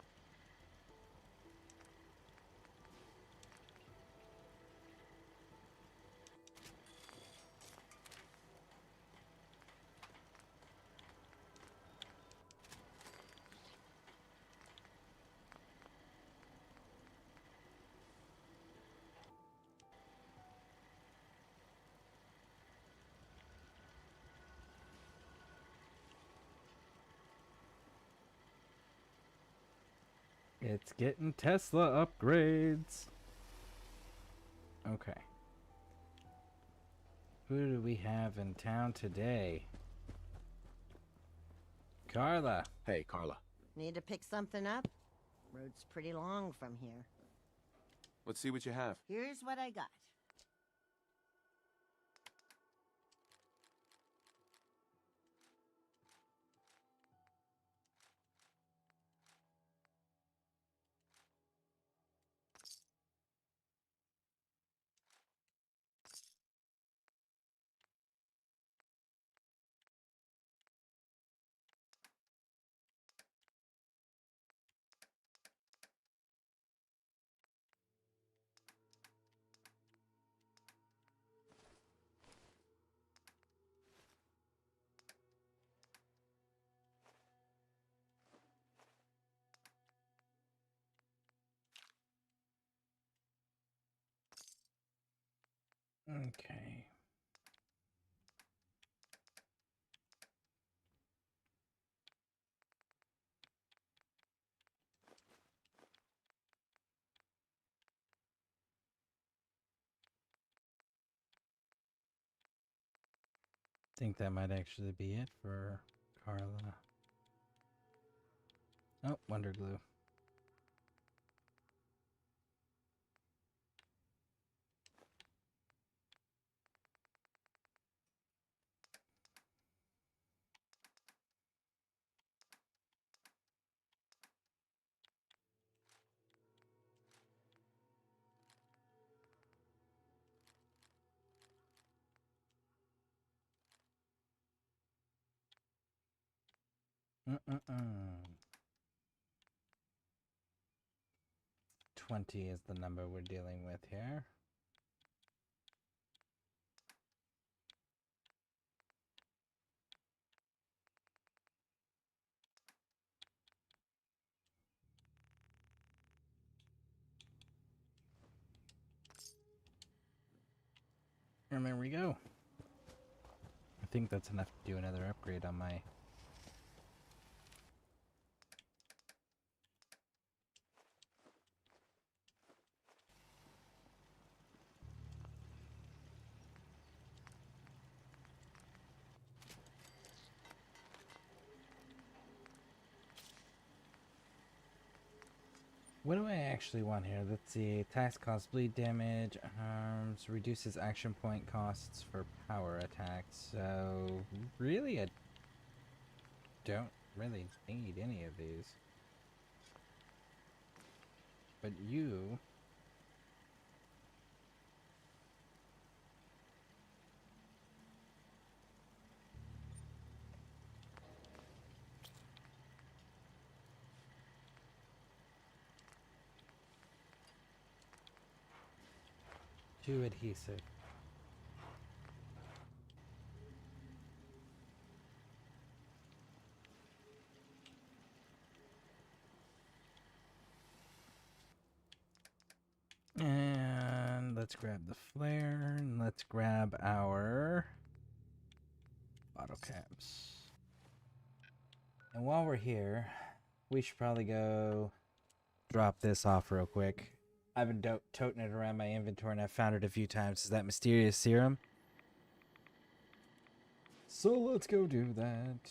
S1: It's getting Tesla upgrades. Okay. Who do we have in town today? Carla.
S2: Hey, Carla.
S20: Need to pick something up? Road's pretty long from here.
S2: Let's see what you have.
S20: Here's what I got.
S1: Okay. Think that might actually be it for Carla. Oh, Wonder Glue. Mm-mm-mm. 20 is the number we're dealing with here. And there we go. I think that's enough to do another upgrade on my... What do I actually want here? Let's see. Attacks cause bleed damage. Reduces action point costs for power attacks. So, really, I don't really need any of these. But you... Too adhesive. And let's grab the flare, and let's grab our bottle caps. And while we're here, we should probably go drop this off real quick. I've been toting it around my inventory, and I've found it a few times. Is that mysterious serum? So let's go do that.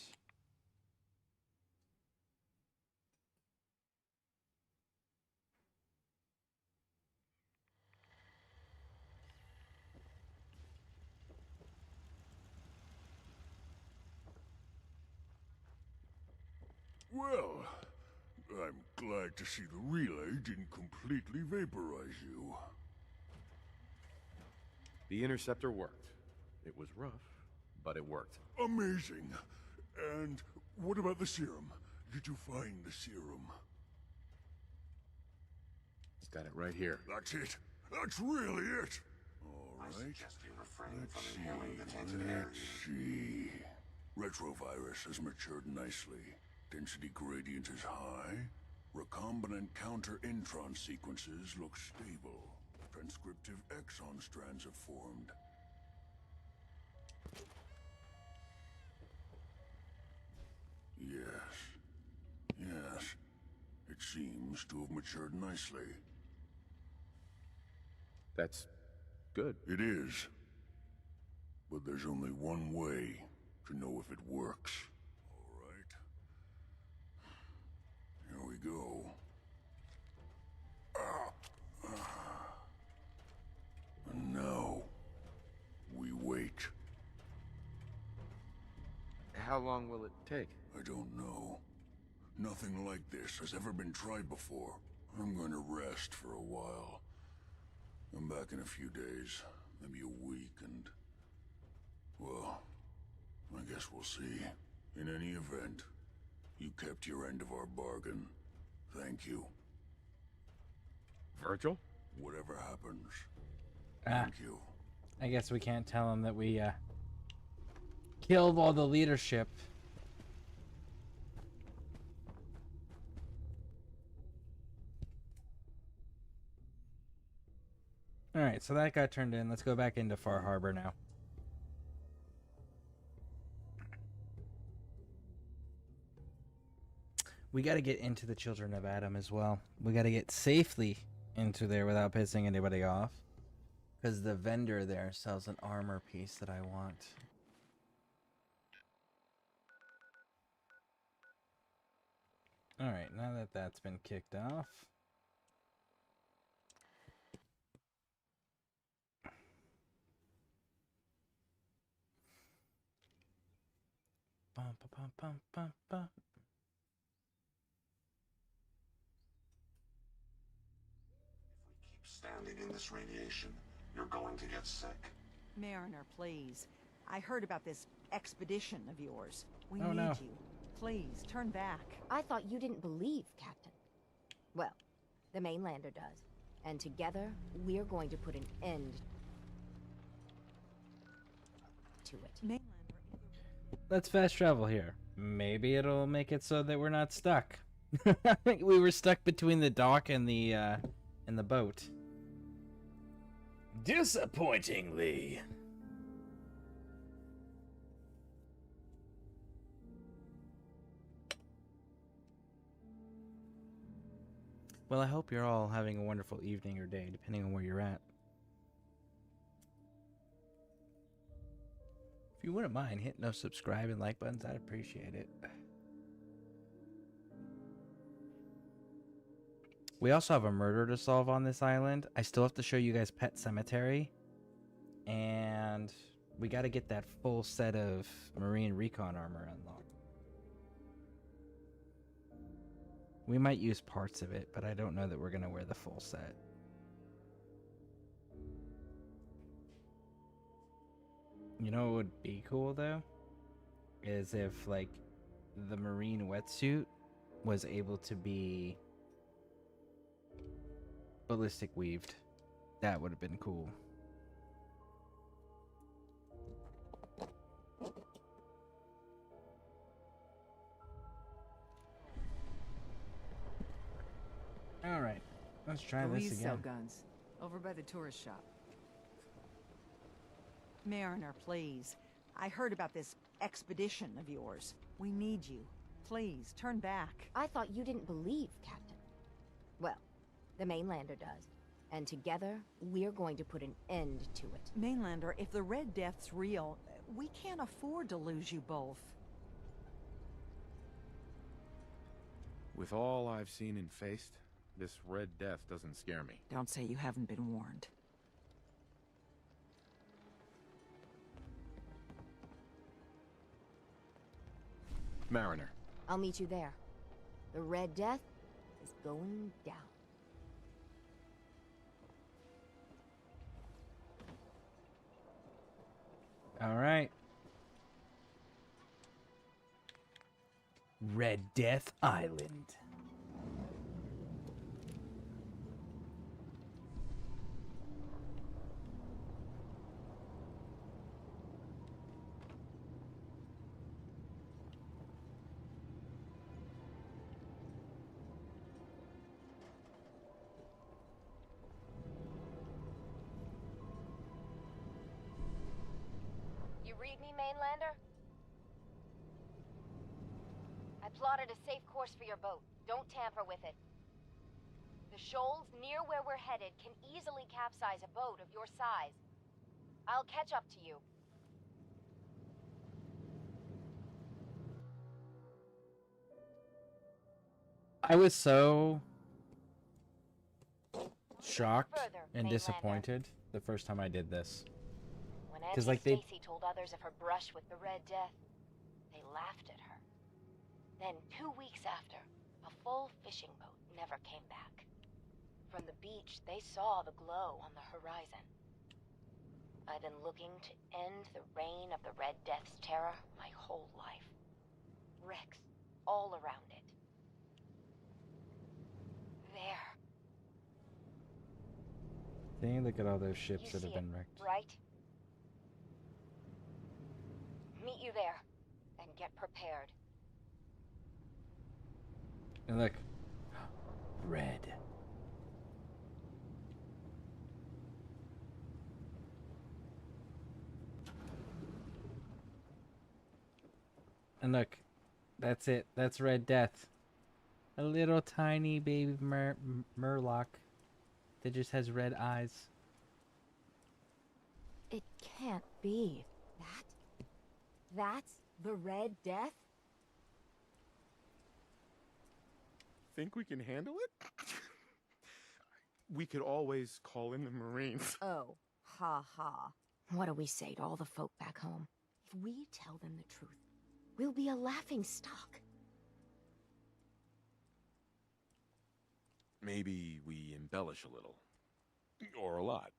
S21: Well, I'm glad to see the relay didn't completely vaporize you.
S2: The interceptor worked. It was rough, but it worked.
S21: Amazing. And what about the serum? Did you find the serum?
S2: He's got it right here.
S21: That's it. That's really it. All
S6: I
S21: right.
S6: suggest you refrain from inhaling the tainted air.
S21: Let's see. Retrovirus has matured nicely. Density gradient is high. Recombinant counter-intron sequences look stable. Transcriptive exon strands have formed. Yes. Yes. It It seems to have matured nicely.
S2: That's good.
S21: It is. But there's only one way to know if it works. All right. Here we go. And now, we wait.
S2: How long will it take?
S21: I don't know. Nothing like this has ever been tried before. I'm going to rest for a while. I'm back in a few days, maybe a week, and... well, I guess we'll see. In any event, you kept your end of our bargain. Thank you.
S2: Virgil?
S21: Whatever happens,
S1: Ah.
S21: thank you.
S1: I guess we can't tell him that we killed all the leadership. Alright, so that got turned in. Let's go back into Far Harbor now. We got to get into the Children of Adam as well. We got to get safely into there without pissing anybody off. Because the vendor there sells an armor piece that I want. Alright, now that that's been kicked off. Bum, bum, bum, bum, bum.
S6: Keep standing in this radiation, you're going to get sick.
S17: Mariner, please. I heard about this expedition of yours. We
S1: Oh,
S17: need
S1: no.
S17: you. Please, turn back.
S9: I thought you didn't believe, Captain. Well, the mainlander does. And together, we're going to put an end to it.
S1: Let's fast travel here. Maybe it'll make it so that we're not stuck. We were stuck between the dock and the boat. Disappointingly. Well, I hope you're all having a wonderful evening or day, depending on where you're at. If you wouldn't mind hitting those subscribe and like buttons, I'd appreciate it. We also have a murder to solve on this island. I still have to show you guys Pet Cemetery. And we got to get that full set of Marine Recon armor unlocked. We might use parts of it, but I don't know that we're going to wear the full set. You know what would be cool, though? Is if, like, the Marine wetsuit was able to be ballistic weaved. That would have been cool. Alright, let's try this
S22: Police
S1: again.
S22: sell guns. Over by the tourist shop.
S17: Mariner, please. I heard about this expedition of yours. We need you. Please, turn back.
S9: I thought you didn't believe, Captain. Well, the mainlander does. And together, we're going to put an end to it.
S17: Mainlander, if the Red Death's real, we can't afford to lose you both.
S2: With all I've seen and faced, this Red Death doesn't scare me.
S17: Don't say you haven't been warned.
S2: Mariner.
S9: I'll meet you there. The Red Death is going down.
S1: All right. Red Death Island.
S9: You read me, mainlander? I plotted a safe course for your boat. Don't tamper with it. The shoals near where we're headed can easily capsize a boat of your size. I'll catch up to you.
S1: I was so shocked and disappointed the first time I did this.
S9: When
S1: Because
S9: Auntie
S1: like they
S9: Stacy told others of her brush with the Red Death, they laughed at her. Then 2 weeks after, a full fishing boat never came back. From the beach, they saw the glow on the horizon. I've been looking to end the reign of the Red Death's terror my whole life. Wrecks all around it. There.
S1: See, look at all those ships
S9: You
S1: that have
S9: see
S1: been
S9: it,
S1: wrecked.
S9: right? Meet you there, and get prepared.
S1: And look, red. And look, that's it. That's Red Death. A little tiny baby Murloc that just has red eyes.
S9: It can't be. That's the Red Death?
S2: Think we can handle it? We could always call in the Marines.
S9: Oh, ha ha. What do we say to all the folk back home? If we tell them the truth, we'll be a laughing stock.
S2: Maybe we embellish a little. Or a lot.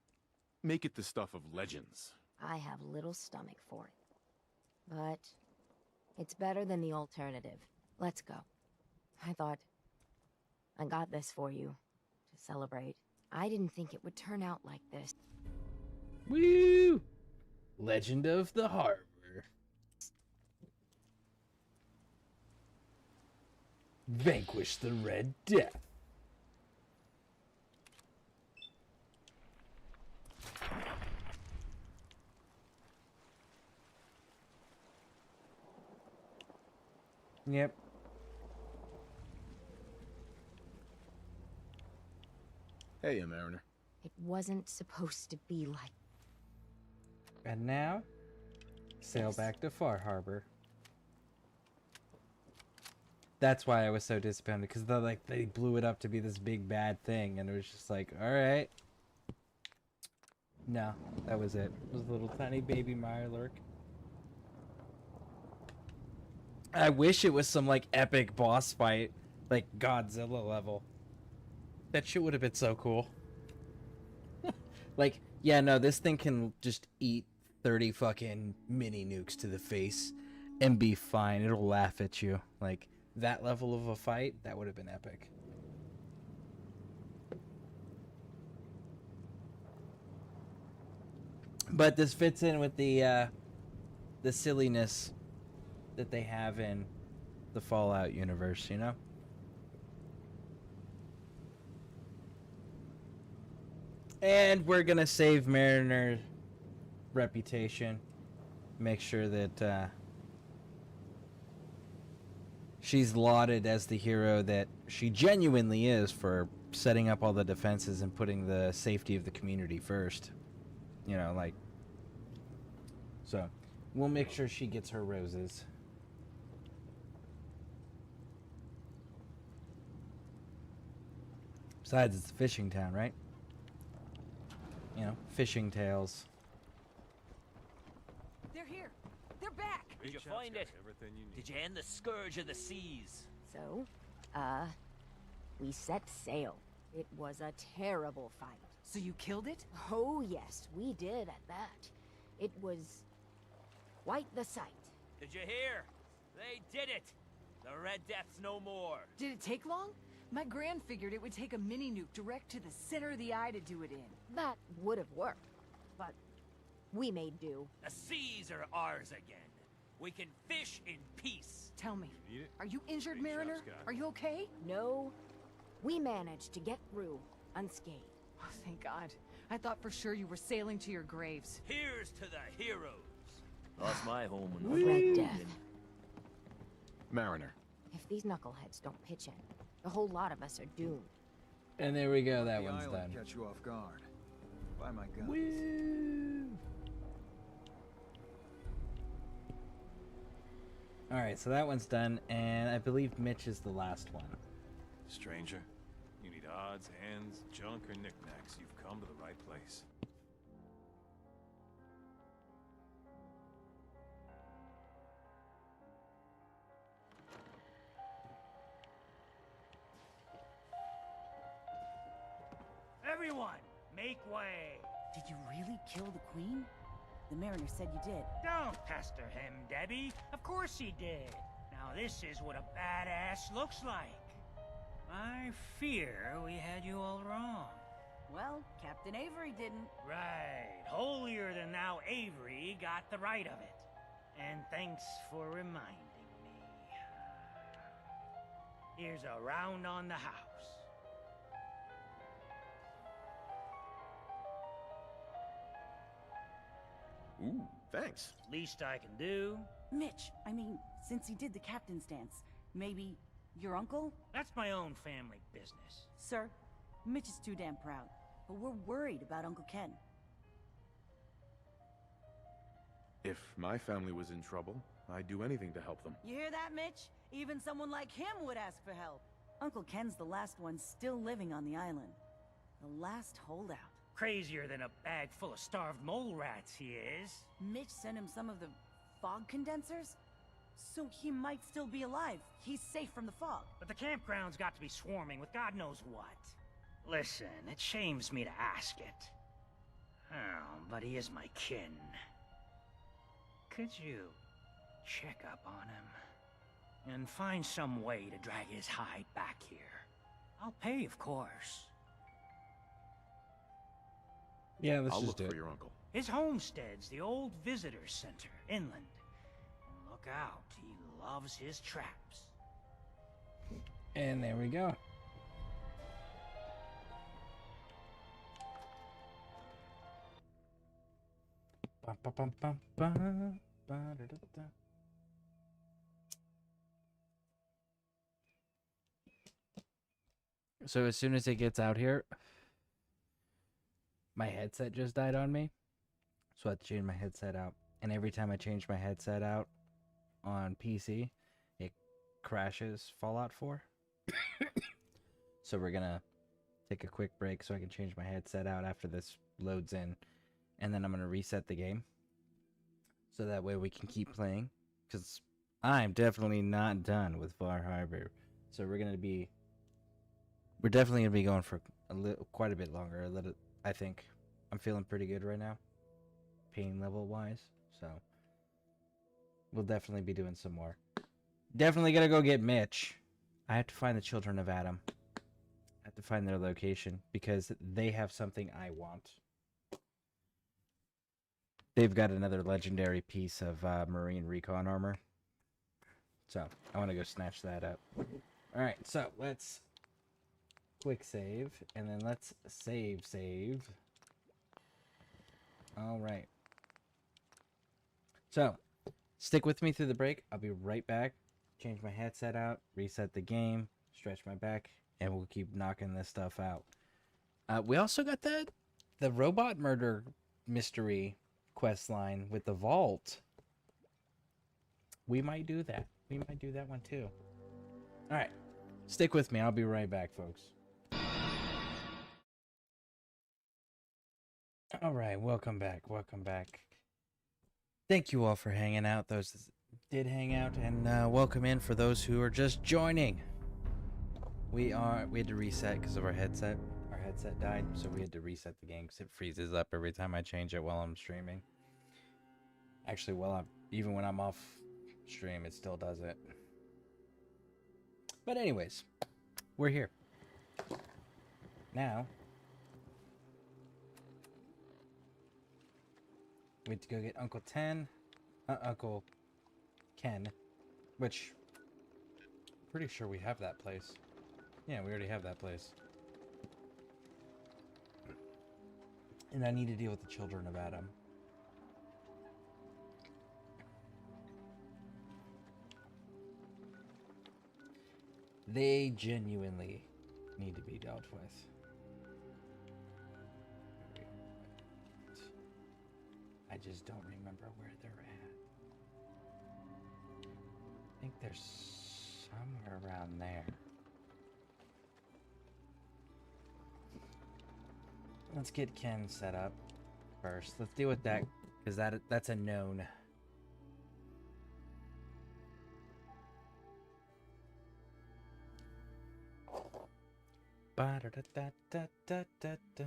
S2: Make it the stuff of legends.
S9: I have little stomach for it. But it's better than the alternative. Let's go. I thought I got this for you to celebrate. I didn't think it would turn out like this.
S1: Woo! Legend of the Harbor. Vanquish the Red Death. Yep.
S2: Hey, Mariner.
S9: It wasn't supposed to be like...
S1: And now, sail back to Far Harbor. That's why I was so disappointed, because they blew it up to be this big bad thing, and it was just like, all right. No, that was it. It was a little tiny baby Mirelurk. I wish it was some like epic boss fight, like Godzilla level. That shit would have been so cool. Like, yeah, no, this thing can just eat 30 fucking mini nukes to the face and be fine. It'll laugh at you. Like, that level of a fight, that would have been epic. But this fits in with the silliness that they have in the Fallout universe, you know? And we're gonna save Mariner's reputation. Make sure that she's lauded as the hero that she genuinely is for setting up all the defenses and putting the safety of the community first. You know, like... So, we'll make sure she gets her roses. Besides, it's a fishing town, right? You know, fishing tales.
S22: They're here. They're back.
S18: Did you find it? Did you end the scourge of the seas?
S9: So, we set sail. It was a terrible fight.
S22: So you killed it?
S9: Oh, yes, we did at that. It was quite the sight.
S18: Did you hear? They did it! The Red Death's no more.
S22: Did it take long? My Gran figured it would take a mini nuke direct to the center of the eye to do it in.
S9: That would have worked, but we made do.
S18: The seas are ours again. We can fish in peace.
S22: Tell me, are you injured, Mariner? Are you okay?
S9: No, we managed to get through unscathed.
S22: Oh, thank God. I thought for sure you were sailing to your graves.
S18: Here's to the heroes. Lost my home
S9: The
S18: when
S9: Red Death.
S2: Mariner.
S9: If these knuckleheads don't pitch in, the whole lot of us are doomed.
S1: And there we go,
S16: Let
S1: that
S16: the
S1: one's
S16: island
S1: done.
S16: catch you off guard. Buy my guns.
S1: Woo! Alright, so that one's done, and I believe Mitch is the last one.
S8: Stranger, you need odds, ends, junk, or knickknacks. You've come to the right place.
S18: Everyone, make way!
S5: Did you really kill the queen? The mariner said you did.
S18: Don't pester him, Debbie. Of course he did. Now this is what a badass looks like. I fear we had you all wrong.
S5: Well, Captain Avery didn't.
S18: Right. Holier than thou Avery got the right of it. And thanks for reminding me. Here's a round on the house.
S2: Ooh, thanks.
S18: Least I can do.
S5: Mitch, I mean, since he did the captain's dance, maybe your uncle?
S18: That's my own family business.
S5: Sir, Mitch is too damn proud, but we're worried about Uncle Ken.
S2: If my family was in trouble, I'd do anything to help them.
S5: You hear that, Mitch? Even someone like him would ask for help. Uncle Ken's the last one still living on the island. The last holdout.
S18: Crazier than a bag full of starved mole rats, he is.
S5: Mitch sent him some of the fog condensers? So he might still be alive. He's safe from the fog.
S18: But the campground's got to be swarming with God knows what. Listen, it shames me to ask it. Oh, but he is my kin. Could you check up on him? And find some way to drag his hide back here. I'll pay, of course.
S1: Yeah, let's
S2: I'll
S1: just
S2: look
S1: do
S2: for
S1: it.
S2: your uncle.
S18: His homestead's the old visitor center, inland. And look out, he loves his traps.
S1: And there we go. Bum, bum, bum, bum, bum, ba-da-da-da. So as soon as it gets out here, my headset just died on me. So I have to change my headset out. And every time I change my headset out on PC, it crashes Fallout 4. So we're going to take a quick break so I can change my headset out after this loads in. And then I'm going to reset the game. So that way we can keep playing. Because I'm definitely not done with Far Harbor. So we're definitely going to be going for quite a bit longer. I think I'm feeling pretty good right now, pain level wise. So we'll definitely be doing some more. Definitely gotta go get Mitch. I have to find the children of Adam. I have to find their location because they have something I want. They've got another legendary piece of Marine recon armor. So I want to go snatch that up. All right, so let's quick save, and then let's save. All right. So, stick with me through the break. I'll be right back. Change my headset out, reset the game, stretch my back, and we'll keep knocking this stuff out. We also got the robot murder mystery quest line with the vault. We might do that. We might do that one too. All right. Stick with me. I'll be right back, folks. All right, welcome back. Thank you all for hanging out. Those that did hang out, and welcome in for those who are just joining. We had to reset because of our headset. Our headset died, so we had to reset the game because it freezes up every time I change it while I'm streaming. Actually, even when I'm off stream, it still does it. But anyways, we're here now. We have to go get Uncle Ken, which pretty sure we have that place. Yeah, we already have that place. And I need to deal with the children of Adam. They genuinely need to be dealt with. I just don't remember where they're at. I think they're somewhere around there. Let's get Ken set up first. Let's deal with that, because that's a known. Ba-da-da-da-da-da-da.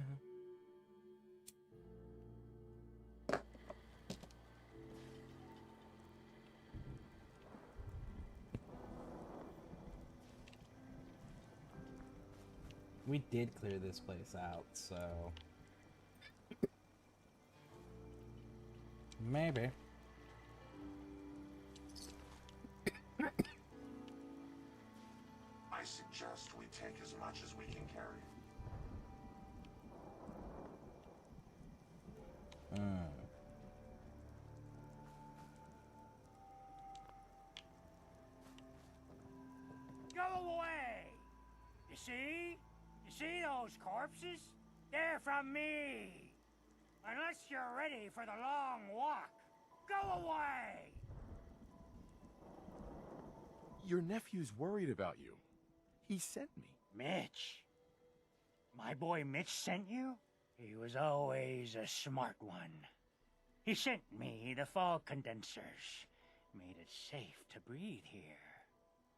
S1: We did clear this place out, so maybe.
S6: I suggest we take as much as we can carry.
S18: Go away! You see? You see those corpses? They're from me! Unless you're ready for the long walk. Go away!
S2: Your nephew's worried about you. He sent me.
S18: Mitch? My boy Mitch sent you? He was always a smart one. He sent me the fog condensers. Made it safe to breathe here.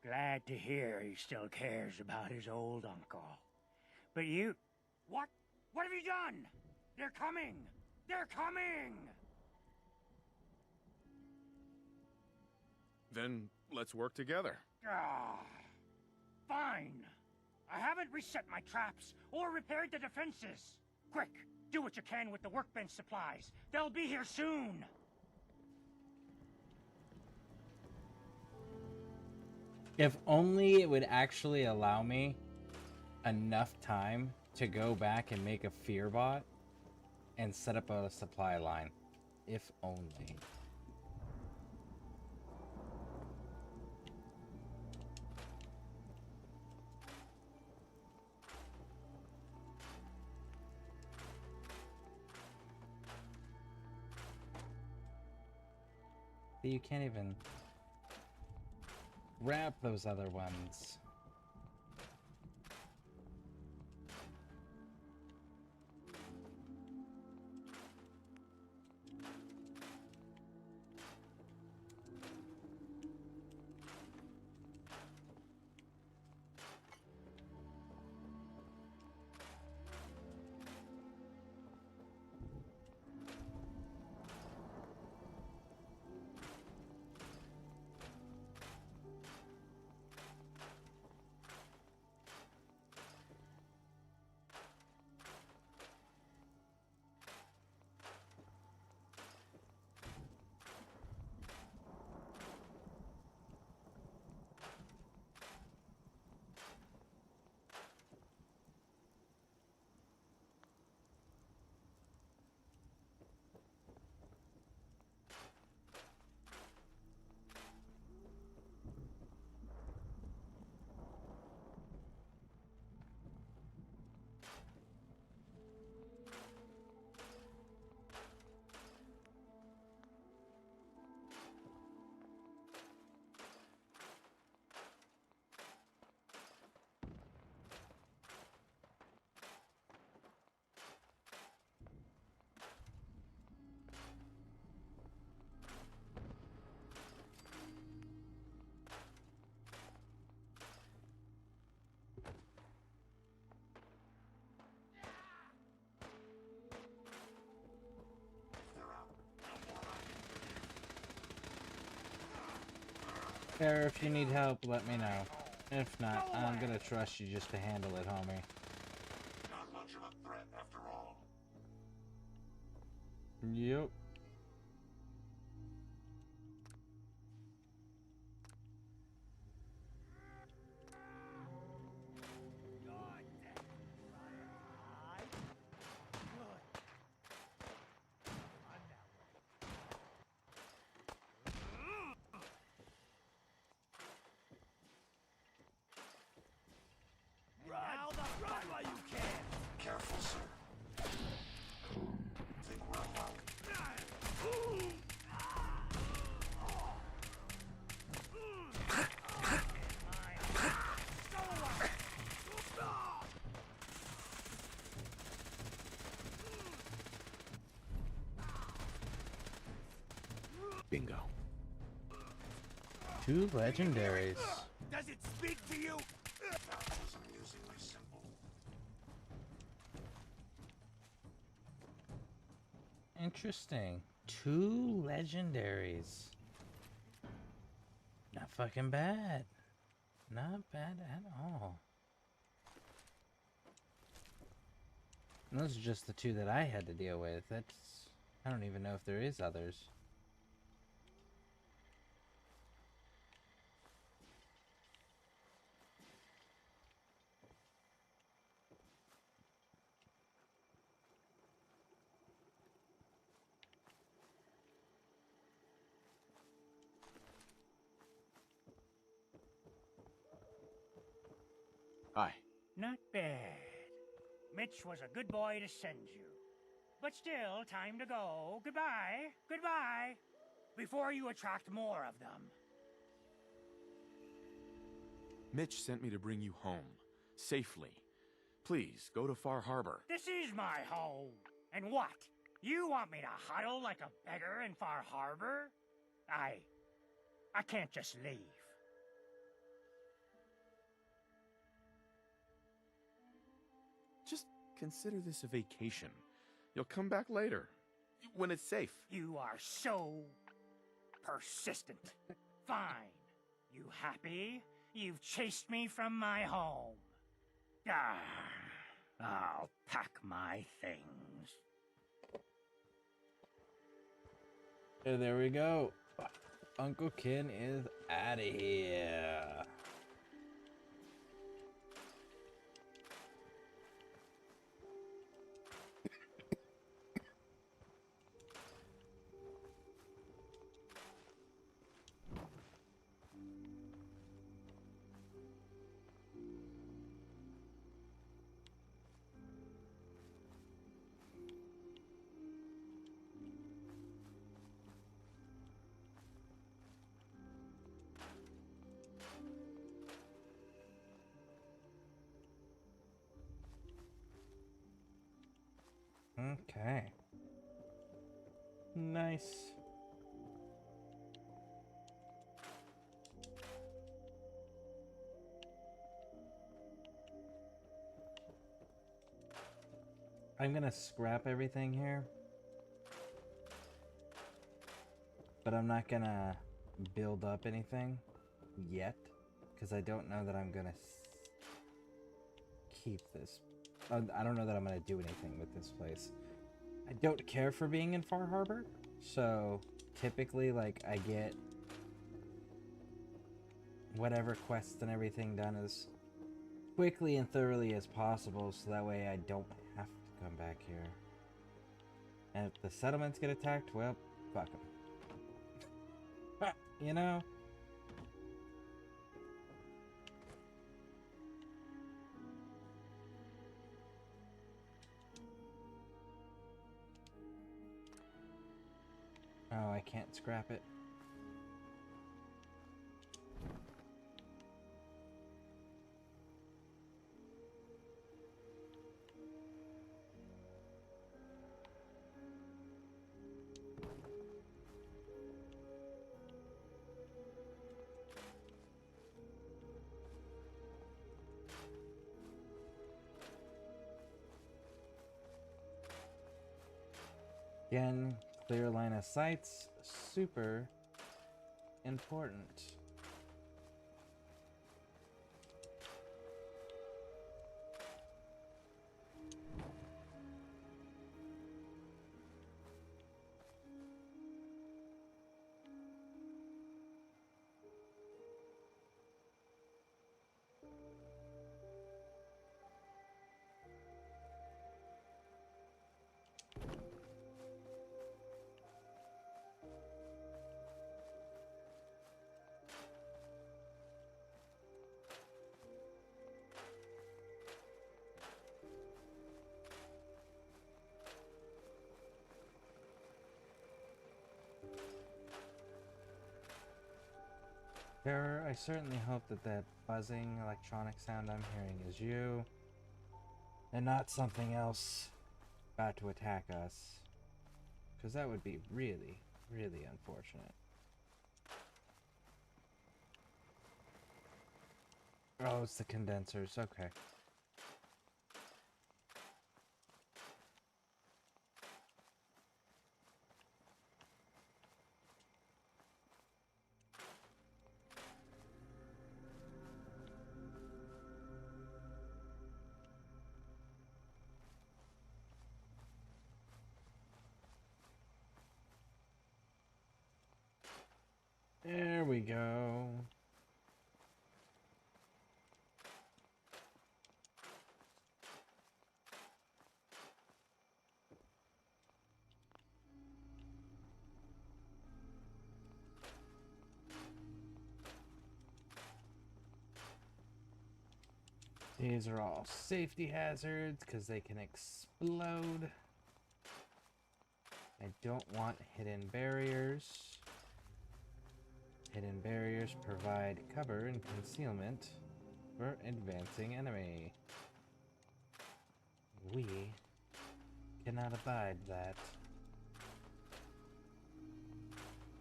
S18: Glad to hear he still cares about his old uncle. But you... What? What have you done? They're coming! They're coming!
S2: Then let's work together.
S18: Ah, fine. I haven't reset my traps or repaired the defenses. Quick, do what you can with the workbench supplies. They'll be here soon.
S1: If only it would actually allow me enough time to go back and make a fear bot and set up a supply line. If only. You can't even wrap those other ones. Sarah, if you need help, let me know. If not, I'm gonna trust you just to handle it, homie.
S6: Not much of a threat after all.
S1: Yep.
S18: Now the
S2: Bingo.
S1: 2 legendaries.
S10: Does it speak to you? That was amusingly simple.
S1: Interesting. 2 legendaries. Not fucking bad. Not bad at all. And those are just the 2 that I had to deal with. That's... I don't even know if there is others.
S2: Hi.
S18: Not bad. Mitch was a good boy to send you. But still, time to go. Goodbye. Goodbye. Before you attract more of them.
S2: Mitch sent me to bring you home. Safely. Please, go to Far Harbor.
S18: This is my home. And what? You want me to huddle like a beggar in Far Harbor? I can't just leave.
S2: Just consider this a vacation. You'll come back later, when it's safe.
S18: You are so persistent. Fine. You happy? You've chased me from my home. I'll pack my things.
S1: And there we go. Uncle Ken is out of here. Okay. Nice. I'm gonna scrap everything here, but I'm not gonna build up anything yet, because I don't know that I'm gonna keep this. I don't know that I'm gonna do anything with this place. I don't care for being in Far Harbor, so typically, like, I get whatever quests and everything done as quickly and thoroughly as possible, so that way I don't have to come back here. And if the settlements get attacked, well, fuck them. You know? Oh, I can't scrap it. Again, clear line of sight's super important. Terror, I certainly hope that that buzzing electronic sound I'm hearing is you, and not something else about to attack us, because that would be really, Really unfortunate. Oh, it's the condensers. Okay. There we go. These are all safety hazards because they can explode. I don't want hidden barriers. Hidden barriers provide cover and concealment for advancing enemy. We cannot abide that.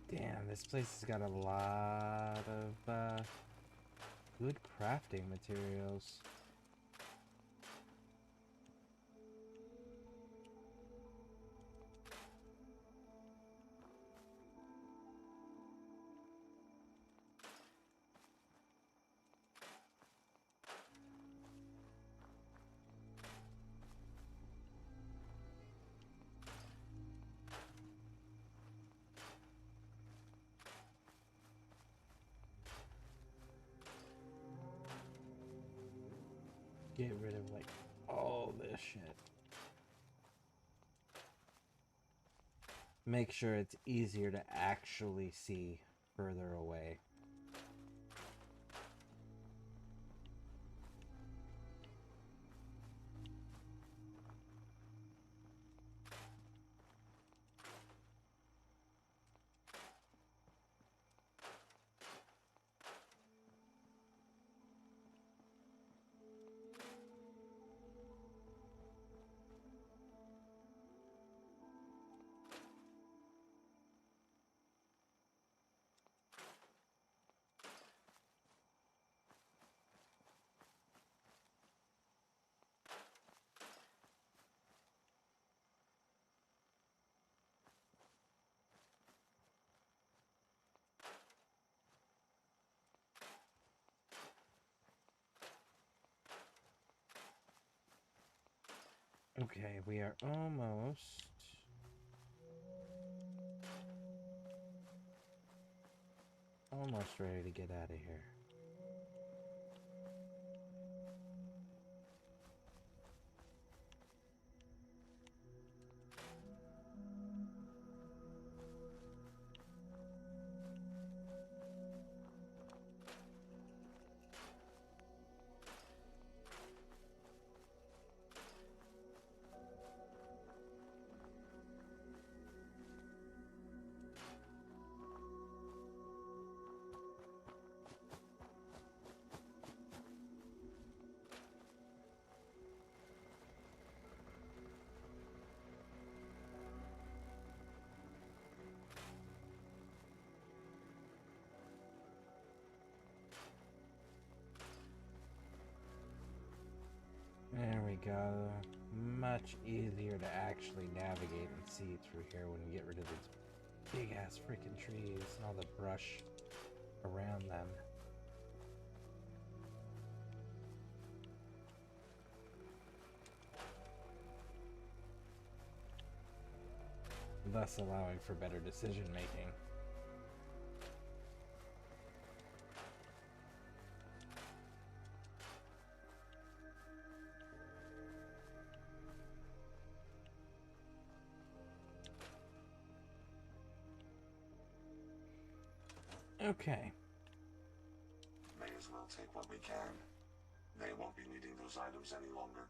S1: Damn, this place has got a lot of good crafting materials. Get rid of like all this shit. Make sure it's easier to actually see further away. Okay, we are almost ready to get out of here. There we go. Much easier to actually navigate and see through here when we get rid of these big ass freaking trees and all the brush around them. Thus allowing for better decision making. Okay.
S6: May as well take what we can. They won't be needing those items any longer.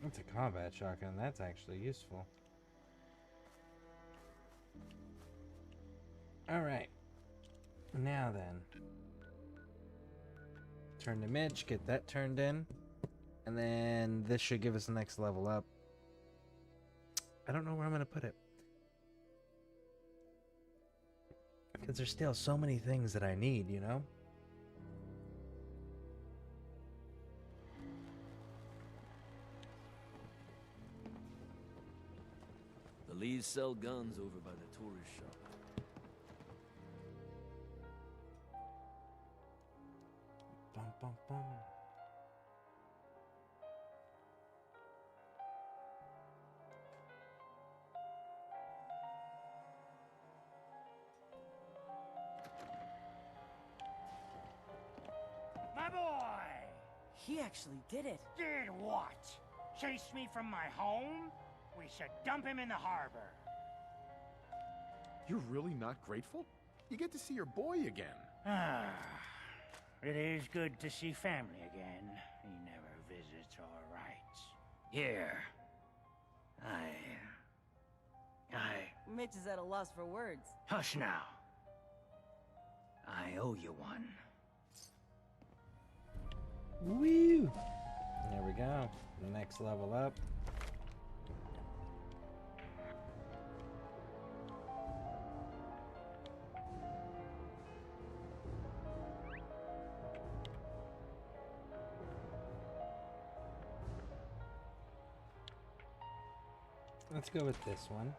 S1: That's a combat shotgun. That's actually useful. Alright. Now then. Turn to Mitch, get that turned in. And then this should give us the next level up. I don't know where I'm gonna put it. Because there's still so many things that I need, you know?
S12: The Lees sell guns over by the tourist shop.
S1: Bum, bum, bum.
S18: My boy!
S5: He actually did it.
S18: Did what? Chase me from my home? We should dump him in the harbor.
S2: You're really not grateful? You get to see your boy again.
S18: Ah, it is good to see family again. He never visits our rights. Here.
S5: Mitch is at a loss for words.
S18: Hush now. I owe you one.
S1: Woo! There we go. Next level up. Let's go with this one.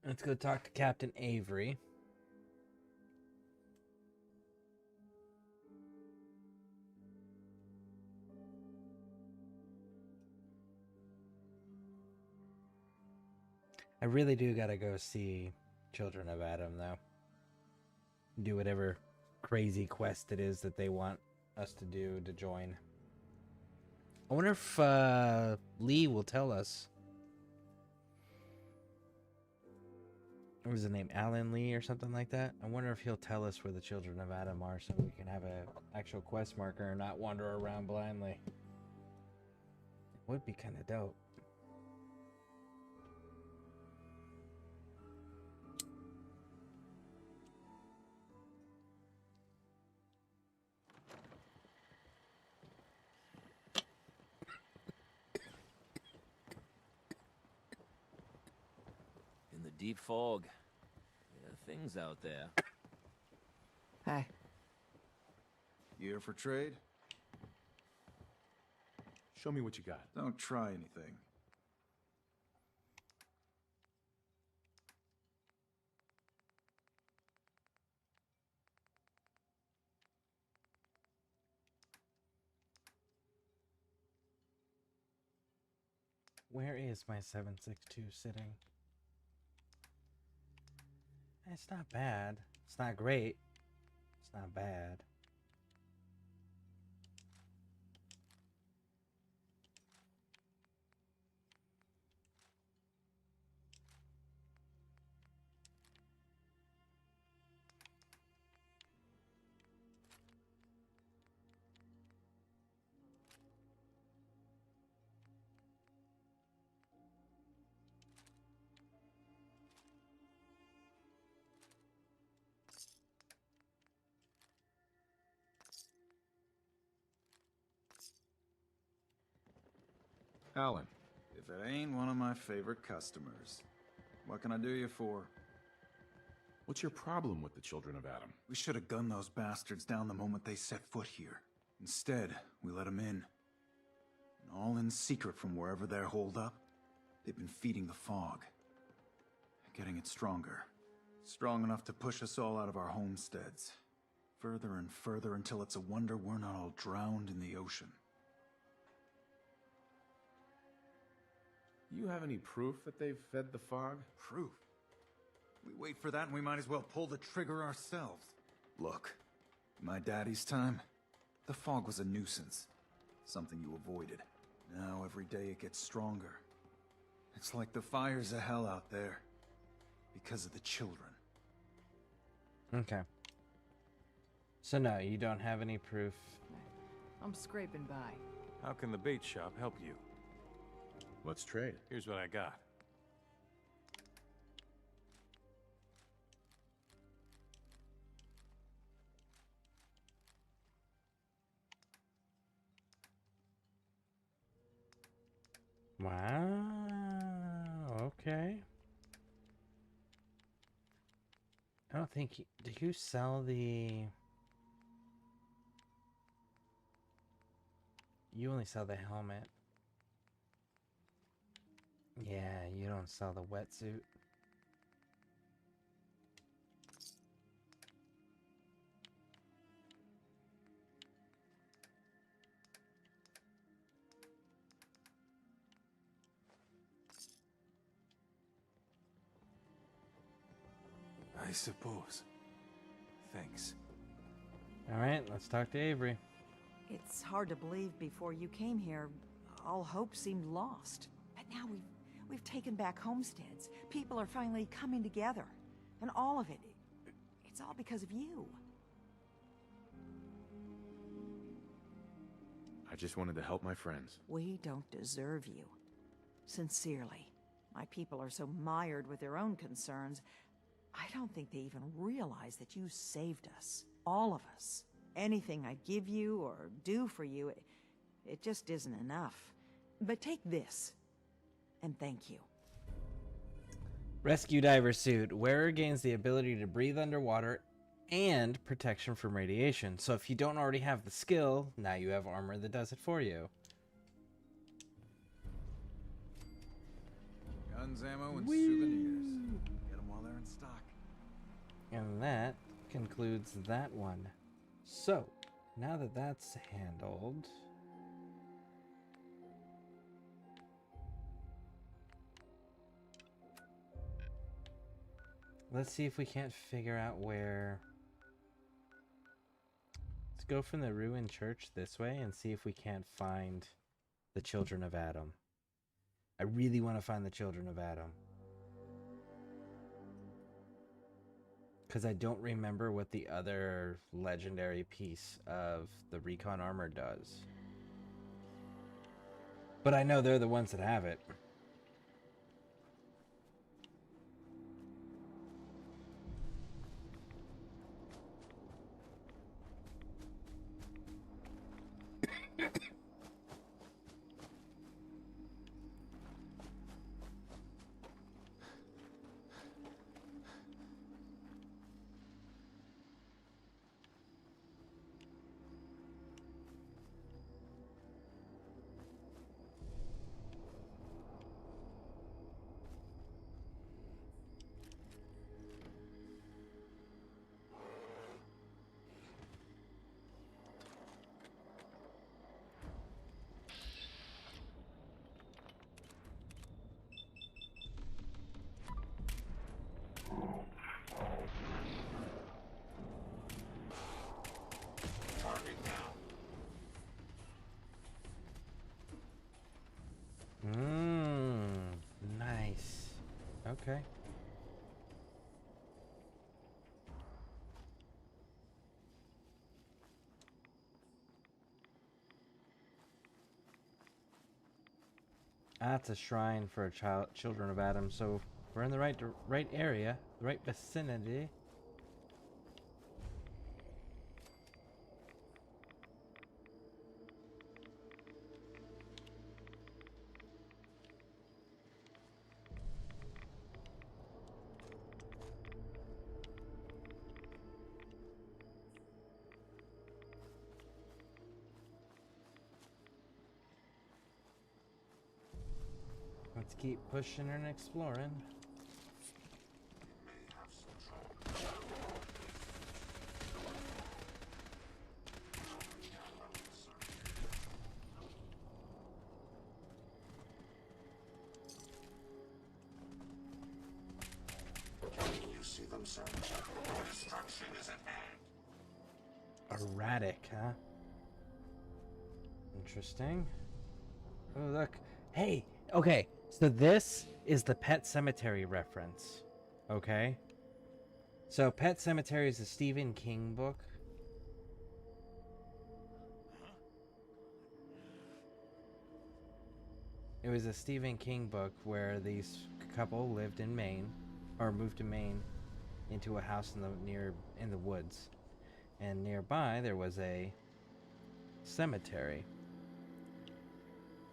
S1: Let's go talk to Captain Avery. I really do gotta go see Children of Adam, though. Do whatever crazy quest it is that they want us to do to join. I wonder if Lee will tell us. What was his name? Alan Lee or something like that? I wonder if he'll tell us where the Children of Adam are so we can have an actual quest marker and not wander around blindly. It would be kind of dope.
S12: In the deep fog. There are things out there.
S22: Hey.
S16: You here for trade?
S2: Show me what you got.
S16: Don't try anything.
S1: Where is my 762 sitting? It's not bad. It's not great. It's not bad.
S2: Alan.
S16: If it ain't one of my favorite customers, what can I do you for?
S2: What's your problem with the Children of Adam?
S16: We should have gunned those bastards down the moment they set foot here. Instead, we let them in. And all in secret from wherever they're holed up. They've been feeding the fog. Getting it stronger. Strong enough to push us all out of our homesteads. Further and further until it's a wonder we're not all drowned in the ocean.
S2: You have any proof that they've fed the fog?
S16: Proof? We wait for that and we might as well pull the trigger ourselves. Look, in my daddy's time, the fog was a nuisance. Something you avoided. Now every day it gets stronger. It's like the fires of hell out there. Because of the children.
S1: Okay. So no, you don't have any proof.
S22: I'm scraping by.
S8: How can the bait shop help you?
S2: Let's trade.
S8: Here's what I got.
S1: Wow. Okay. I don't think do you sell the... You only sell the helmet. Yeah, you don't sell the wetsuit.
S8: I suppose. Thanks.
S1: All right, let's talk to Avery.
S17: It's hard to believe before you came here, all hope seemed lost. But now we've taken back homesteads. People are finally coming together. And all of it, it's all because of you.
S2: I just wanted to help my friends.
S17: We don't deserve you. Sincerely. My people are so mired with their own concerns, I don't think they even realize that you saved us. All of us. Anything I give you or do for you, it just isn't enough. But take this, and thank you.
S1: Rescue diver suit. Wearer gains the ability to breathe underwater and protection from radiation. So if you don't already have the skill, now you have armor that does it for you.
S16: Guns, ammo, and souvenirs. Get them while they're in stock.
S1: And that concludes that one. So, now that that's handled... Let's see if we can't figure out where... Let's go from the ruined church this way and see if we can't find the Children of Adam. I really want to find the Children of Adam. Because I don't remember what the other legendary piece of the recon armor does. But I know they're the ones that have it. Nice. Okay. That's a shrine for Children of Adam, so we're in the right area, the right vicinity. Let's keep pushing and exploring.
S6: You see them, sir? Destruction is at hand.
S1: Erratic, huh? Interesting. Oh, look. Hey, okay. So this is the Pet Cemetery reference. Okay? So Pet Cemetery is a Stephen King book. It was a Stephen King book where these couple lived in Maine, or moved to Maine, into a house in the woods, and nearby there was a cemetery.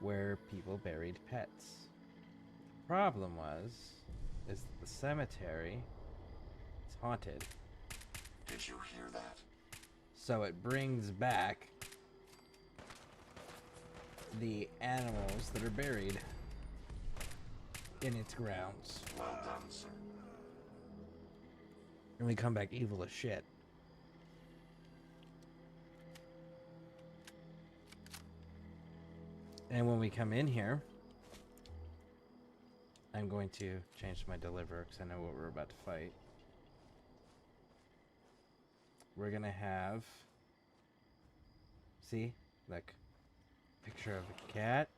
S1: where people buried pets. Problem is that the cemetery is haunted.
S6: Did you hear that?
S1: So it brings back the animals that are buried in its grounds.
S6: Well done, sir.
S1: And we come back evil as shit. And when we come in here, I'm going to change my deliverer because I know what we're about to fight. We're going to have, see, like, picture of a cat.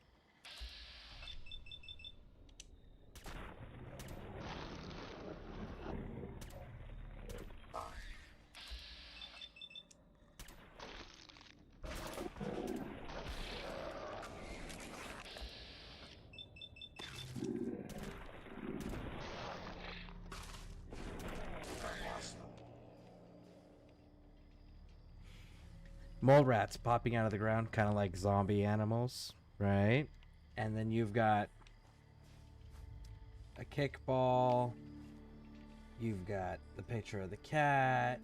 S1: Mole rats popping out of the ground, kind of like zombie animals, right? And then you've got a kickball. You've got the picture of the cat.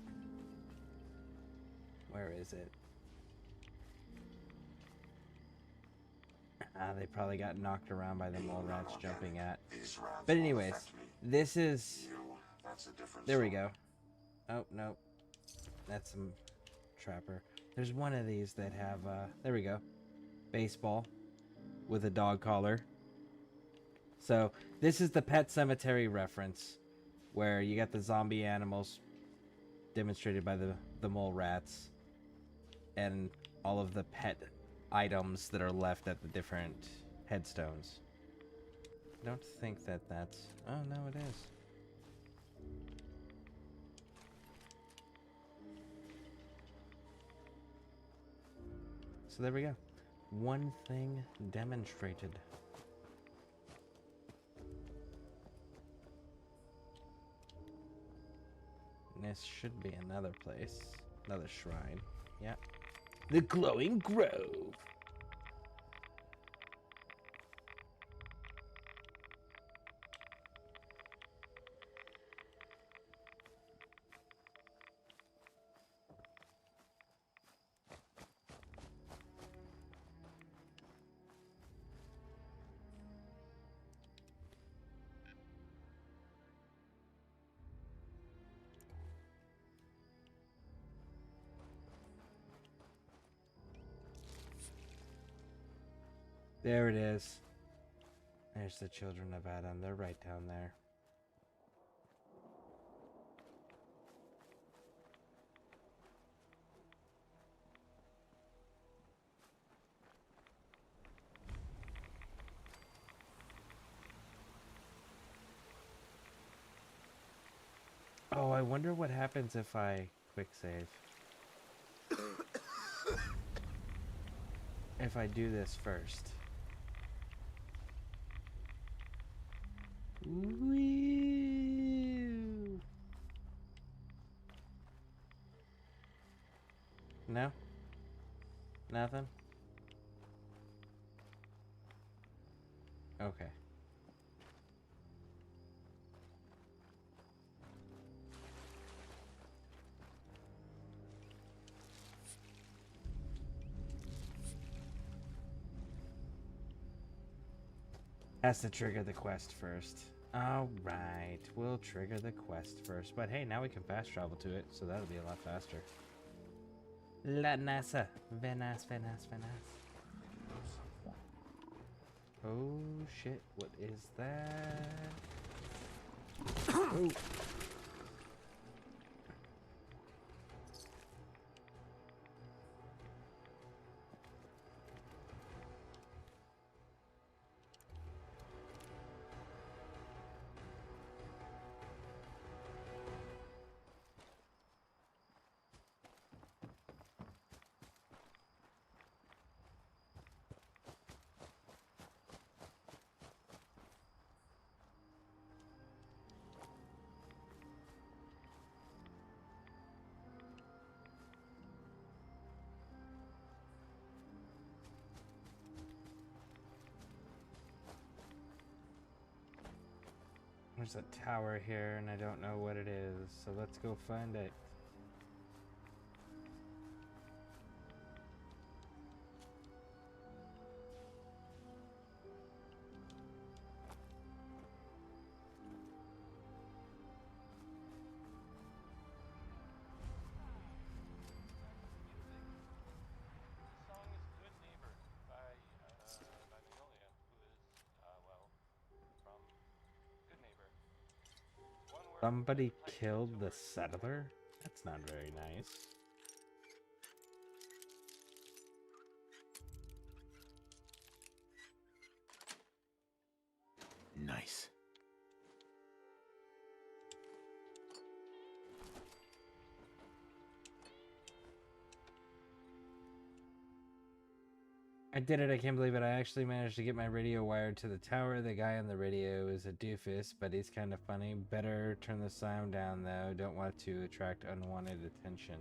S1: Where is it? They probably got knocked around by the mole rats jumping at. But anyways, this is... There we go. Oh, no. That's some trapper. There's one of these that have, there we go. Baseball with a dog collar. So this is the Pet Cemetery reference where you got the zombie animals demonstrated by the mole rats and all of the pet items that are left at the different headstones. I don't think that that's... Oh, no, it is. So there we go. One thing demonstrated. This should be another place. Another shrine. Yeah. The Glowing Grove. There it is. There's the children of Adam. They're right down there. Oh, I wonder what happens if I quick save. If I do this first. Woo. No? Nothing? Okay. Has to trigger the quest first. Alright, we'll trigger the quest first. But hey, now we can fast travel to it, so that'll be a lot faster. La NASA. Venas, venas, venas. Oh shit, what is that? Oh. There's a tower here, and I don't know what it is, so let's go find it. Somebody killed the settler? That's not very nice.
S2: Nice.
S1: I did it, I can't believe it. I actually managed to get my radio wired to the tower. The guy on the radio is a doofus, but he's kind of funny. Better turn the sound down though. Don't want to attract unwanted attention.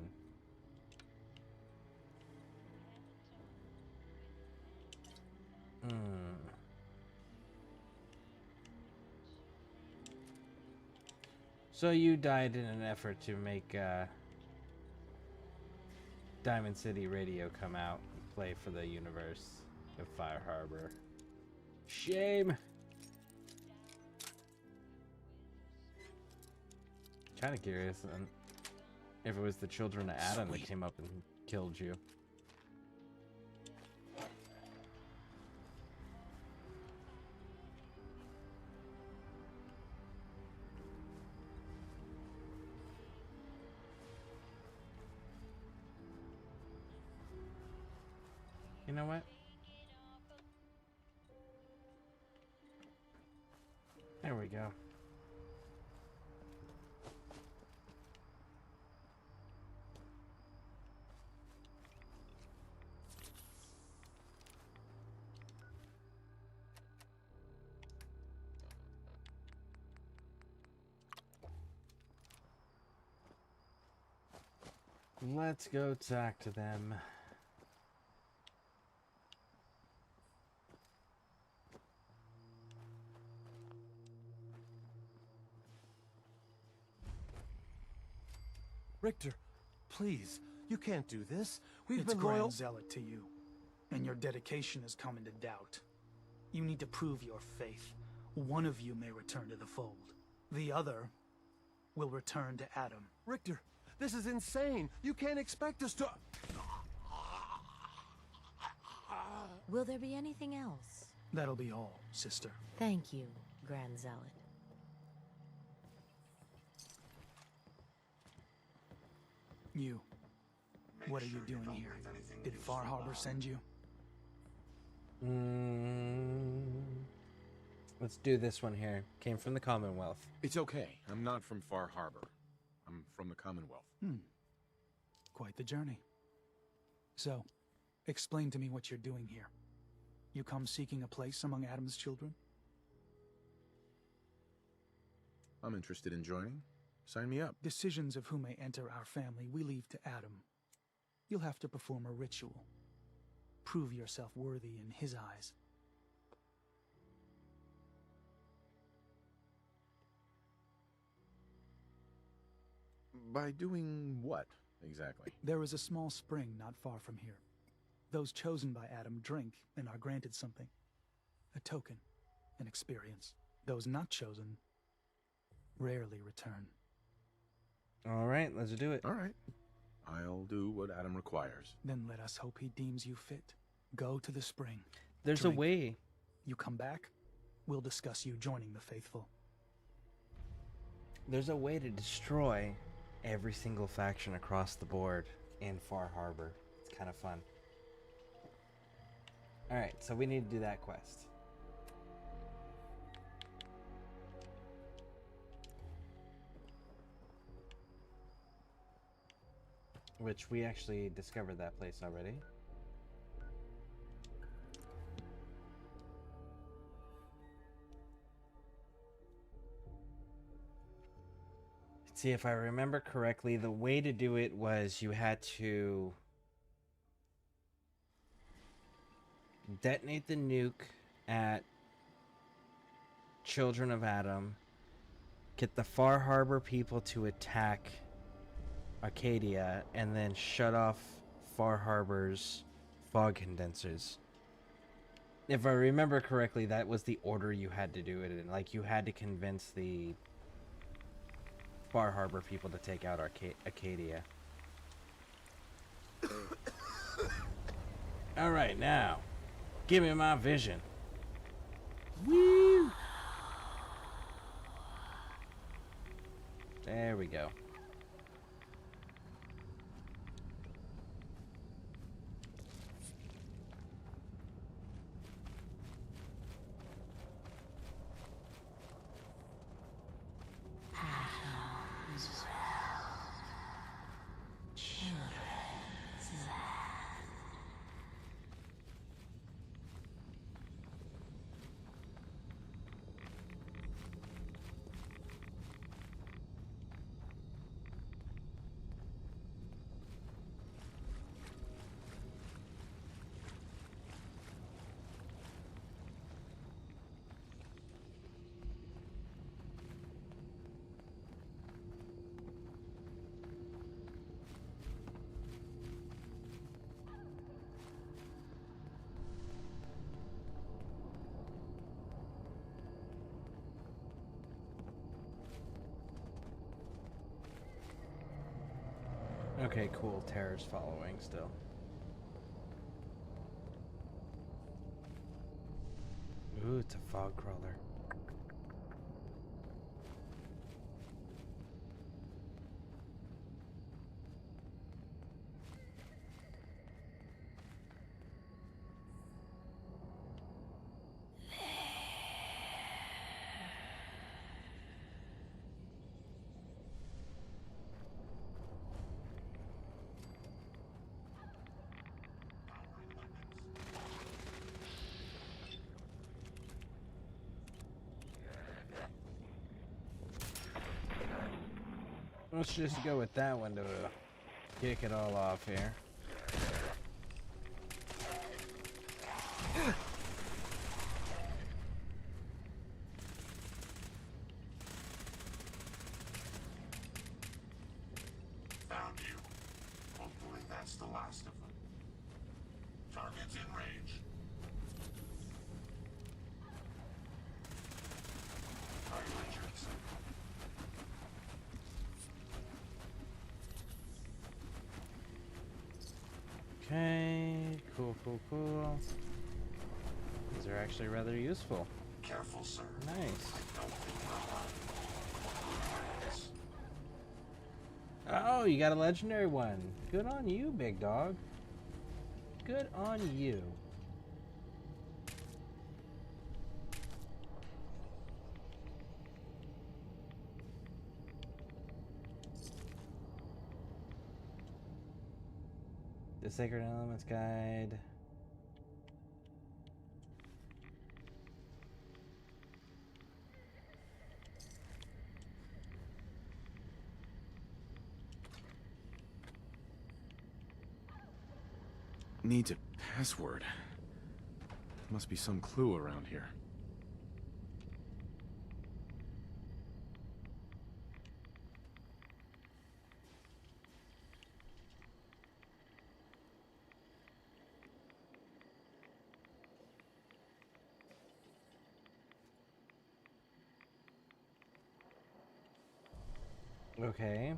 S1: So you died in an effort to make Diamond City Radio come out and play for the universe of Fire Harbor. Shame! Kind of curious if it was the children of Adam that came up and killed you. You know what? There we go. Let's go talk to them.
S11: Richter, please, you can't do this. We've
S15: It's
S11: been
S15: Grand
S11: loyal.
S15: Zealot to you, and your dedication has come into doubt. You need to prove your faith. One of you may return to the fold. The other will return to Adam.
S11: Richter, this is insane. You can't expect us to...
S9: Will there be anything else?
S15: That'll be all, sister.
S9: Thank you, Grand Zealot.
S15: You. What are you doing here? Did Far Harbor send you?
S1: Let's do this one here. Came from the Commonwealth.
S2: It's okay. I'm not from Far Harbor. I'm from the Commonwealth.
S15: Quite the journey. So, explain to me what you're doing here. You come seeking a place among Adam's children?
S2: I'm interested in joining. Sign me up.
S15: Decisions of who may enter our family we leave to Adam. You'll have to perform a ritual. Prove yourself worthy in his eyes.
S2: By doing what, exactly?
S15: There is a small spring not far from here. Those chosen by Adam drink and are granted something. A token, an experience. Those not chosen rarely return.
S1: All right, let's do it.
S2: All right. I'll do what Adam requires.
S15: Then let us hope he deems you fit. Go to the spring.
S1: There's
S15: Drink.
S1: a way.
S15: You come back, we'll discuss you joining the faithful.
S1: There's a way to destroy every single faction across the board in Far Harbor. It's kind of fun. All right, so we need to do that quest. Which we actually discovered that place already. See, if I remember correctly, the way to do it was you had to detonate the nuke at Children of Adam, Get the Far Harbor people to attack Arcadia and then shut off Far Harbor's fog condensers. If I remember correctly, that was the order you had to do it in. Like, you had to convince the Far Harbor people to take out Arcadia. Alright, now, give me my vision. Woo! There we go. Okay, cool. Terror's following still. Ooh, it's a fog crawler. Let's just go with that one to kick it all off here.
S6: Found you. Hopefully that's the last of them. Target's in range. Target matrix.
S1: Okay, cool. These are actually rather useful.
S6: Careful, sir.
S1: Nice.
S6: I don't think we're alive.
S1: Oh, you got a legendary one. Good on you, big dog. Good on you. The Sacred Elements Guide.
S2: Needs a password. Must be some clue around here.
S1: Okay.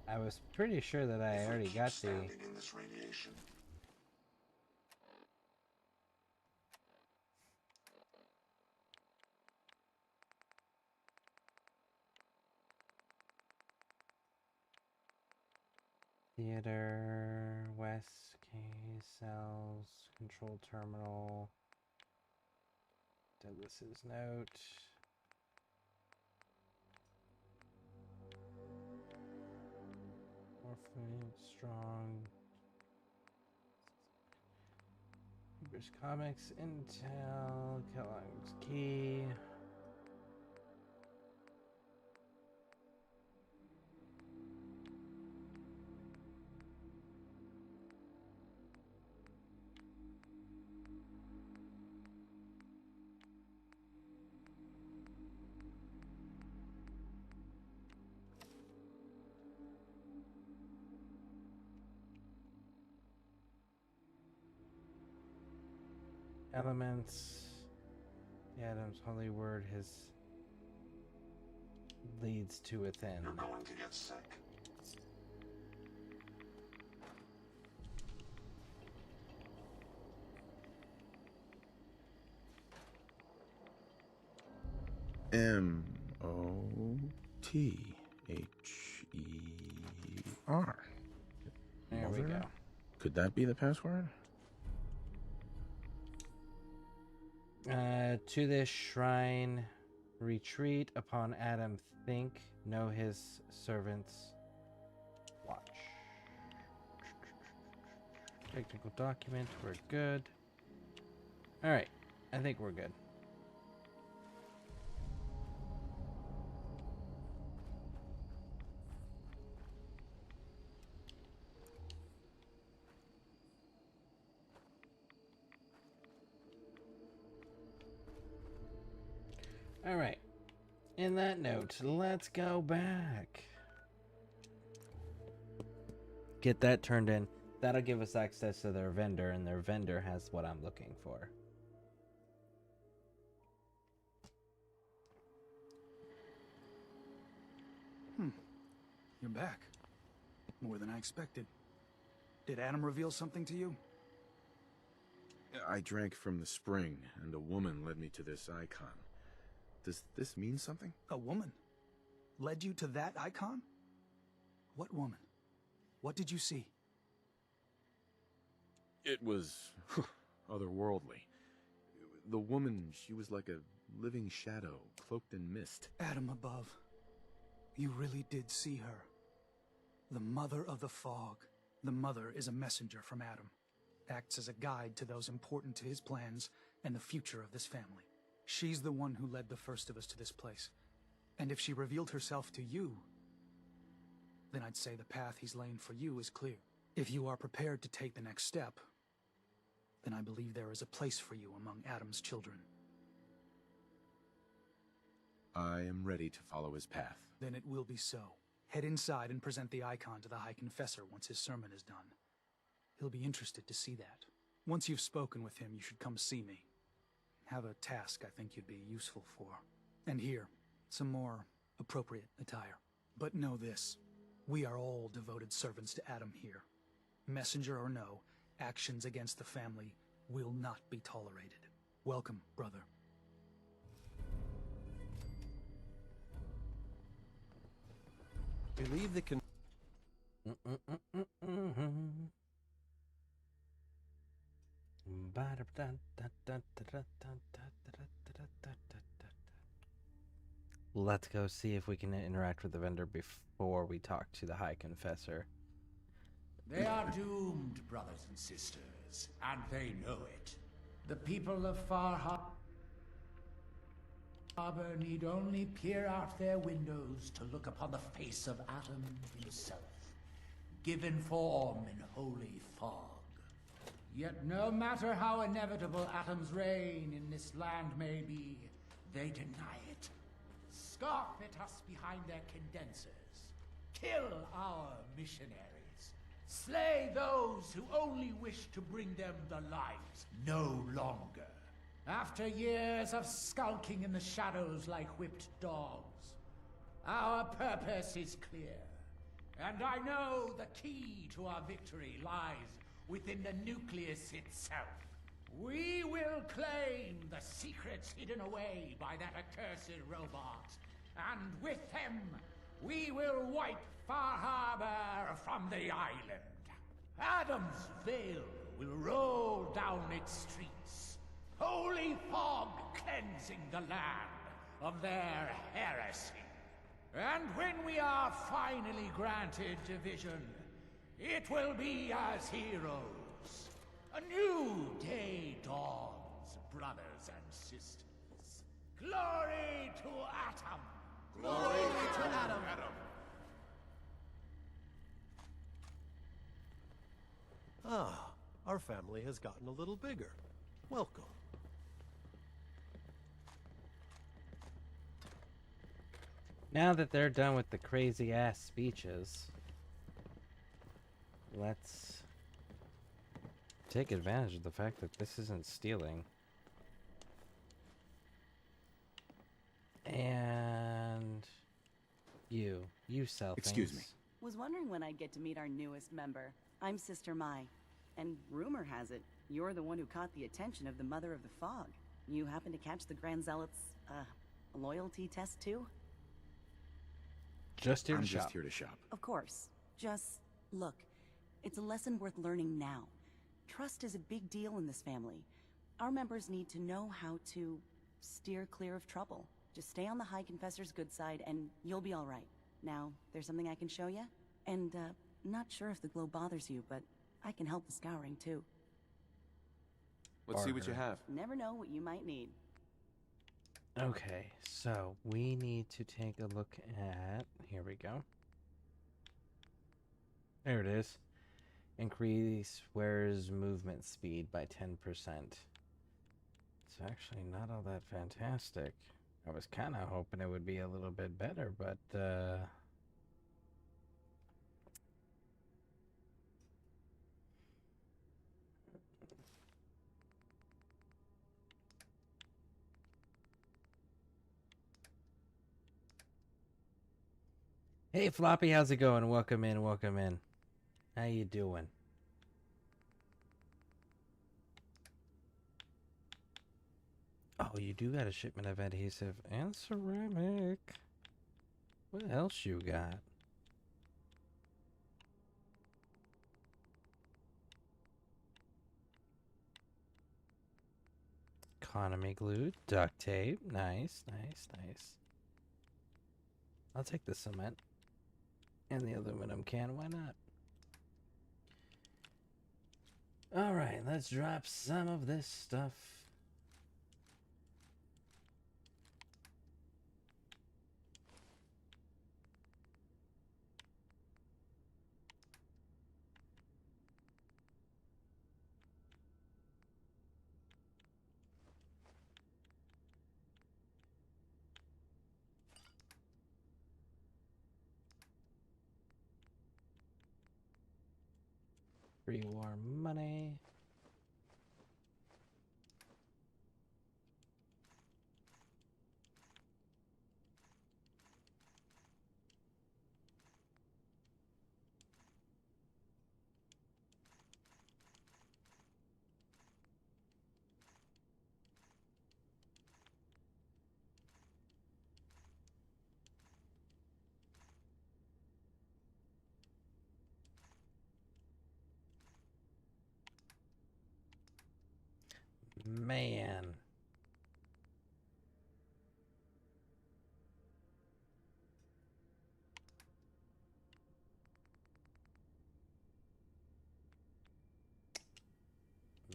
S1: I was pretty sure that I already got the...
S6: Standing in this radiation.
S1: Theater, West K cells, control terminal, Douglas's note. Morphine, strong. Hebrews Comics, Intel, Kellogg's Key. Elements. The Adam's holy word leads to within.
S6: You're going to get sick.
S2: Mother?
S1: There we go.
S2: Could that be the password?
S1: To this shrine, retreat upon Adam. Think, know his servants. Watch. Technical document. We're good. All right, I think we're good. All right. In that note, let's go back. Get that turned in. That'll give us access to their vendor, and their vendor has what I'm looking for.
S15: You're back. More than I expected. Did Adam reveal something to you?
S2: I drank from the spring, and a woman led me to this icon. Does this mean something?
S15: A woman? Led you to that icon? What woman? What did you see?
S2: It was otherworldly. The woman, she was like a living shadow, cloaked in mist.
S15: Adam above. You really did see her. The Mother of the Fog. The Mother is a messenger from Adam. Acts as a guide to those important to his plans and the future of this family. She's the one who led the first of us to this place. And if she revealed herself to you, then I'd say the path he's laying for you is clear. If you are prepared to take the next step, then I believe there is a place for you among Adam's children.
S2: I am ready to follow his path.
S15: Then it will be so. Head inside and present the icon to the High Confessor once his sermon is done. He'll be interested to see that. Once you've spoken with him, you should come see me. Have a task I think you'd be useful for. And here, some more appropriate attire. But know this, we are all devoted servants to Adam here. Messenger or no, actions against the family will not be tolerated. Welcome, brother.
S11: Believe the con-
S1: Let's go see if we can interact with the vendor before we talk to the High Confessor.
S13: They are doomed, brothers and sisters, and they know it. The people of Far Harbor need only peer out their windows to look upon the face of Adam himself, given form in holy fog. Yet no matter how inevitable Adam's reign in this land may be, they deny it. Scoff at us behind their condensers. Kill our missionaries. Slay those who only wish to bring them the light no longer. After years of skulking in the shadows like whipped dogs, our purpose is clear. And I know the key to our victory lies within the nucleus itself. We will claim the secrets hidden away by that accursed robot, and with them, we will wipe Far Harbor from the island. Adam's veil will roll down its streets, holy fog cleansing the land of their heresy. And when we are finally granted division, it will be as heroes. A new day dawns, brothers and sisters. Glory to Atom!
S11: Glory to Adam! Ah, our family has gotten a little bigger. Welcome.
S1: Now that they're done with the crazy ass speeches, let's take advantage of the fact that this isn't stealing. And you sell things.
S2: Excuse me.
S5: Was wondering when I'd get to meet our newest member. I'm Sister Mai, and rumor has it you're the one who caught the attention of the Mother of the Fog. You happen to catch the Grand Zealot's, loyalty test too?
S1: Just here to
S2: I'm
S1: shop.
S2: just here to shop.
S5: Of course. Just look. It's a lesson worth learning now. Trust is a big deal in this family. Our members need to know how to steer clear of trouble. Just stay on the High Confessor's good side and you'll be all right. Now, there's something I can show you? And, not sure if the glow bothers you, but I can help with scouring too.
S4: Let's see what you have.
S5: Never know what you might need.
S1: Okay, so we need to take a look at... Here we go. There it is. Increase wearer's movement speed by 10%. It's actually not all that fantastic. I was kind of hoping it would be a little bit better, but, Hey, Floppy, how's it going? Welcome in, welcome in. How you doing? Oh, you do got a shipment of adhesive and ceramic. What else you got? Economy glue, duct tape. Nice, nice, nice. I'll take the cement. And the aluminum can, why not? Alright, let's drop some of this stuff. Pre-war money. Man.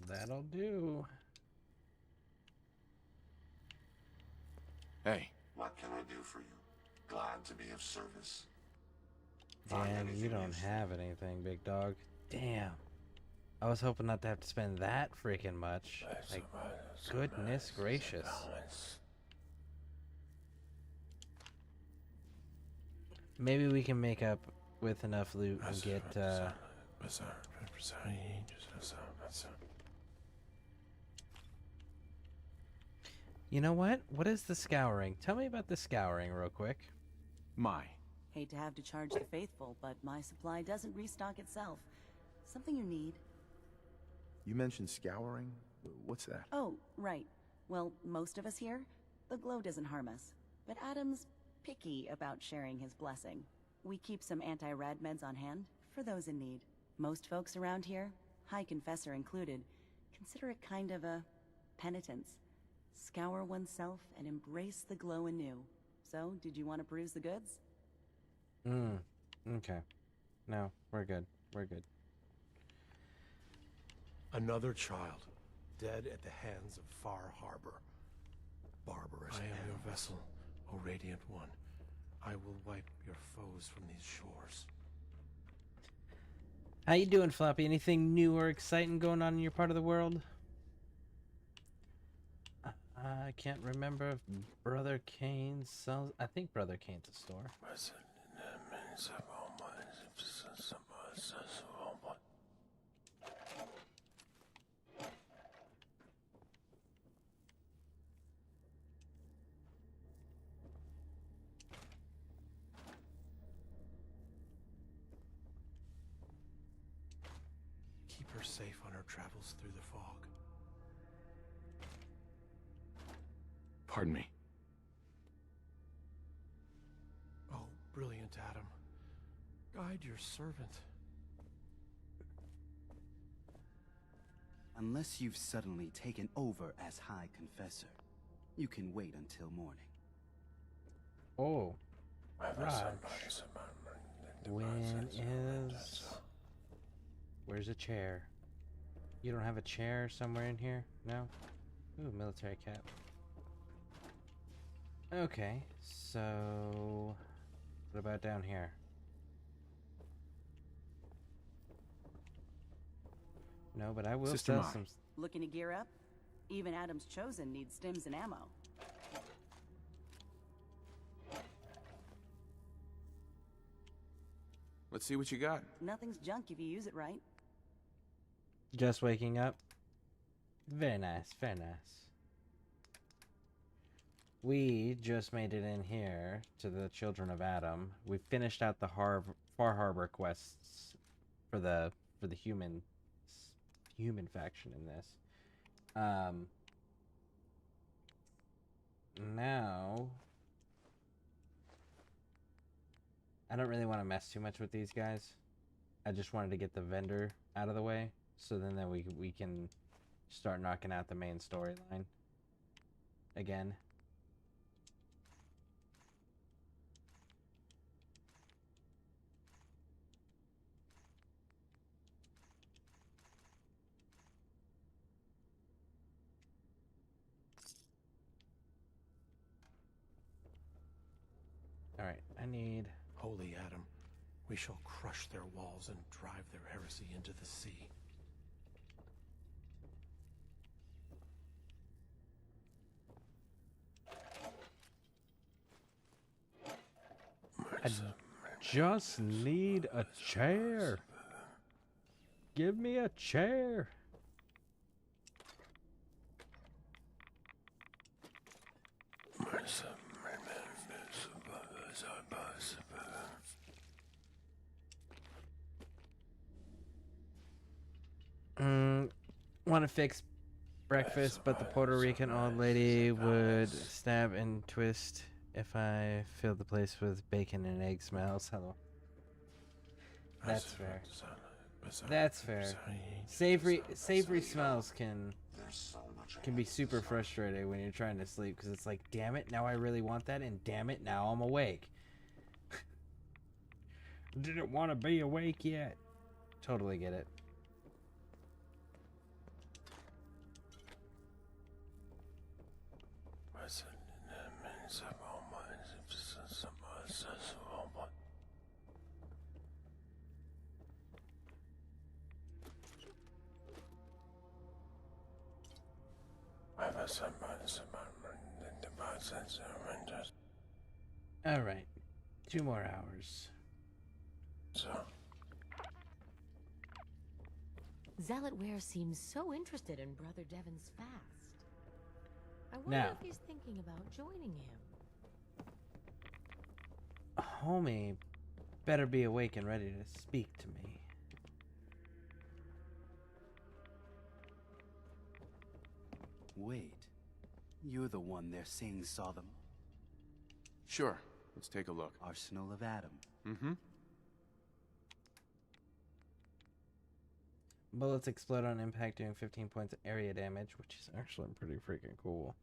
S1: That'll do.
S2: Hey.
S6: What can I do for you? Glad to be of service.
S1: And you don't have anything, big dog. Damn. I was hoping not to have to spend that freaking much. Like, goodness gracious. Maybe we can make up with enough loot and get, You know what? What is the scouring? Tell me about the scouring real quick.
S5: Hate to have to charge the faithful, but my supply doesn't restock itself. Something you need.
S2: You mentioned scouring? What's that?
S5: Oh, right. Well, most of us here, the glow doesn't harm us. But Adam's picky about sharing his blessing. We keep some anti-rad meds on hand for those in need. Most folks around here, High Confessor included, consider it kind of a penitence. Scour oneself and embrace the glow anew. So, did you want to peruse the goods?
S1: Okay. No, we're good. We're good.
S11: Another child, dead at the hands of Far Harbor. Barbarous. I am your vessel, O Radiant One. I will wipe your foes from these shores.
S1: How you doing, Floppy? Anything new or exciting going on in your part of the world? I can't remember if Brother Kane sells... I think Brother Kane's a store.
S11: her safe on her travels through the fog.
S2: Pardon me.
S11: Oh, brilliant, Adam. Guide your servant.
S7: Unless you've suddenly taken over as High Confessor, you can wait until morning.
S1: Oh, Raj. When is... Where's a chair? You don't have a chair somewhere in here? No? Ooh, military cap. Okay, so... What about down here? No, but I will
S2: Sister
S1: sell
S2: Mai.
S1: some...
S5: Looking to gear up? Even Adam's Chosen needs stims and ammo.
S4: Let's see what you got.
S5: Nothing's junk if you use it right.
S1: Just waking up? Very nice, very nice. We just made it in here to the Children of Adam. We finished out the Far Harbor quests for the human faction in this. Now I don't really want to mess too much with these guys. I just wanted to get the vendor out of the way, so then we can start knocking out the main storyline again. Alright, I need...
S11: Holy Adam, we shall crush their walls and drive their heresy into the sea.
S1: I just need a chair. Give me a chair. Want to fix breakfast, but the Puerto Rican old lady would stab and twist if I filled the place with bacon and egg smells. Hello. That's fair. That's fair. Savory smells can be super frustrating when you're trying to sleep, because it's like, damn it, now I really want that, and damn it, now I'm awake. Didn't want to be awake yet. Totally get it. Alright, 2 more hours.
S9: Zealot Ware seems so interested in Brother Devon's fast. I wonder
S1: Now,
S9: if he's thinking about joining him.
S1: Homie better be awake and ready to speak to me.
S7: Wait, you're the one they're saying saw them?
S4: Sure, let's take a look.
S7: Arsenal of Adam.
S4: Mm-hmm.
S1: Bullets explode on impact, doing 15 points of area damage, which is actually pretty freaking cool.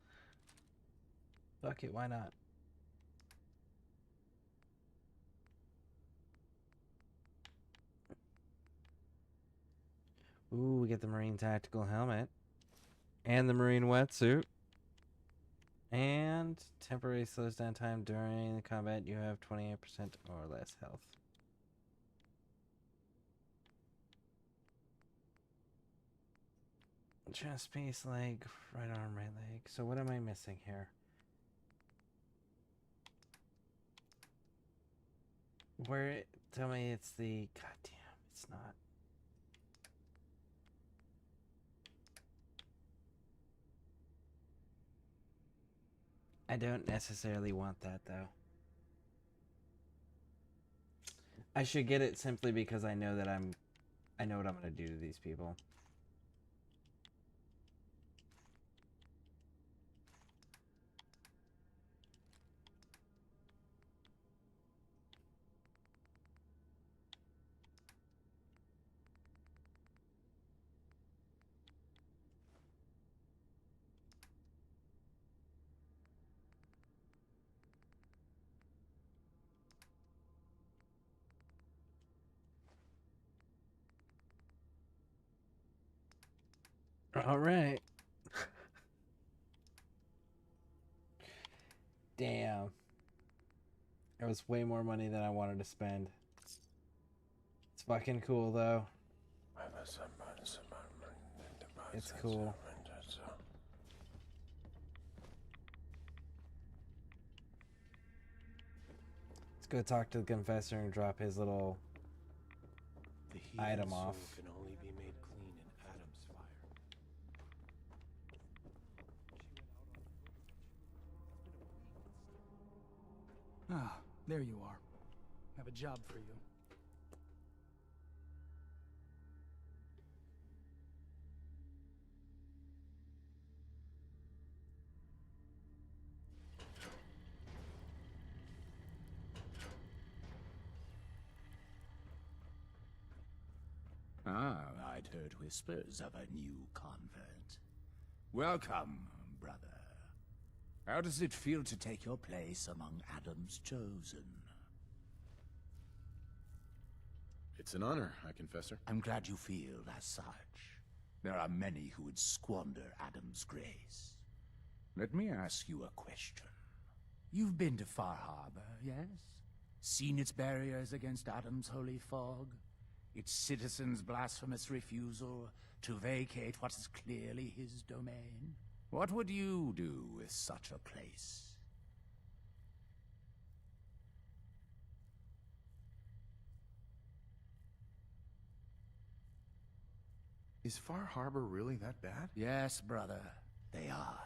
S1: Fuck it, why not? Ooh, we get the Marine Tactical Helmet. And the Marine Wetsuit. And temporary slows down time during the combat. You have 28% or less health. Chest piece, leg, right arm, right leg. So what am I missing here? Where, tell me it's the, goddamn, it's not. I don't necessarily want that though. I should get it simply because I know that I'm I know what I'm gonna do to these people. All right. Damn. It was way more money than I wanted to spend. It's fucking cool though. It's cool. Let's go talk to the confessor and drop his little item off.
S11: Can only be made clean in Adam's fire.
S15: Ah, there you are. Have a job for you.
S14: Ah, I'd heard whispers of a new convert. Welcome, brother. How does it feel to take your place among Adam's chosen?
S2: It's an honor, High Confessor.
S14: I'm glad you feel as such. There are many who would squander Adam's grace. Let me ask you a question. You've been to Far Harbor, yes? Seen its barriers against Adam's holy fog? Its citizens' blasphemous refusal to vacate what is clearly his domain? What would you do with such a place?
S2: Is Far Harbor really that bad?
S14: Yes, brother, they are.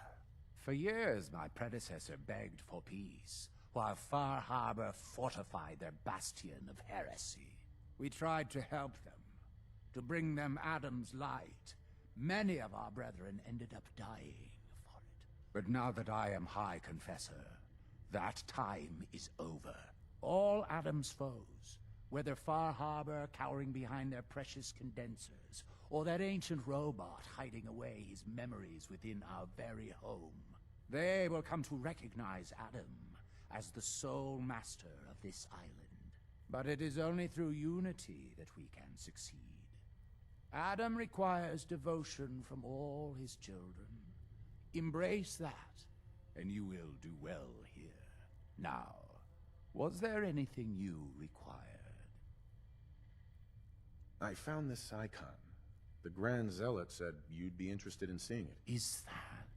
S14: For years, my predecessor begged for peace, while Far Harbor fortified their bastion of heresy. We tried to help them, to bring them Adam's light. Many of our brethren ended up dying for it. But now that I am High Confessor, that time is over. All Adam's foes, whether Far Harbor cowering behind their precious condensers, or that ancient robot hiding away his memories within our very home, they will come to recognize Adam as the sole master of this island. But it is only through unity that we can succeed. Adam requires devotion from all his children. Embrace that, and you will do well here. Now, was there anything you required?
S2: I found this icon. The Grand Zealot said you'd be interested in seeing it.
S14: Is that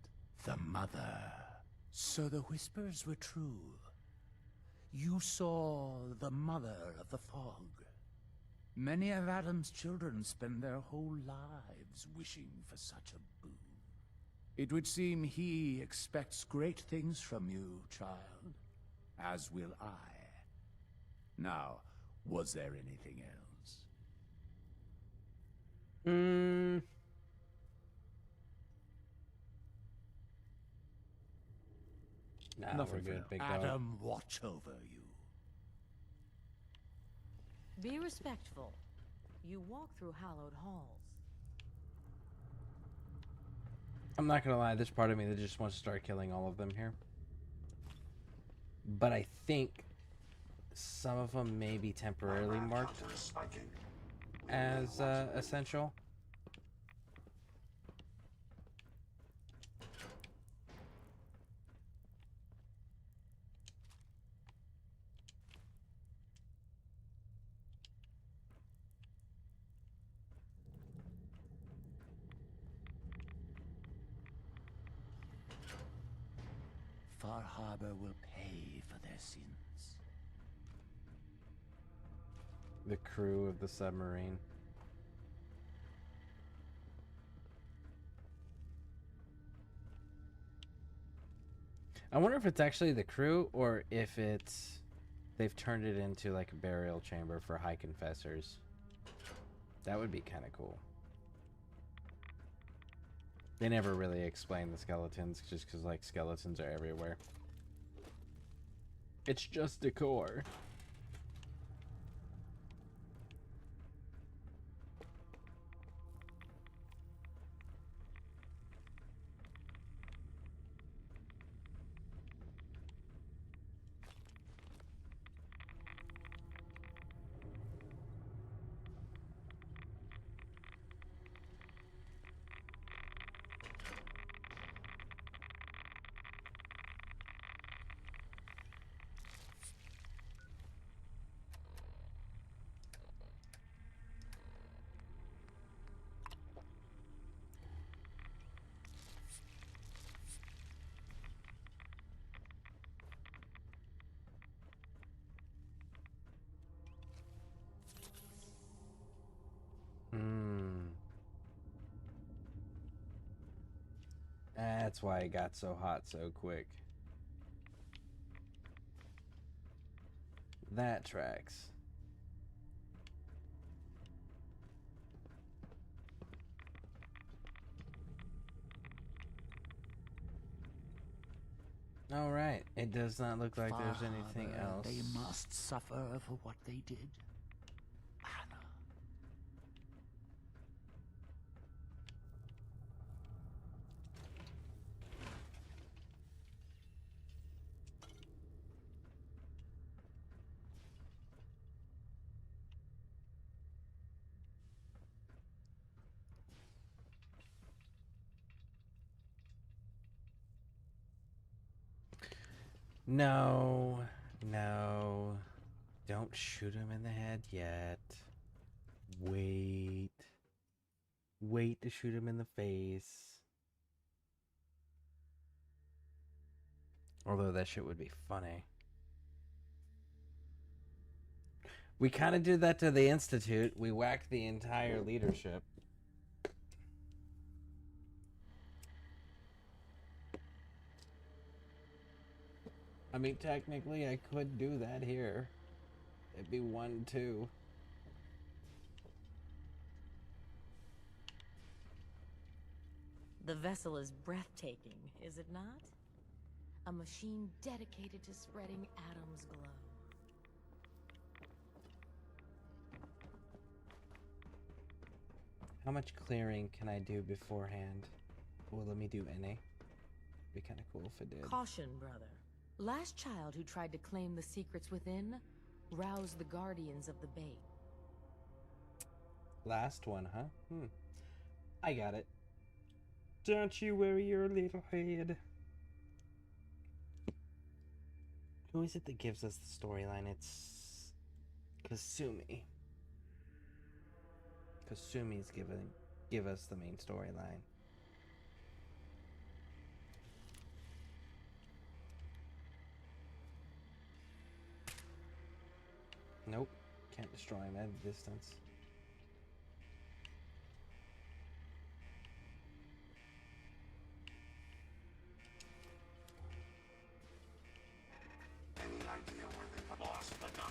S14: the Mother? So the whispers were true. You saw the Mother of the Fog. Many of Adam's children spend their whole lives wishing for such a boon. It would seem he expects great things from you, child, as will I. Now, was there anything else?
S1: Nah,
S2: Nothing
S1: we're good,
S2: for
S1: big
S2: now.
S1: dog.
S14: Adam, watch over you.
S9: Be respectful. You walk through hallowed halls.
S1: I'm not gonna lie, there's part of me that just wants to start killing all of them here. But I think some of them may be temporarily marked as essential.
S14: Far Harbor will pay for their sins.
S1: The crew of the submarine. I wonder if it's actually the crew or if it's they've turned it into like a burial chamber for high confessors. That would be kind of cool. They never really explain the skeletons, just because, like, skeletons are everywhere. It's just decor. That's why it got so hot so quick. That tracks. All right. It does not look like there's anything
S13: Father,
S1: else.
S13: They must suffer for what they did. Anna.
S1: No, no. Don't shoot him in the head yet. Wait. Wait to shoot him in the face. Although that shit would be funny. We kind of did that to the Institute. We whacked the entire leadership. I mean, technically, I could do that here. It'd be 1-2.
S9: The vessel is breathtaking, is it not? A machine dedicated to spreading Adam's glow.
S1: How much clearing can I do beforehand? Well, let me do any. Be kind of cool if it did.
S9: Caution, brother. Last child who tried to claim the secrets within roused the guardians of the bait.
S1: Last one, huh? I got it. Don't you worry your little head. Who is it that gives us the storyline? It's Kasumi. Kasumi's give us the main storyline. Nope. Can't destroy him at a distance.
S6: Any idea where they lost the gun?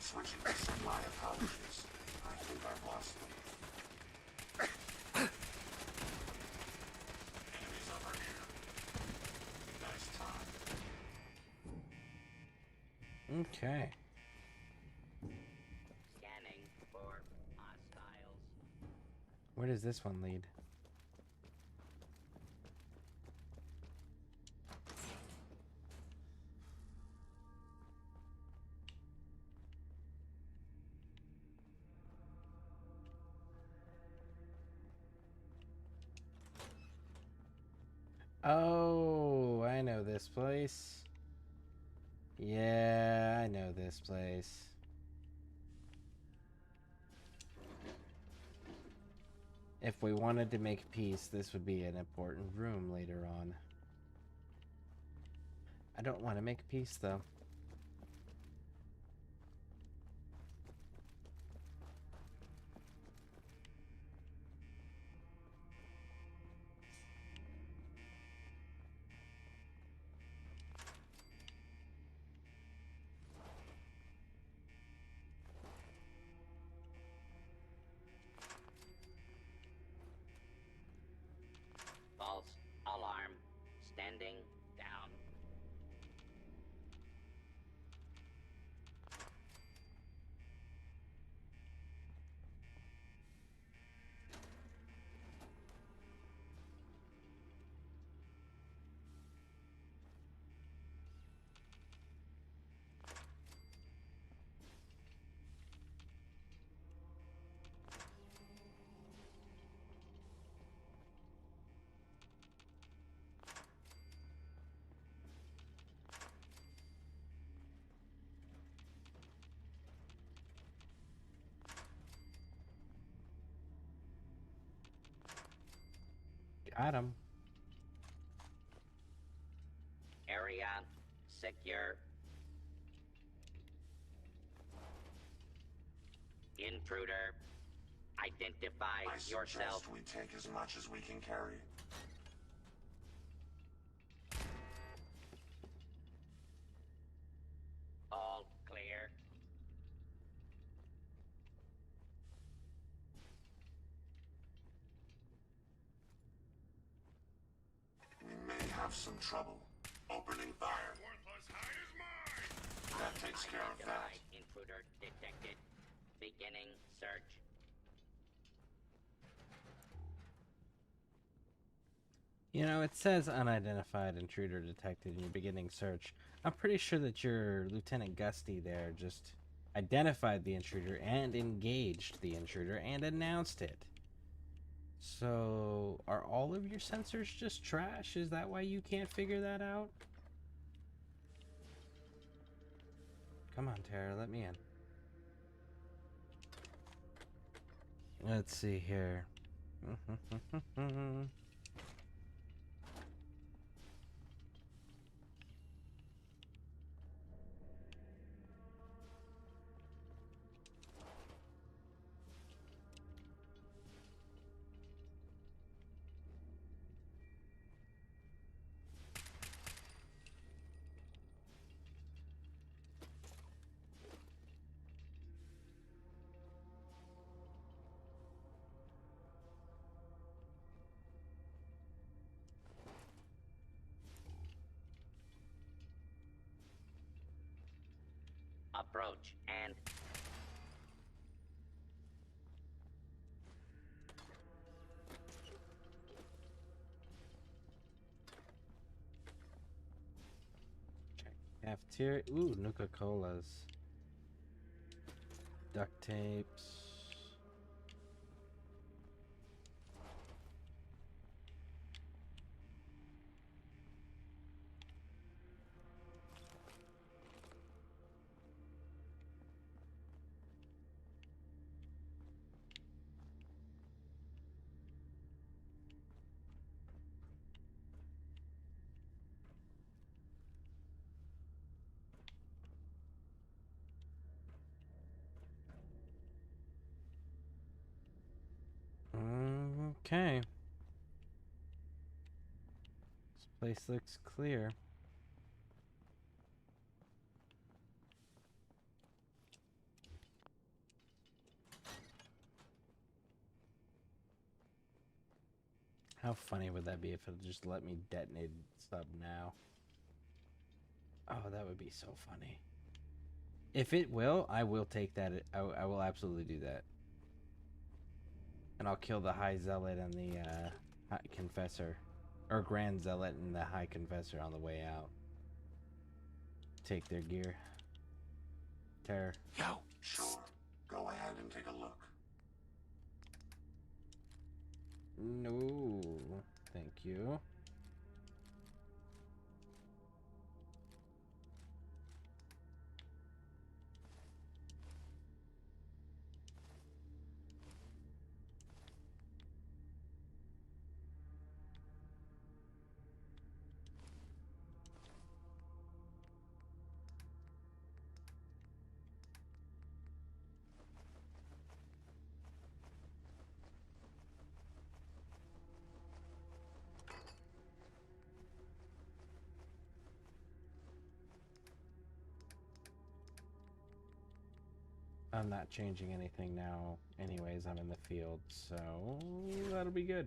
S6: Switching to some my apologies. I think I've lost them. Enemies over here. Nice time.
S1: Okay.
S3: Scanning for hostiles.
S1: Where does this one lead? Oh, I know this place. Yeah, I know this place. If we wanted to make peace, this would be an important room later on. I don't want to make peace, though. Adam.
S3: Area secure. Intruder, identify
S6: I
S3: yourself.
S6: suggest we take as much as we can carry.
S3: All clear.
S6: We may have some trouble. Opening fire. That takes care of that.
S3: Identified intruder detected. Beginning search.
S1: You know, it says unidentified intruder detected in your beginning search. I'm pretty sure that your Lieutenant Gusty there just identified the intruder and engaged the intruder and announced it. So, are all of your sensors just trash? Is that why you can't figure that out? Come on, Tara, let me in. Let's see here.
S3: Approach and
S1: Cafeteria. Ooh, Nuka-Colas. Duct tapes. Okay. This place looks clear. How funny would that be if it just let me detonate sub now? Oh, that would be so funny. If it will, I will take that. I will absolutely do that. And I'll kill the High Zealot and the High Confessor. Or Grand Zealot and the High Confessor on the way out. Take their gear. Terror.
S6: Yo. Sure. Go ahead and take a look.
S1: No. Thank you. I'm not changing anything now. Anyways, I'm in the field, so that'll be good.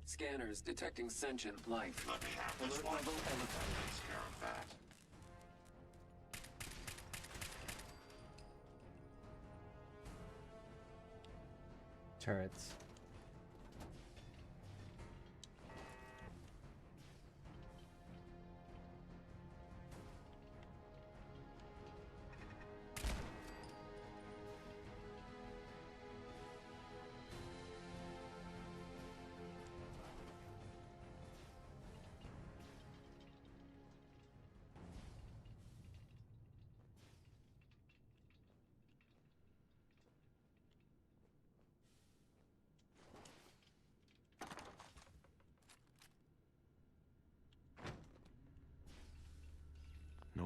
S19: Scanners detecting sentient life.
S6: Let me have this
S19: Alert
S6: one.
S19: level elevated.
S6: That takes care of that.
S1: Turrets.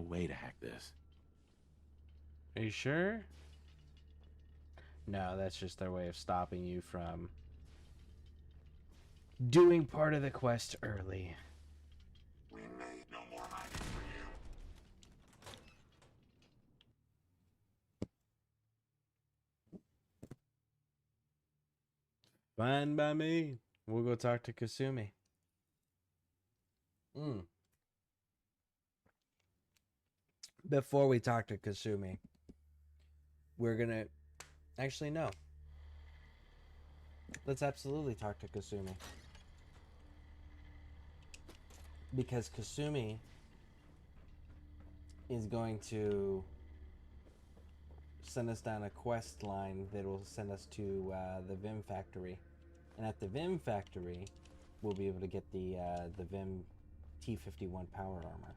S2: way to hack this.
S1: Are you sure? No, that's just their way of stopping you from doing part of the quest early.
S6: We may no more hiding for you.
S1: Fine by me. We'll go talk to Kasumi. Before we talk to Kasumi, we're gonna... Actually, no. Let's absolutely talk to Kasumi. Because Kasumi is going to send us down a quest line that will send us to the Vim factory. And at the Vim factory, we'll be able to get the Vim T-51 power armor,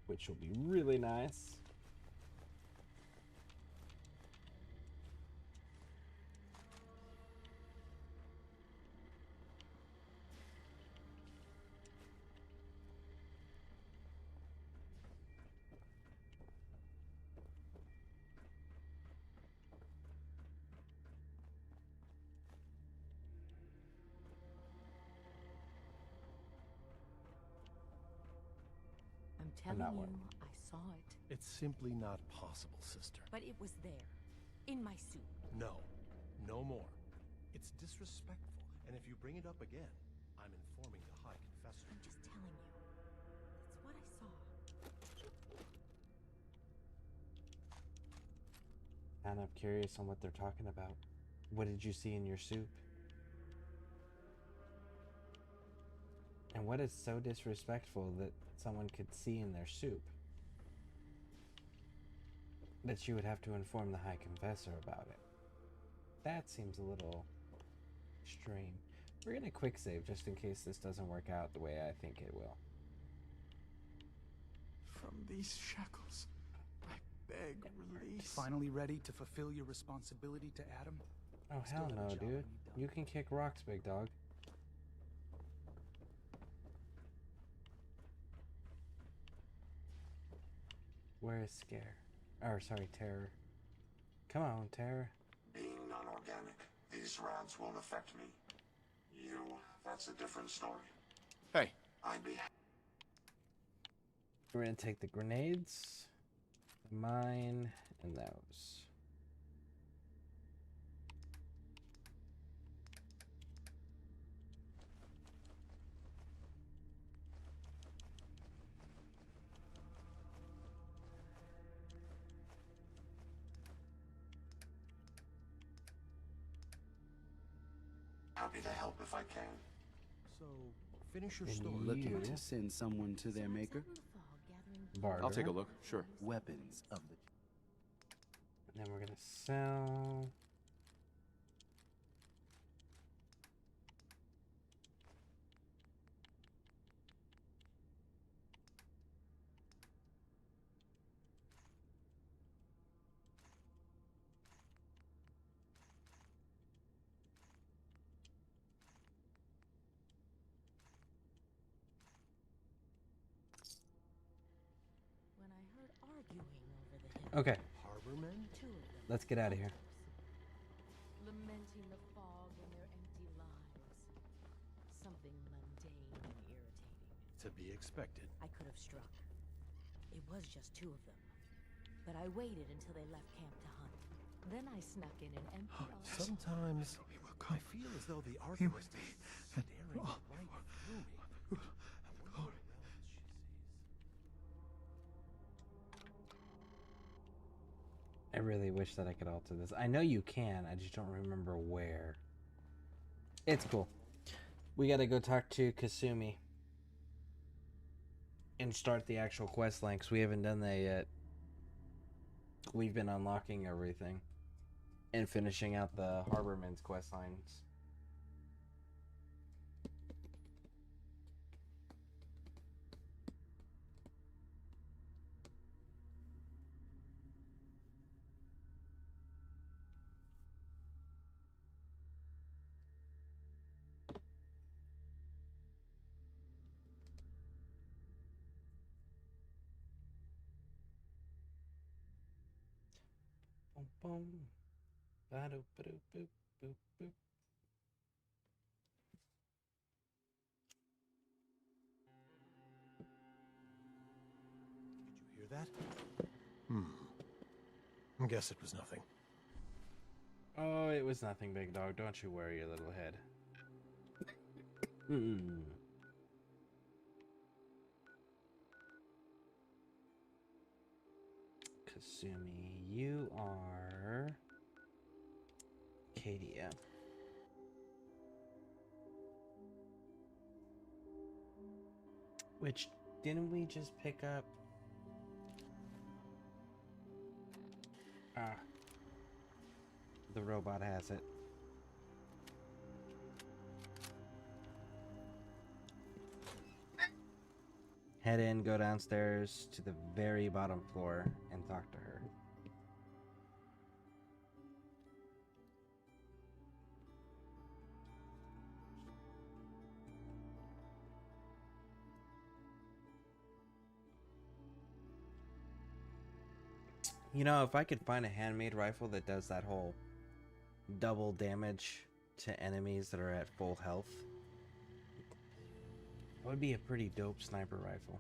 S1: which will be really nice.
S22: I'm
S1: I'm not
S22: telling
S1: one.
S22: you, I saw it.
S11: It's simply not possible, sister.
S9: But it was there. In my suit.
S11: No. No more. It's disrespectful, and if you bring it up again, I'm informing the High Confessor.
S9: I'm just telling you. It's what I saw.
S1: And I'm curious on what they're talking about. What did you see in your soup? And what is so disrespectful that someone could see in their soup that you would have to inform the High Confessor about it? That seems a little extreme. We're gonna quick save just in case this doesn't work out the way I think it will.
S16: From these shackles, I beg release.
S15: Finally ready to fulfill your responsibility to Adam?
S1: Oh,
S15: Still
S1: hell
S15: got a
S1: no,
S15: job
S1: dude.
S15: I need done.
S1: You can kick rocks, big dog. Where is Scare? Or, sorry, Terror. Come on, Terror.
S6: Being non-organic, these rads won't affect me. You, that's a different story.
S4: Hey.
S6: I'd be...
S1: We're gonna take the grenades, the mine, and those.
S6: Happy to help if I can.
S11: So, finish your
S1: And
S11: story.
S7: Looking to send someone to their maker?
S1: Barter.
S4: I'll take a look, sure.
S7: Weapons of the...
S1: And then we're gonna sell.
S9: When I heard arguing over the hill.
S1: Okay,
S11: Harbormen?
S9: Two of them.
S1: let's get out of here.
S9: Lamenting the fog and their empty lives. Something mundane and irritating.
S11: To be expected.
S9: I could have struck. It was just two of them. But I waited until they left camp to hunt. Then I snuck in an empty
S11: Sometimes I feel as though the archivist is staring right through me. I wonder what else she sees.
S1: I really wish that I could alter this. I know you can, I just don't remember where. It's cool. We gotta go talk to Kasumi and start the actual quest line, 'cause we haven't done that yet. We've been unlocking everything and finishing out the Harborman's quest lines. boom. Ba-do, ba-do, boop, boop, boop.
S11: Hear that? I guess it was nothing.
S1: Oh, it was nothing, big dog. Don't you worry your little head. Kasumi, you are Kadia. Which, didn't we just pick up? Ah. The robot has it. Head in, go downstairs to the very bottom floor, and talk to her. You know, if I could find a handmade rifle that does that whole double damage to enemies that are at full health, that would be a pretty dope sniper rifle.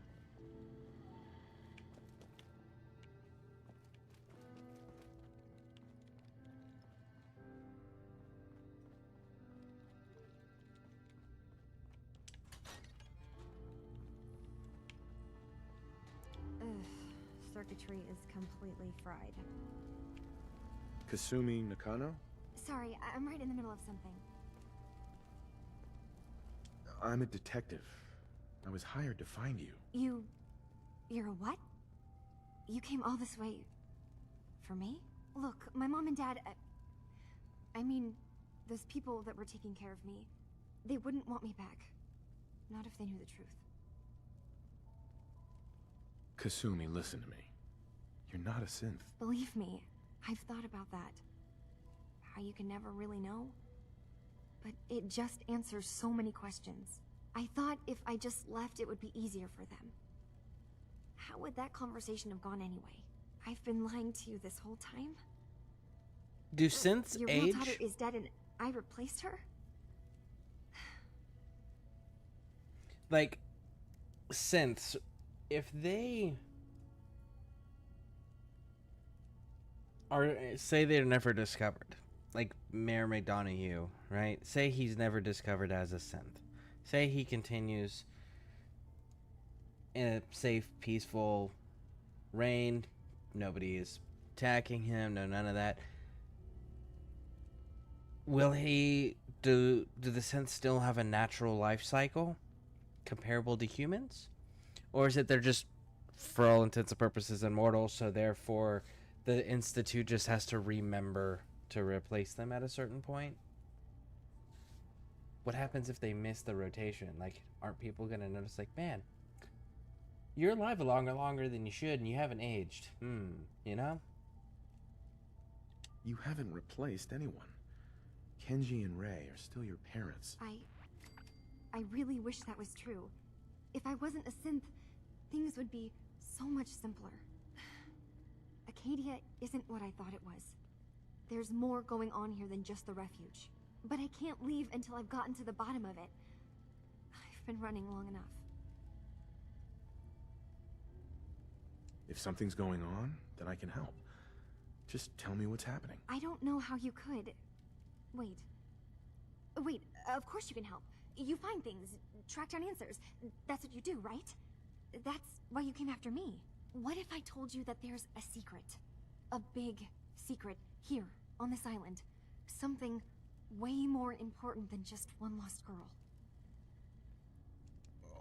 S20: Circuitry is completely fried.
S2: Kasumi Nakano?
S20: Sorry, I'm right in the middle of something.
S2: I'm a detective. I was hired to find you.
S20: You're a what? You came all this way... for me? Look, my mom and dad... I mean, those people that were taking care of me, they wouldn't want me back. Not if they knew the truth.
S2: Kasumi, listen to me. You're not a synth.
S20: Believe me, I've thought about that. How you can never really know. But it just answers so many questions. I thought if I just left, it would be easier for them. How would that conversation have gone anyway? I've been lying to you this whole time?
S1: Do synths
S20: Your
S1: age?
S20: real daughter is dead and I replaced her?
S1: Like, synths, if they are, say they're never discovered, like Mayor McDonough, right? Say he's never discovered as a synth. Say he continues in a safe, peaceful reign. Nobody is attacking him. No, none of that. Will he do the synths still have a natural life cycle comparable to humans? Or is it they're just, for all intents and purposes, immortal, so therefore the Institute just has to remember to replace them at a certain point? What happens if they miss the rotation? Like, aren't people going to notice, like, man, you're alive longer than you should, and you haven't aged. You know?
S2: You haven't replaced anyone. Kenji and Rei are still your parents.
S20: I really wish that was true. If I wasn't a synth, things would be so much simpler. Acadia isn't what I thought it was. There's more going on here than just the refuge. But I can't leave until I've gotten to the bottom of it. I've been running long enough.
S2: If something's going on, then I can help. Just tell me what's happening.
S20: I don't know how you could. Wait, of course you can help. You find things, track down answers. That's what you do, right? That's why you came after me. What if I told you that there's a secret? A big secret here, on this island. Something way more important than just one lost girl.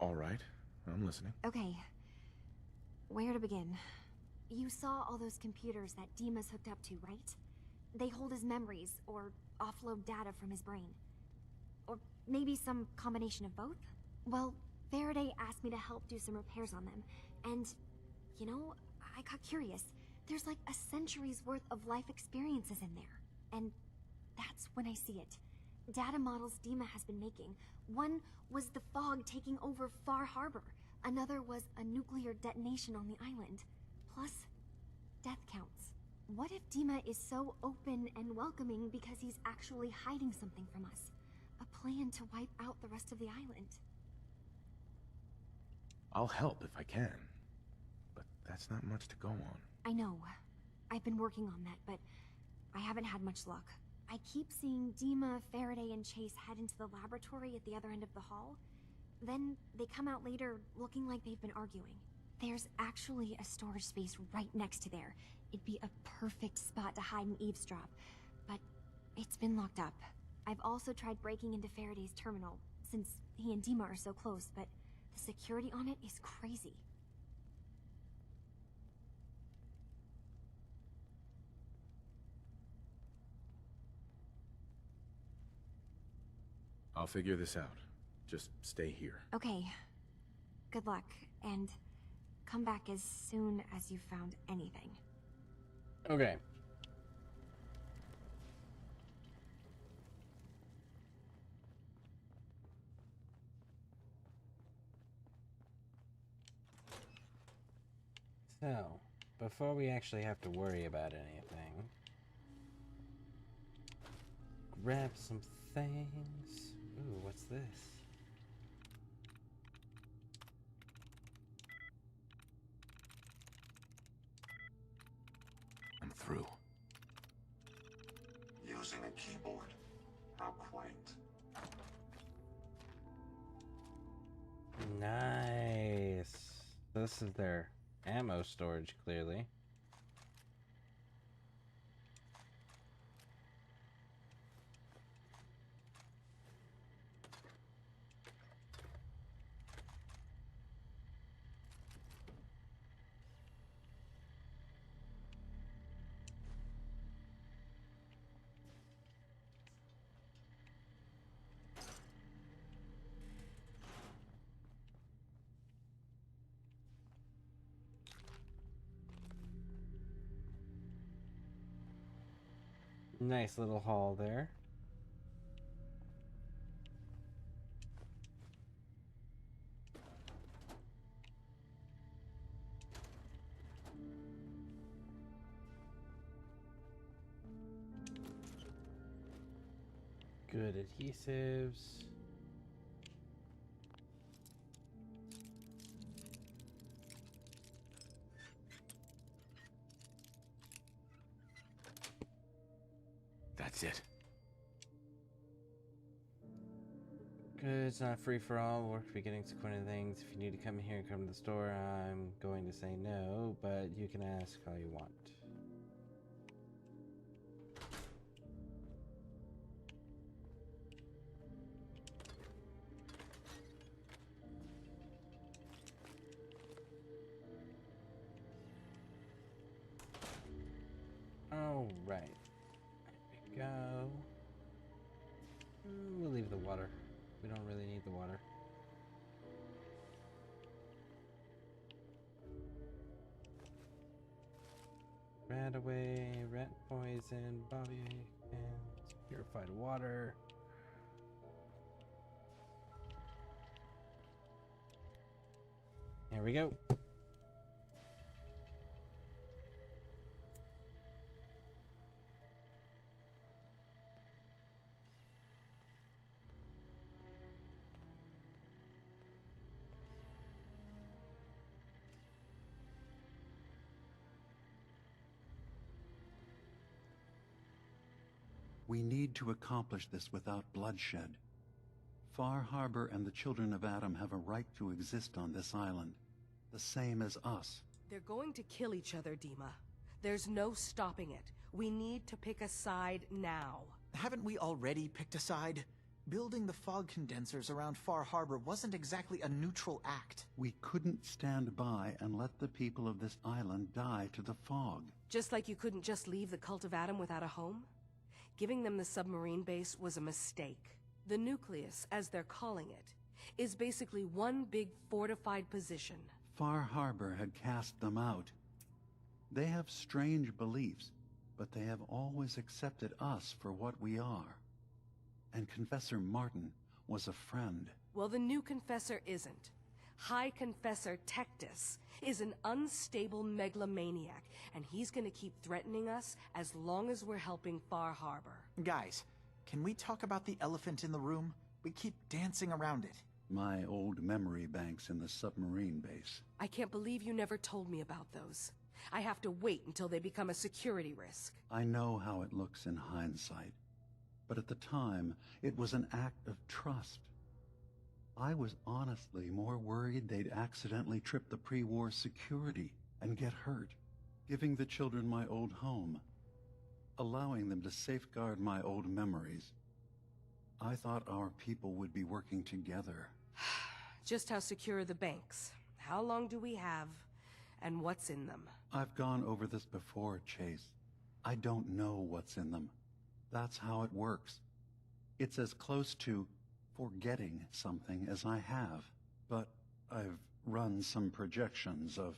S2: All right, I'm listening.
S20: Okay. Where to begin? You saw all those computers that Dima's hooked up to, right? They hold his memories, or offload data from his brain. Or maybe some combination of both? Well, Faraday asked me to help do some repairs on them, and, you know, I got curious. There's like a century's worth of life experiences in there, and that's when I see it. Data models Dima has been making. One was the fog taking over Far Harbor. Another was a nuclear detonation on the island. Plus, death counts. What if Dima is so open and welcoming because he's actually hiding something from us? A plan to wipe out the rest of the island.
S2: I'll help if I can, but that's not much to go on.
S20: I know. I've been working on that, but I haven't had much luck. I keep seeing Dima, Faraday, and Chase head into the laboratory at the other end of the hall. Then they come out later looking like they've been arguing. There's actually a storage space right next to there. It'd be a perfect spot to hide and eavesdrop, but it's been locked up. I've also tried breaking into Faraday's terminal, since he and Dima are so close, but the security on it is crazy.
S2: I'll figure this out. Just stay here.
S20: Okay. Good luck, and come back as soon as you've found anything.
S1: Okay. So, before we actually have to worry about anything, grab some things. Ooh, what's this?
S2: I'm through.
S6: Using a keyboard? How quaint.
S1: Nice. This is their ammo storage, clearly. Nice little haul there. Good adhesives.
S2: That's it.
S1: Good, it's not free for all. We're beginning to quit things. If you need to come here and come to the store, I'm going to say no, but you can ask all you want. All right. There we go. We'll leave the water. We don't really need the water. Rat away, rat poison, bobby, and purified water. There we go.
S16: We need to accomplish this without bloodshed. Far Harbor and the children of Adam have a right to exist on this island, the same as us.
S10: They're going to kill each other, Dima. There's no stopping it. We need to pick a side now.
S21: Haven't we already picked a side? Building the fog condensers around Far Harbor wasn't exactly a neutral act.
S16: We couldn't stand by and let the people of this island die to the fog.
S10: Just like you couldn't just leave the Cult of Adam without a home? Giving them the submarine base was a mistake. The nucleus, as they're calling it, is basically one big fortified position.
S16: Far Harbor had cast them out. They have strange beliefs, but they have always accepted us for what we are. And Confessor Martin was a friend.
S10: Well, the new Confessor isn't. High Confessor Tectus is an unstable megalomaniac, and he's gonna keep threatening us as long as we're helping Far Harbor.
S21: Guys, can we talk about the elephant in the room? We keep dancing around it.
S12: My old memory banks in the submarine base.
S10: I can't believe you never told me about those. I have to wait until they become a security risk.
S12: I know how it looks in hindsight, but at the time, it was an act of trust. I was honestly more worried they'd accidentally trip the pre-war security and get hurt, giving the children my old home, allowing them to safeguard my old memories. I thought our people would be working together.
S10: Just how secure are the banks? How long do we have? And what's in them?
S12: I've gone over this before, Chase. I don't know what's in them. That's how it works. It's as close to forgetting something as I have. But I've run some projections of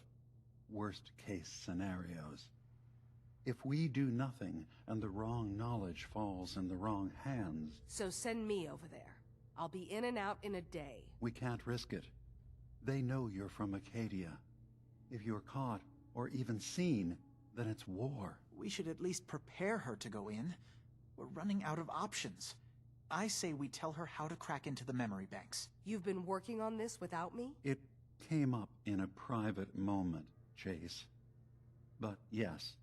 S12: worst-case scenarios. If we do nothing and the wrong knowledge falls in the wrong hands...
S10: So send me over there. I'll be in and out in a day.
S12: We can't risk it. They know you're from Acadia. If you're caught, or even seen, then it's war.
S21: We should at least prepare her to go in. We're running out of options. I say we tell her how to crack into the memory banks.
S10: You've been working on this without me?
S12: It came up in a private moment, Chase. But yes,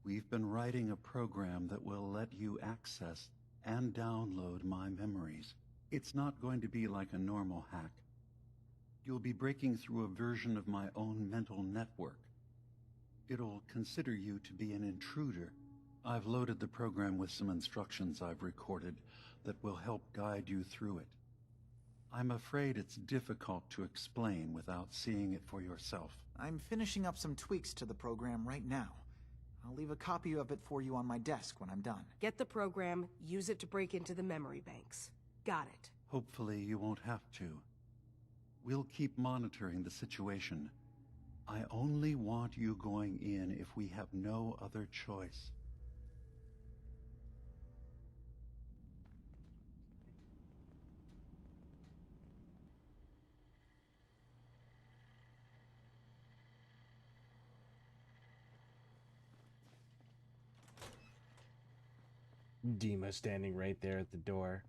S12: we've been writing a program that will let you access and download my memories. It's not going to be like a normal hack. You'll be breaking through a version of my own mental network. It'll consider you to be an intruder. I've loaded the program with some instructions I've recorded that will help guide you through it. I'm afraid it's difficult to explain without seeing it for yourself.
S21: I'm finishing up some tweaks to the program right now. I'll leave a copy of it for you on my desk when I'm done.
S10: Get the program, use it to break into the memory banks. Got it.
S12: Hopefully you won't have to. We'll keep monitoring the situation. I only want you going in if we have no other choice.
S1: Dima standing right there at the door.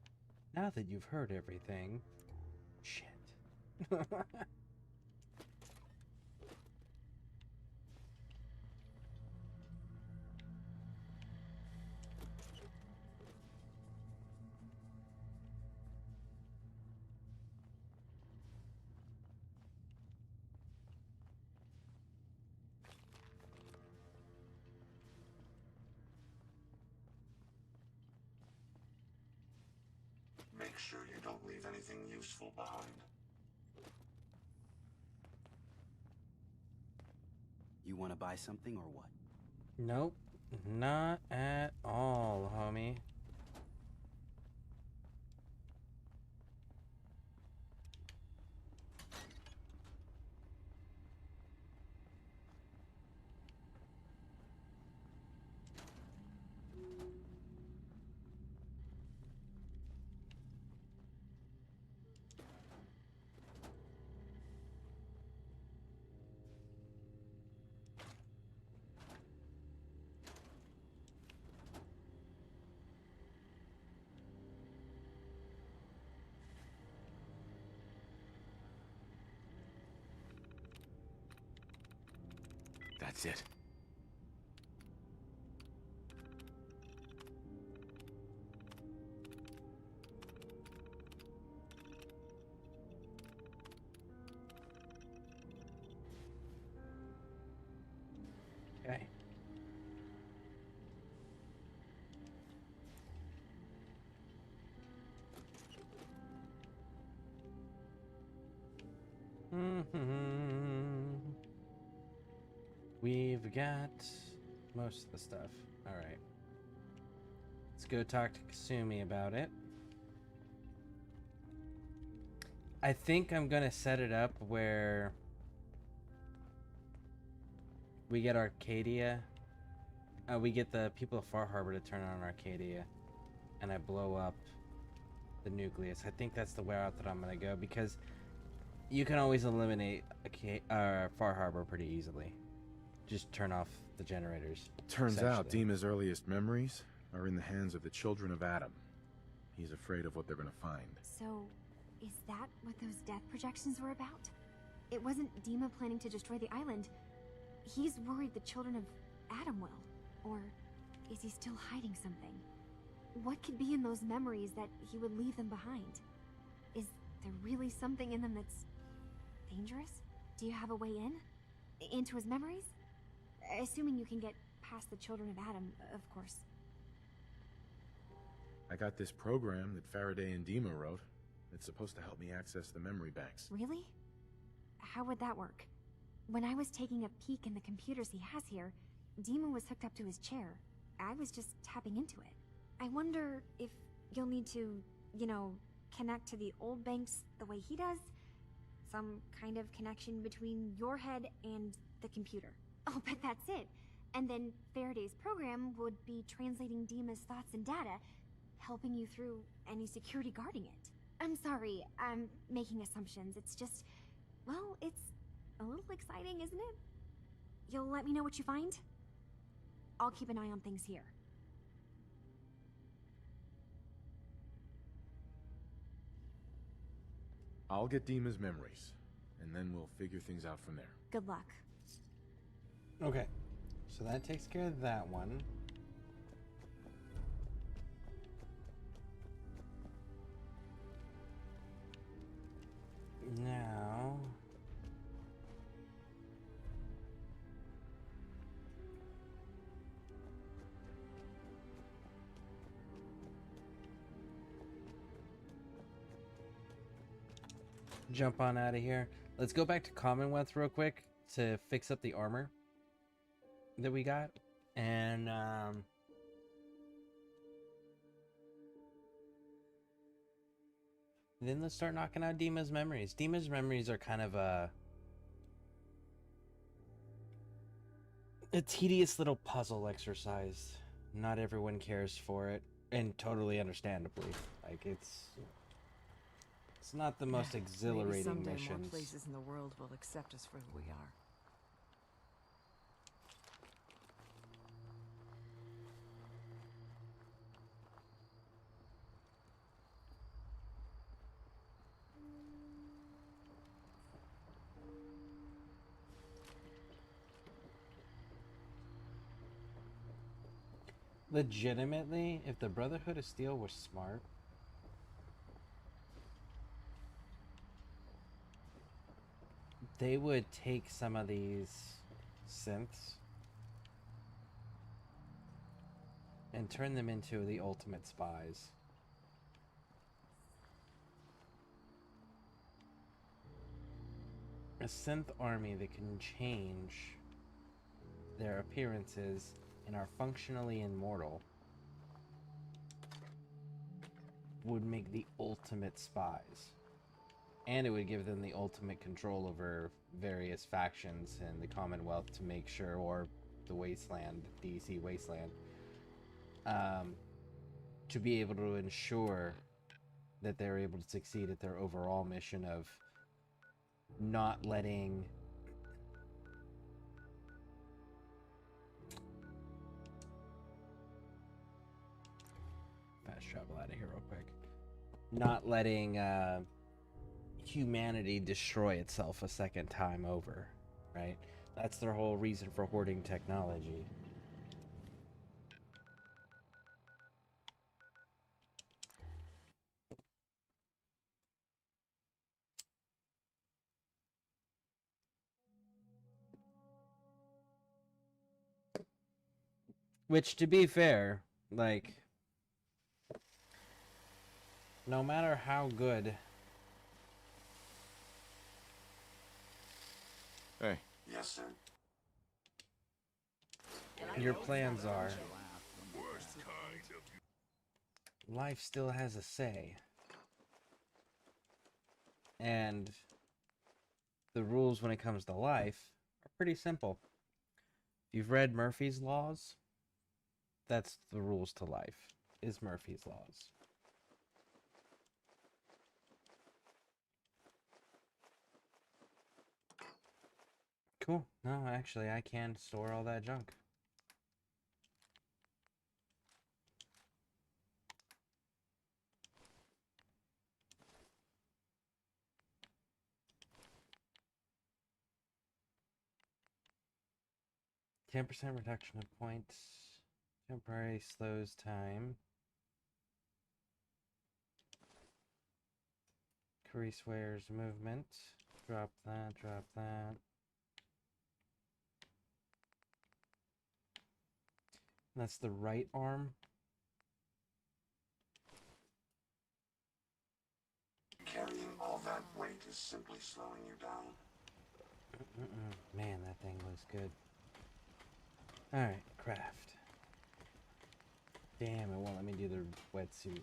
S1: Now that you've heard everything... Shit.
S6: Make sure you don't leave anything useful behind.
S7: You want to buy something or what?
S1: Nope. Not at all, homie.
S4: That's it.
S1: Okay. We've got most of the stuff. All right. Let's go talk to Kasumi about it. I think I'm gonna set it up where we get Arcadia. We get the people of Far Harbor to turn on Arcadia, and I blow up the nucleus. I think that's the way out that I'm gonna go, because You can always eliminate Far Harbor pretty easily. Just turn off the generators.
S2: Turns out
S1: essentially.
S2: Dima's earliest memories are in the hands of the children of Adam. He's afraid of what they're gonna find.
S20: So, is that what those death projections were about? It wasn't Dima planning to destroy the island. He's worried the children of Adam will. Or is he still hiding something? What could be in those memories that he would leave them behind? Is there really something in them that's dangerous? Do you have a way in? Into his memories? Assuming you can get past the children of Adam, of course.
S2: I got this program that Faraday and Dima wrote. It's supposed to help me access the memory banks.
S20: Really? How would that work? When I was taking a peek in the computers he has here, Dima was hooked up to his chair. I was just tapping into it. I wonder if you'll need to, connect to the old banks the way he does? Some kind of connection between your head and the computer. Oh, but that's it. And then Faraday's program would be translating Dima's thoughts and data, helping you through any security guarding it. I'm sorry, I'm making assumptions. It's just, well, it's a little exciting, isn't it? You'll let me know what you find? I'll keep an eye on things here.
S2: I'll get Dima's memories, and then we'll figure things out from there.
S20: Good luck.
S1: Okay, so that takes care of that one. Now... jump on out of here. Let's go back to Commonwealth real quick to fix up the armor that we got. And, then let's start knocking out Dima's memories. Dima's memories are kind of a tedious little puzzle exercise. Not everyone cares for it, and totally understandably. Like, it's not the most exhilarating
S22: Maybe someday
S1: missions.
S22: more places in the world will accept us for who we are.
S1: Legitimately, if the Brotherhood of Steel was smart, they would take some of these synths and turn them into the ultimate spies. A synth army that can change their appearances and are functionally immortal would make the ultimate spies. And it would give them the ultimate control over various factions in the Commonwealth to make sure, or the Wasteland, DC Wasteland, to be able to ensure that they're able to succeed at their overall mission of not letting fast travel out of here real quick. Not letting humanity destroy itself a second time over, right? That's their whole reason for hoarding technology. Which, to be fair, like, no matter how good...
S2: Hey.
S6: Yes, sir.
S1: your plans are, life still has a say. And the rules when it comes to life are pretty simple. If you've read Murphy's Laws, that's the rules to life, is Murphy's Laws. Cool. No, actually, I can store all that junk. %10 reduction of points. Temporary slows time. Increase wearer's movement. Drop that, drop that. That's the right arm.
S6: Carrying all that weight is simply slowing you down.
S1: Man, that thing looks good. Alright, craft. Damn, it won't let me do the wetsuit.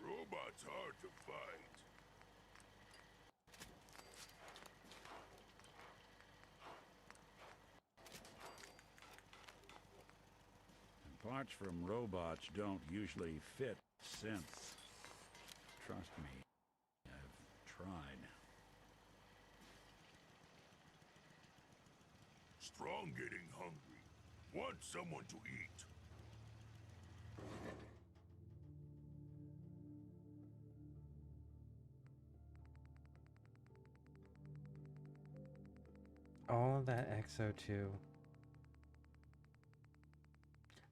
S8: Robots hard to fight.
S18: Parts from robots don't usually fit synths. Trust me, I've tried.
S8: Strong getting hungry. Want someone to eat.
S1: All of that XO2.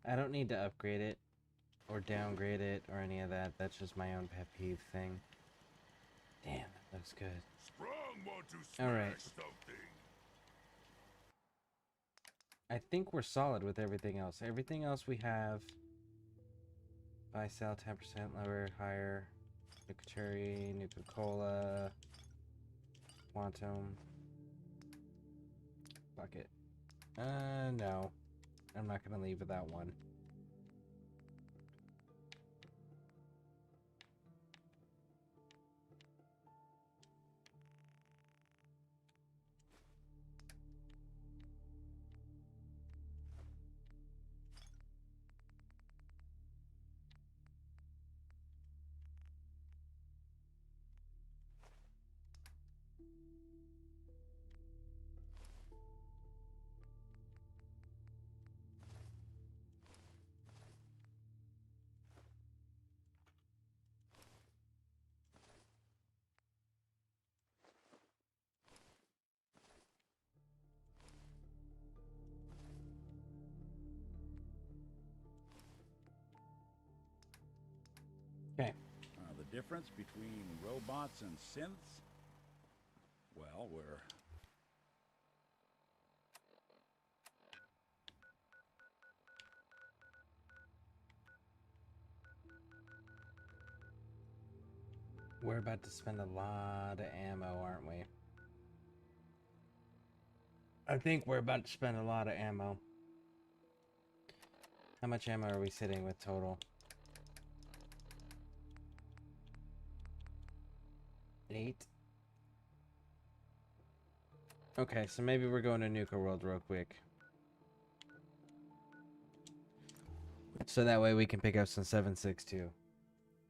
S1: I don't need to upgrade it or downgrade it or any of that. That's just my own pet peeve thing. Damn, that looks good.
S8: Strong want to smash
S1: Alright.
S8: something.
S1: I think we're solid with everything else. Everything else we have. Buy, sell, 10% lower, higher. Nuka-Cherry, Nuka-Cola. Quantum. Bucket. No. I'm not gonna leave without one. Okay.
S18: The difference between robots and synths? Well,
S1: We're about to spend a lot of ammo, aren't we? I think we're about to spend a lot of ammo. How much ammo are we sitting with total? 8. Okay, so maybe we're going to Nuka World real quick. So that way we can pick up some 7.62.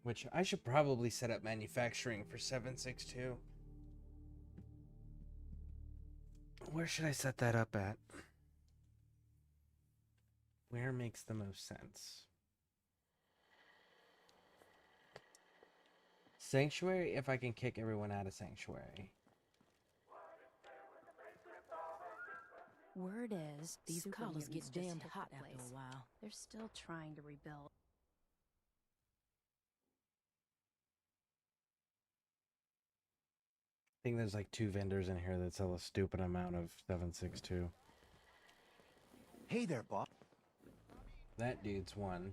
S1: Which I should probably set up manufacturing for 7.62. Where should I set that up at? Where makes the most sense? Sanctuary, if I can kick everyone out of Sanctuary.
S23: Word is, these colors get
S24: Supermutants just
S23: damned
S24: hit
S23: hot
S24: the
S23: after
S24: place.
S23: a while.
S24: They're still trying to rebuild.
S1: I think there's like 2 vendors in here that sell a stupid amount of 7.62.
S21: Hey there, Bob.
S1: That dude's one.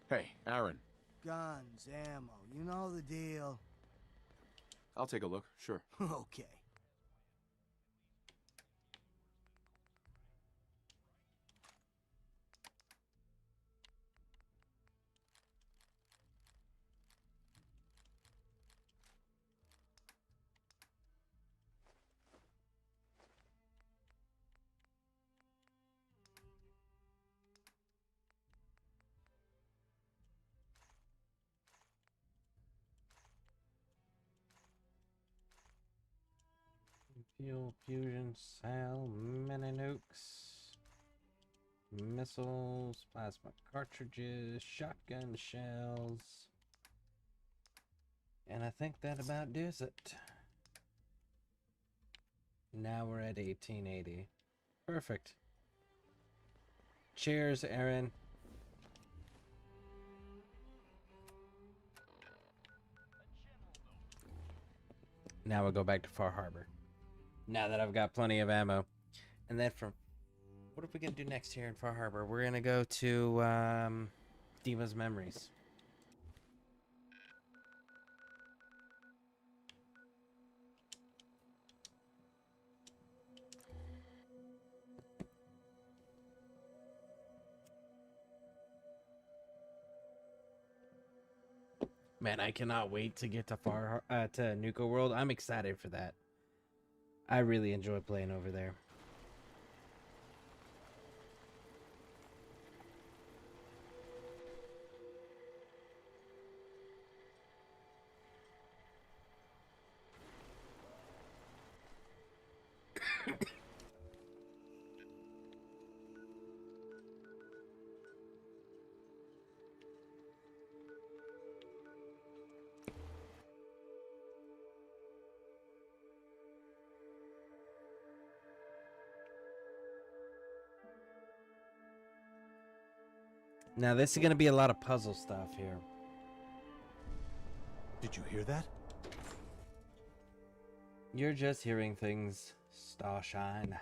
S2: Hey, Aaron.
S5: Guns, ammo, you know the deal.
S4: I'll take a look, sure.
S5: Okay.
S1: Fuel, fusion, cell, mini nukes, missiles, plasma cartridges, shotgun shells. And I think that about does it. Now we're at 1880. Perfect. Cheers, Aaron. Now we'll go back to Far Harbor. Now that I've got plenty of ammo. And then from... What are we going to do next here in Far Harbor? We're going to go to Dima's Memories. Man, I cannot wait to get to to Nuka World. I'm excited for that. I really enjoy playing over there. Now, this is going to be a lot of puzzle stuff here.
S11: Did you hear that?
S1: You're just hearing things, Starshine.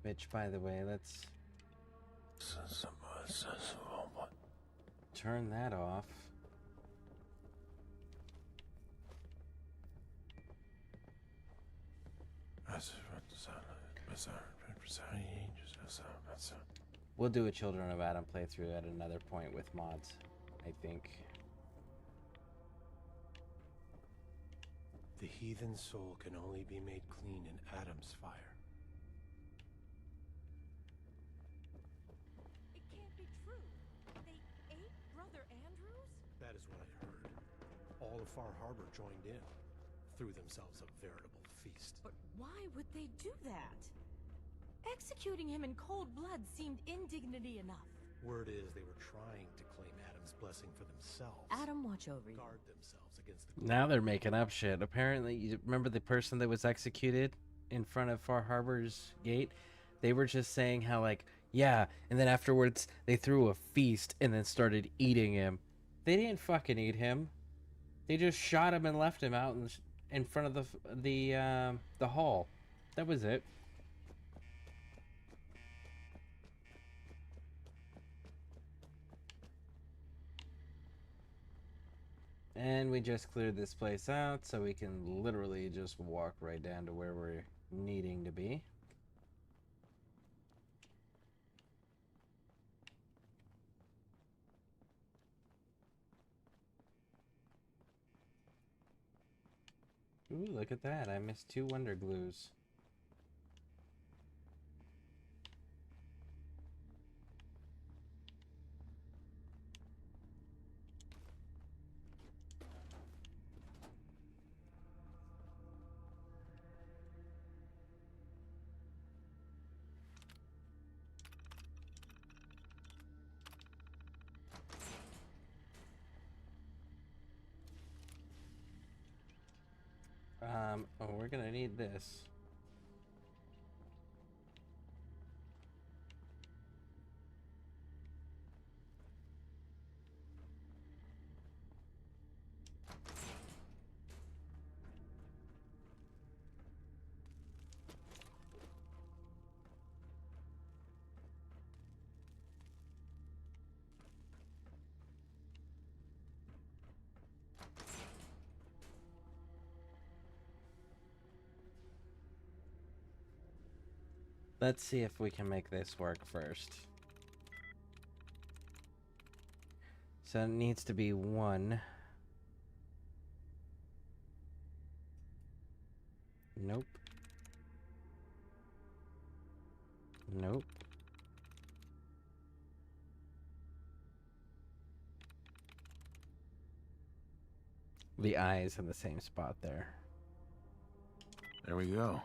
S1: Which, by the way, let's turn that off. We'll do a Children of Adam playthrough at another point with mods, I think.
S11: The heathen soul can only be made clean in Adam's fire.
S10: It can't be true. They ate Brother Andrews?
S11: That is what I heard. All of Far Harbor joined in, threw themselves a veritable feast.
S10: But why would they do that? Executing him in cold blood seemed indignity enough.
S11: Word is they were trying to claim Adam's blessing for themselves.
S10: Adam, watch over you.
S11: Guard themselves against the...
S1: Now they're making up shit. Apparently, you remember the person that was executed in front of Far Harbor's gate? They were just saying how, like, yeah, and then afterwards they threw a feast and then started eating him. They didn't fucking eat him. They just shot him and left him out in front of the hall. That was it. And we just cleared this place out, so we can literally just walk right down to where we're needing to be. Ooh, look at that. I missed 2 Wonder Glues. Oh, we're gonna need this. Let's see if we can make this work first. So it needs to be 1. Nope. Nope. The eye is in the same spot there.
S2: There we go.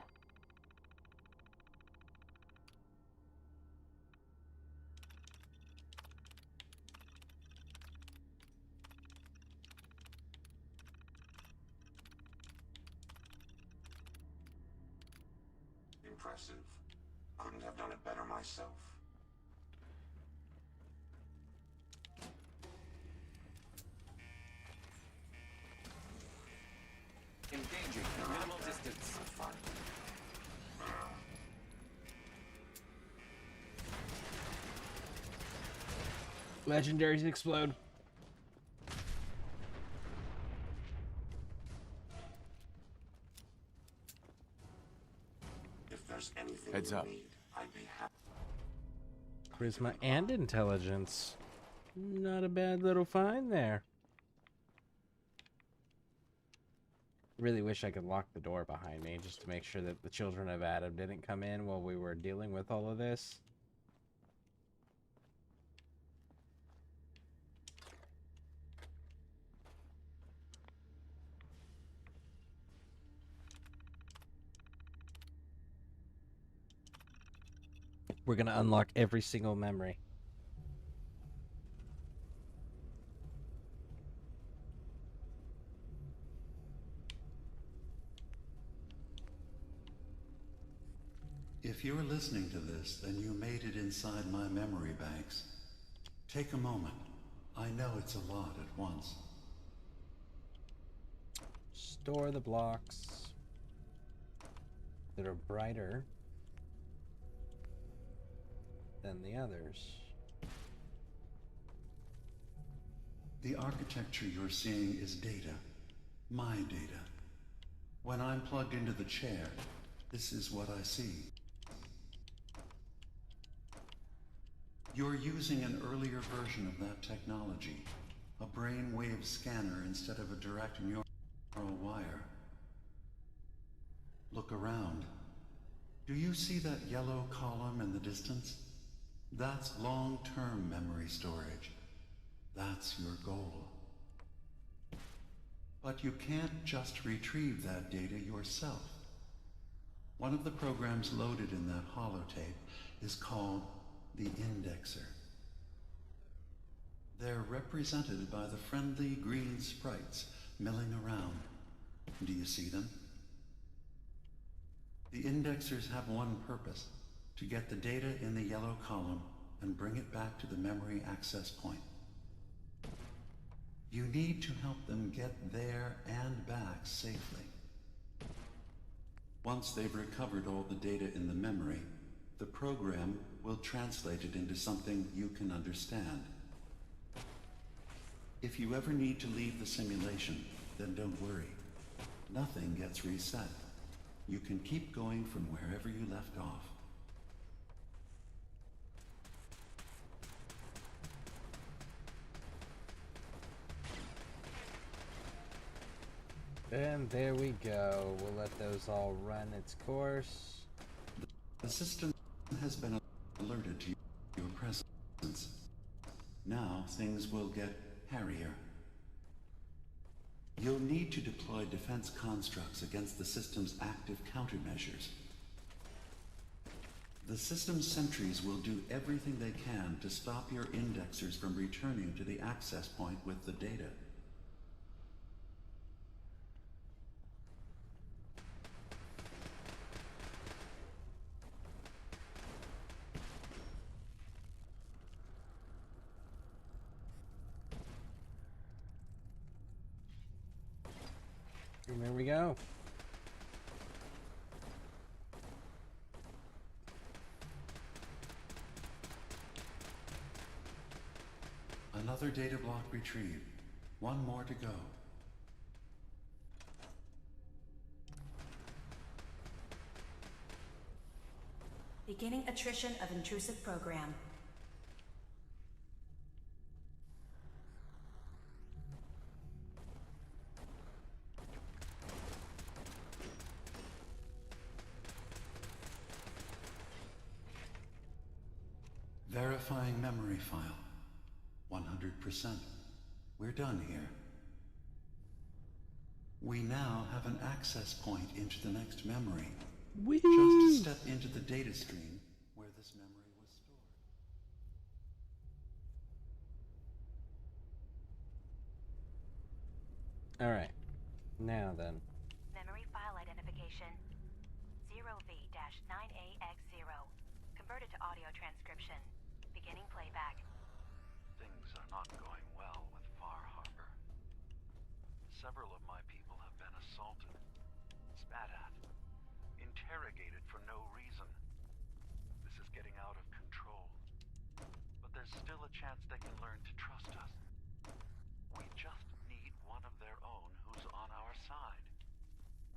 S6: Impressive. Couldn't have done it better myself.
S19: Engaging at minimal distance.
S1: Legendaries explode.
S6: If there's anything
S4: Heads
S6: you
S4: up.
S6: need, I'd be happy.
S1: Charisma and intelligence. Not a bad little find there. Really wish I could lock the door behind me just to make sure that the children of Adam didn't come in while we were dealing with all of this. We're gonna unlock every single memory.
S12: If you're listening to this, then you made it inside my memory banks. Take a moment. I know it's a lot at once.
S1: Store the blocks that are brighter than the others.
S12: The architecture you're seeing is data. My data. When I'm plugged into the chair, this is what I see. You're using an earlier version of that technology, a brainwave scanner instead of a direct neural wire. Look around. Do you see that yellow column in the distance? That's long-term memory storage. That's your goal. But you can't just retrieve that data yourself. One of the programs loaded in that holotape is called the Indexer. They're represented by the friendly green sprites milling around. Do you see them? The Indexers have one purpose: to get the data in the yellow column and bring it back to the memory access point. You need to help them get there and back safely. Once they've recovered all the data in the memory, the program will translate it into something you can understand. If you ever need to leave the simulation, then don't worry. Nothing gets reset. You can keep going from wherever you left off.
S1: And there we go. We'll let those all run its course.
S12: The system has been alerted to your presence. Now things will get hairier. You'll need to deploy defense constructs against the system's active countermeasures. The system's sentries will do everything they can to stop your indexers from returning to the access point with the data.
S1: There we go.
S12: Another data block retrieved. One more to go.
S13: Beginning attrition of intrusive program.
S12: Verifying memory file. 100%. We're done here. We now have an access point into the next memory. Just step into the data stream where this memory was stored.
S1: All right. Now then.
S13: Memory file identification 0V-9AX0. Converted to audio transcription. Beginning playback.
S12: Things are not going well with Far Harbor. Several of my people have been assaulted, spat at, interrogated for no reason. This is getting out of control. But there's still a chance they can learn to trust us. We just need one of their own who's on our side.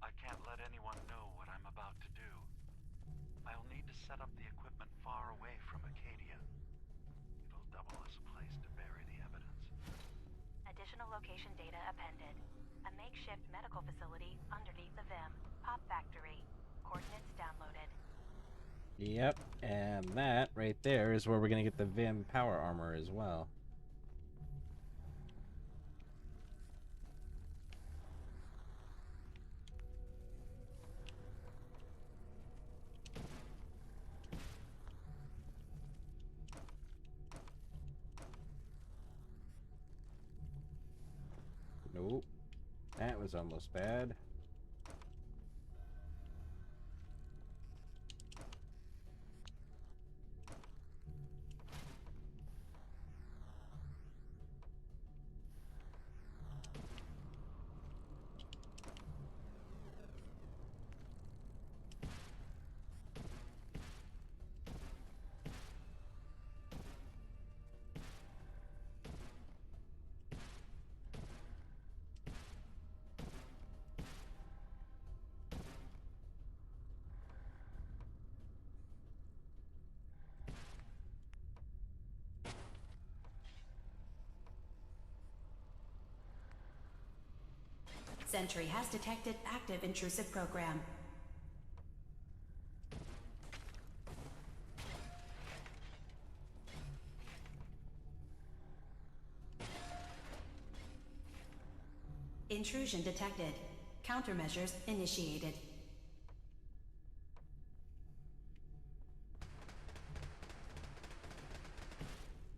S12: I can't let anyone know what I'm about to do. I'll need to set up the equipment far away from Acadia. It'll double as a place to bury the evidence.
S13: Additional location data appended. A makeshift medical facility underneath the VIM. Pop factory. Coordinates downloaded.
S1: Yep, and that right there is where we're gonna get the Vim power armor as well. Nope. That was almost bad.
S13: Sentry has detected active intrusive program. Intrusion detected. Countermeasures initiated.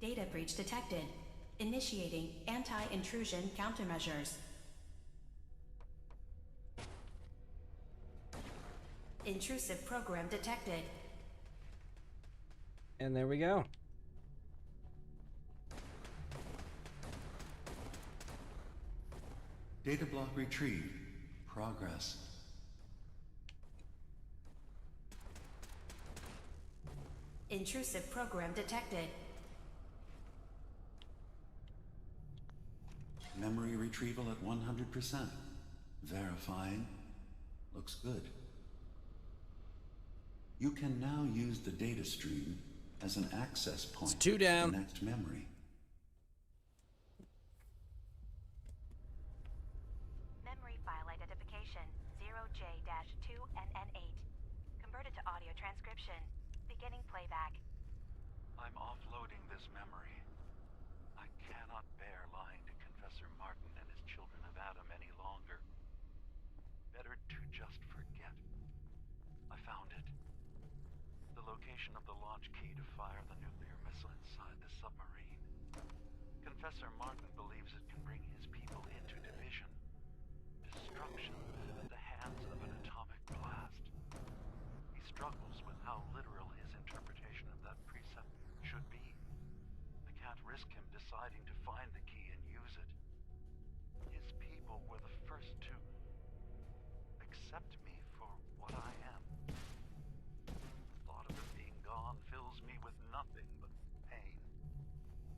S13: Data breach detected. Initiating anti-intrusion countermeasures. Intrusive program detected.
S1: And there we go.
S12: Data block retrieved. Progress.
S13: Intrusive program detected.
S12: Memory retrieval at 100%. Verifying. Looks good. You can now use the data stream as an access point
S1: It's 2 down.
S12: to the next memory.
S13: Memory file identification 0J-2NN8. Converted to audio transcription. Beginning playback.
S12: I'm offloading this memory. I cannot bear lying to Confessor Martin and his children of Adam any longer. Better to just forget. I found it. The location of the launch key to fire the nuclear missile inside the submarine. Confessor Martin believes it can bring his people into division. Destruction at the hands of an atomic blast. He struggles with how literal his interpretation of that precept should be. I can't risk him deciding to find the key and use it. His people were the first to... accept me for what I am. The thought of them being gone fills me with nothing but pain.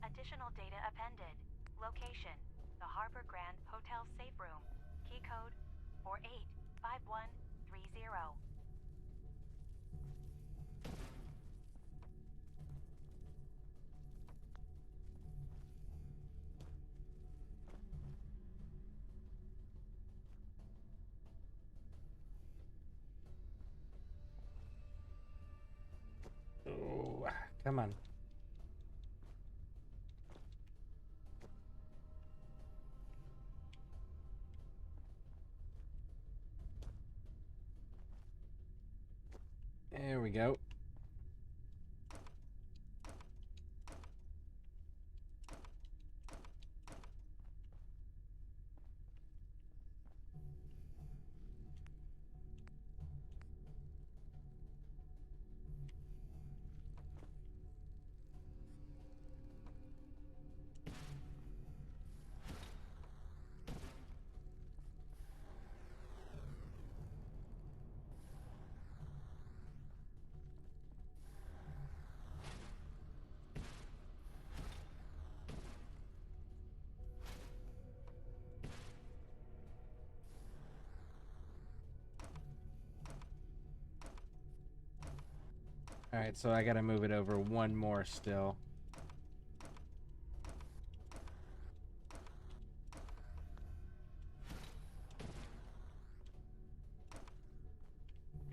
S13: Additional data appended. Location: the Harbor Grand Hotel safe room. Key code 485130.
S1: Oh, come on. There we go. Alright, so I gotta move it over one more still.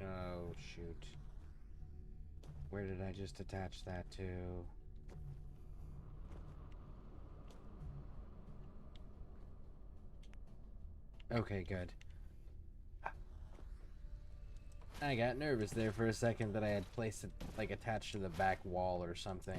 S1: Oh, shoot. Where did I just attach that to? Okay, good. I got nervous there for a second that I had placed it, like, attached to the back wall or something.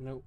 S1: Nope.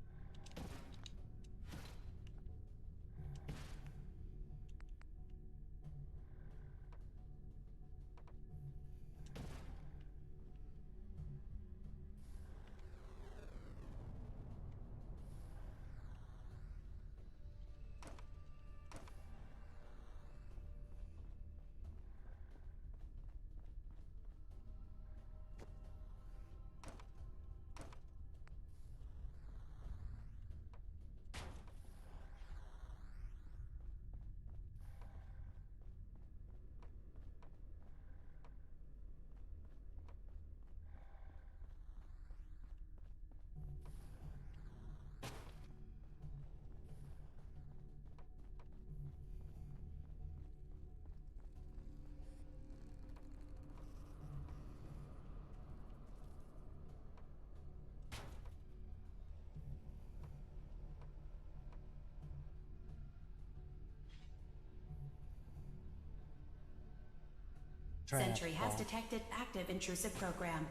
S13: Sentry has detected active intrusive program.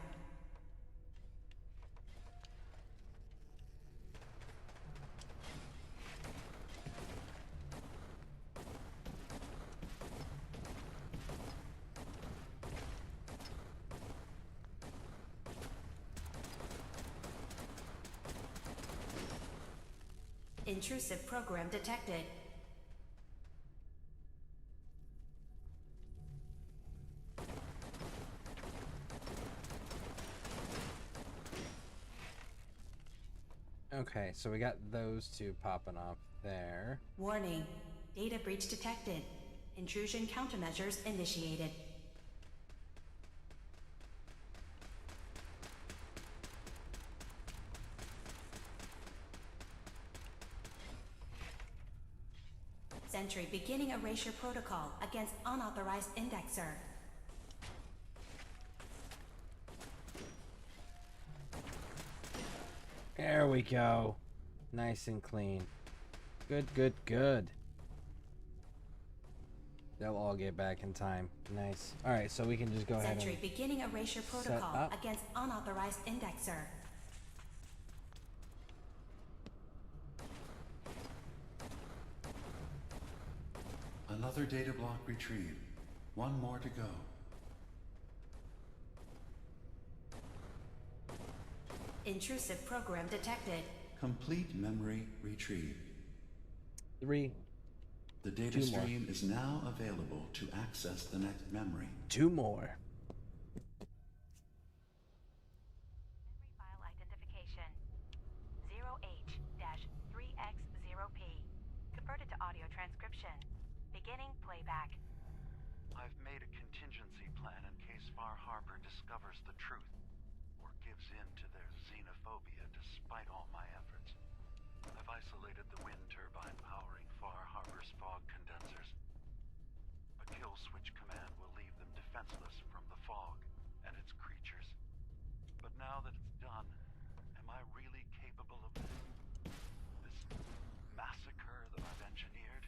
S13: Intrusive program detected.
S1: Okay, so we got those two popping off there.
S13: Warning. Data breach detected. Intrusion countermeasures initiated. Sentry beginning erasure protocol against unauthorized indexer.
S1: There we go. Nice and clean. Good, good, good. They'll all get back in time. Nice. Alright, so we can just go ahead
S13: Sentry
S1: and
S13: beginning erasure protocol against unauthorized indexer.
S12: Another data block retrieved. One more to go.
S13: Intrusive program detected.
S12: Complete memory retrieved.
S1: 3.
S12: The data stream is now available to access the next memory.
S1: 2 more.
S13: Memory file identification 0H-3X0P. Converted to audio transcription. Beginning playback.
S12: I've made a contingency plan in case Far Harbor discovers the truth or gives in to their xenophobia despite all my efforts. I've isolated the wind turbine powering Far Harbor's fog condensers. A kill switch command will leave them defenseless from the fog and its creatures. But now that it's done, am I really capable of this massacre that I've engineered?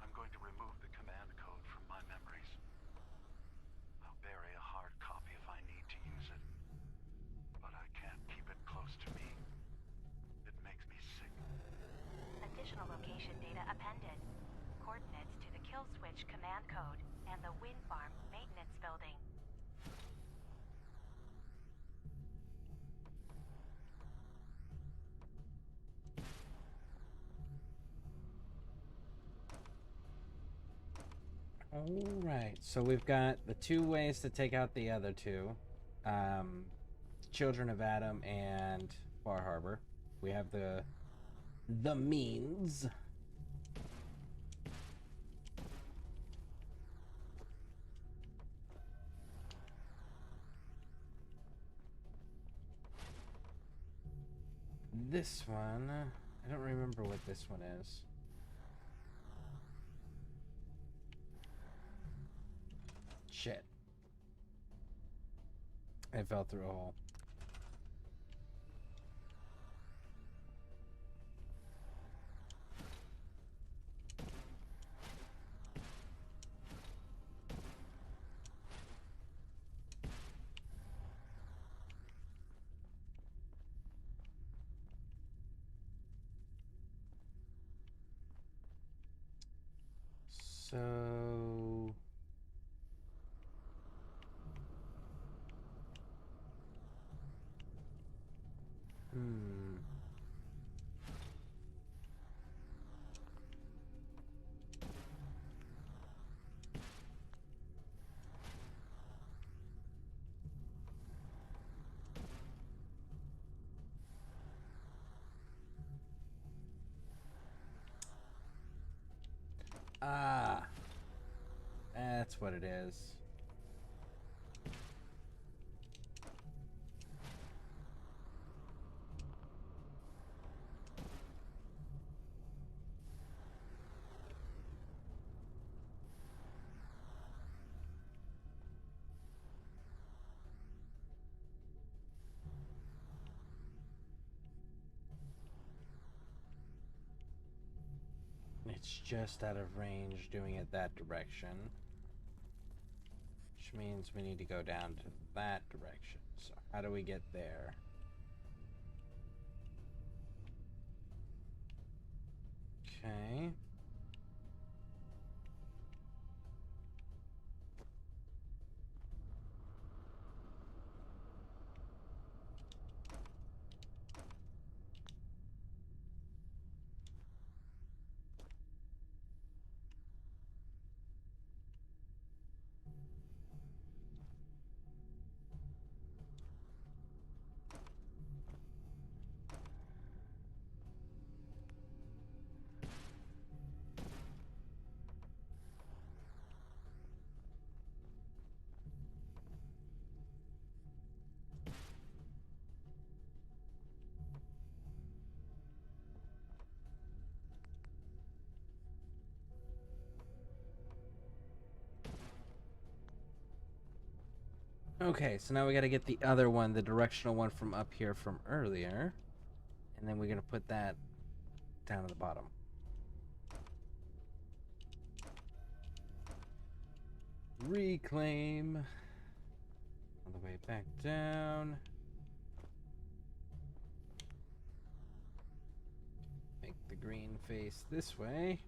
S12: I'm going to remove the command code from my memories. I'll bury a hard copy if I need to use it. But I can't keep it close to me. It makes me sick.
S13: Additional location data appended. Coordinates to the kill switch command code and the wind farm maintenance building.
S1: Alright, so we've got the 2 ways to take out the other 2. Children of Adam and Far Harbor. We have the means. This one, I don't remember what this one is. Shit. I fell through a hole. So... Ah, that's what it is. It's just out of range doing it that direction. Which means we need to go down to that direction. So how do we get there? Okay. Okay, so now we gotta get the other one, the directional one from up here from earlier. And then we're gonna put that down at the bottom. Reclaim. All the way back down. Make the green face this way.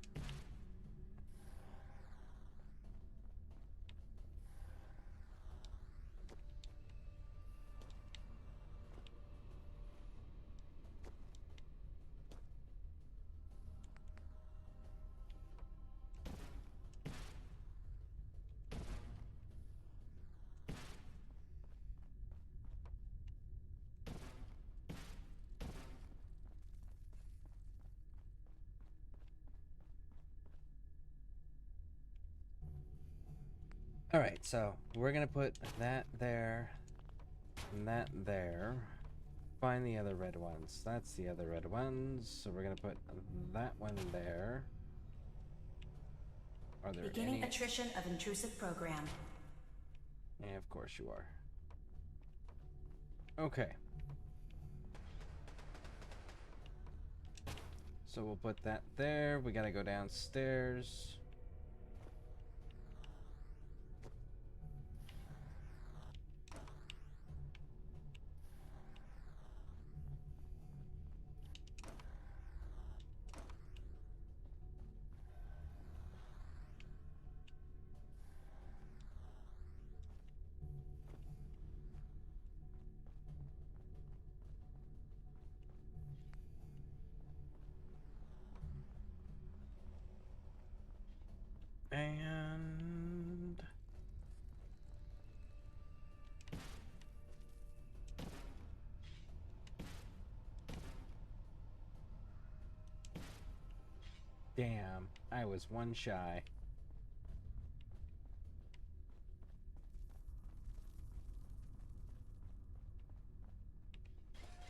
S1: Alright, so we're gonna put that there and that there. Find the other red ones. That's the other red ones. So we're gonna put that one there. Are there
S13: Beginning
S1: any?
S13: attrition of intrusive program.
S1: Yeah, of course you are. Okay. So we'll put that there. We gotta go downstairs. And damn, I was one shy.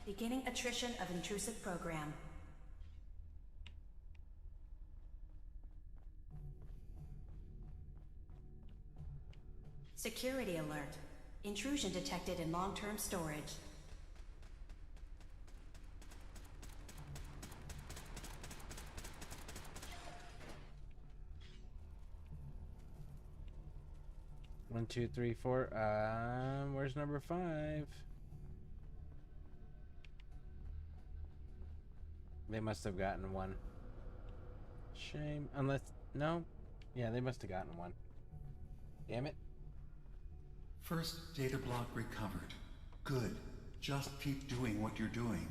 S13: Beginning attrition of intrusive program. Security alert. Intrusion detected in long-term storage.
S1: One, two, three, four. Where's number 5? They must have gotten one. Shame. Unless, no? Yeah, they must have gotten one. Damn it.
S12: First data block recovered. Good. Just keep doing what you're doing.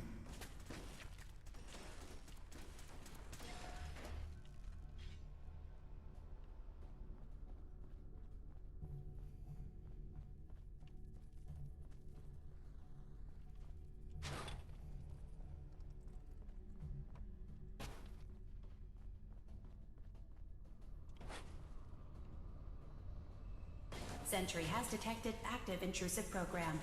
S13: Sentry has detected active intrusive program.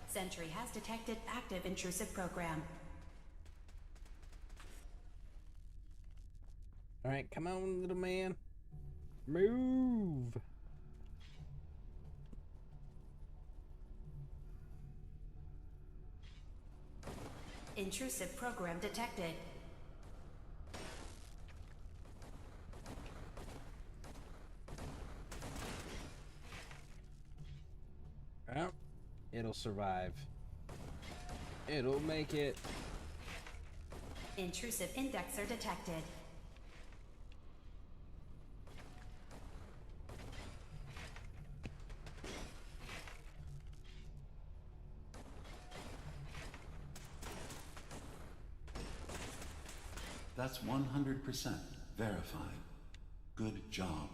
S13: Sentry has detected active intrusive program.
S1: Alright, come on, little man. Move.
S13: Intrusive program detected.
S1: Well, it'll survive. It'll make it.
S13: Intrusive indexer detected.
S12: That's 100% verified. Good job.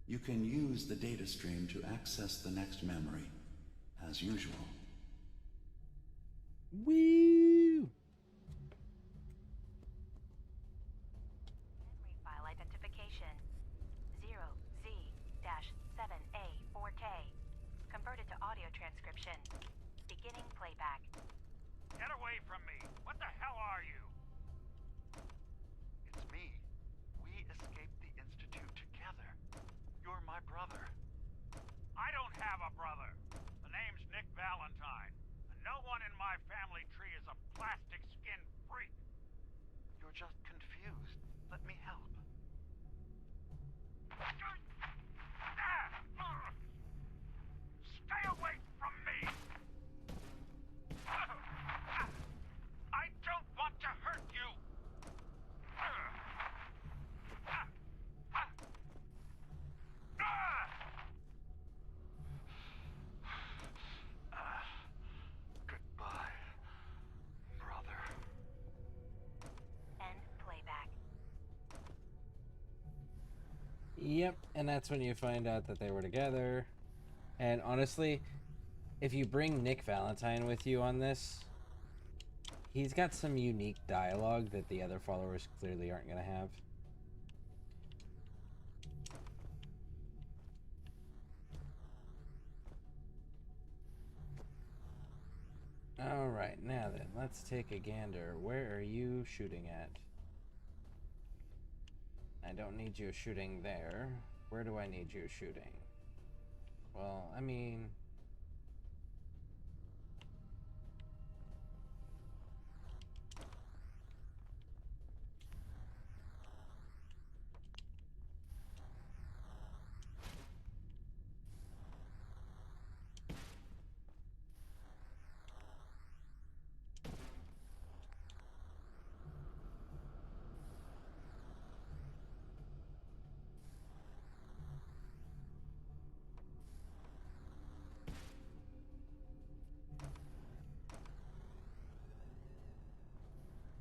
S12: You can use the data stream to access the next memory, as usual.
S1: Woo!
S13: Memory file identification 0Z-7A4K. Converted to audio transcription. Beginning playback.
S18: Get away from me! What the hell are you?
S12: It's me. We escaped the Institute together. You're my brother.
S18: I don't have a brother. The name's Nick Valentine. And no one in my family tree is a plastic skin freak.
S12: You're just confused. Let me help.
S18: Stay away from me! I don't want to hurt you!
S12: Goodbye, brother.
S13: End playback.
S1: Yep, and that's when you find out that they were together. And honestly, if you bring Nick Valentine with you on this, he's got some unique dialogue that the other followers clearly aren't going to have. Alright, now then, let's take a gander. Where are you shooting at? I don't need you shooting there. Where do I need you shooting? Well, I mean...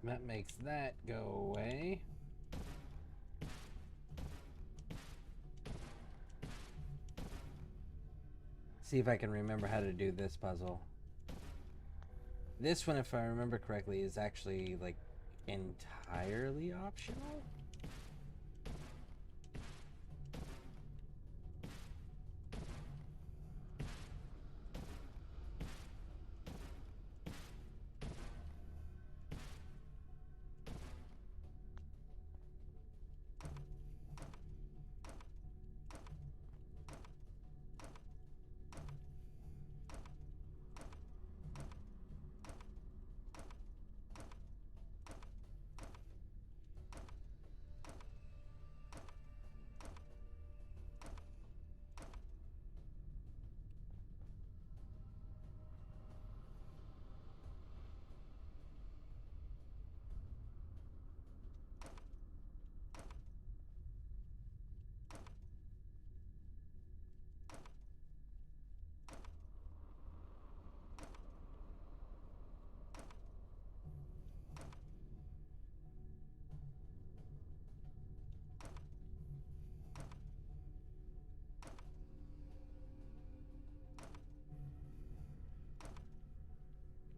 S1: that makes that go away. See if I can remember how to do this puzzle. This one, if I remember correctly, is actually like entirely optional.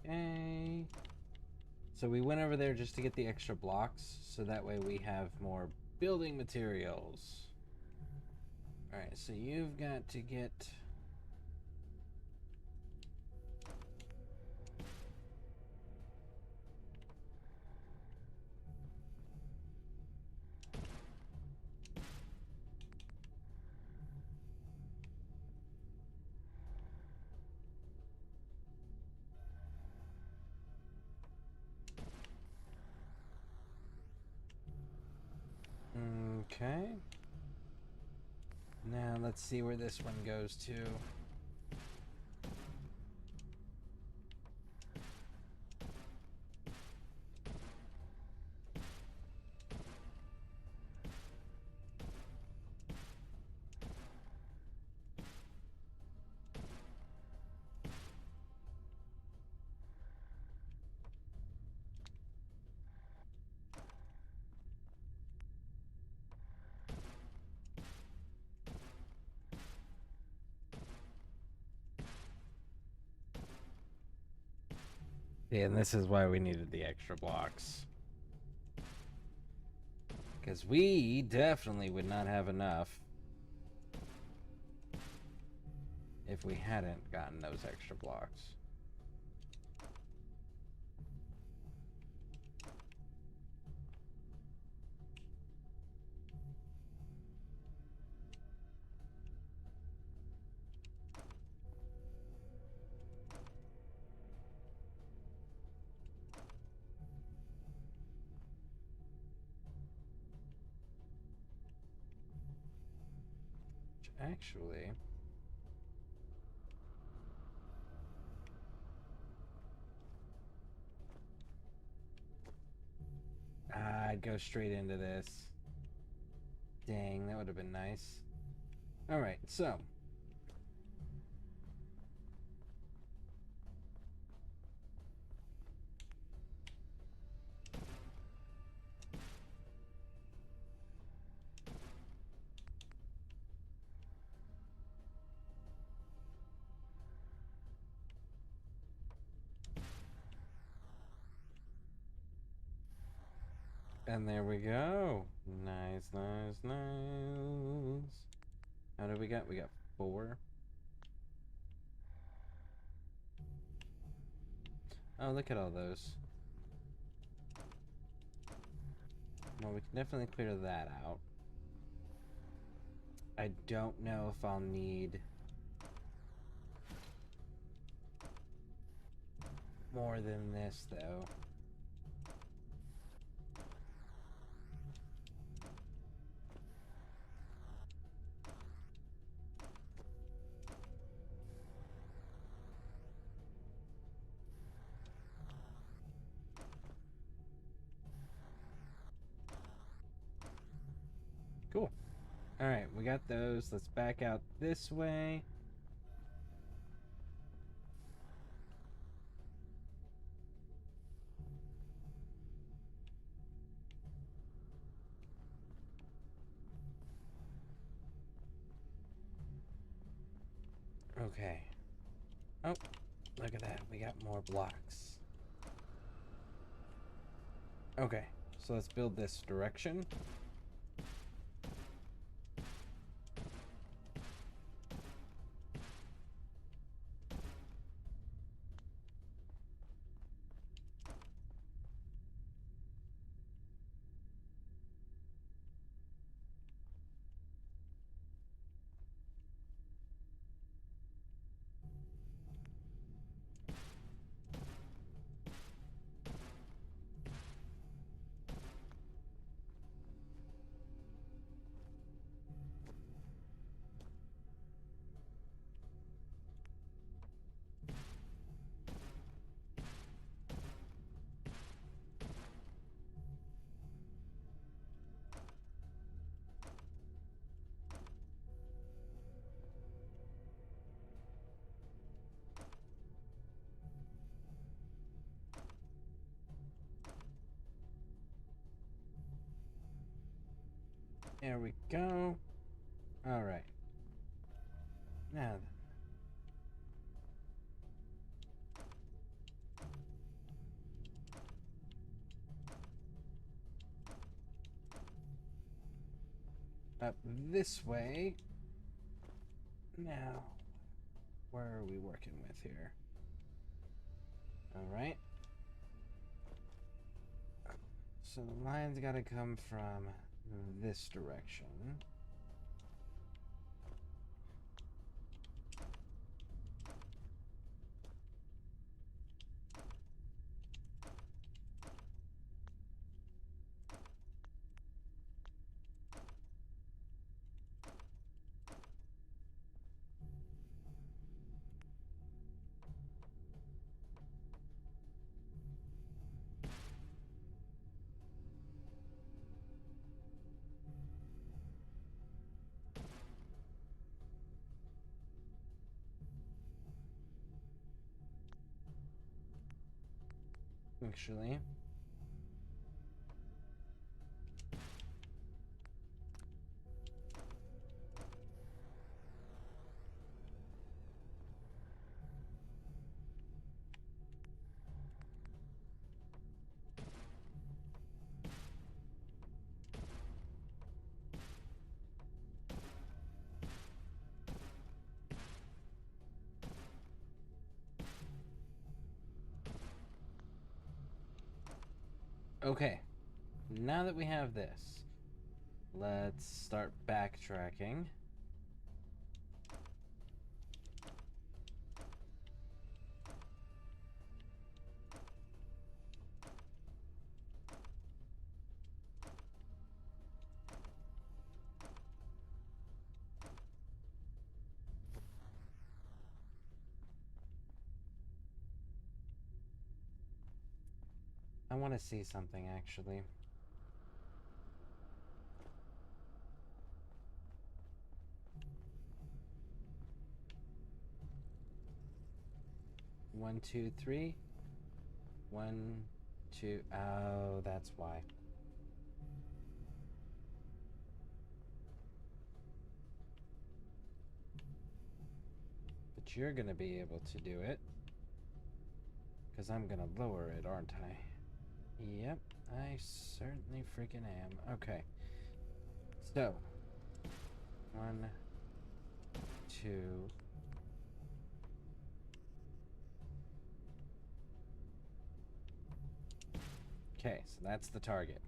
S1: Okay. So we went over there just to get the extra blocks, so that way we have more building materials. Alright, so you've got to get... Okay. Now let's see where this one goes to. Yeah, and this is why we needed the extra blocks. Because we definitely would not have enough if we hadn't gotten those extra blocks. Actually, I'd go straight into this. Dang, that would have been nice. Alright, so. And there we go. Nice, nice, nice. How do we got? We got 4. Oh, look at all those. Well, we can definitely clear that out. I don't know if I'll need more than this, though. Cool. Alright, we got those. Let's back out this way. Okay. Oh, look at that. We got more blocks. Okay, so let's build this direction. There we go. All right. Now then. Up this way. Now, where are we working with here? All right. So the line's got to come from this direction. Actually, Okay, now that we have this, let's start backtracking. I want to see something, actually. One, two, three. 1, 2. Oh, that's why. But you're gonna be able to do it. Because I'm gonna lower it, aren't I? Yep, I certainly freaking am. Okay. So. 1, 2. Okay, so that's the target.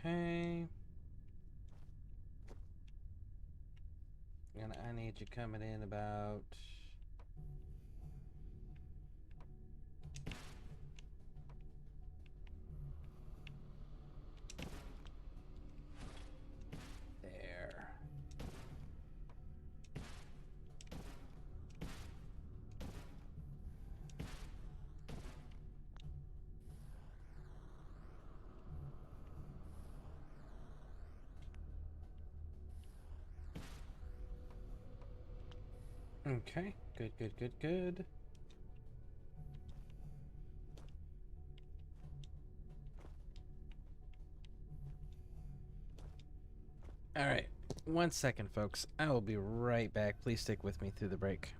S1: Okay. And I need you coming in about... there. Okay, good, good, good, good. All right, 1 second, folks. I will be right back. Please stick with me through the break.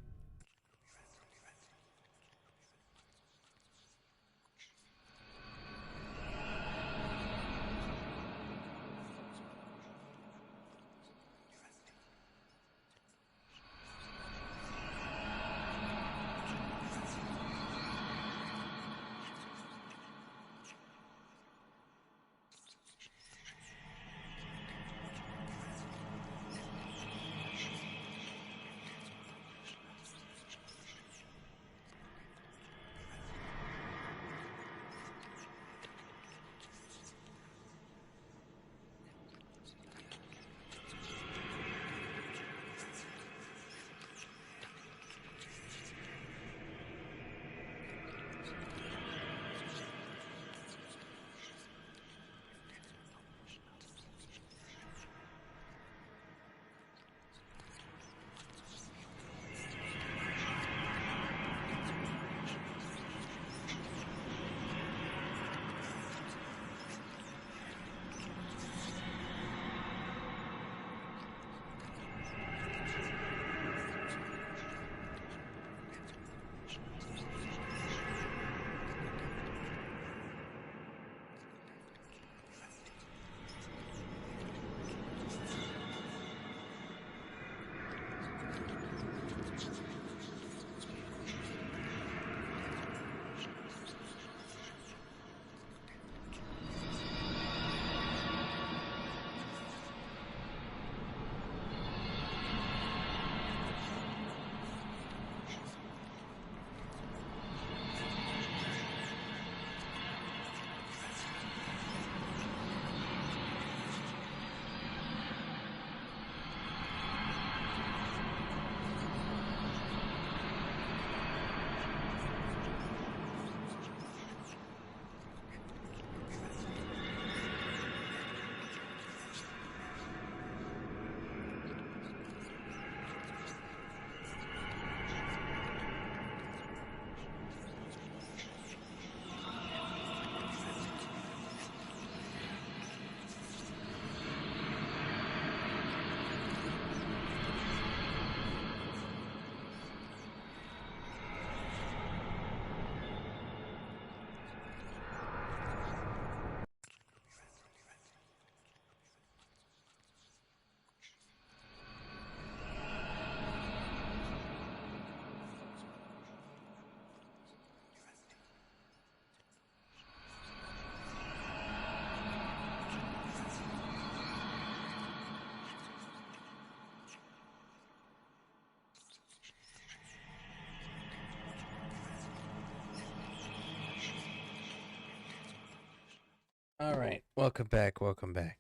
S1: All right, welcome back, welcome back.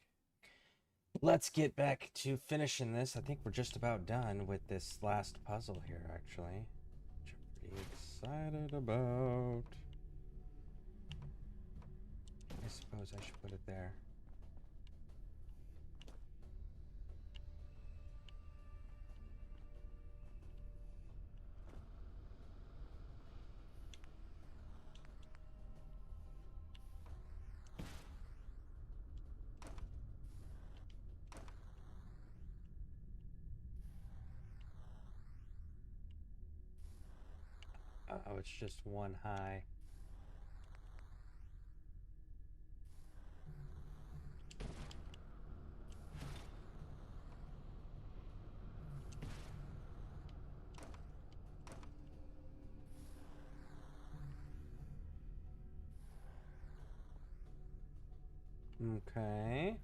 S1: Let's get back to finishing this. I think we're just about done with this last puzzle here, actually, which I'm pretty excited about. I suppose I should put it there. Oh, it's just one high. Okay.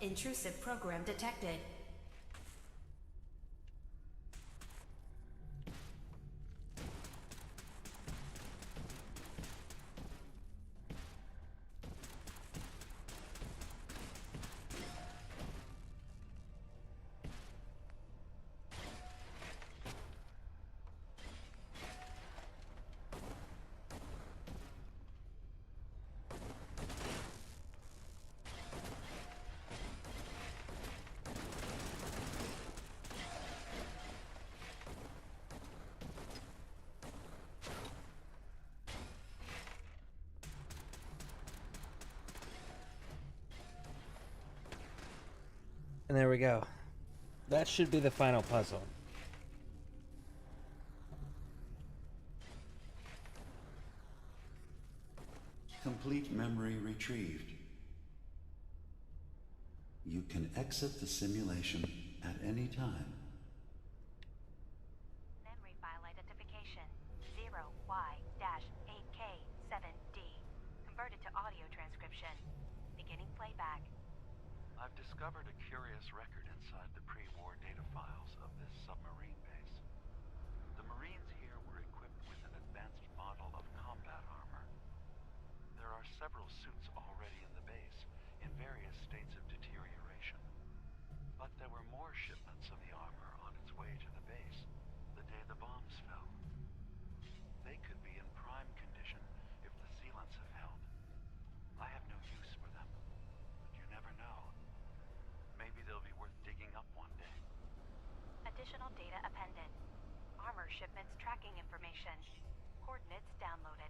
S13: Intrusive program detected.
S1: And there we go. That should be the final puzzle.
S12: Complete memory retrieved. You can exit the simulation at any time.
S13: Memory file identification 0Y-8K7D. Converted to audio transcription. Beginning playback.
S3: I've discovered a curious record inside the pre-war data files of this submarine base. The Marines here were equipped with an advanced model of combat armor. There are several suits already in the base, in various states of deterioration. But there were more shipments of the armor on its way to the base the day the bombs fell. They could be in prime condition if the sealants have held. I have no use for them, but you never know. Maybe they'll be worth digging up one day.
S13: Additional data appended. Armor shipments tracking information. Coordinates downloaded.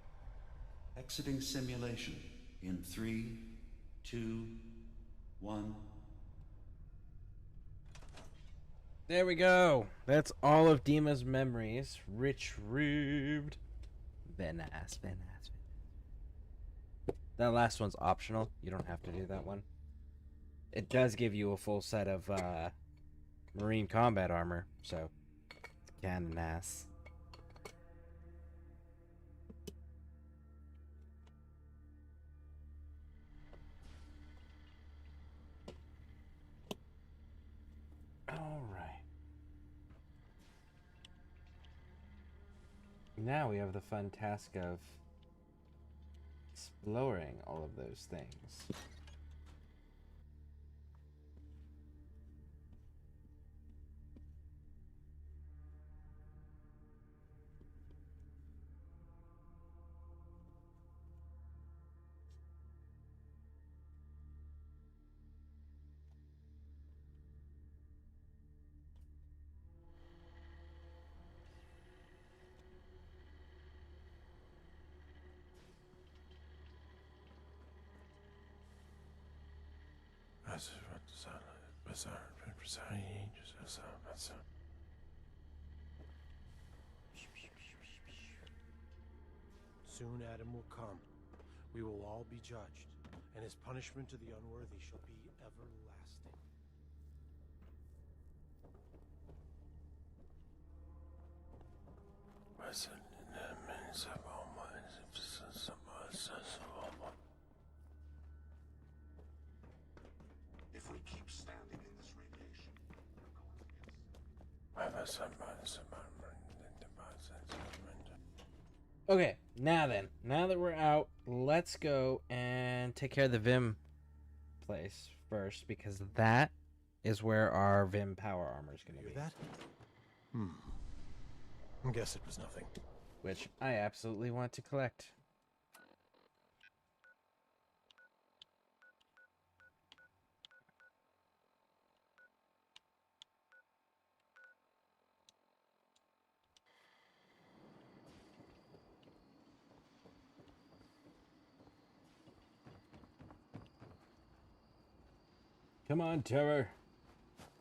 S12: Exiting simulation in 3, 2, 1.
S1: There we go. That's all of Dima's memories retrieved. Very nice, very nice. That last one's optional. You don't have to do that one. It does give you a full set of Marine combat armor, so kinda nice. Alright. Now we have the fun task of exploring all of those things.
S11: Soon Adam will come. We will all be judged, and his punishment to the unworthy shall be everlasting.
S6: If we keep standing in this radiation,
S1: Okay, now then. Now that we're out, let's go and take care of the Vim place first, because that is where our Vim power armor is going to be.
S11: Hear that? I guess it was nothing.
S1: Which I absolutely want to collect. Come on, Terror.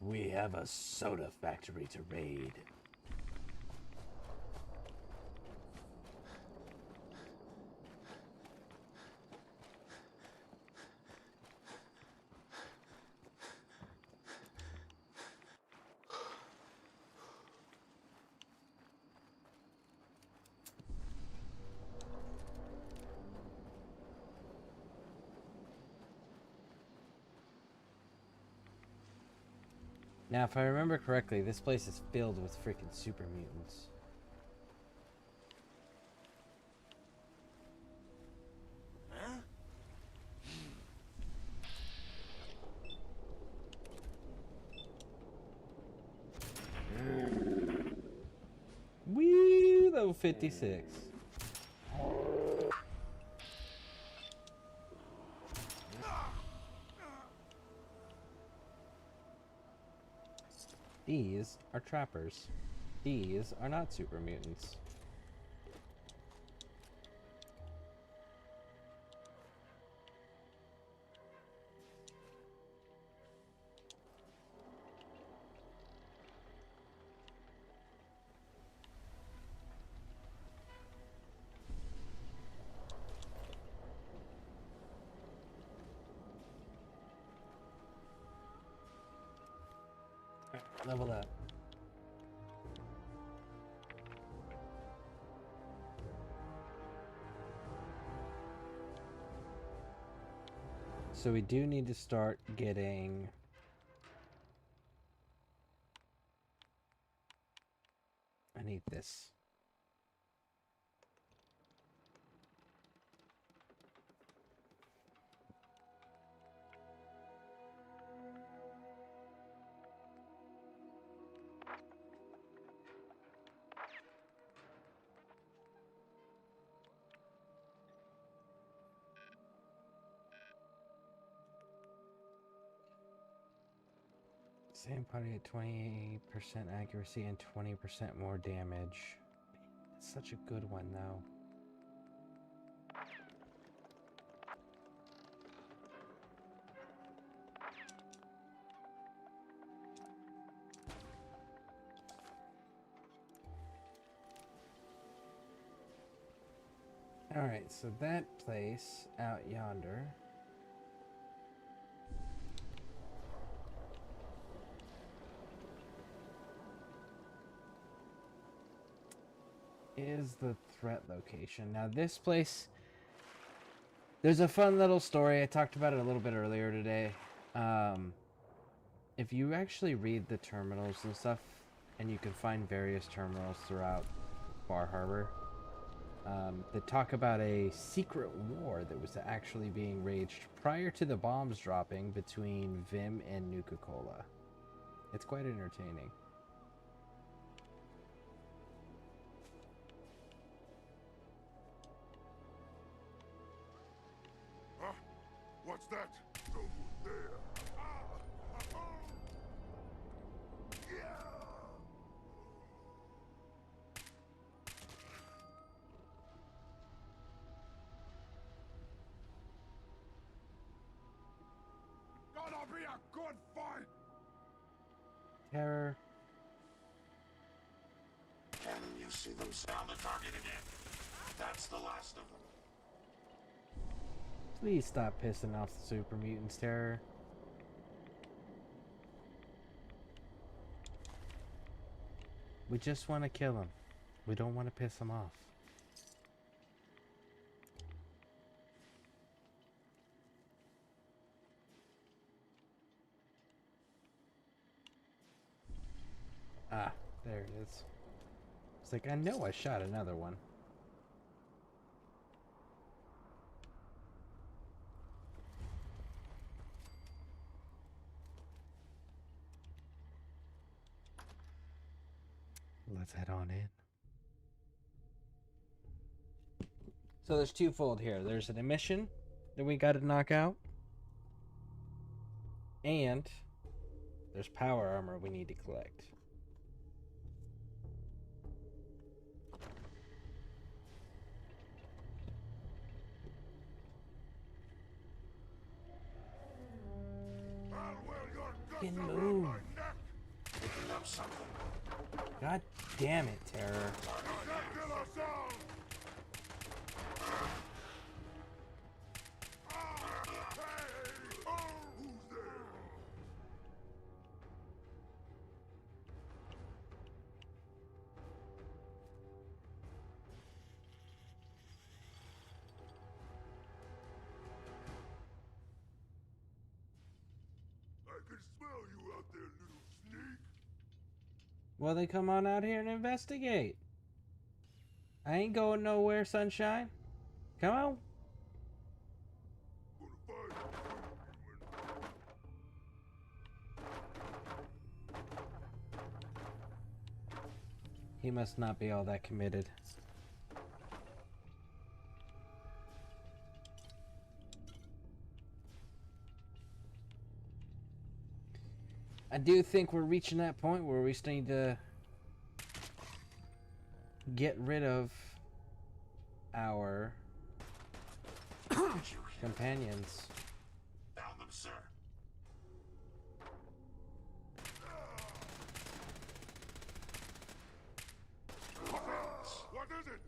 S1: We have a soda factory to raid. Now, if I remember correctly, this place is filled with freaking super mutants.
S11: Huh?
S1: Woo, level 56. These are trappers. These are not super mutants. Level up. So we do need to start getting I need this. Same party at 20% accuracy and 20% more damage. It's such a good one, though. Alright, so that place out yonder is the threat location. Now this place, there's a fun little story. I talked about it a little bit earlier today. If you actually read the terminals and stuff, and you can find various terminals throughout Bar Harbor, they talk about a secret war that was actually being waged prior to the bombs dropping between Vim and Nuka-Cola. It's quite entertaining.
S8: Huh? What's that? Over there. Gonna be a good fight.
S1: Terror.
S6: Can you see them sound the target again? That's the last of them.
S1: Please stop pissing off the super mutants, Terror. We just want to kill him. We don't want to piss him off. Ah, there it is. It's like, I know I shot another one. Let's head on in. So there's twofold here. There's an emission that we got to knock out. And there's power armor we need to collect. Fucking move. God damn it, Terror. Well, then come on out here and investigate. I ain't going nowhere, sunshine. Come on. He must not be all that committed. I do think we're reaching that point where we still need to get rid of our companions.
S6: Found them, sir.
S8: What is it?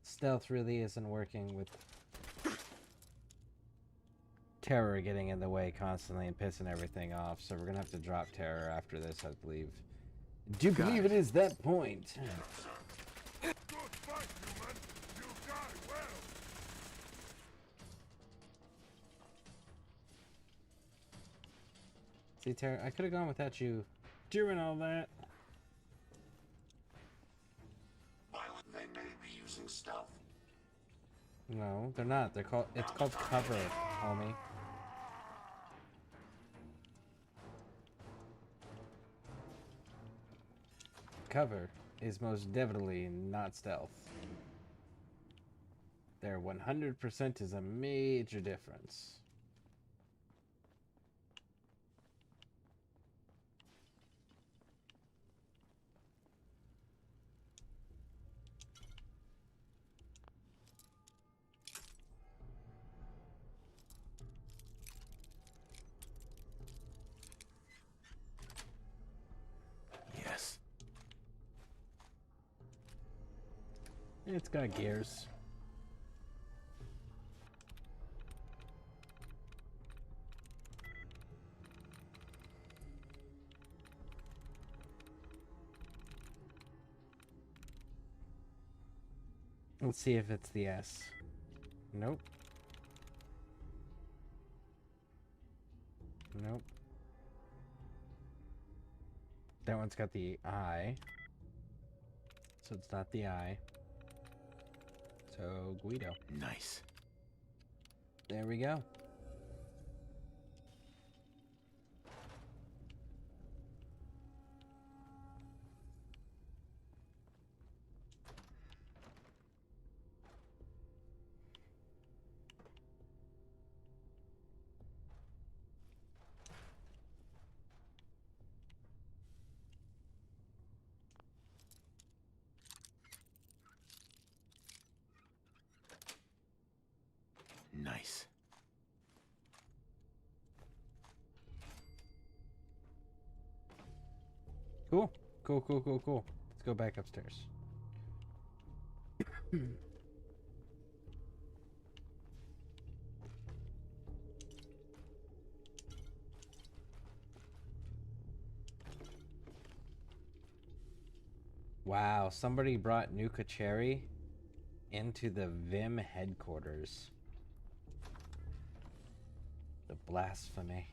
S1: Stealth really isn't working with Terror getting in the way constantly and pissing everything off, so we're gonna have to drop Terror after this, I believe. Do you believe it is that point?
S8: Good fight, human. You die well.
S1: See, Terror, I could have gone without you doing all that.
S6: They may be using stealth.
S1: No, they're not. They're called. It's called cover, homie. Cover is most definitely not stealth. There 100% is a major difference.
S11: Yes.
S1: It's got gears. Let's see if it's the S. Nope. Nope. That one's got the I. So it's not the I. So Guido.
S11: Nice.
S1: There we go.
S2: Nice.
S1: Cool. Cool. Let's go back upstairs. Wow, somebody brought Nuka Cherry into the Vim headquarters. The blasphemy.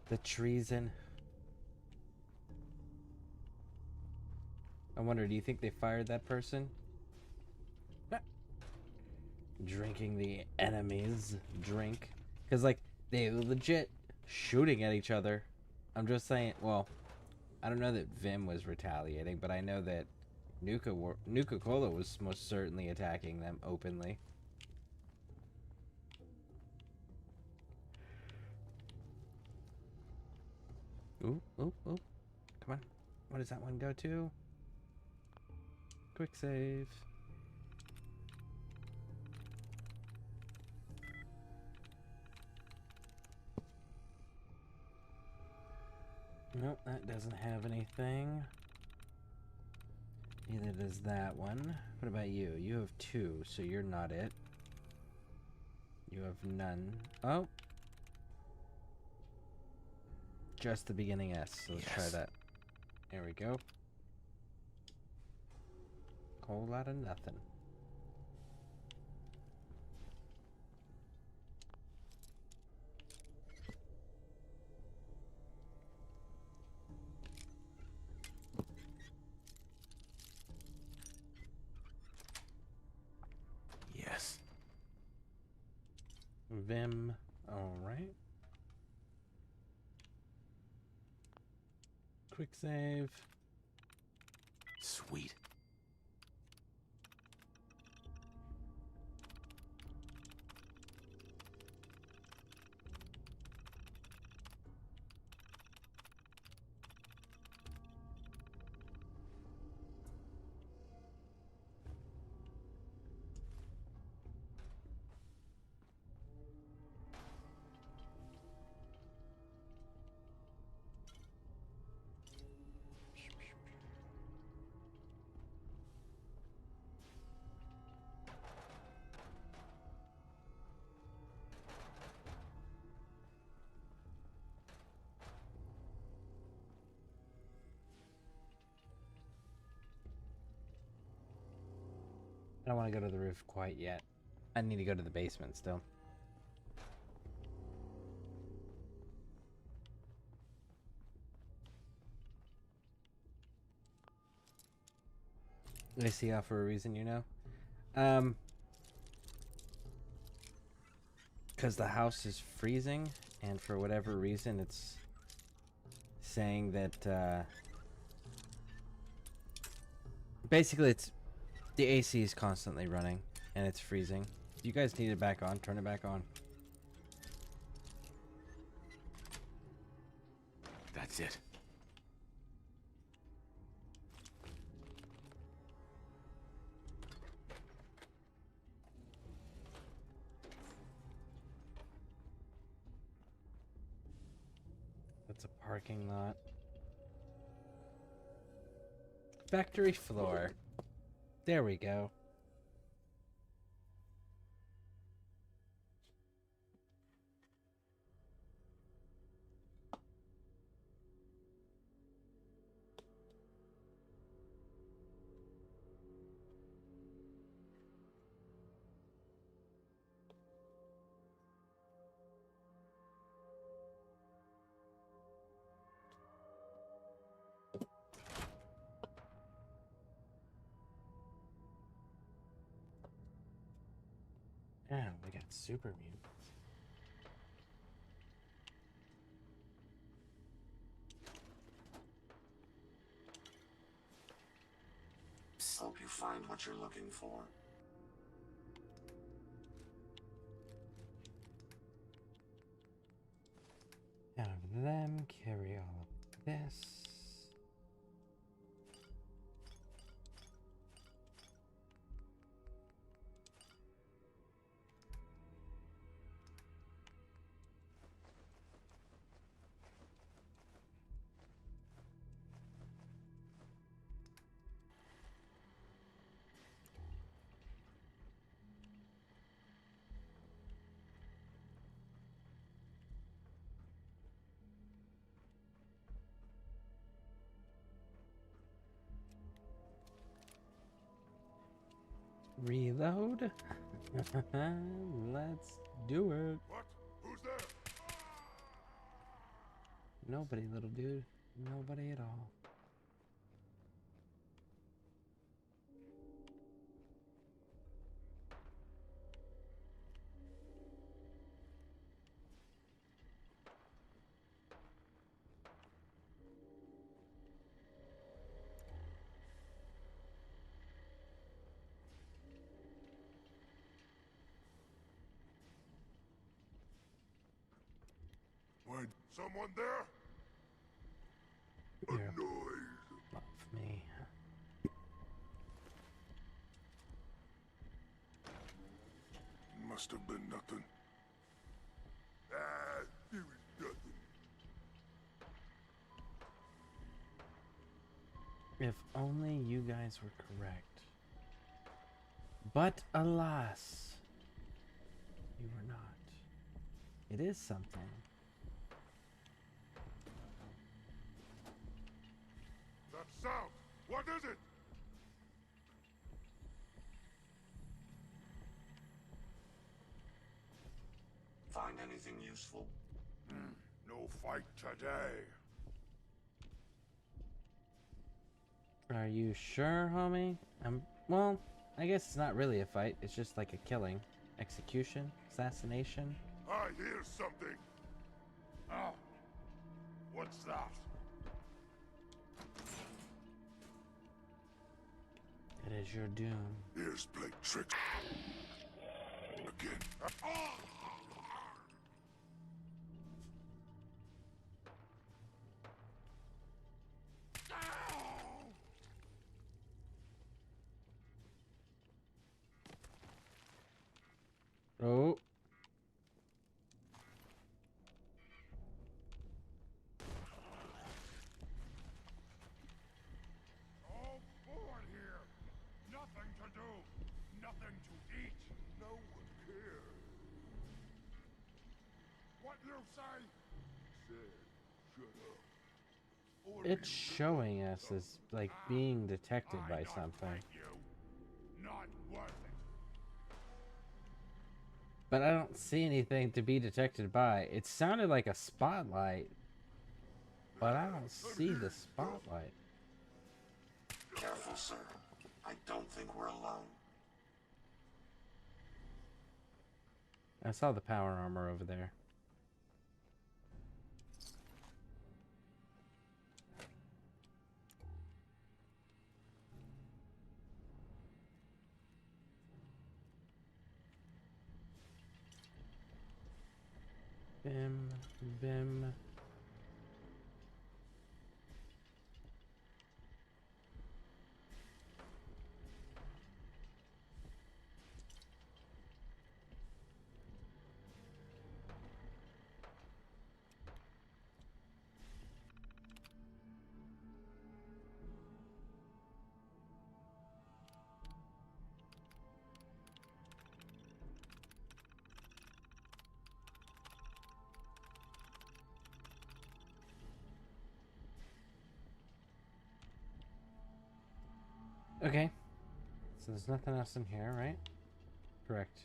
S1: The treason. I wonder, do you think they fired that person? Drinking the enemy's drink. Because, like, they were legit shooting at each other. I'm just saying, well, I don't know that Vim was retaliating, but I know that Nuka-Cola was most certainly attacking them openly. Ooh. Come on. What does that one go to? Quick save. Nope, that doesn't have anything. Neither does that one. What about you? You have 2, so you're not it. You have none. Oh. Just the beginning S, so let's try that. There we go. Whole lot of nothing.
S2: Yes.
S1: Vim. Alright. Quick save.
S2: Sweet.
S1: I don't want to go to the roof quite yet. I need to go to the basement still. I see how for a reason, you know? Because the house is freezing, and for whatever reason, it's saying that, basically, it's the AC is constantly running, and it's freezing. You guys need it back on. Turn it back on.
S2: That's it.
S1: That's a parking lot. Factory floor. There we go. Yeah, we got super mutants.
S6: Hope you find what you're looking for.
S1: Out of them, carry all of this. Reload. Let's do it.
S8: What? Who's there?
S1: Nobody, little dude. Nobody at all.
S8: Wait, someone there? A noise.
S1: Love me.
S8: Must have been nothing. Ah, there was nothing.
S1: If only you guys were correct. But alas, you were not. It is something.
S8: That sound! What is it?
S6: Find anything useful?
S8: No fight today.
S1: Are you sure, homie? Well, I guess it's not really a fight. It's just like a killing. Execution? Assassination?
S8: I hear something. Ah, what's that?
S1: It is your doom.
S8: Here's play tricks again. Ah!
S1: Oh.
S8: All bored here. Nothing to do. Nothing to eat. No one cares. What you say? Said, shut up.
S1: It's showing us as like being detected by something.
S8: Not worth it.
S1: But I don't see anything to be detected by. It sounded like a spotlight, but I don't see the spotlight.
S6: Careful, sir. I don't think we're alone.
S1: I saw the power armor over there. Bim, bim. Okay. So there's nothing else in here, right? Correct.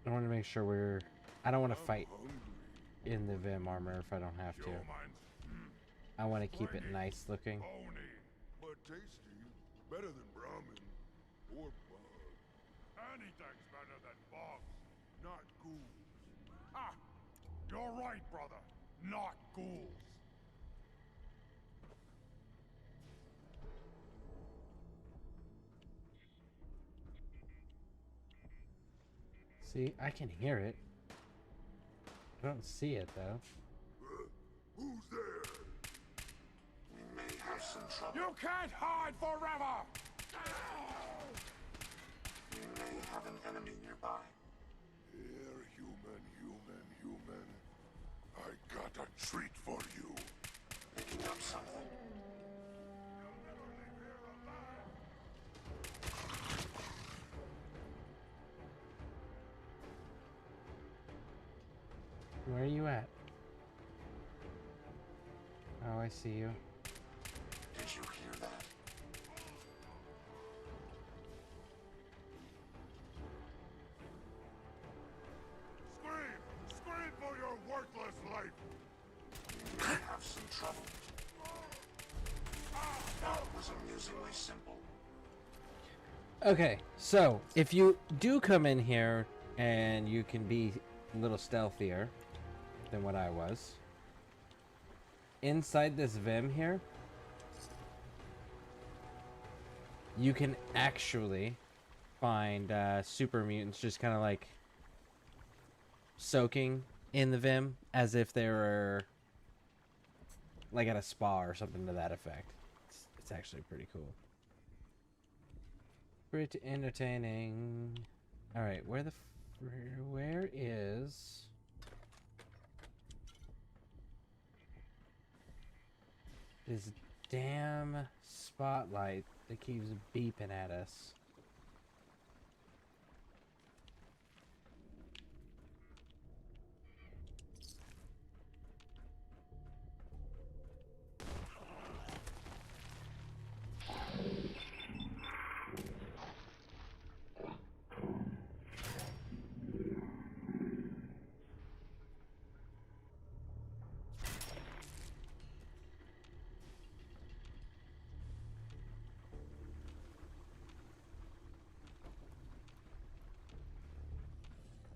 S1: I want to make sure we're... I don't want to fight in the Vim armor if I don't have to. I want to keep it nice looking.
S8: Bony, but tasty. Better than Brahmin. Or bug. Anything's better than bugs, not ghouls. Ah! You're right, brother. Not ghouls.
S1: See, I can hear it. I don't see it, though.
S8: Who's there?
S6: We may have some trouble.
S8: You can't hide forever!
S6: We may have an enemy nearby.
S8: Here, human. I got a treat for you.
S6: Picking up something.
S1: Where are you at? Oh, I see you.
S6: Did you hear that?
S8: Scream for your worthless life.
S6: You may have some trouble. That was amusingly simple.
S1: Okay, so if you do come in here and you can be a little stealthier than what I was, inside this Vim here, you can actually find super mutants just kind of like soaking in the Vim as if they were like at a spa or something to that effect. It's actually pretty cool. Pretty entertaining. All right, where is this damn spotlight that keeps beeping at us?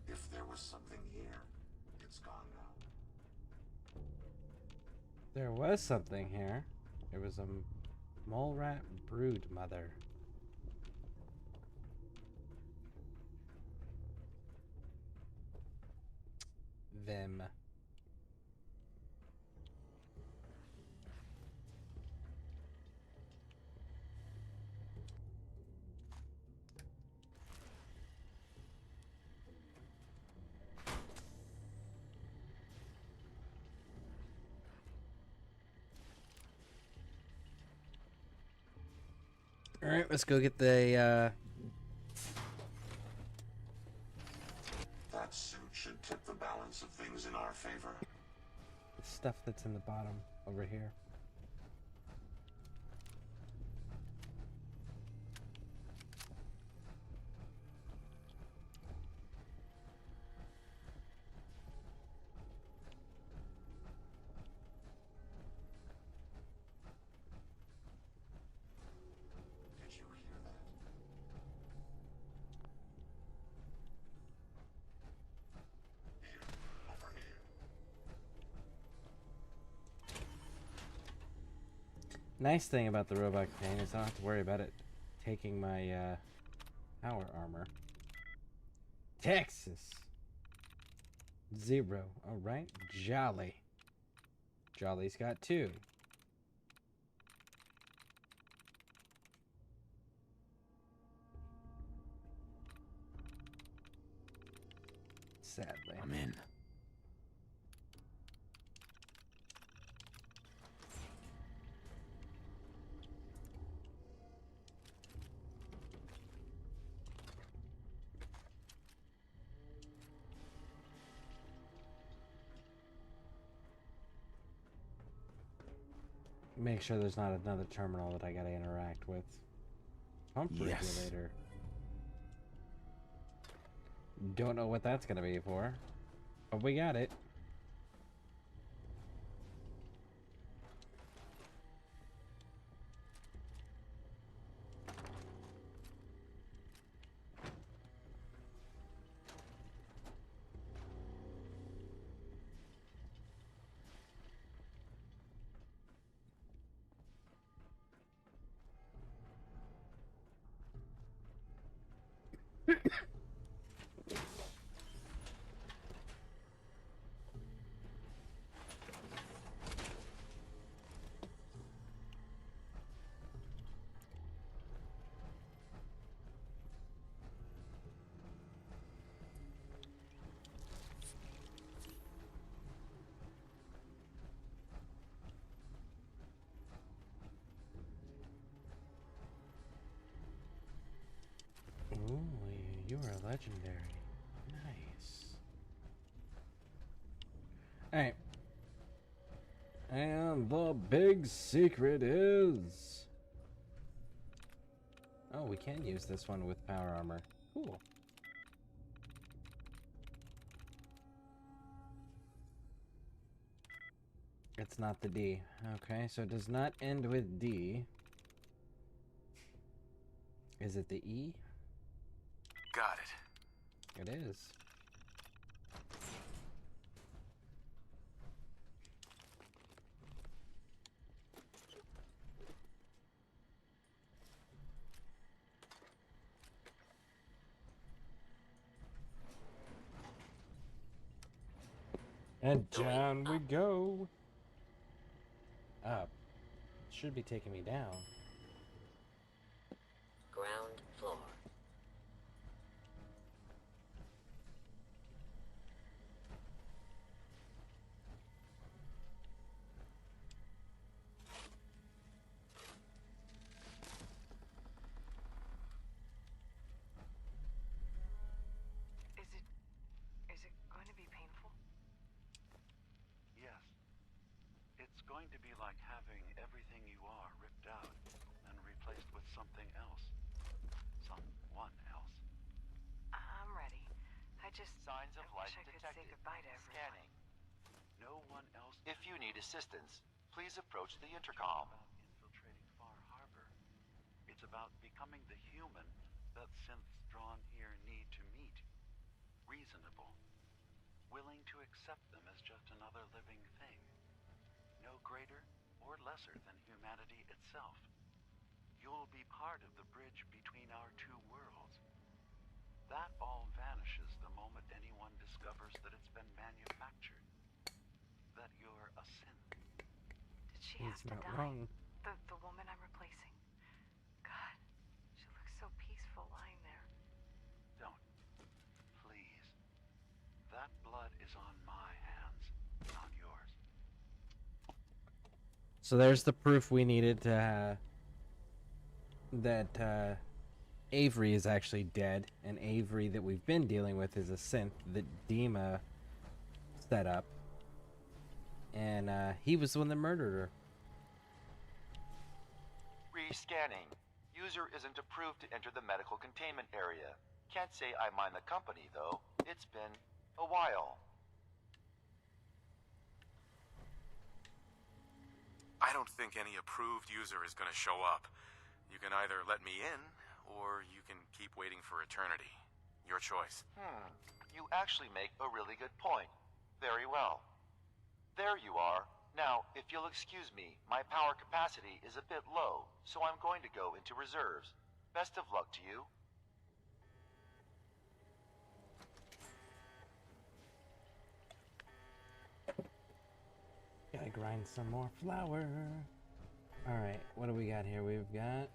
S6: If there was something here, it's gone now.
S1: There was something here. It was a mole rat brood mother. Vim. All right, let's go get the
S6: That suit should tip the balance of things in our favor.
S1: stuff that's in the bottom over here.
S6: Did you hear that? Here, over here.
S1: Nice thing about the robot companion is I don't have to worry about it taking my power armor. Texas. 0. Alright. Jolly. Jolly's got 2. Sadly.
S2: I'm in.
S1: Make sure there's not another terminal that I gotta interact with. Pump regulator. Don't know what that's gonna be for, but we got it. you are legendary. Nice. Alright. And the big secret is... Oh, we can use this one with power armor. Cool. It's not the D. Okay, so it does not end with D. Is it the E?
S2: Got it.
S1: It is. And down we go. Up. Should be taking me down.
S14: Ground floor.
S10: Is it going to be painful?
S3: Yes. It's going to be like having everything you are ripped out and replaced with something else. Someone else.
S10: I'm ready. I just...
S15: Signs of life
S10: wish I could
S15: detected.
S10: say goodbye to everyone.
S15: Scanning.
S3: No one else...
S15: If you need assistance, please approach the intercom.
S3: Infiltrating Far Harbor. It's about becoming the human that synths drawn here need to meet. Reasonable. Willing to accept them as just another living thing. No greater or lesser than humanity itself. You'll be part of the bridge between our two worlds. That all vanishes the moment anyone discovers that it's been manufactured. That you're a synth.
S10: Did she
S1: He's
S10: have to
S1: not
S10: die?
S1: wrong.
S10: The woman I'm replacing. God, she looks so peaceful lying there.
S3: Don't. Please. That blood is on my hands, not yours.
S1: So there's the proof we needed to that Avery is actually dead, and Avery that we've been dealing with is a synth that Dima set up, and he was the one that murdered her.
S15: Rescanning. User isn't approved to enter the medical containment area. Can't say I mind the company, though. It's been a while.
S2: I don't think any approved user is going to show up. You can either let me in, or you can keep waiting for eternity. Your choice.
S15: You actually make a really good point. Very well. There you are. Now, if you'll excuse me, my power capacity is a bit low, so I'm going to go into reserves. Best of luck to you.
S1: Gotta grind some more flour. Alright, what do we got here? We've got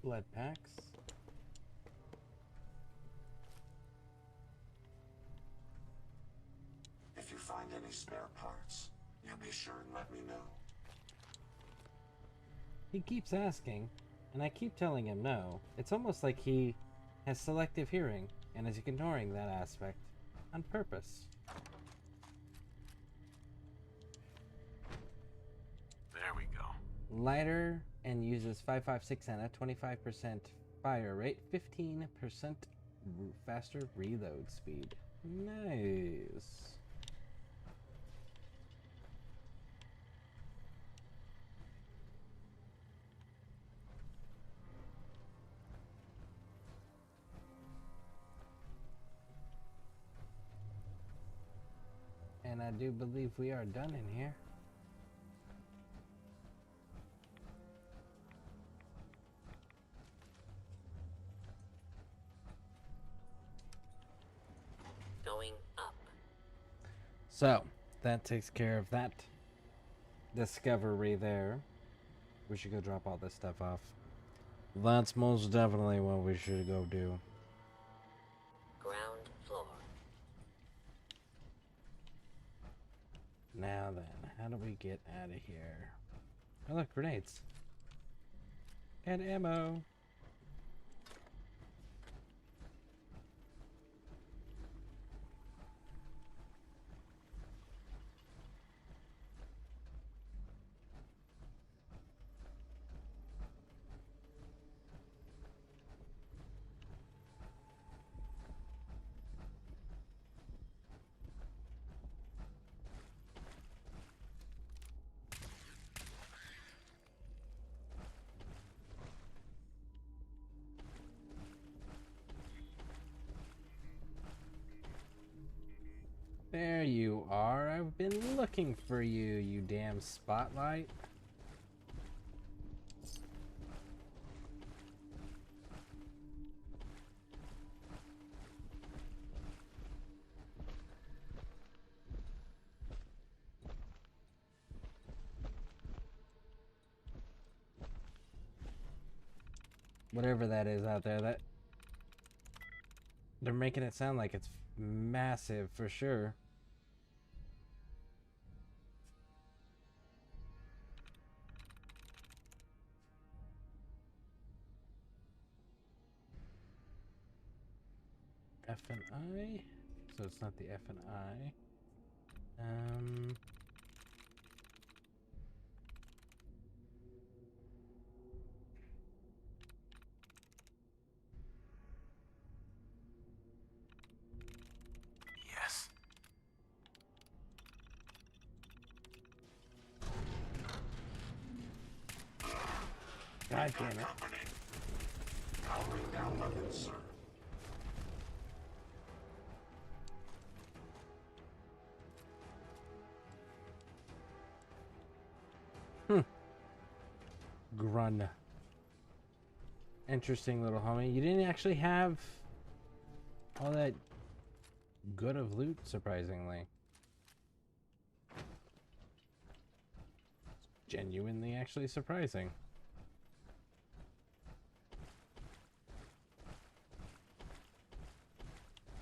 S1: blood packs.
S6: If you find any spare parts, you be sure and let me know.
S1: He keeps asking, and I keep telling him no. It's almost like he has selective hearing and is ignoring that aspect on purpose.
S2: There we go.
S1: Lighter and uses 5.56 and a 25% fire rate, 15% faster reload speed. Nice. And I do believe we are done in here.
S14: Going up.
S1: So, that takes care of that discovery there. We should go drop all this stuff off. That's most definitely what we should go do.
S14: Ground floor.
S1: Now then, how do we get out of here? Oh look, grenades. And ammo. There you are. I've been looking for you, you damn spotlight. Whatever that is out there, that they're making it sound like it's massive for sure. F and I, so it's not the F and I.
S2: Yes.
S1: God damn it.
S6: Powering down weapons, sir.
S1: Grun. Interesting little homie. You didn't actually have all that good of loot, surprisingly. Genuinely actually surprising.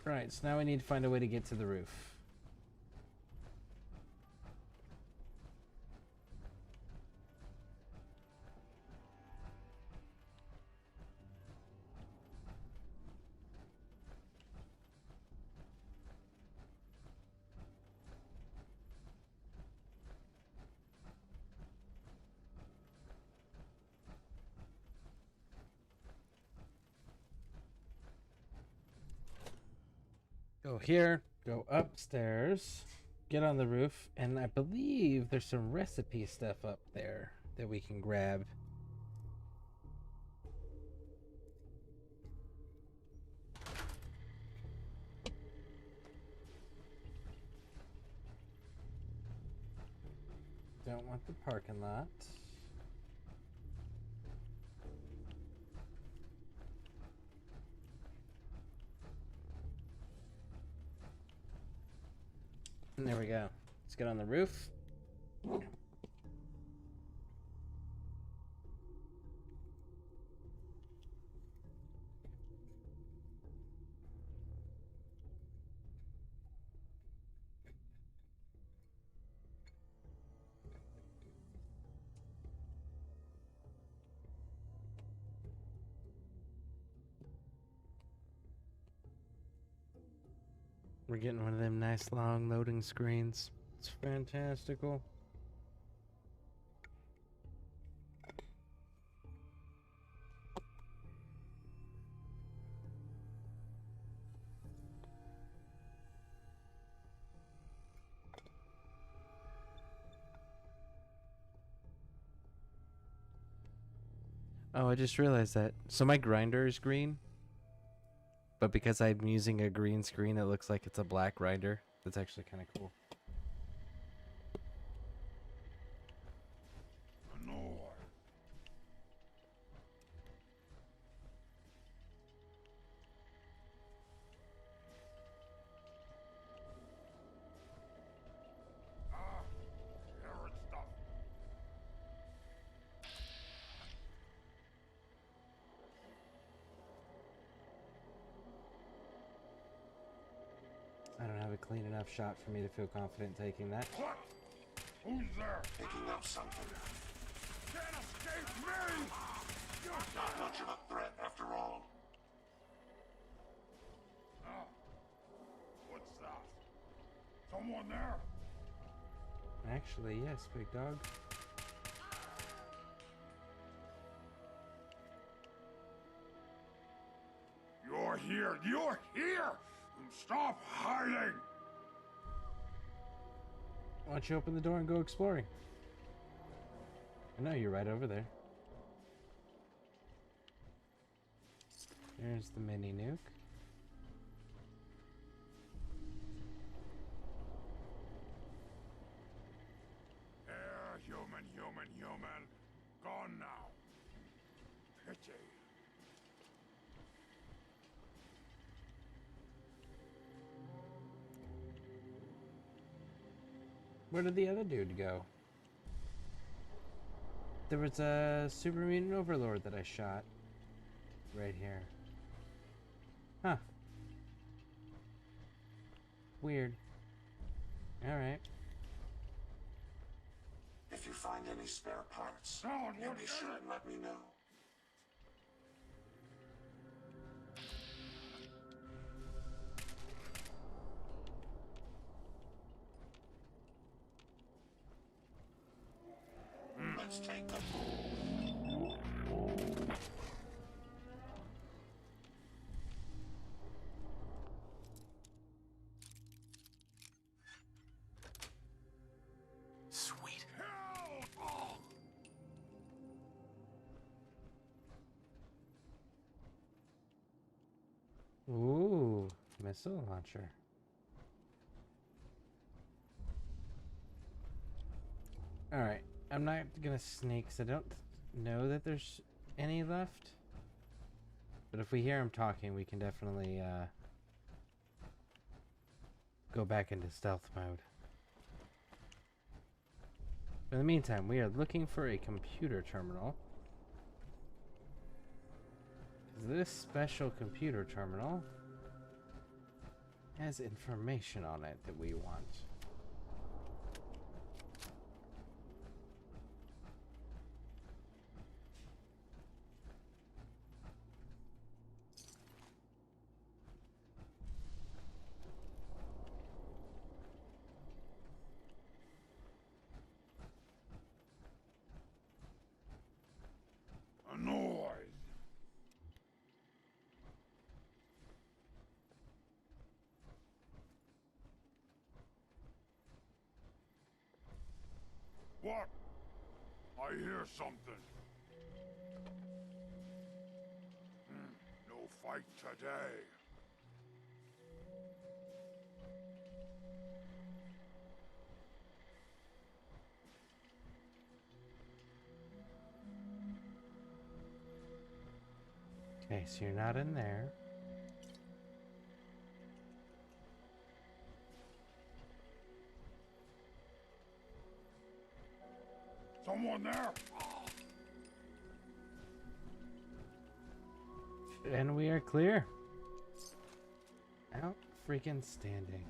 S1: Right, so now we need to find a way to get to the roof. Go here, go upstairs, get on the roof, and I believe there's some recipe stuff up there that we can grab. Don't want the parking lot. And there we go. Let's get on the roof. We're getting one of them nice long loading screens. It's fantastical. Oh, I just realized that. So my grinder is green, but because I'm using a green screen, it looks like it's a black grinder. That's actually kind of cool. I don't have a clean enough shot for me to feel confident taking that.
S8: What? Who's there?
S6: Picking up something.
S8: Can't escape me!
S6: Not much of a threat after all.
S8: What's that? Someone there?
S1: Actually, yes, big dog.
S8: You're here! You're here! Stop hiding!
S1: Why don't you open the door and go exploring? I know you're right over there. There's the mini nuke.
S8: Gone now. Pity.
S1: Where did the other dude go? There was a super mutant overlord that I shot. Right here. Huh. Weird. Alright.
S6: If you find any spare parts, you'll be sure and let me know. Let's take them.
S21: Sweet.
S1: Ooh, missile launcher. Alright, I'm not gonna sneak because I don't know that there's any left. But if we hear him talking, we can definitely go back into stealth mode. In the meantime, we are looking for a computer terminal. This special computer terminal has information on it that we want.
S8: Annoyed. What? I hear something. No fight today.
S1: Okay, so you're not in there.
S8: Someone there?
S1: And we are clear. Out freaking standing.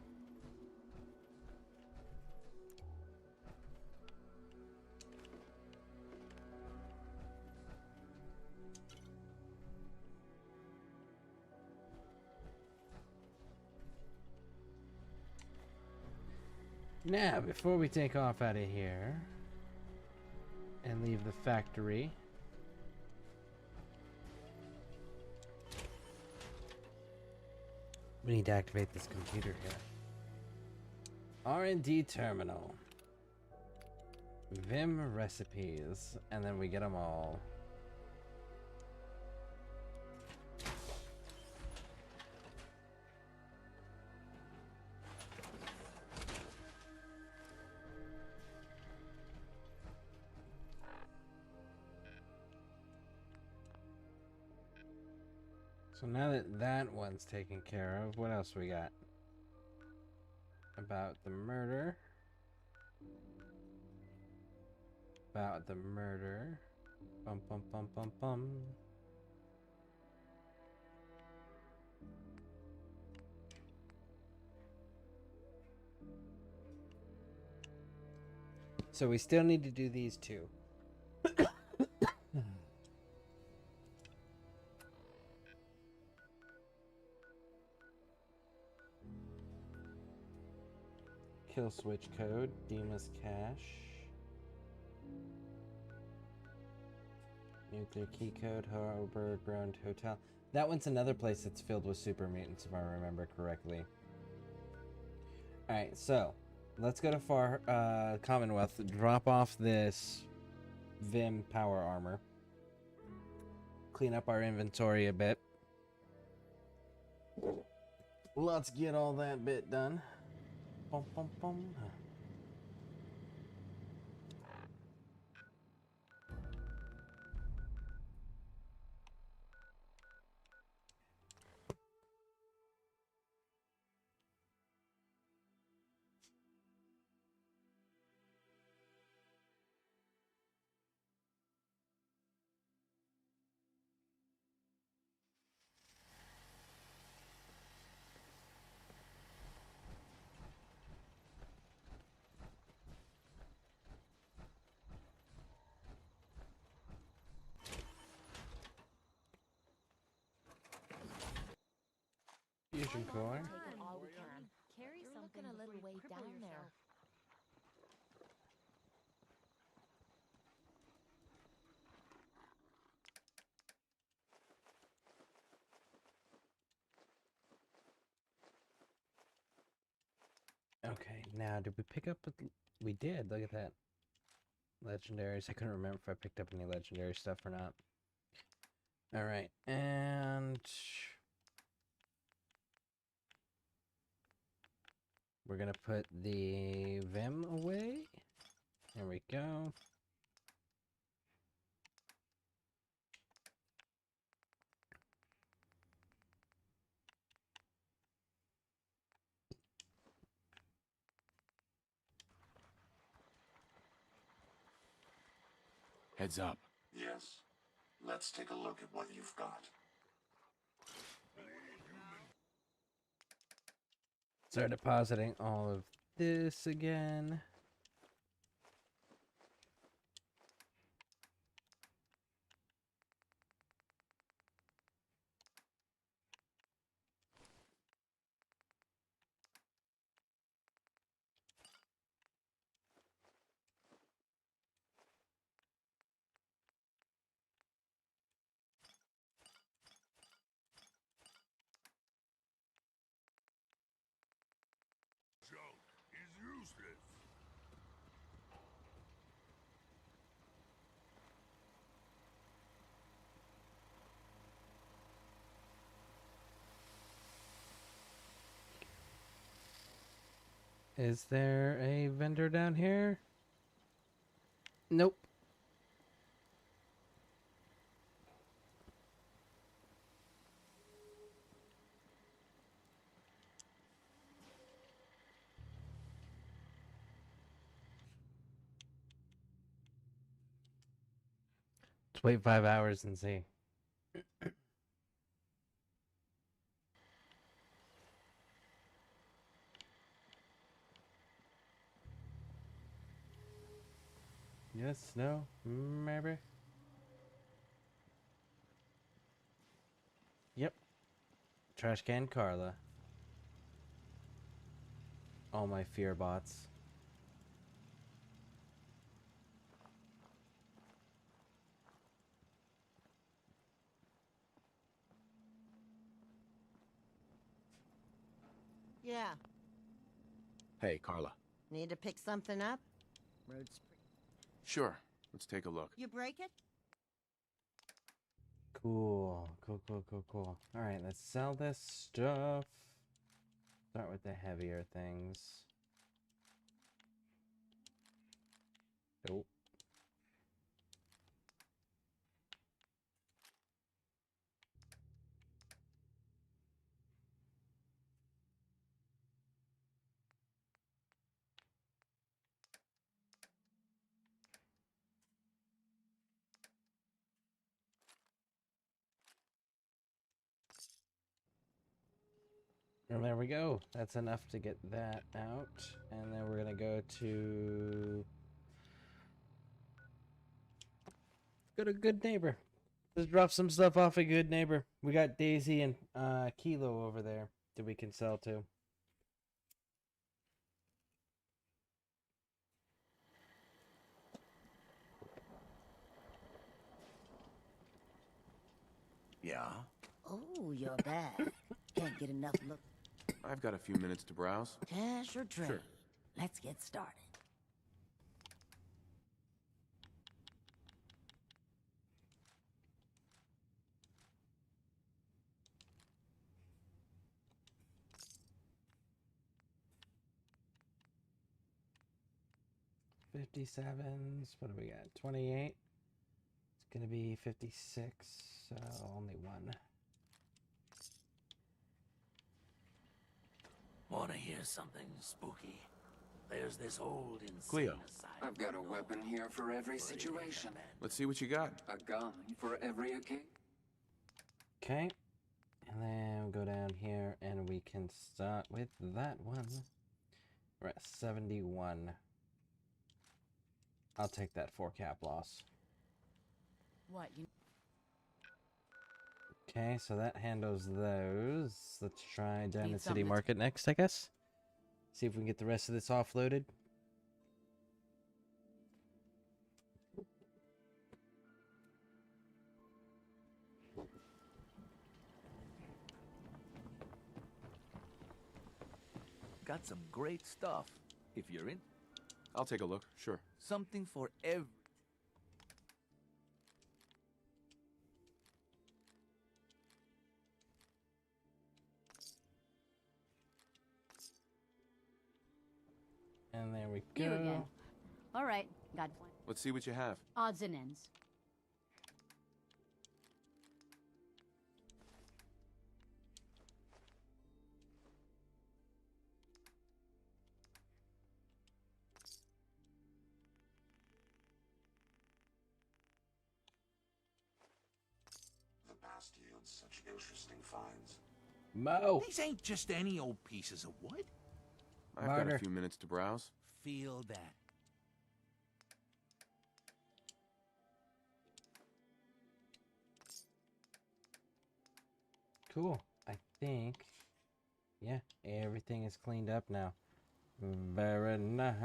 S1: Now, before we take off out of here and leave the factory, we need to activate this computer here. R&D terminal. Vim recipes, and then we get them all. So now that that one's taken care of, what else we got? About the murder. About the murder. Bum bum bum bum bum. So we still need to do these two. Kill switch code, Dima's cache. Nuclear key code, Harbor Ground Hotel. That one's another place that's filled with super mutants, if I remember correctly. Alright, so let's go to Commonwealth, drop off this Vim power armor. Clean up our inventory a bit. Let's get all that bit done. Bum, bum, bum. fusion core.
S9: Taking all we can. Carry something a little way down there.
S1: Okay, now did we pick up? We did. Look at that. Legendaries. I couldn't remember if I picked up any legendary stuff or not. All right, and we're gonna put the Vim away. There we go.
S4: Heads up.
S6: Yes. Let's take a look at what you've got.
S1: Start depositing all of this again.
S8: Junk is useless.
S1: Is there a vendor down here? Nope. Let's wait 5 hours and see. Yes, no, maybe. Yep. Trash can Carla. All my fear bots.
S16: Yeah.
S4: Hey, Carla.
S16: Need to pick something up? Road's
S4: Sure. Let's take a look.
S16: You break it?
S1: Cool. Cool. Alright, let's sell this stuff. Start with the heavier things. Nope. And there we go. That's enough to get that out. And then we're gonna go to Good Neighbor. Let's drop some stuff off at Good Neighbor. We got Daisy and Kilo over there that we can sell to.
S4: Yeah?
S16: Oh, you're bad. Can't get enough look.
S4: I've got a few minutes to browse.
S16: Cash or trade?
S4: Sure.
S16: Let's get started.
S1: $57s. What do we got? 28. It's gonna be 56. So only one.
S17: Wanna hear something spooky? There's this old insane
S4: Cleo.
S17: asylum.
S19: I've got a weapon here for every situation.
S4: Let's see what you got.
S19: A gun for every occasion.
S1: Okay. And then we'll go down here and we can start with that one. We're at 71. I'll take that 4 cap loss.
S22: What? You...
S1: Okay, so that handles those. Let's try Diamond
S22: Need
S1: City
S22: something to-
S1: Market next, I guess. See if we can get the rest of this offloaded.
S7: Got some great stuff. If you're in,
S4: I'll take a look, sure.
S7: something for every.
S1: And there we
S20: You
S1: go.
S20: again. All right, got one.
S4: Let's see what you have.
S20: Odds and ends.
S6: The past yields such interesting finds.
S1: Mo!
S17: These ain't just any old pieces of wood.
S4: I've got
S1: Martyr.
S4: a few minutes to browse.
S17: Feel that.
S1: Cool. I think, yeah, everything is cleaned up now. Very nice.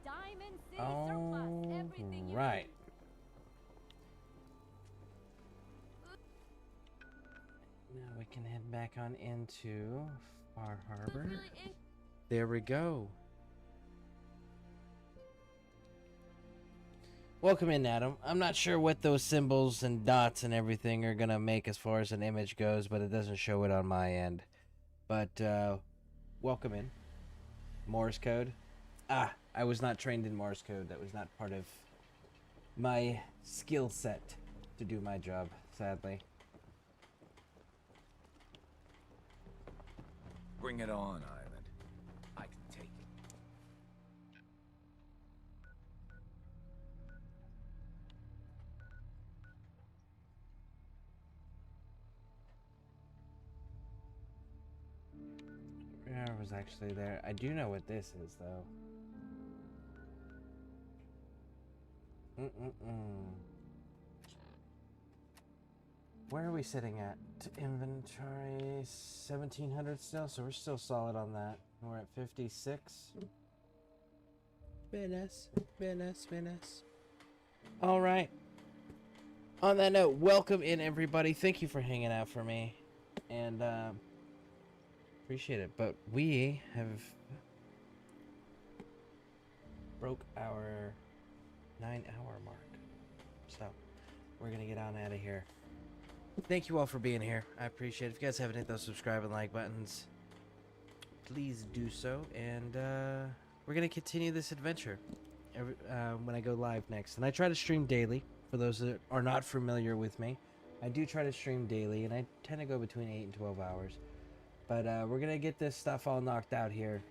S9: Diamond City
S1: All
S9: surplus. Everything you
S1: right. Now we can head back on into Far Harbor. There we go. Welcome in, Adam. I'm not sure what those symbols and dots and everything are gonna make as far as an image goes, but it doesn't show it on my end. But welcome in. Morse code. Ah, I was not trained in Morse code. That was not part of my skill set to do my job, sadly.
S7: Bring it on, Island. I can take it.
S1: I was actually there. I do know what this is, though. Where are we sitting at? Inventory 1700 still, so we're still solid on that. We're at 56. Business. All right. On that note, welcome in, everybody. Thank you for hanging out for me, and appreciate it. But we have broke our 9-hour mark, so we're gonna get on out of here. Thank you all for being here. I appreciate it. If you guys haven't hit those subscribe and like buttons, please do so. And we're going to continue this adventure when I go live next. And I try to stream daily. For those that are not familiar with me, I do try to stream daily. And I tend to go between 8 and 12 hours. But we're going to get this stuff all knocked out here,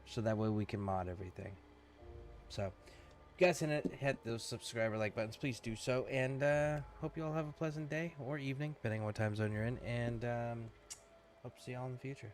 S1: so that way we can mod everything. So if you guys hit those subscribe or like buttons, please do so, and hope you all have a pleasant day or evening, depending on what time zone you're in, and hope to see you all in the future.